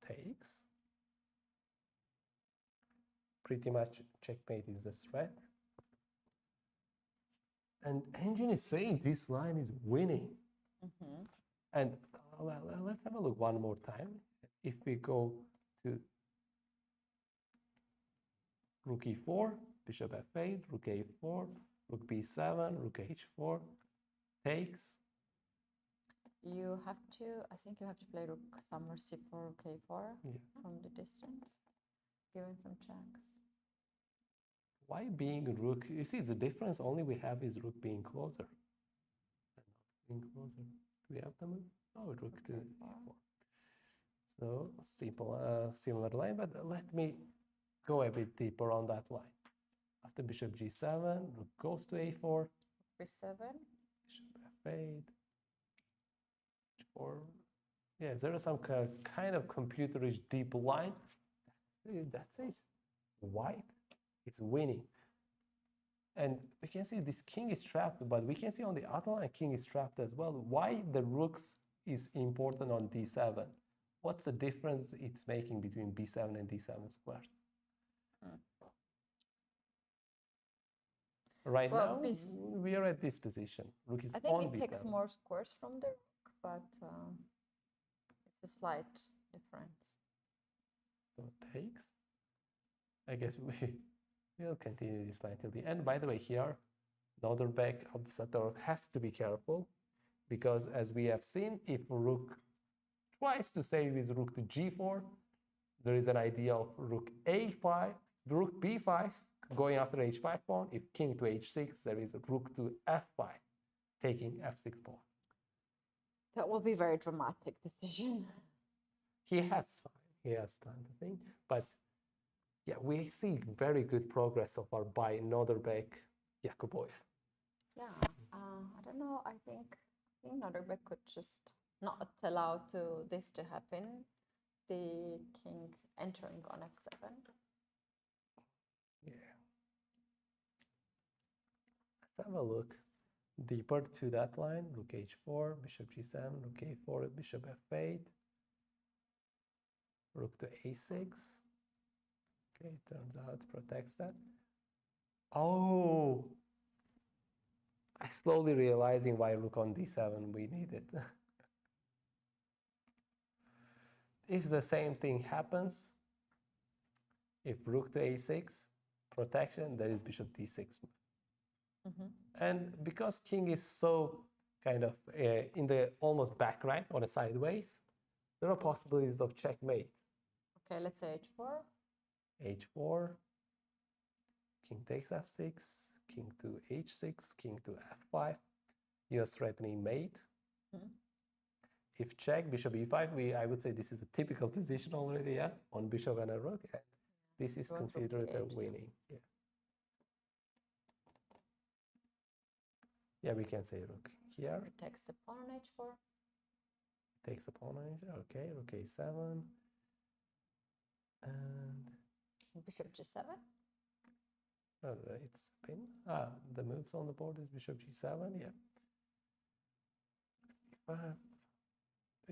takes. Pretty much checkmate is the threat. And Arjun is saying this line is winning. And let's have a look one more time. If we go to rook e4, bishop f8, rook a4, rook b7, rook h4, takes. You have to, I think you have to play rook somewhere c4, rook a4 from the distance, giving some checks. Why being rook? You see, the difference only we have is rook being closer. And not being closer. Do we have the move? Oh, rook to e4. So simple, similar line, but let me go a bit deeper on that line. After bishop g7, rook goes to a4, b7. bishop f8, h4. Yeah, there is some kind of computerish deep line that says white is winning. And we can see this king is trapped, but we can see on the other line, king is trapped as well. Why the rooks is important on d7? What's the difference it's making between b7 and d7 squares? Right Well, now, we are at this position. Rook is I think on it b7. takes more squares from the rook, but it's a slight difference. So it takes. I guess we'll continue this line till the end. By the way, here, Nodirbek of the Sator has to be careful because as we have seen, if rook tries to save his rook to g4, there is an idea of rook a5, rook b5 going after h5 pawn. If king to h6, there is a rook to f5 taking f6 pawn. That will be a very dramatic decision. He has done the thing, but yeah, we see very good progress so far by Nodirbek, Yakuboyev. Yeah, I don't know. I think Nodirbek could just not allow this to happen. The king entering on f7. Yeah. Let's have a look deeper to that line. Rook h4, bishop g7, rook a4, bishop f8, rook to a6. Okay, turns out protects that. Oh, I slowly realizing why rook on d7 we need it. If the same thing happens, if rook to a6, protection, there is bishop d6. And because king is so kind of in the almost back rank on a sideways, there are possibilities of checkmate. Okay, let's say h4. h4, king takes f6, king to h6, king to f5. You're threatening mate. If check, bishop e5, I would say this is a typical position already, yeah, on bishop and a rook. And this is considered a winning. Yeah. Yeah, we can say rook here. It takes the pawn on h4. Takes the pawn on h4. Okay, rook a7. And Bishop g7. It's pin. The moves on the board is bishop g7. Yeah.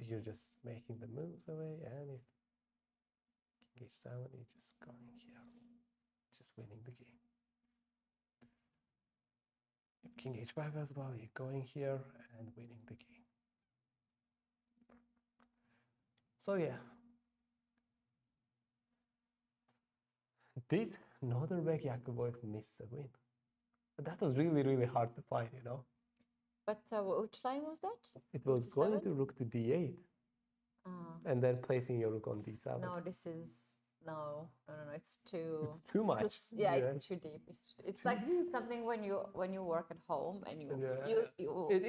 You're just making the moves away, and if king h7, you're just going here, just winning the game. If king h5 as well, you're going here and winning the game. So yeah. Did Nodirbek Yakuboyev miss a win? That was really, really hard to find, you know. But which line was that? It was going to rook to d8, and then placing your rook on d7. No, this is no. It's too. It's too much. It's too deep. It's like something when you work at home and you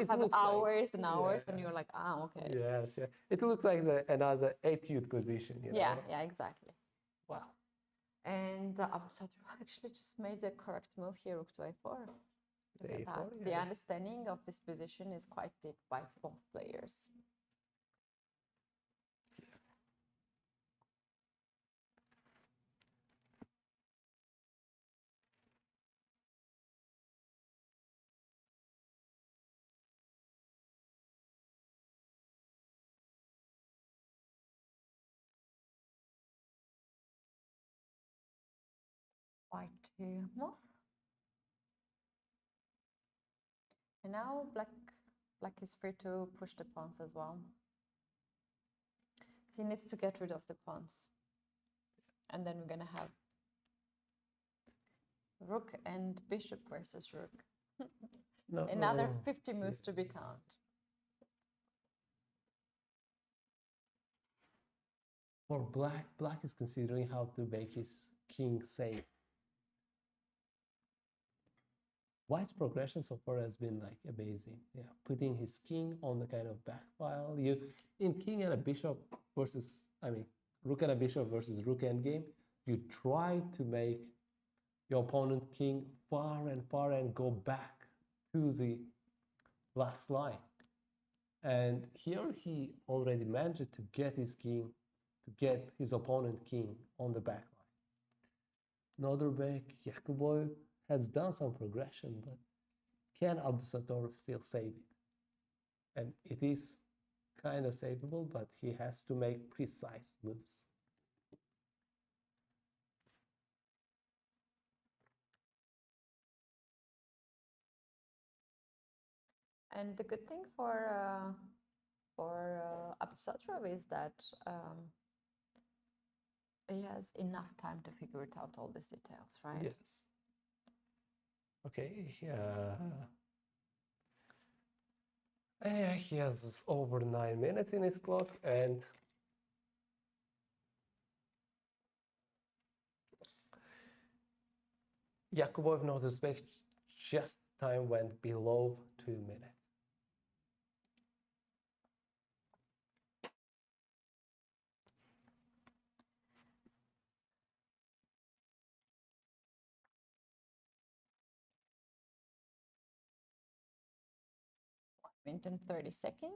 have hours and hours, and you're like, okay. Yes, yeah. It looks like another etude position. You know? Yeah, exactly. Wow. And Abdusatr actually just made the correct move here, rook to a4. Look at that. The understanding of this position is quite deep by both players. White to move. And now black is free to push the pawns as well. He needs to get rid of the pawns. And then we're going to have rook and bishop versus rook. Another 50 moves to be counted. For black is considering how to make his king safe. White's progression so far has been like amazing. Yeah, putting his king on the kind of back file. In king and a bishop versus I mean, rook and a bishop versus rook endgame, you try to make your opponent king far and go back to the last line. And here he already managed to get his king, to get his opponent king on the back line. Nodirbek, Yakubov has done some progression, but can Abdusattorov still save it? And it is kind of savable, but he has to make precise moves. And the good thing for Abdusattorov is that he has enough time to figure it out, all these details, right? Yes. Okay. He has over 9 minutes in his clock, and Yakubov noticed just time went below 2 minutes. Minute and 30 seconds.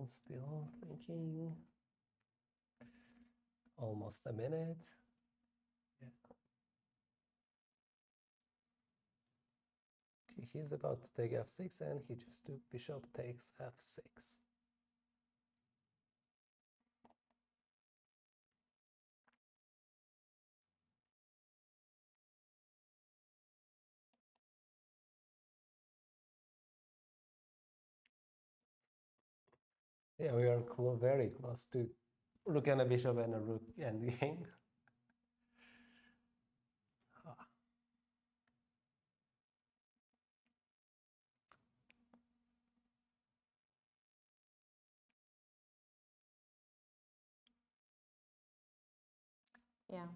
Still thinking. Almost a minute. Yeah. Okay, he's about to take f6, and he just took bishop takes f6. Yeah, we are very close to rook and a bishop and a rook endgame. Yeah.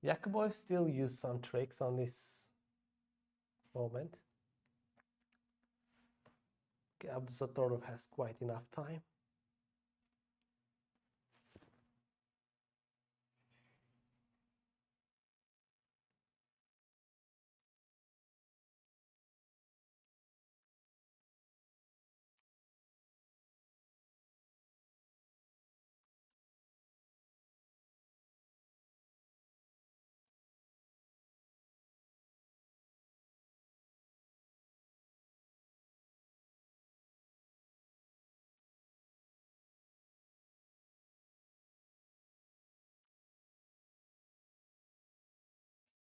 Yakubov still used some tricks on this moment. Okay, Abdusattorov has quite enough time.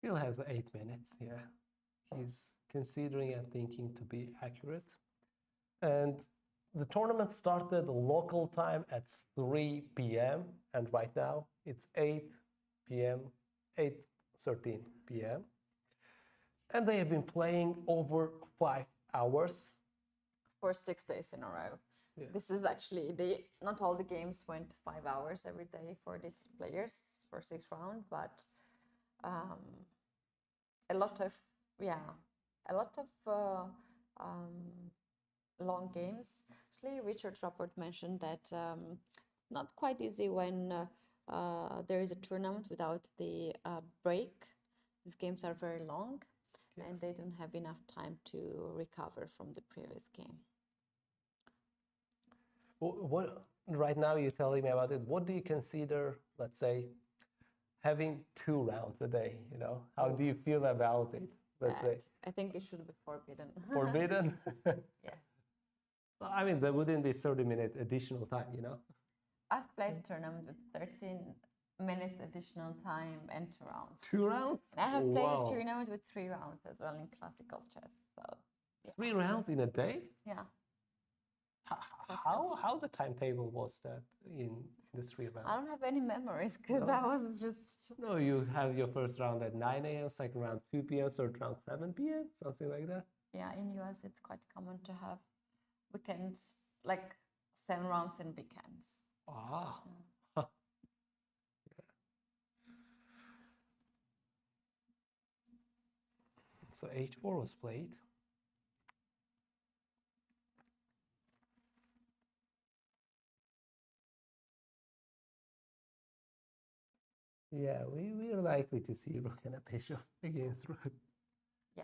Still has 8 minutes. Yeah, he's considering and thinking to be accurate. And the tournament started local time at 3 p.m. and right now it's 8 p.m., 8:13 p.m. And they have been playing over 5 hours. For 6 days in a row. Yeah. This is actually not all the games went 5 hours every day for these players for 6 rounds, but a lot of long games. Actually, Richard Rapport mentioned that not quite easy when there is a tournament without the break. These games are very long, yes, and they don't have enough time to recover from the previous game. What right now you're telling me about it? What do you consider, let's say, having 2 rounds a day? You know, how do you feel about it? Let's say. I think it should be forbidden. Forbidden? Yes. I mean, there wouldn't be 30-minute additional time, you know? I've played tournament with 13 minutes additional time and 2 rounds. 2 rounds? And I have played a tournament with 3 rounds as well in classical chess. So yeah. 3 rounds in a day? Yeah. How the timetable was that in the 3 rounds? I don't have any memories because that was just... No, you have your first round at 9 a.m., second round 2 p.m., third round 7 p.m., something like that? Yeah, in US it's quite common to have weekends, like 7 rounds in weekends. Ah, So h4 was played. Yeah, we are likely to see rook and a bishop against rook. Yeah.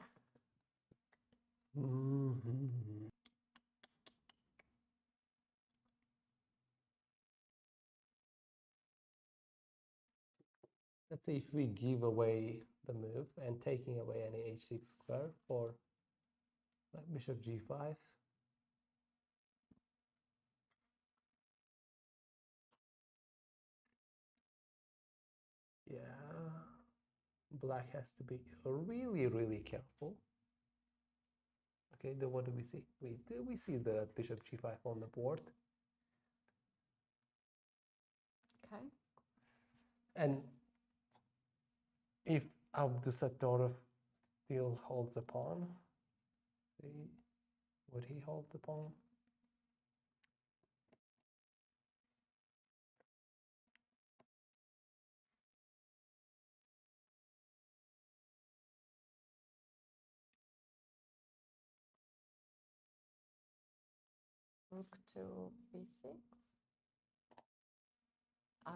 Let's say if we give away the move and taking away any h6 square for like bishop g5. Yeah, black has to be really, really careful. Okay, then what do we see? We see the bishop g5 on the board. Okay. And if Abdusatorov still holds a pawn, see, would he hold the pawn? Rook to b6.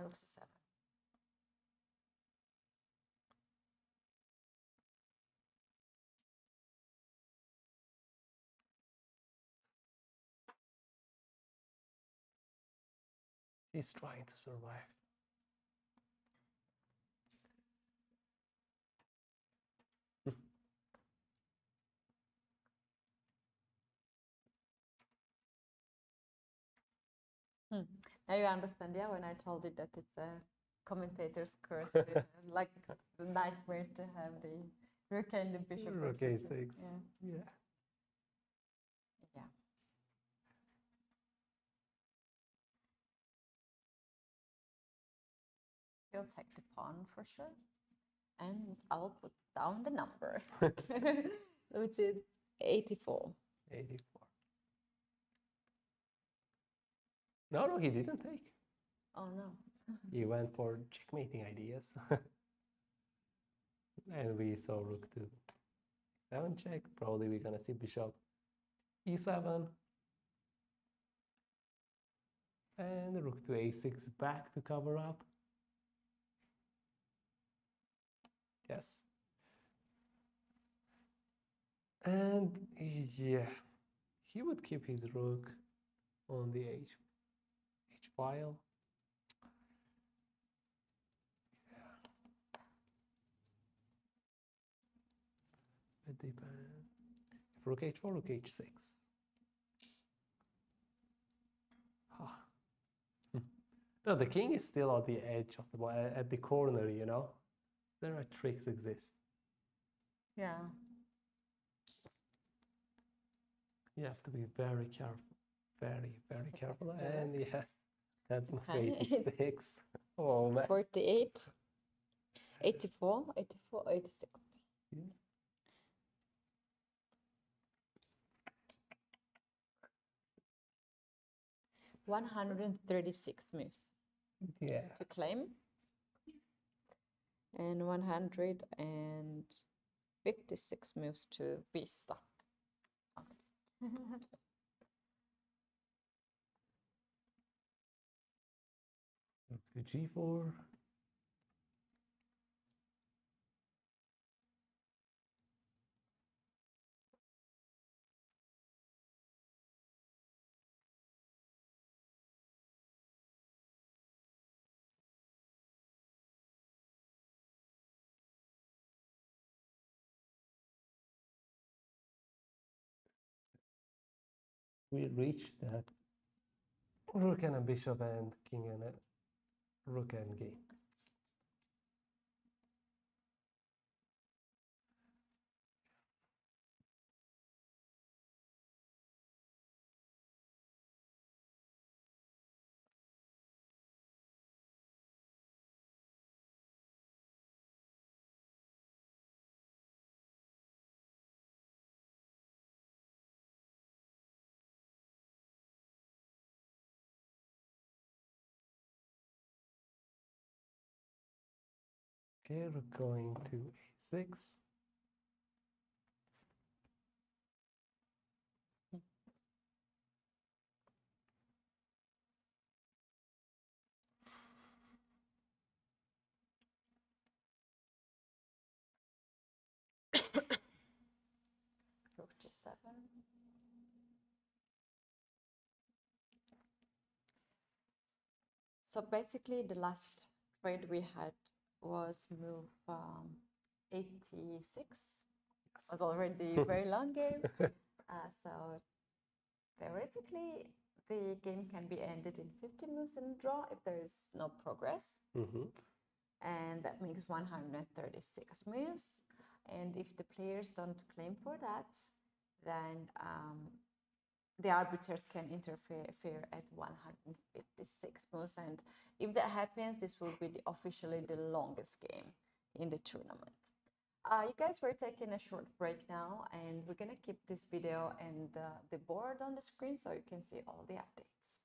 Rook c7. He's trying to survive. Now you understand, yeah, when I told you that it's a commentator's curse, to, like the nightmare to have the rook and the bishop. Rook versus a6. Yeah. Yeah. Yeah. You'll take the pawn for sure. And I'll put down the number, which is 84. 84. No, he didn't take. Oh no. He went for checkmating ideas. And we saw rook to 7 check. Probably we're gonna see bishop e7. And rook to a6 back to cover up. Yes. And yeah, he would keep his rook on the h file. It depends. Rook h4, rook h6. Ah. No, the king is still at the edge of the board, at the corner, you know. There are tricks exist. Yeah. You have to be very careful. Very, very He careful. takes the And rook. yes, that's my Okay. 86. Oh man. 48, 84, 84, 86. Yeah. $136 moves Yeah. to claim, and 156 moves to be stopped. Rook to g4. We reached that rook and a bishop and king and a rook and game. Okay, we're going to a6. 7. So basically, the last trade we had was move 86. It was already a very long game. So theoretically, the game can be ended in 50 moves in a draw if there is no progress. And that makes 136 moves. And if the players don't claim for that, then the arbiters can interfere at 156 moves. And if that happens, this will be officially the longest game in the tournament. You guys, we're taking a short break now, and we're gonna keep this video and the board on the screen so you can see all the updates.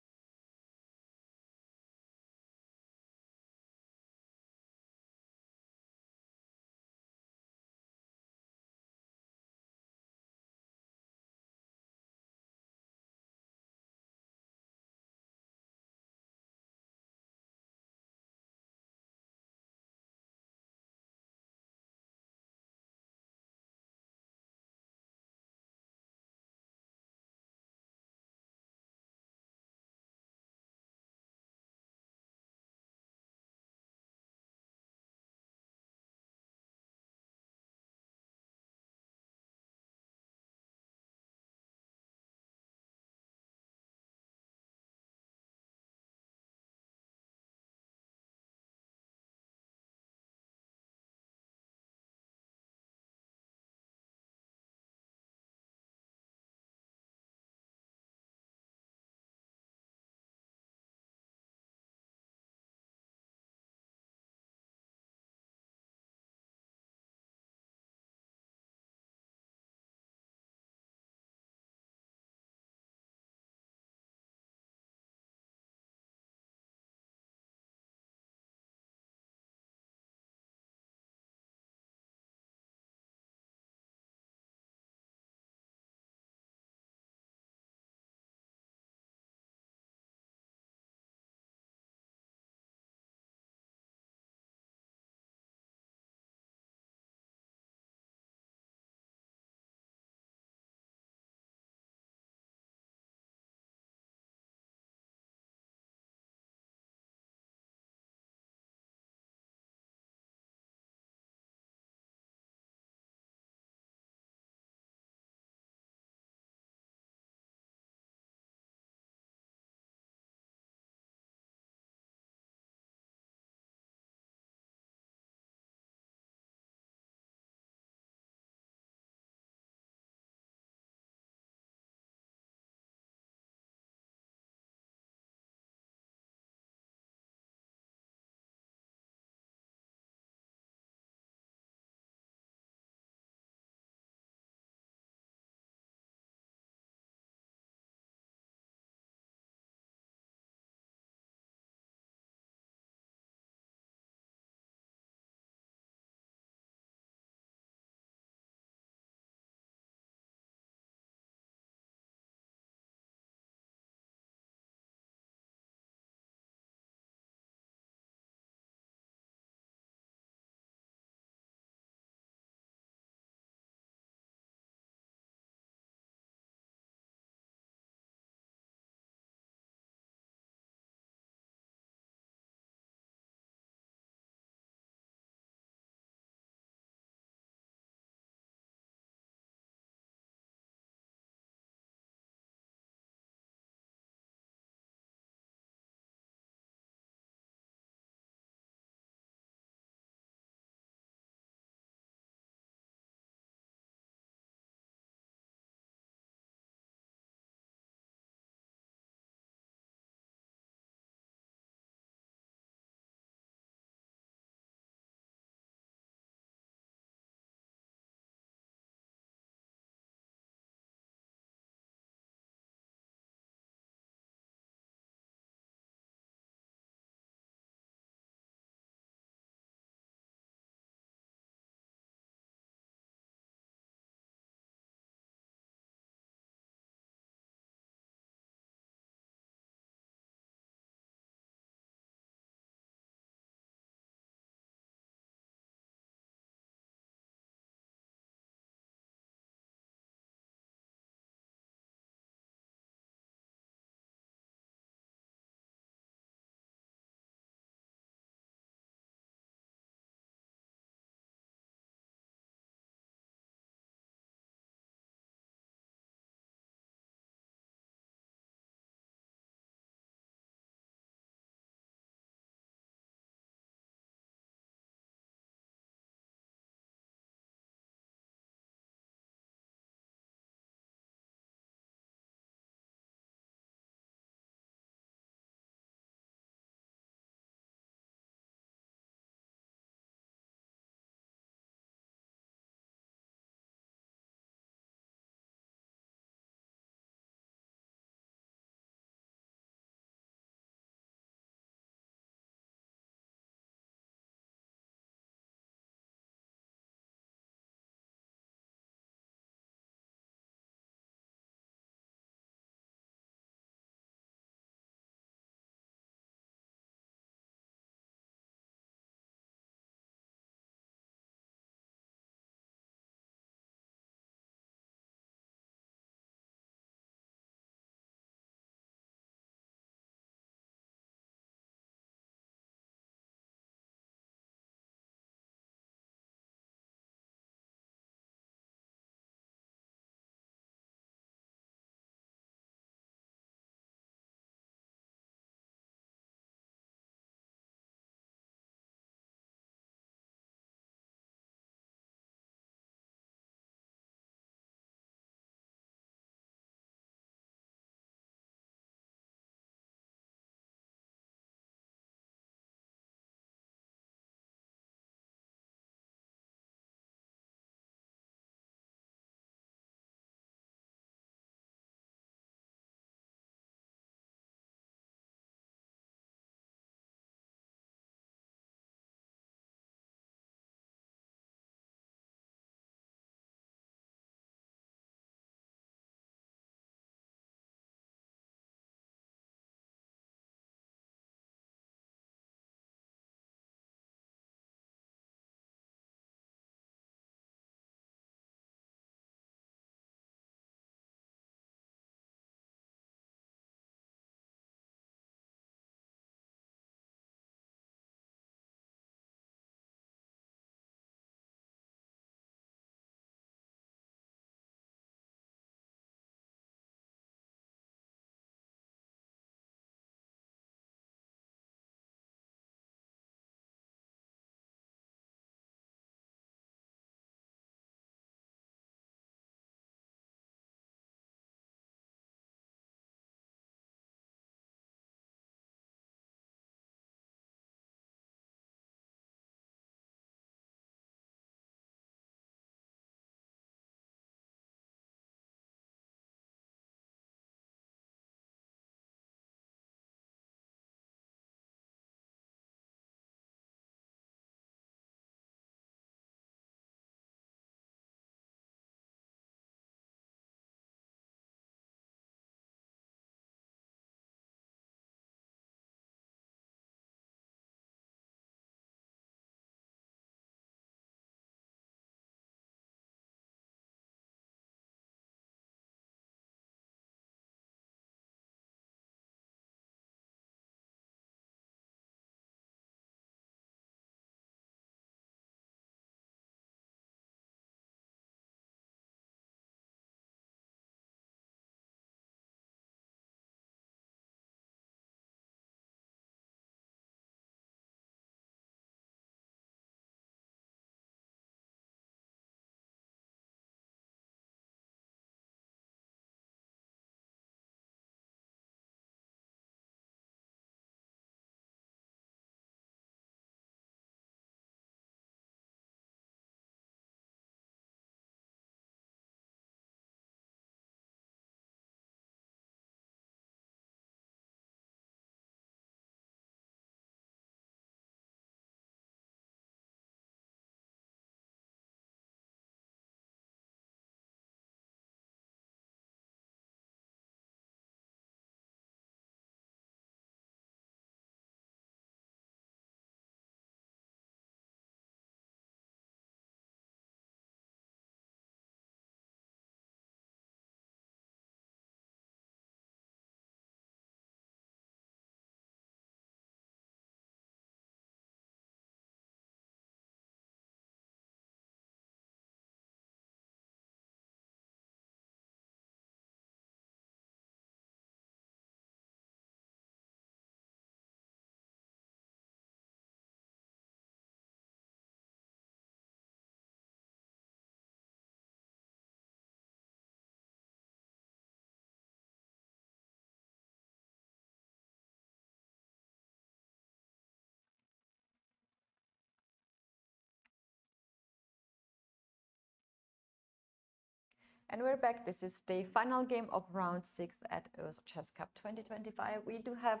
And we're back. This is the final game of round 6 at UzChess Cup 2025. We do have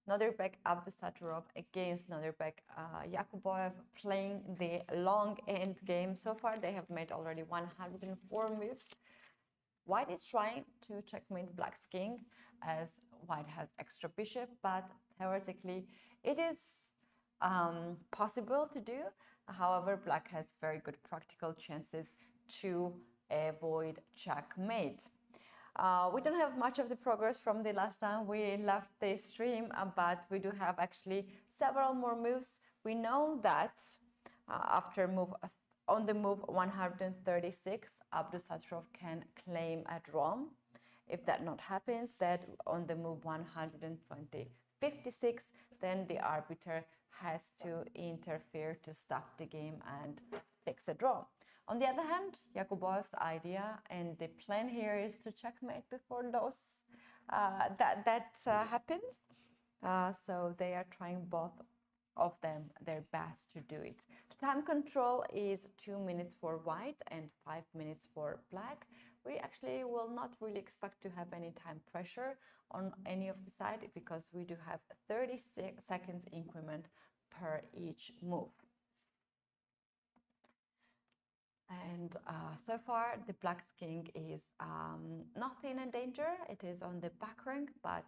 Nodirbek Abdusattorov against Nodirbek Yakubov playing the long end game. So far, they have made already 104 moves. White is trying to checkmate Black's king as White has extra bishop, but theoretically it is possible to do. However, Black has very good practical chances to avoid checkmate. We don't have much of the progress from the last time we left the stream, but we do have actually several more moves. We know that after on the move 136, Abdusattorov can claim a draw. If that not happens, that on the move 156, then the arbiter has to interfere to stop the game and fix a draw. On the other hand, Yakubov's idea and the plan here is to checkmate before those that happens. So they are trying both of them their best to do it. The time control is 2 minutes for White and 5 minutes for Black. We actually will not really expect to have any time pressure on any of the side because we do have 36 seconds increment per each move. And so far, the Black's king is not in a danger. It is on the back rank, but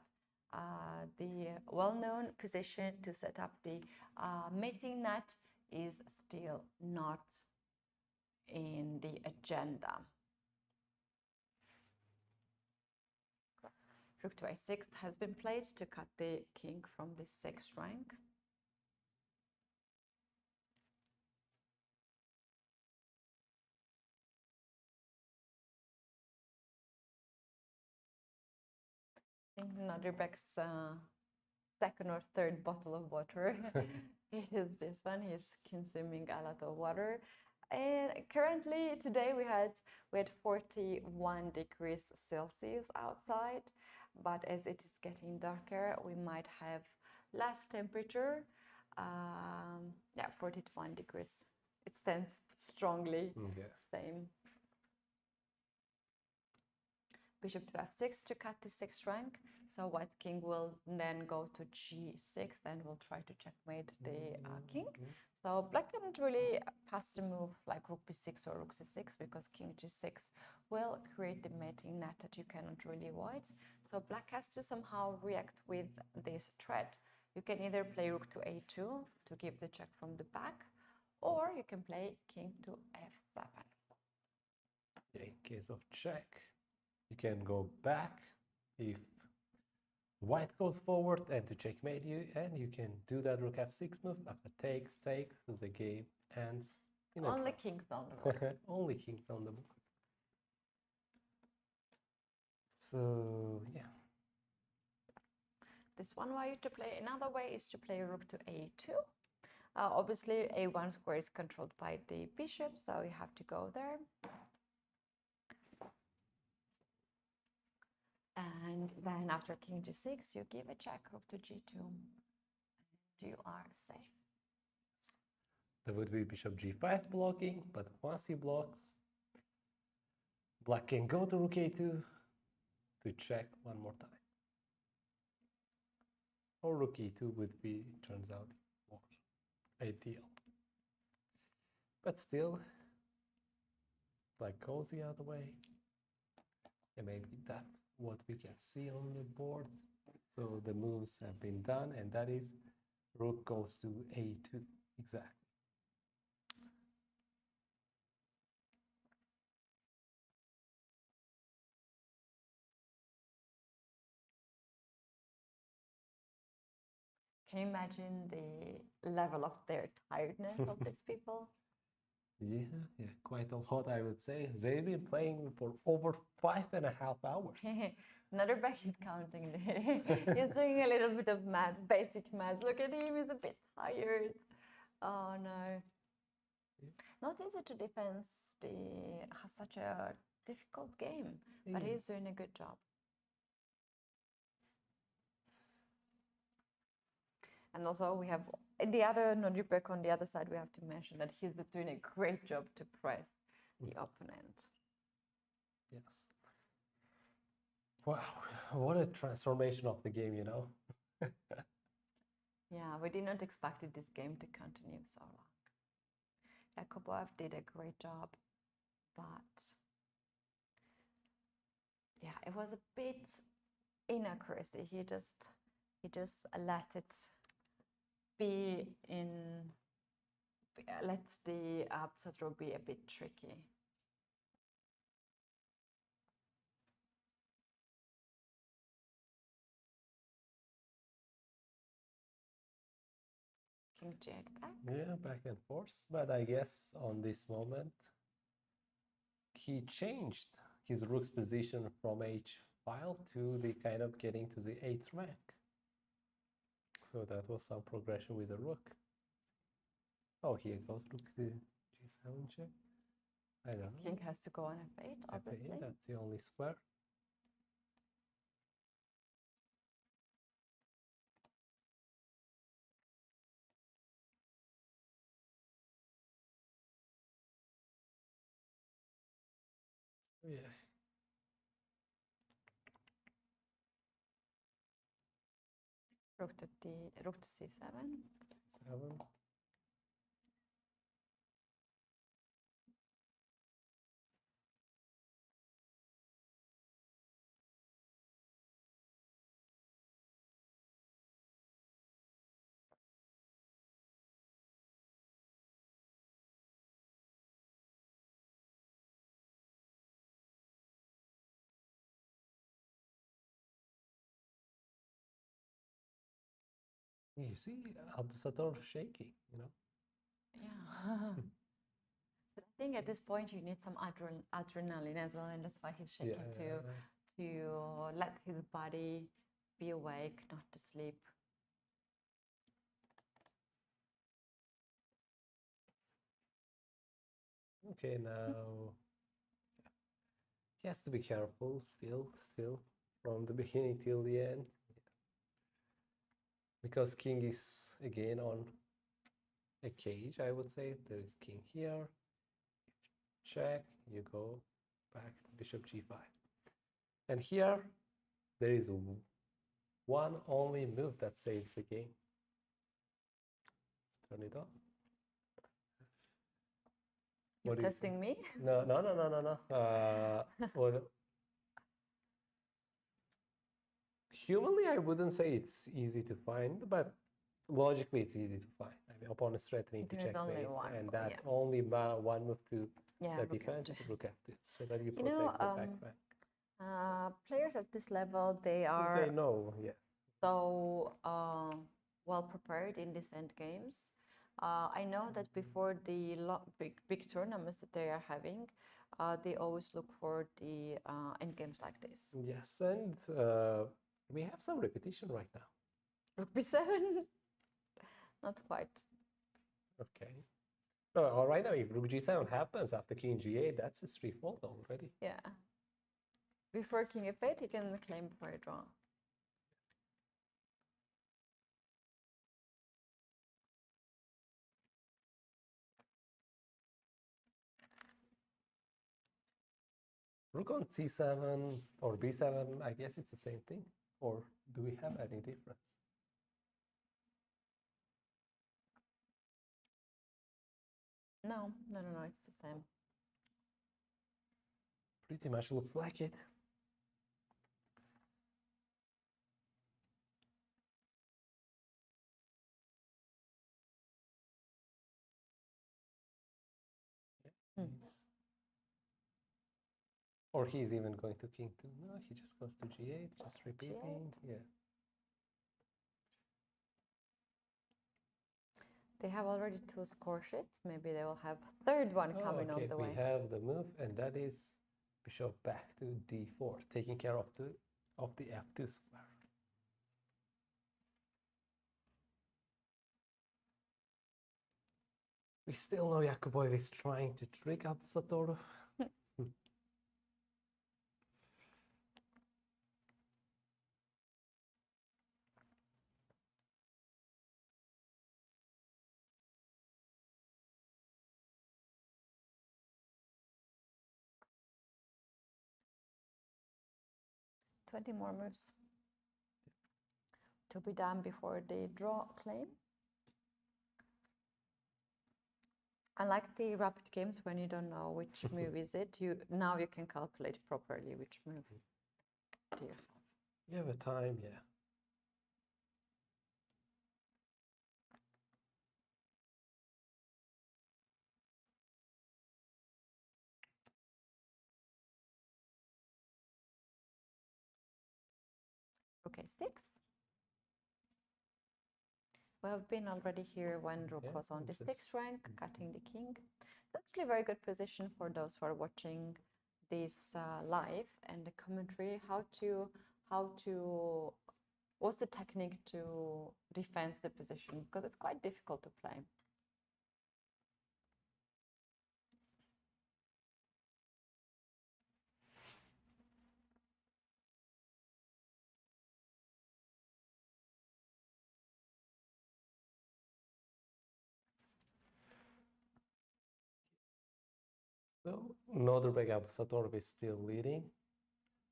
the well-known position to set up the mating net is still not in the agenda. Rook to a6 has been played to cut the king from the 6th rank. I think Nodirbek's second or third bottle of water. It is this one. He's consuming a lot of water. And currently, today we had 41 degrees Celsius outside, but as it is getting darker, we might have less temperature. Yeah, 41 degrees. It stands strongly. Same. Bishop to f6 to cut the 6th rank. So White's king will then go to g6 and will try to checkmate the king. So Black didn't really pass the move like rook b6 or rook c6 because king g6 will create the mating net that you cannot really avoid. So Black has to somehow react with this threat. You can either play rook to a2 to give the check from the back, or you can play king to f7. In case of check, you can go back if White goes forward and to checkmate you, and you can do that rook f6 move. After takes, the game ends. Only kings on the board. Only kings on the board. So yeah. This one way to play. Another way is to play rook to a2. Obviously, a1 square is controlled by the bishop, so you have to go there. And then after king g6, you give a check, rook to g2, and you are safe. There would be bishop g5 blocking, but once he blocks, Black can go to rook a2 to check one more time. Or rook e2 would be, turns out, more ideal. But still, Black goes the other way. And maybe that's what we can see on the board. So the moves have been done, and that is rook goes to a2. Exactly. Can you imagine the level of their tiredness of these people? Yeah, quite a lot, I would say. They've been playing for over 5.5 hours. Nodirbek is counting. He's doing a little bit of maths, basic maths. Look at him, he's a bit tired. Oh no. Yeah. Not easy to defend such a difficult game, but he's doing a good job. And also we have the other Nodirbek on the other side, we have to mention that he's doing a great job to press the opponent. Yes. Wow, what a transformation of the game, you know? Yeah, we did not expect this game to continue so long. Yakubov did a great job, but yeah, it was a bit inaccuracy. He just let it be in. Let the upset row be a bit tricky. King J8 back. Yeah, back and forth. But I guess on this moment, he changed his rook's position from h file to the kind of getting to the 8th rank. So that was some progression with the rook. Oh, here goes rook to g7 check. I don't know. King has to go on f8, obviously. F8, that's the only square. Yeah. Rook to c7. 7. You see Abdusator shaking, you know? Yeah. But I think at this point you need some adrenaline as well, and that's why he's shaking to let his body be awake, not to sleep. Okay, now he has to be careful still, from the beginning till the end. Because king is again on a cage, I would say. There is king here. Check, you go back to bishop g5. And here, there is one only move that saves the game. Let's turn it on. You're testing me? No. Well, humanly, I wouldn't say it's easy to find, but logically, it's easy to find. I mean, opponent threatening to checkmate, and that only one move to the defense is rook f2, so that you protect the back rank. Players at this level, they are say no, yeah. so well prepared in these end games. I know that before the big tournaments that they are having, they always look for the end games like this. Yes, and we have some repetition right now. Rook b7, not quite. Okay. No, right now, if rook g7 happens after king g8, that's a 3-fold already. Yeah. Before king f8, he can claim for a draw. Rook on c7 or b7, I guess it's the same thing. Or do we have any difference? No, it's the same. Pretty much looks like it. Or he's even going to king 2. No, he just goes to g8, just repeating. G8. Yeah. They have already 2 score sheets. Maybe they will have a third one coming on the way. We have the move, and that is bishop back to d4, taking care of the f2 square. We still know Yakubov is trying to trick out Satoru. 20 more moves to be done before the draw claim. Unlike the rapid games, when you don't know which move is it, now you can calculate properly which move do you have. You have a time, yeah. Okay, 6. We have been already here when Rook was on the 6th rank, cutting the king. It's actually a very good position for those who are watching this live and the commentary. What's the technique to defend the position? Because it's quite difficult to play. So Nodirbek Abdusatorov is still leading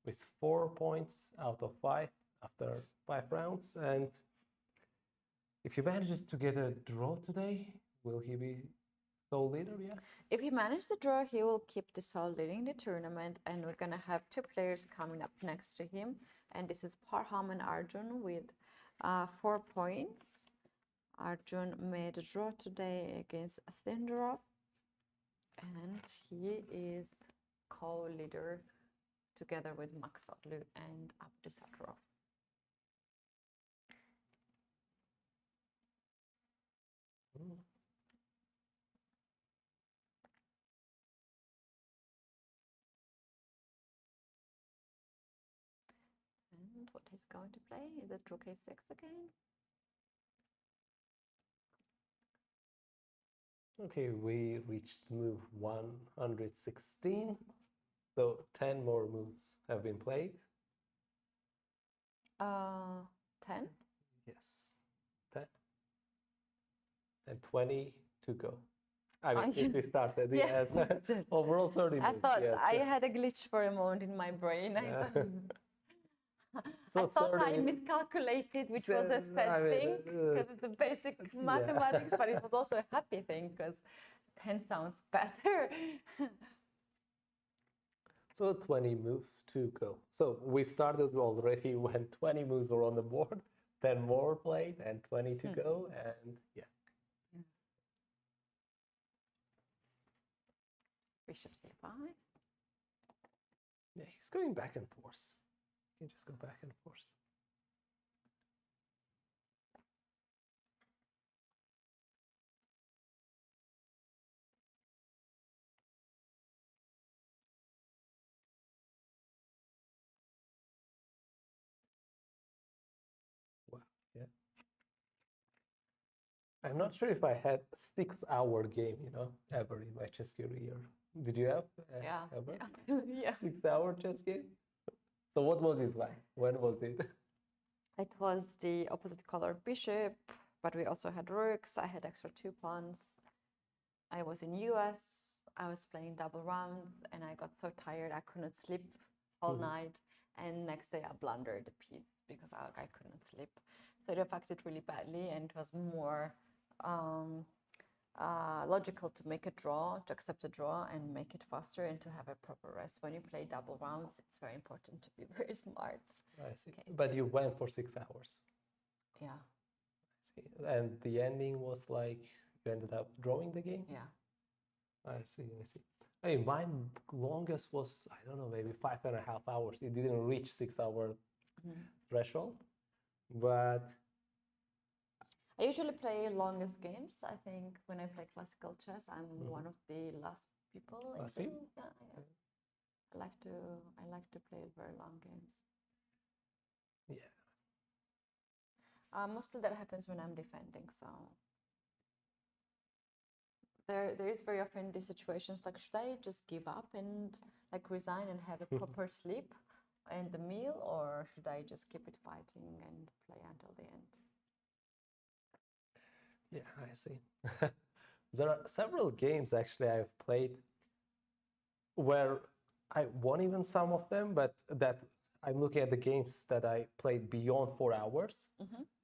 with 4 points out of 5 after 5 rounds. And if he manages to get a draw today, will he be sole leader? Yeah. If he manages to draw, he will keep the sole leading the tournament, and we're gonna have 2 players coming up next to him, and this is Parham and Arjun with 4 points. Arjun made a draw today against Sindarov, and he is co-leader together with Maxotlu and Abdusatorov. And what he's going to play is it Rook A6 again. Okay, we reached move 116. So 10 more moves have been played. 10? Yes, 10. And 20 to go. I mean, if we started, yes. Overall 30 moves. I thought yes, I had a glitch for a moment in my brain. So I thought I miscalculated, which was a sad thing, because it's a basic mathematics, but it was also a happy thing, because 10 sounds better. So 20 moves to go. So we started already when 20 moves were on the board, 10 more played, and 20 to go, and yeah. Bishop C5. Yeah, he's going back and forth. You can just go back and forth. Wow, yeah. I'm not sure if I had a 6-hour game, ever in my chess career. Did you have ever? Yeah. 6-hour chess game? So what was it like? When was it? It was the opposite color bishop, but we also had rooks. I had extra 2 pawns. I was in US. I was playing double rounds, and I got so tired I couldn't sleep all night. And next day I blundered the piece because I couldn't sleep. So it affected really badly, and it was more logical to make a draw, to accept a draw and make it faster and to have a proper rest. When you play double rounds, it's very important to be very smart. I see. Okay, but you went for 6 hours. Yeah. I see. And the ending was like you ended up drawing the game? Yeah. I see. I mean, my longest was, I don't know, maybe 5.5 hours. It didn't reach 6-hour threshold, but I usually play longest games. I think when I play classical chess, I'm one of the last people. Yeah. I like to play very long games. Yeah. Mostly that happens when I'm defending. So there is very often these situations like, should I just give up and like resign and have a proper sleep and the meal, or should I just keep it fighting and play until the end? Yeah, I see. There are several games actually I've played where I won even some of them, but that I'm looking at the games that I played beyond 4 hours,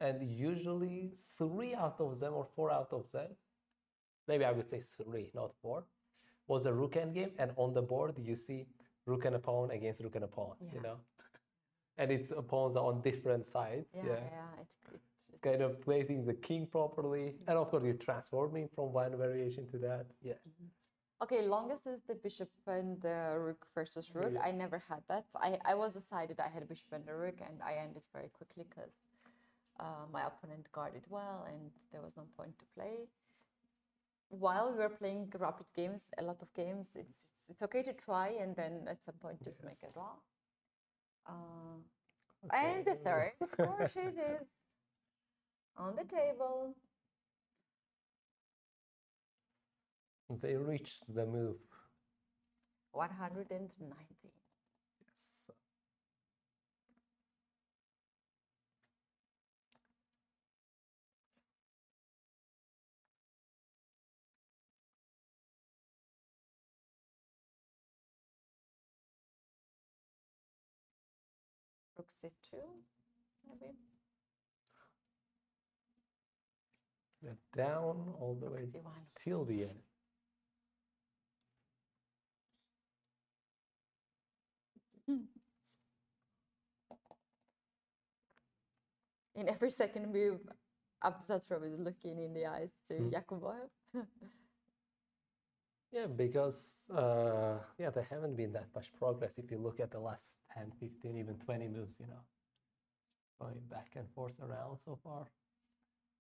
and usually 3 out of them or 4 out of them, maybe I would say three, not four, was a rook endgame, and on the board you see rook and a pawn against rook and a pawn, you know, and its pawns are on different sides. It's kind of placing the king properly, and of course you're transforming from one variation to that. Okay, longest is the bishop and the rook versus rook. I never had that. I was decided I had a bishop and a rook, and I ended very quickly because my opponent guarded well, and there was no point to play. While we were playing rapid games, a lot of games, it's okay to try, and then at some point just make a draw. And the third score sheet is on the table. They reached the move. 190. Yes. Rook c2, maybe. They're down all the way till the end. In every second move, Abdusattorov is looking in the eyes to Yakubov. Yeah, because there haven't been that much progress if you look at the last 10, 15, even 20 moves, you know, going back and forth around so far.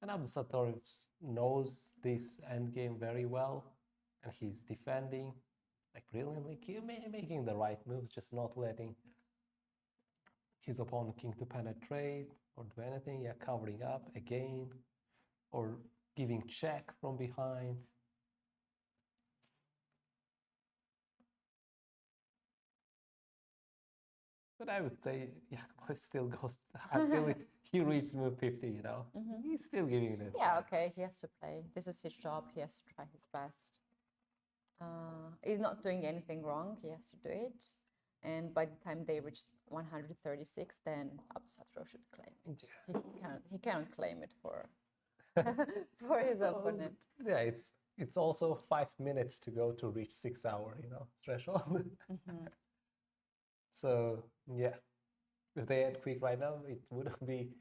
And Abdusattorov knows this endgame very well, and he's defending like brilliantly, making the right moves, just not letting his opponent king to penetrate or do anything. Yeah, covering up again, or giving check from behind. But I would say Jakubov still goes until he reaches move 50, you know. He's still giving it. Yeah, okay, he has to play. This is his job. He has to try his best. He's not doing anything wrong. He has to do it. And by the time they reach 136, then Abdusattorov should claim it. He cannot claim it for for his opponent. Yeah, it's also 5 minutes to go to reach 6 hour, you know, threshold. So yeah, if they end quick right now, it wouldn't be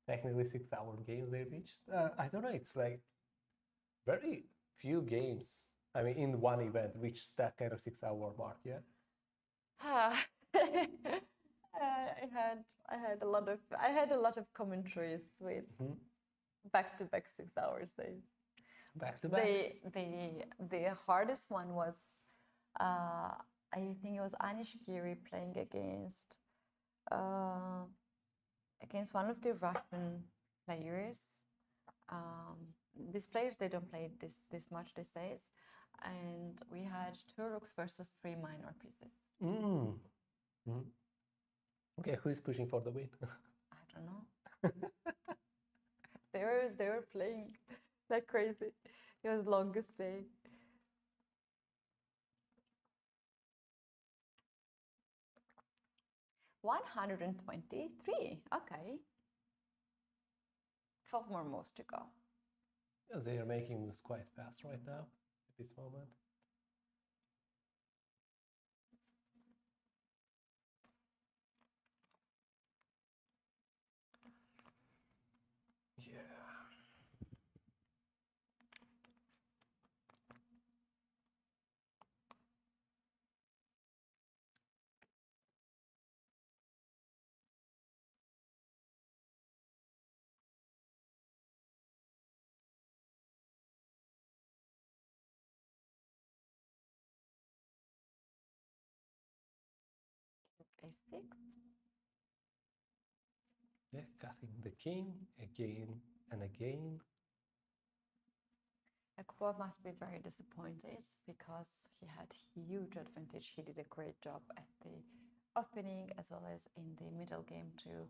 technically 6 hour games they reached. I don't know, it's like very few games, I mean, in one event reached that kind of 6 hour mark. I had a lot of commentaries with back-to-back 6 hours days. Back to back. The hardest one was I think it was Anish Giri playing against one of the Russian players. These players, they don't play this much these days, and we had 2 rooks versus 3 minor pieces. Okay, who is pushing for the win? I don't know. They were playing like crazy. It was longest day. $123. Okay. 12 more moves to go. Yeah, they are making moves quite fast right now at this moment. Yeah. A6. Yeah, cutting the king again and again. Yakubov must be very disappointed because he had huge advantage. He did a great job at the opening as well as in the middle game to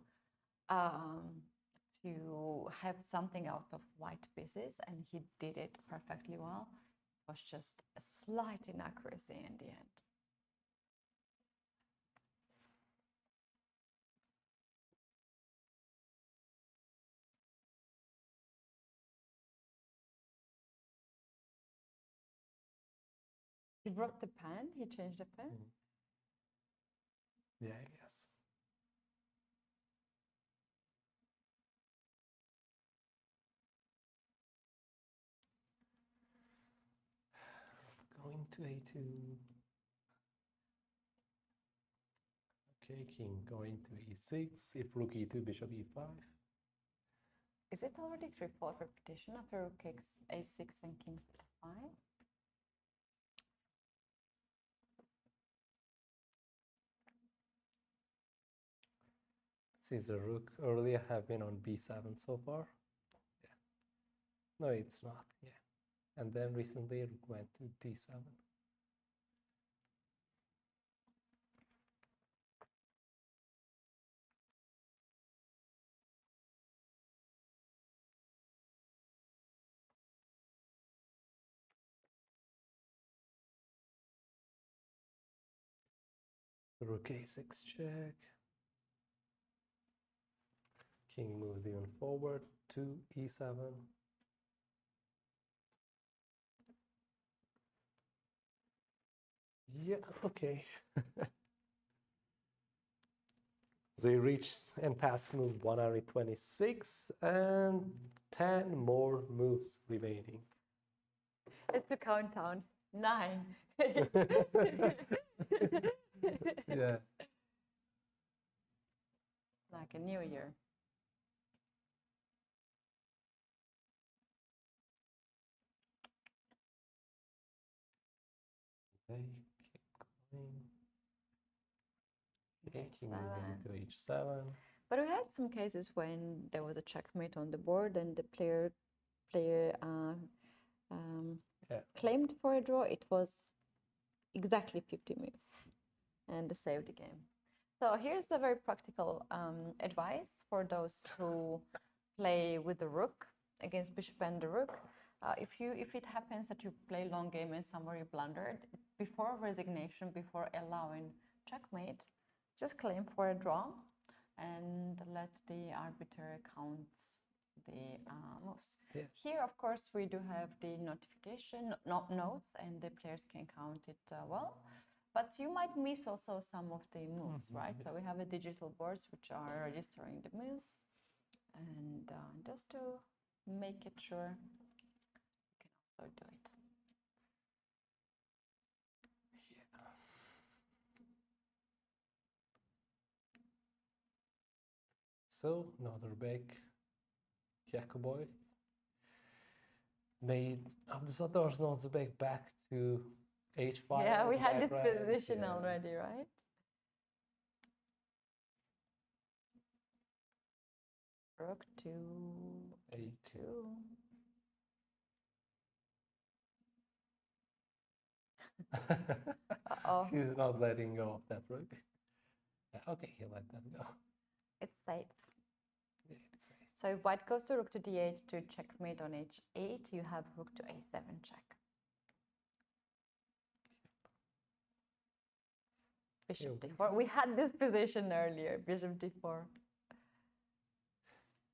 have something out of white pieces, and he did it perfectly well. It was just a slight inaccuracy in the end. He brought the pen. He changed the pen. Yeah, I guess. Going to a2. Okay, king going to e6. If rook e2, bishop e5. Is it already 3/4 repetition after rook takes a6 and king 5? Caesar rook earlier have been on b7 so far. Yeah. No, it's not. Yeah. And then recently rook went to d7. Rook a6 check. King moves even forward to e7. Yeah, okay. So you reached and passed move 126 and 10 more moves remaining. It's the countdown. 9. Yeah. Like a new year. Okay, keep going. Okay, king H7. moving to h7. But we had some cases when there was a checkmate on the board and the player Yeah. claimed for a draw. It was exactly 50 moves and saved the game. So here's the very practical advice for those who play with the rook against bishop and the rook. If it happens that you play long game and somewhere you blundered, before resignation, before allowing checkmate, just claim for a draw and let the arbiter count the moves. Yeah. Here, of course, we do have the notification notes, and the players can count it well. But you might miss also some of the moves, right? So we have a digital boards which are registering the moves, and just to make it sure, you can also do it. Yeah. So Nodirbek, Jacoboy made Abdusator's Nodirbek back to h5. Yeah, we had this background. position Yeah. already, right? Rook to a2. Uh-oh. He's not letting go of that rook. Okay, he let that go. It's safe. Yeah, it's safe. So if white goes to rook to d8 to checkmate on h8, you have rook to a7 check. Bishop d4. We had this position earlier, bishop d4.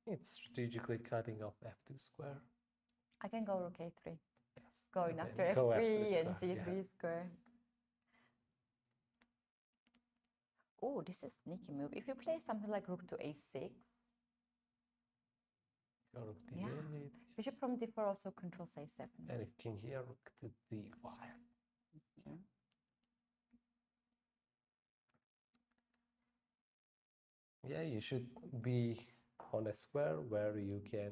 It's strategically cutting off f2 square. I can go rook a3. Yes. Going Okay, after go f3 after and square, g3 yes. square. Oh, this is sneaky move. If you play something like rook to a6, Go rook to yeah, d8. bishop from d4 also controls a7. And if king here, rook to d5. Yeah. Yeah, you should be on a square where you can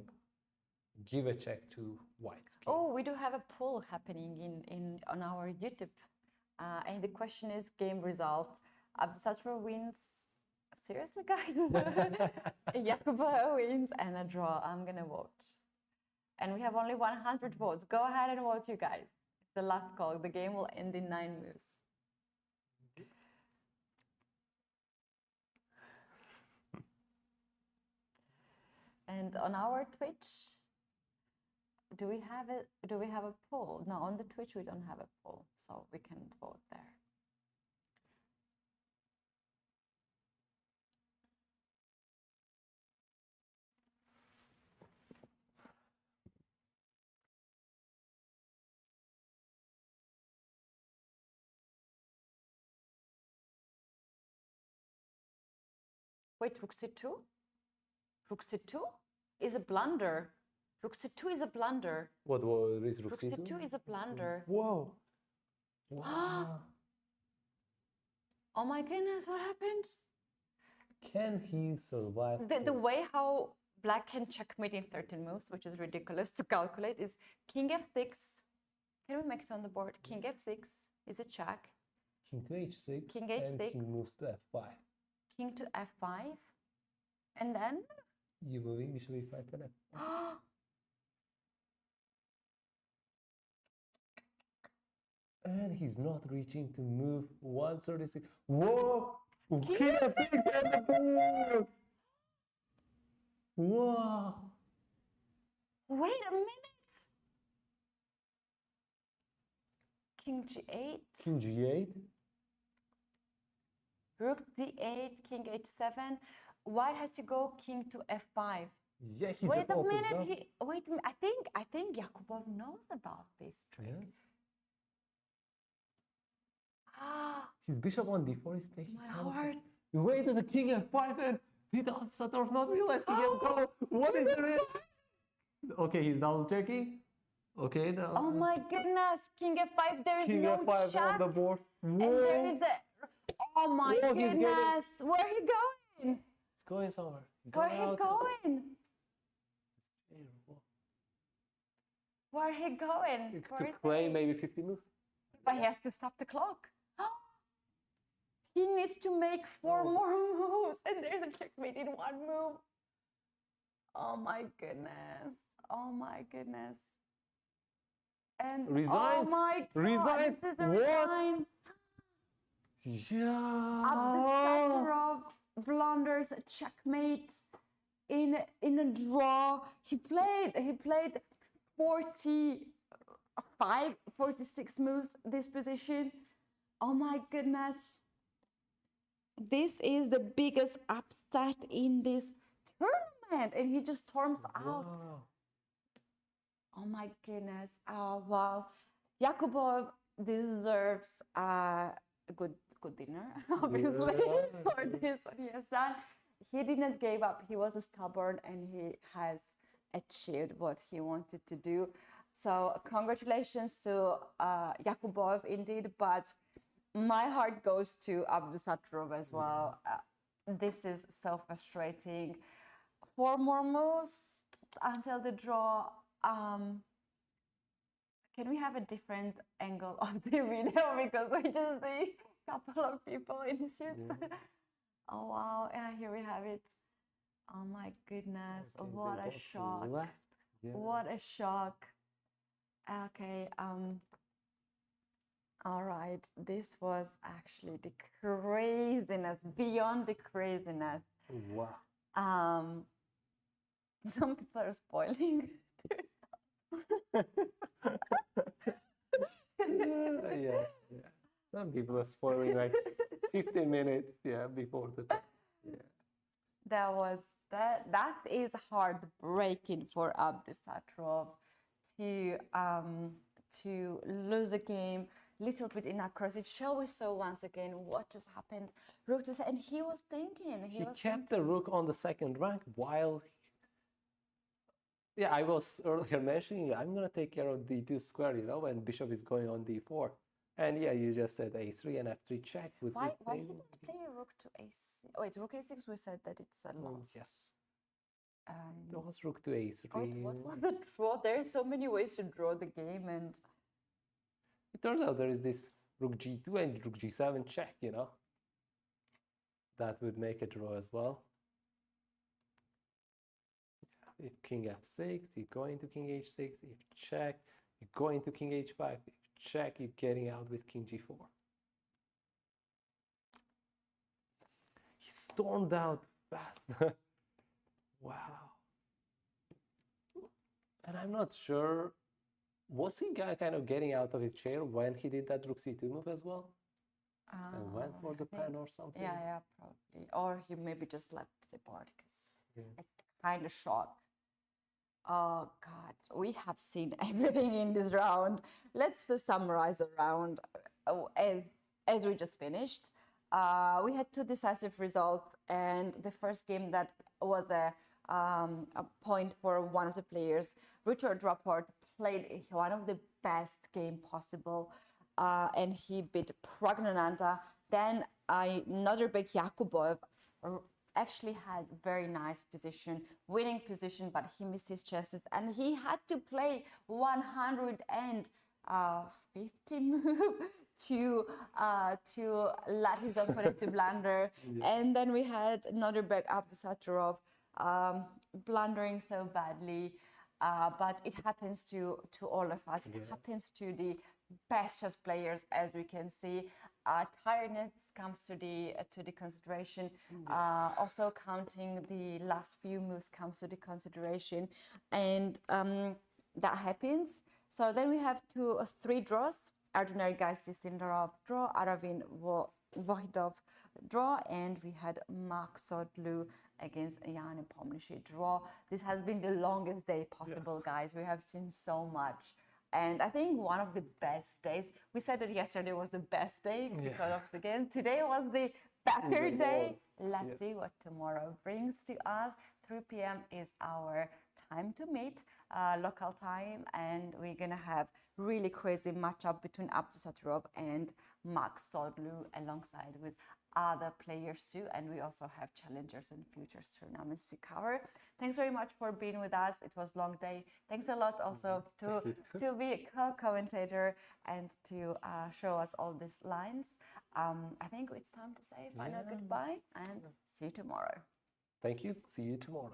give a check to white's king. Oh, we do have a poll happening on our YouTube. And the question is game result. Abdusator wins. Seriously, guys? Jacobo wins and a draw. I'm going to vote. And we have only 100 votes. Go ahead and vote, you guys. It's the last call. The game will end in 9 moves. And on our Twitch, do we have a poll? No, on the Twitch we don't have a poll, so we can vote there. Wait, rook c2? Rook c2 is a blunder. Rook c2 is a blunder. What is rook Rook c2? c2 is a blunder. Whoa. Wow. Oh my goodness, what happened? Can he survive? The way how black can checkmate in 13 moves, which is ridiculous to calculate, is king f6. Can we make it on the board? King f6 is a check. King to h6. King h6. And king moves to f5. King to f5. And then? You moving bishop e5 and f5. And he's not reaching to move 136. Whoa! King f6 on the board! Whoa! Wait a minute! King g8. King g8. Rook d8, king h7. White has to go king to f5. Yeah, he Wait just a opens minute. up. Wait a minute. I think Yakubov knows about this trick. Yes. Ah, His bishop on d4 is taking my out. heart. Wait, there's a king f5 and did Sattorf not realize king f5? What is it? Okay, he's double checking. Okay, now. Oh my goodness. King f5. There is King no f5 check. on the board. And there Whoa! is the. Oh my Whoa, he's goodness. Where he going? It's going somewhere. Where he going? Whoa. Where he going? To play maybe 50 moves. But he has to stop the clock. He needs to make 4 more moves, and there's a checkmate in 1 move. Oh my goodness. Oh my goodness. And Resigned. oh my god, Resigned. this is a What? resign. Yeah. Abdusatorov blunders a checkmate in a draw. He played 46 moves this position. Oh my goodness. This is the biggest upset in this tournament, and he just storms out. Wow. Oh my goodness. Well, Yakubov deserves a good dinner, obviously, for this, what he has done. He didn't give up. He was stubborn, and he has achieved what he wanted to do. So congratulations to Yakubov indeed, but my heart goes to Abdusatorov as well. This is so frustrating. 4 more moves until the draw. Can we have a different angle of the video, because we just see a couple of people in suits? Yeah. Oh wow! Yeah, here we have it. Oh my goodness! Okay, what a shock! Yeah. What a shock! Okay. All right, this was actually the craziness, beyond the craziness. Wow. Some people are spoiling their yeah. Some people are spoiling like 15 minutes, before the time. Yeah. That is heartbreaking for Abdusatorov to lose a game little bit inaccuracy. Shall we show once again what just happened? Rook to, and he was thinking. He kept the rook on the second rank while. I was earlier mentioning I'm gonna take care of d2 square, when bishop is going on d4, and you just said a3 and f3 check with. Why he didn't play rook to a6? Wait, rook a6. We said that it's a loss. Yes. It was rook to a3. Wait, what was the draw? There are so many ways to draw the game, and it turns out there is this rook g2 and rook g7 check, that would make a draw as well. If king f6, you go into king h6. If check, you go into king h5. If check, you're getting out with king g4. He stormed out fast. Wow. And I'm not sure, was he kind of getting out of his chair when he did that rook c2 move as well? And went for the pen or something? Yeah, probably. Or he maybe just left the board, because it's kind of shock. Oh God, we have seen everything in this round. Let's just summarize the round as we just finished. We had two decisive results, and the first game that was a point for one of the players. Richard Rapport played one of the best game possible, and he beat Pragg. Then Nodirbek Yakubov actually had very nice position, winning position, but he missed his chances, and he had to play 150 move to let his opponent to blunder. And then we had Nodirbek Abdusatorov blundering so badly, but it happens to all of us. It happens to the best chess players, as we can see. Tiredness comes to the consideration. Also counting the last few moves comes to the consideration, and that happens. So then we have three draws. Arjun Sindarov draw, Aravin Vahidov draw, and we had Mark Sodlu against Jan Pomnishi draw. This has been the longest day possible, guys. We have seen so much. And I think one of the best days, we said that yesterday was the best day because of the game. Today was the better day. Let's see what tomorrow brings to us. 3 p.m. is our time to meet, local time, and we're gonna have really crazy matchup between Abdusatorov and Max Sodlu alongside with other players too, and we also have challengers and futures tournaments to cover. Thanks very much for being with us. It was a long day. Thanks a lot also to be a co-commentator and to show us all these lines. I think it's time to say final goodbye and see you tomorrow. Thank you. See you tomorrow.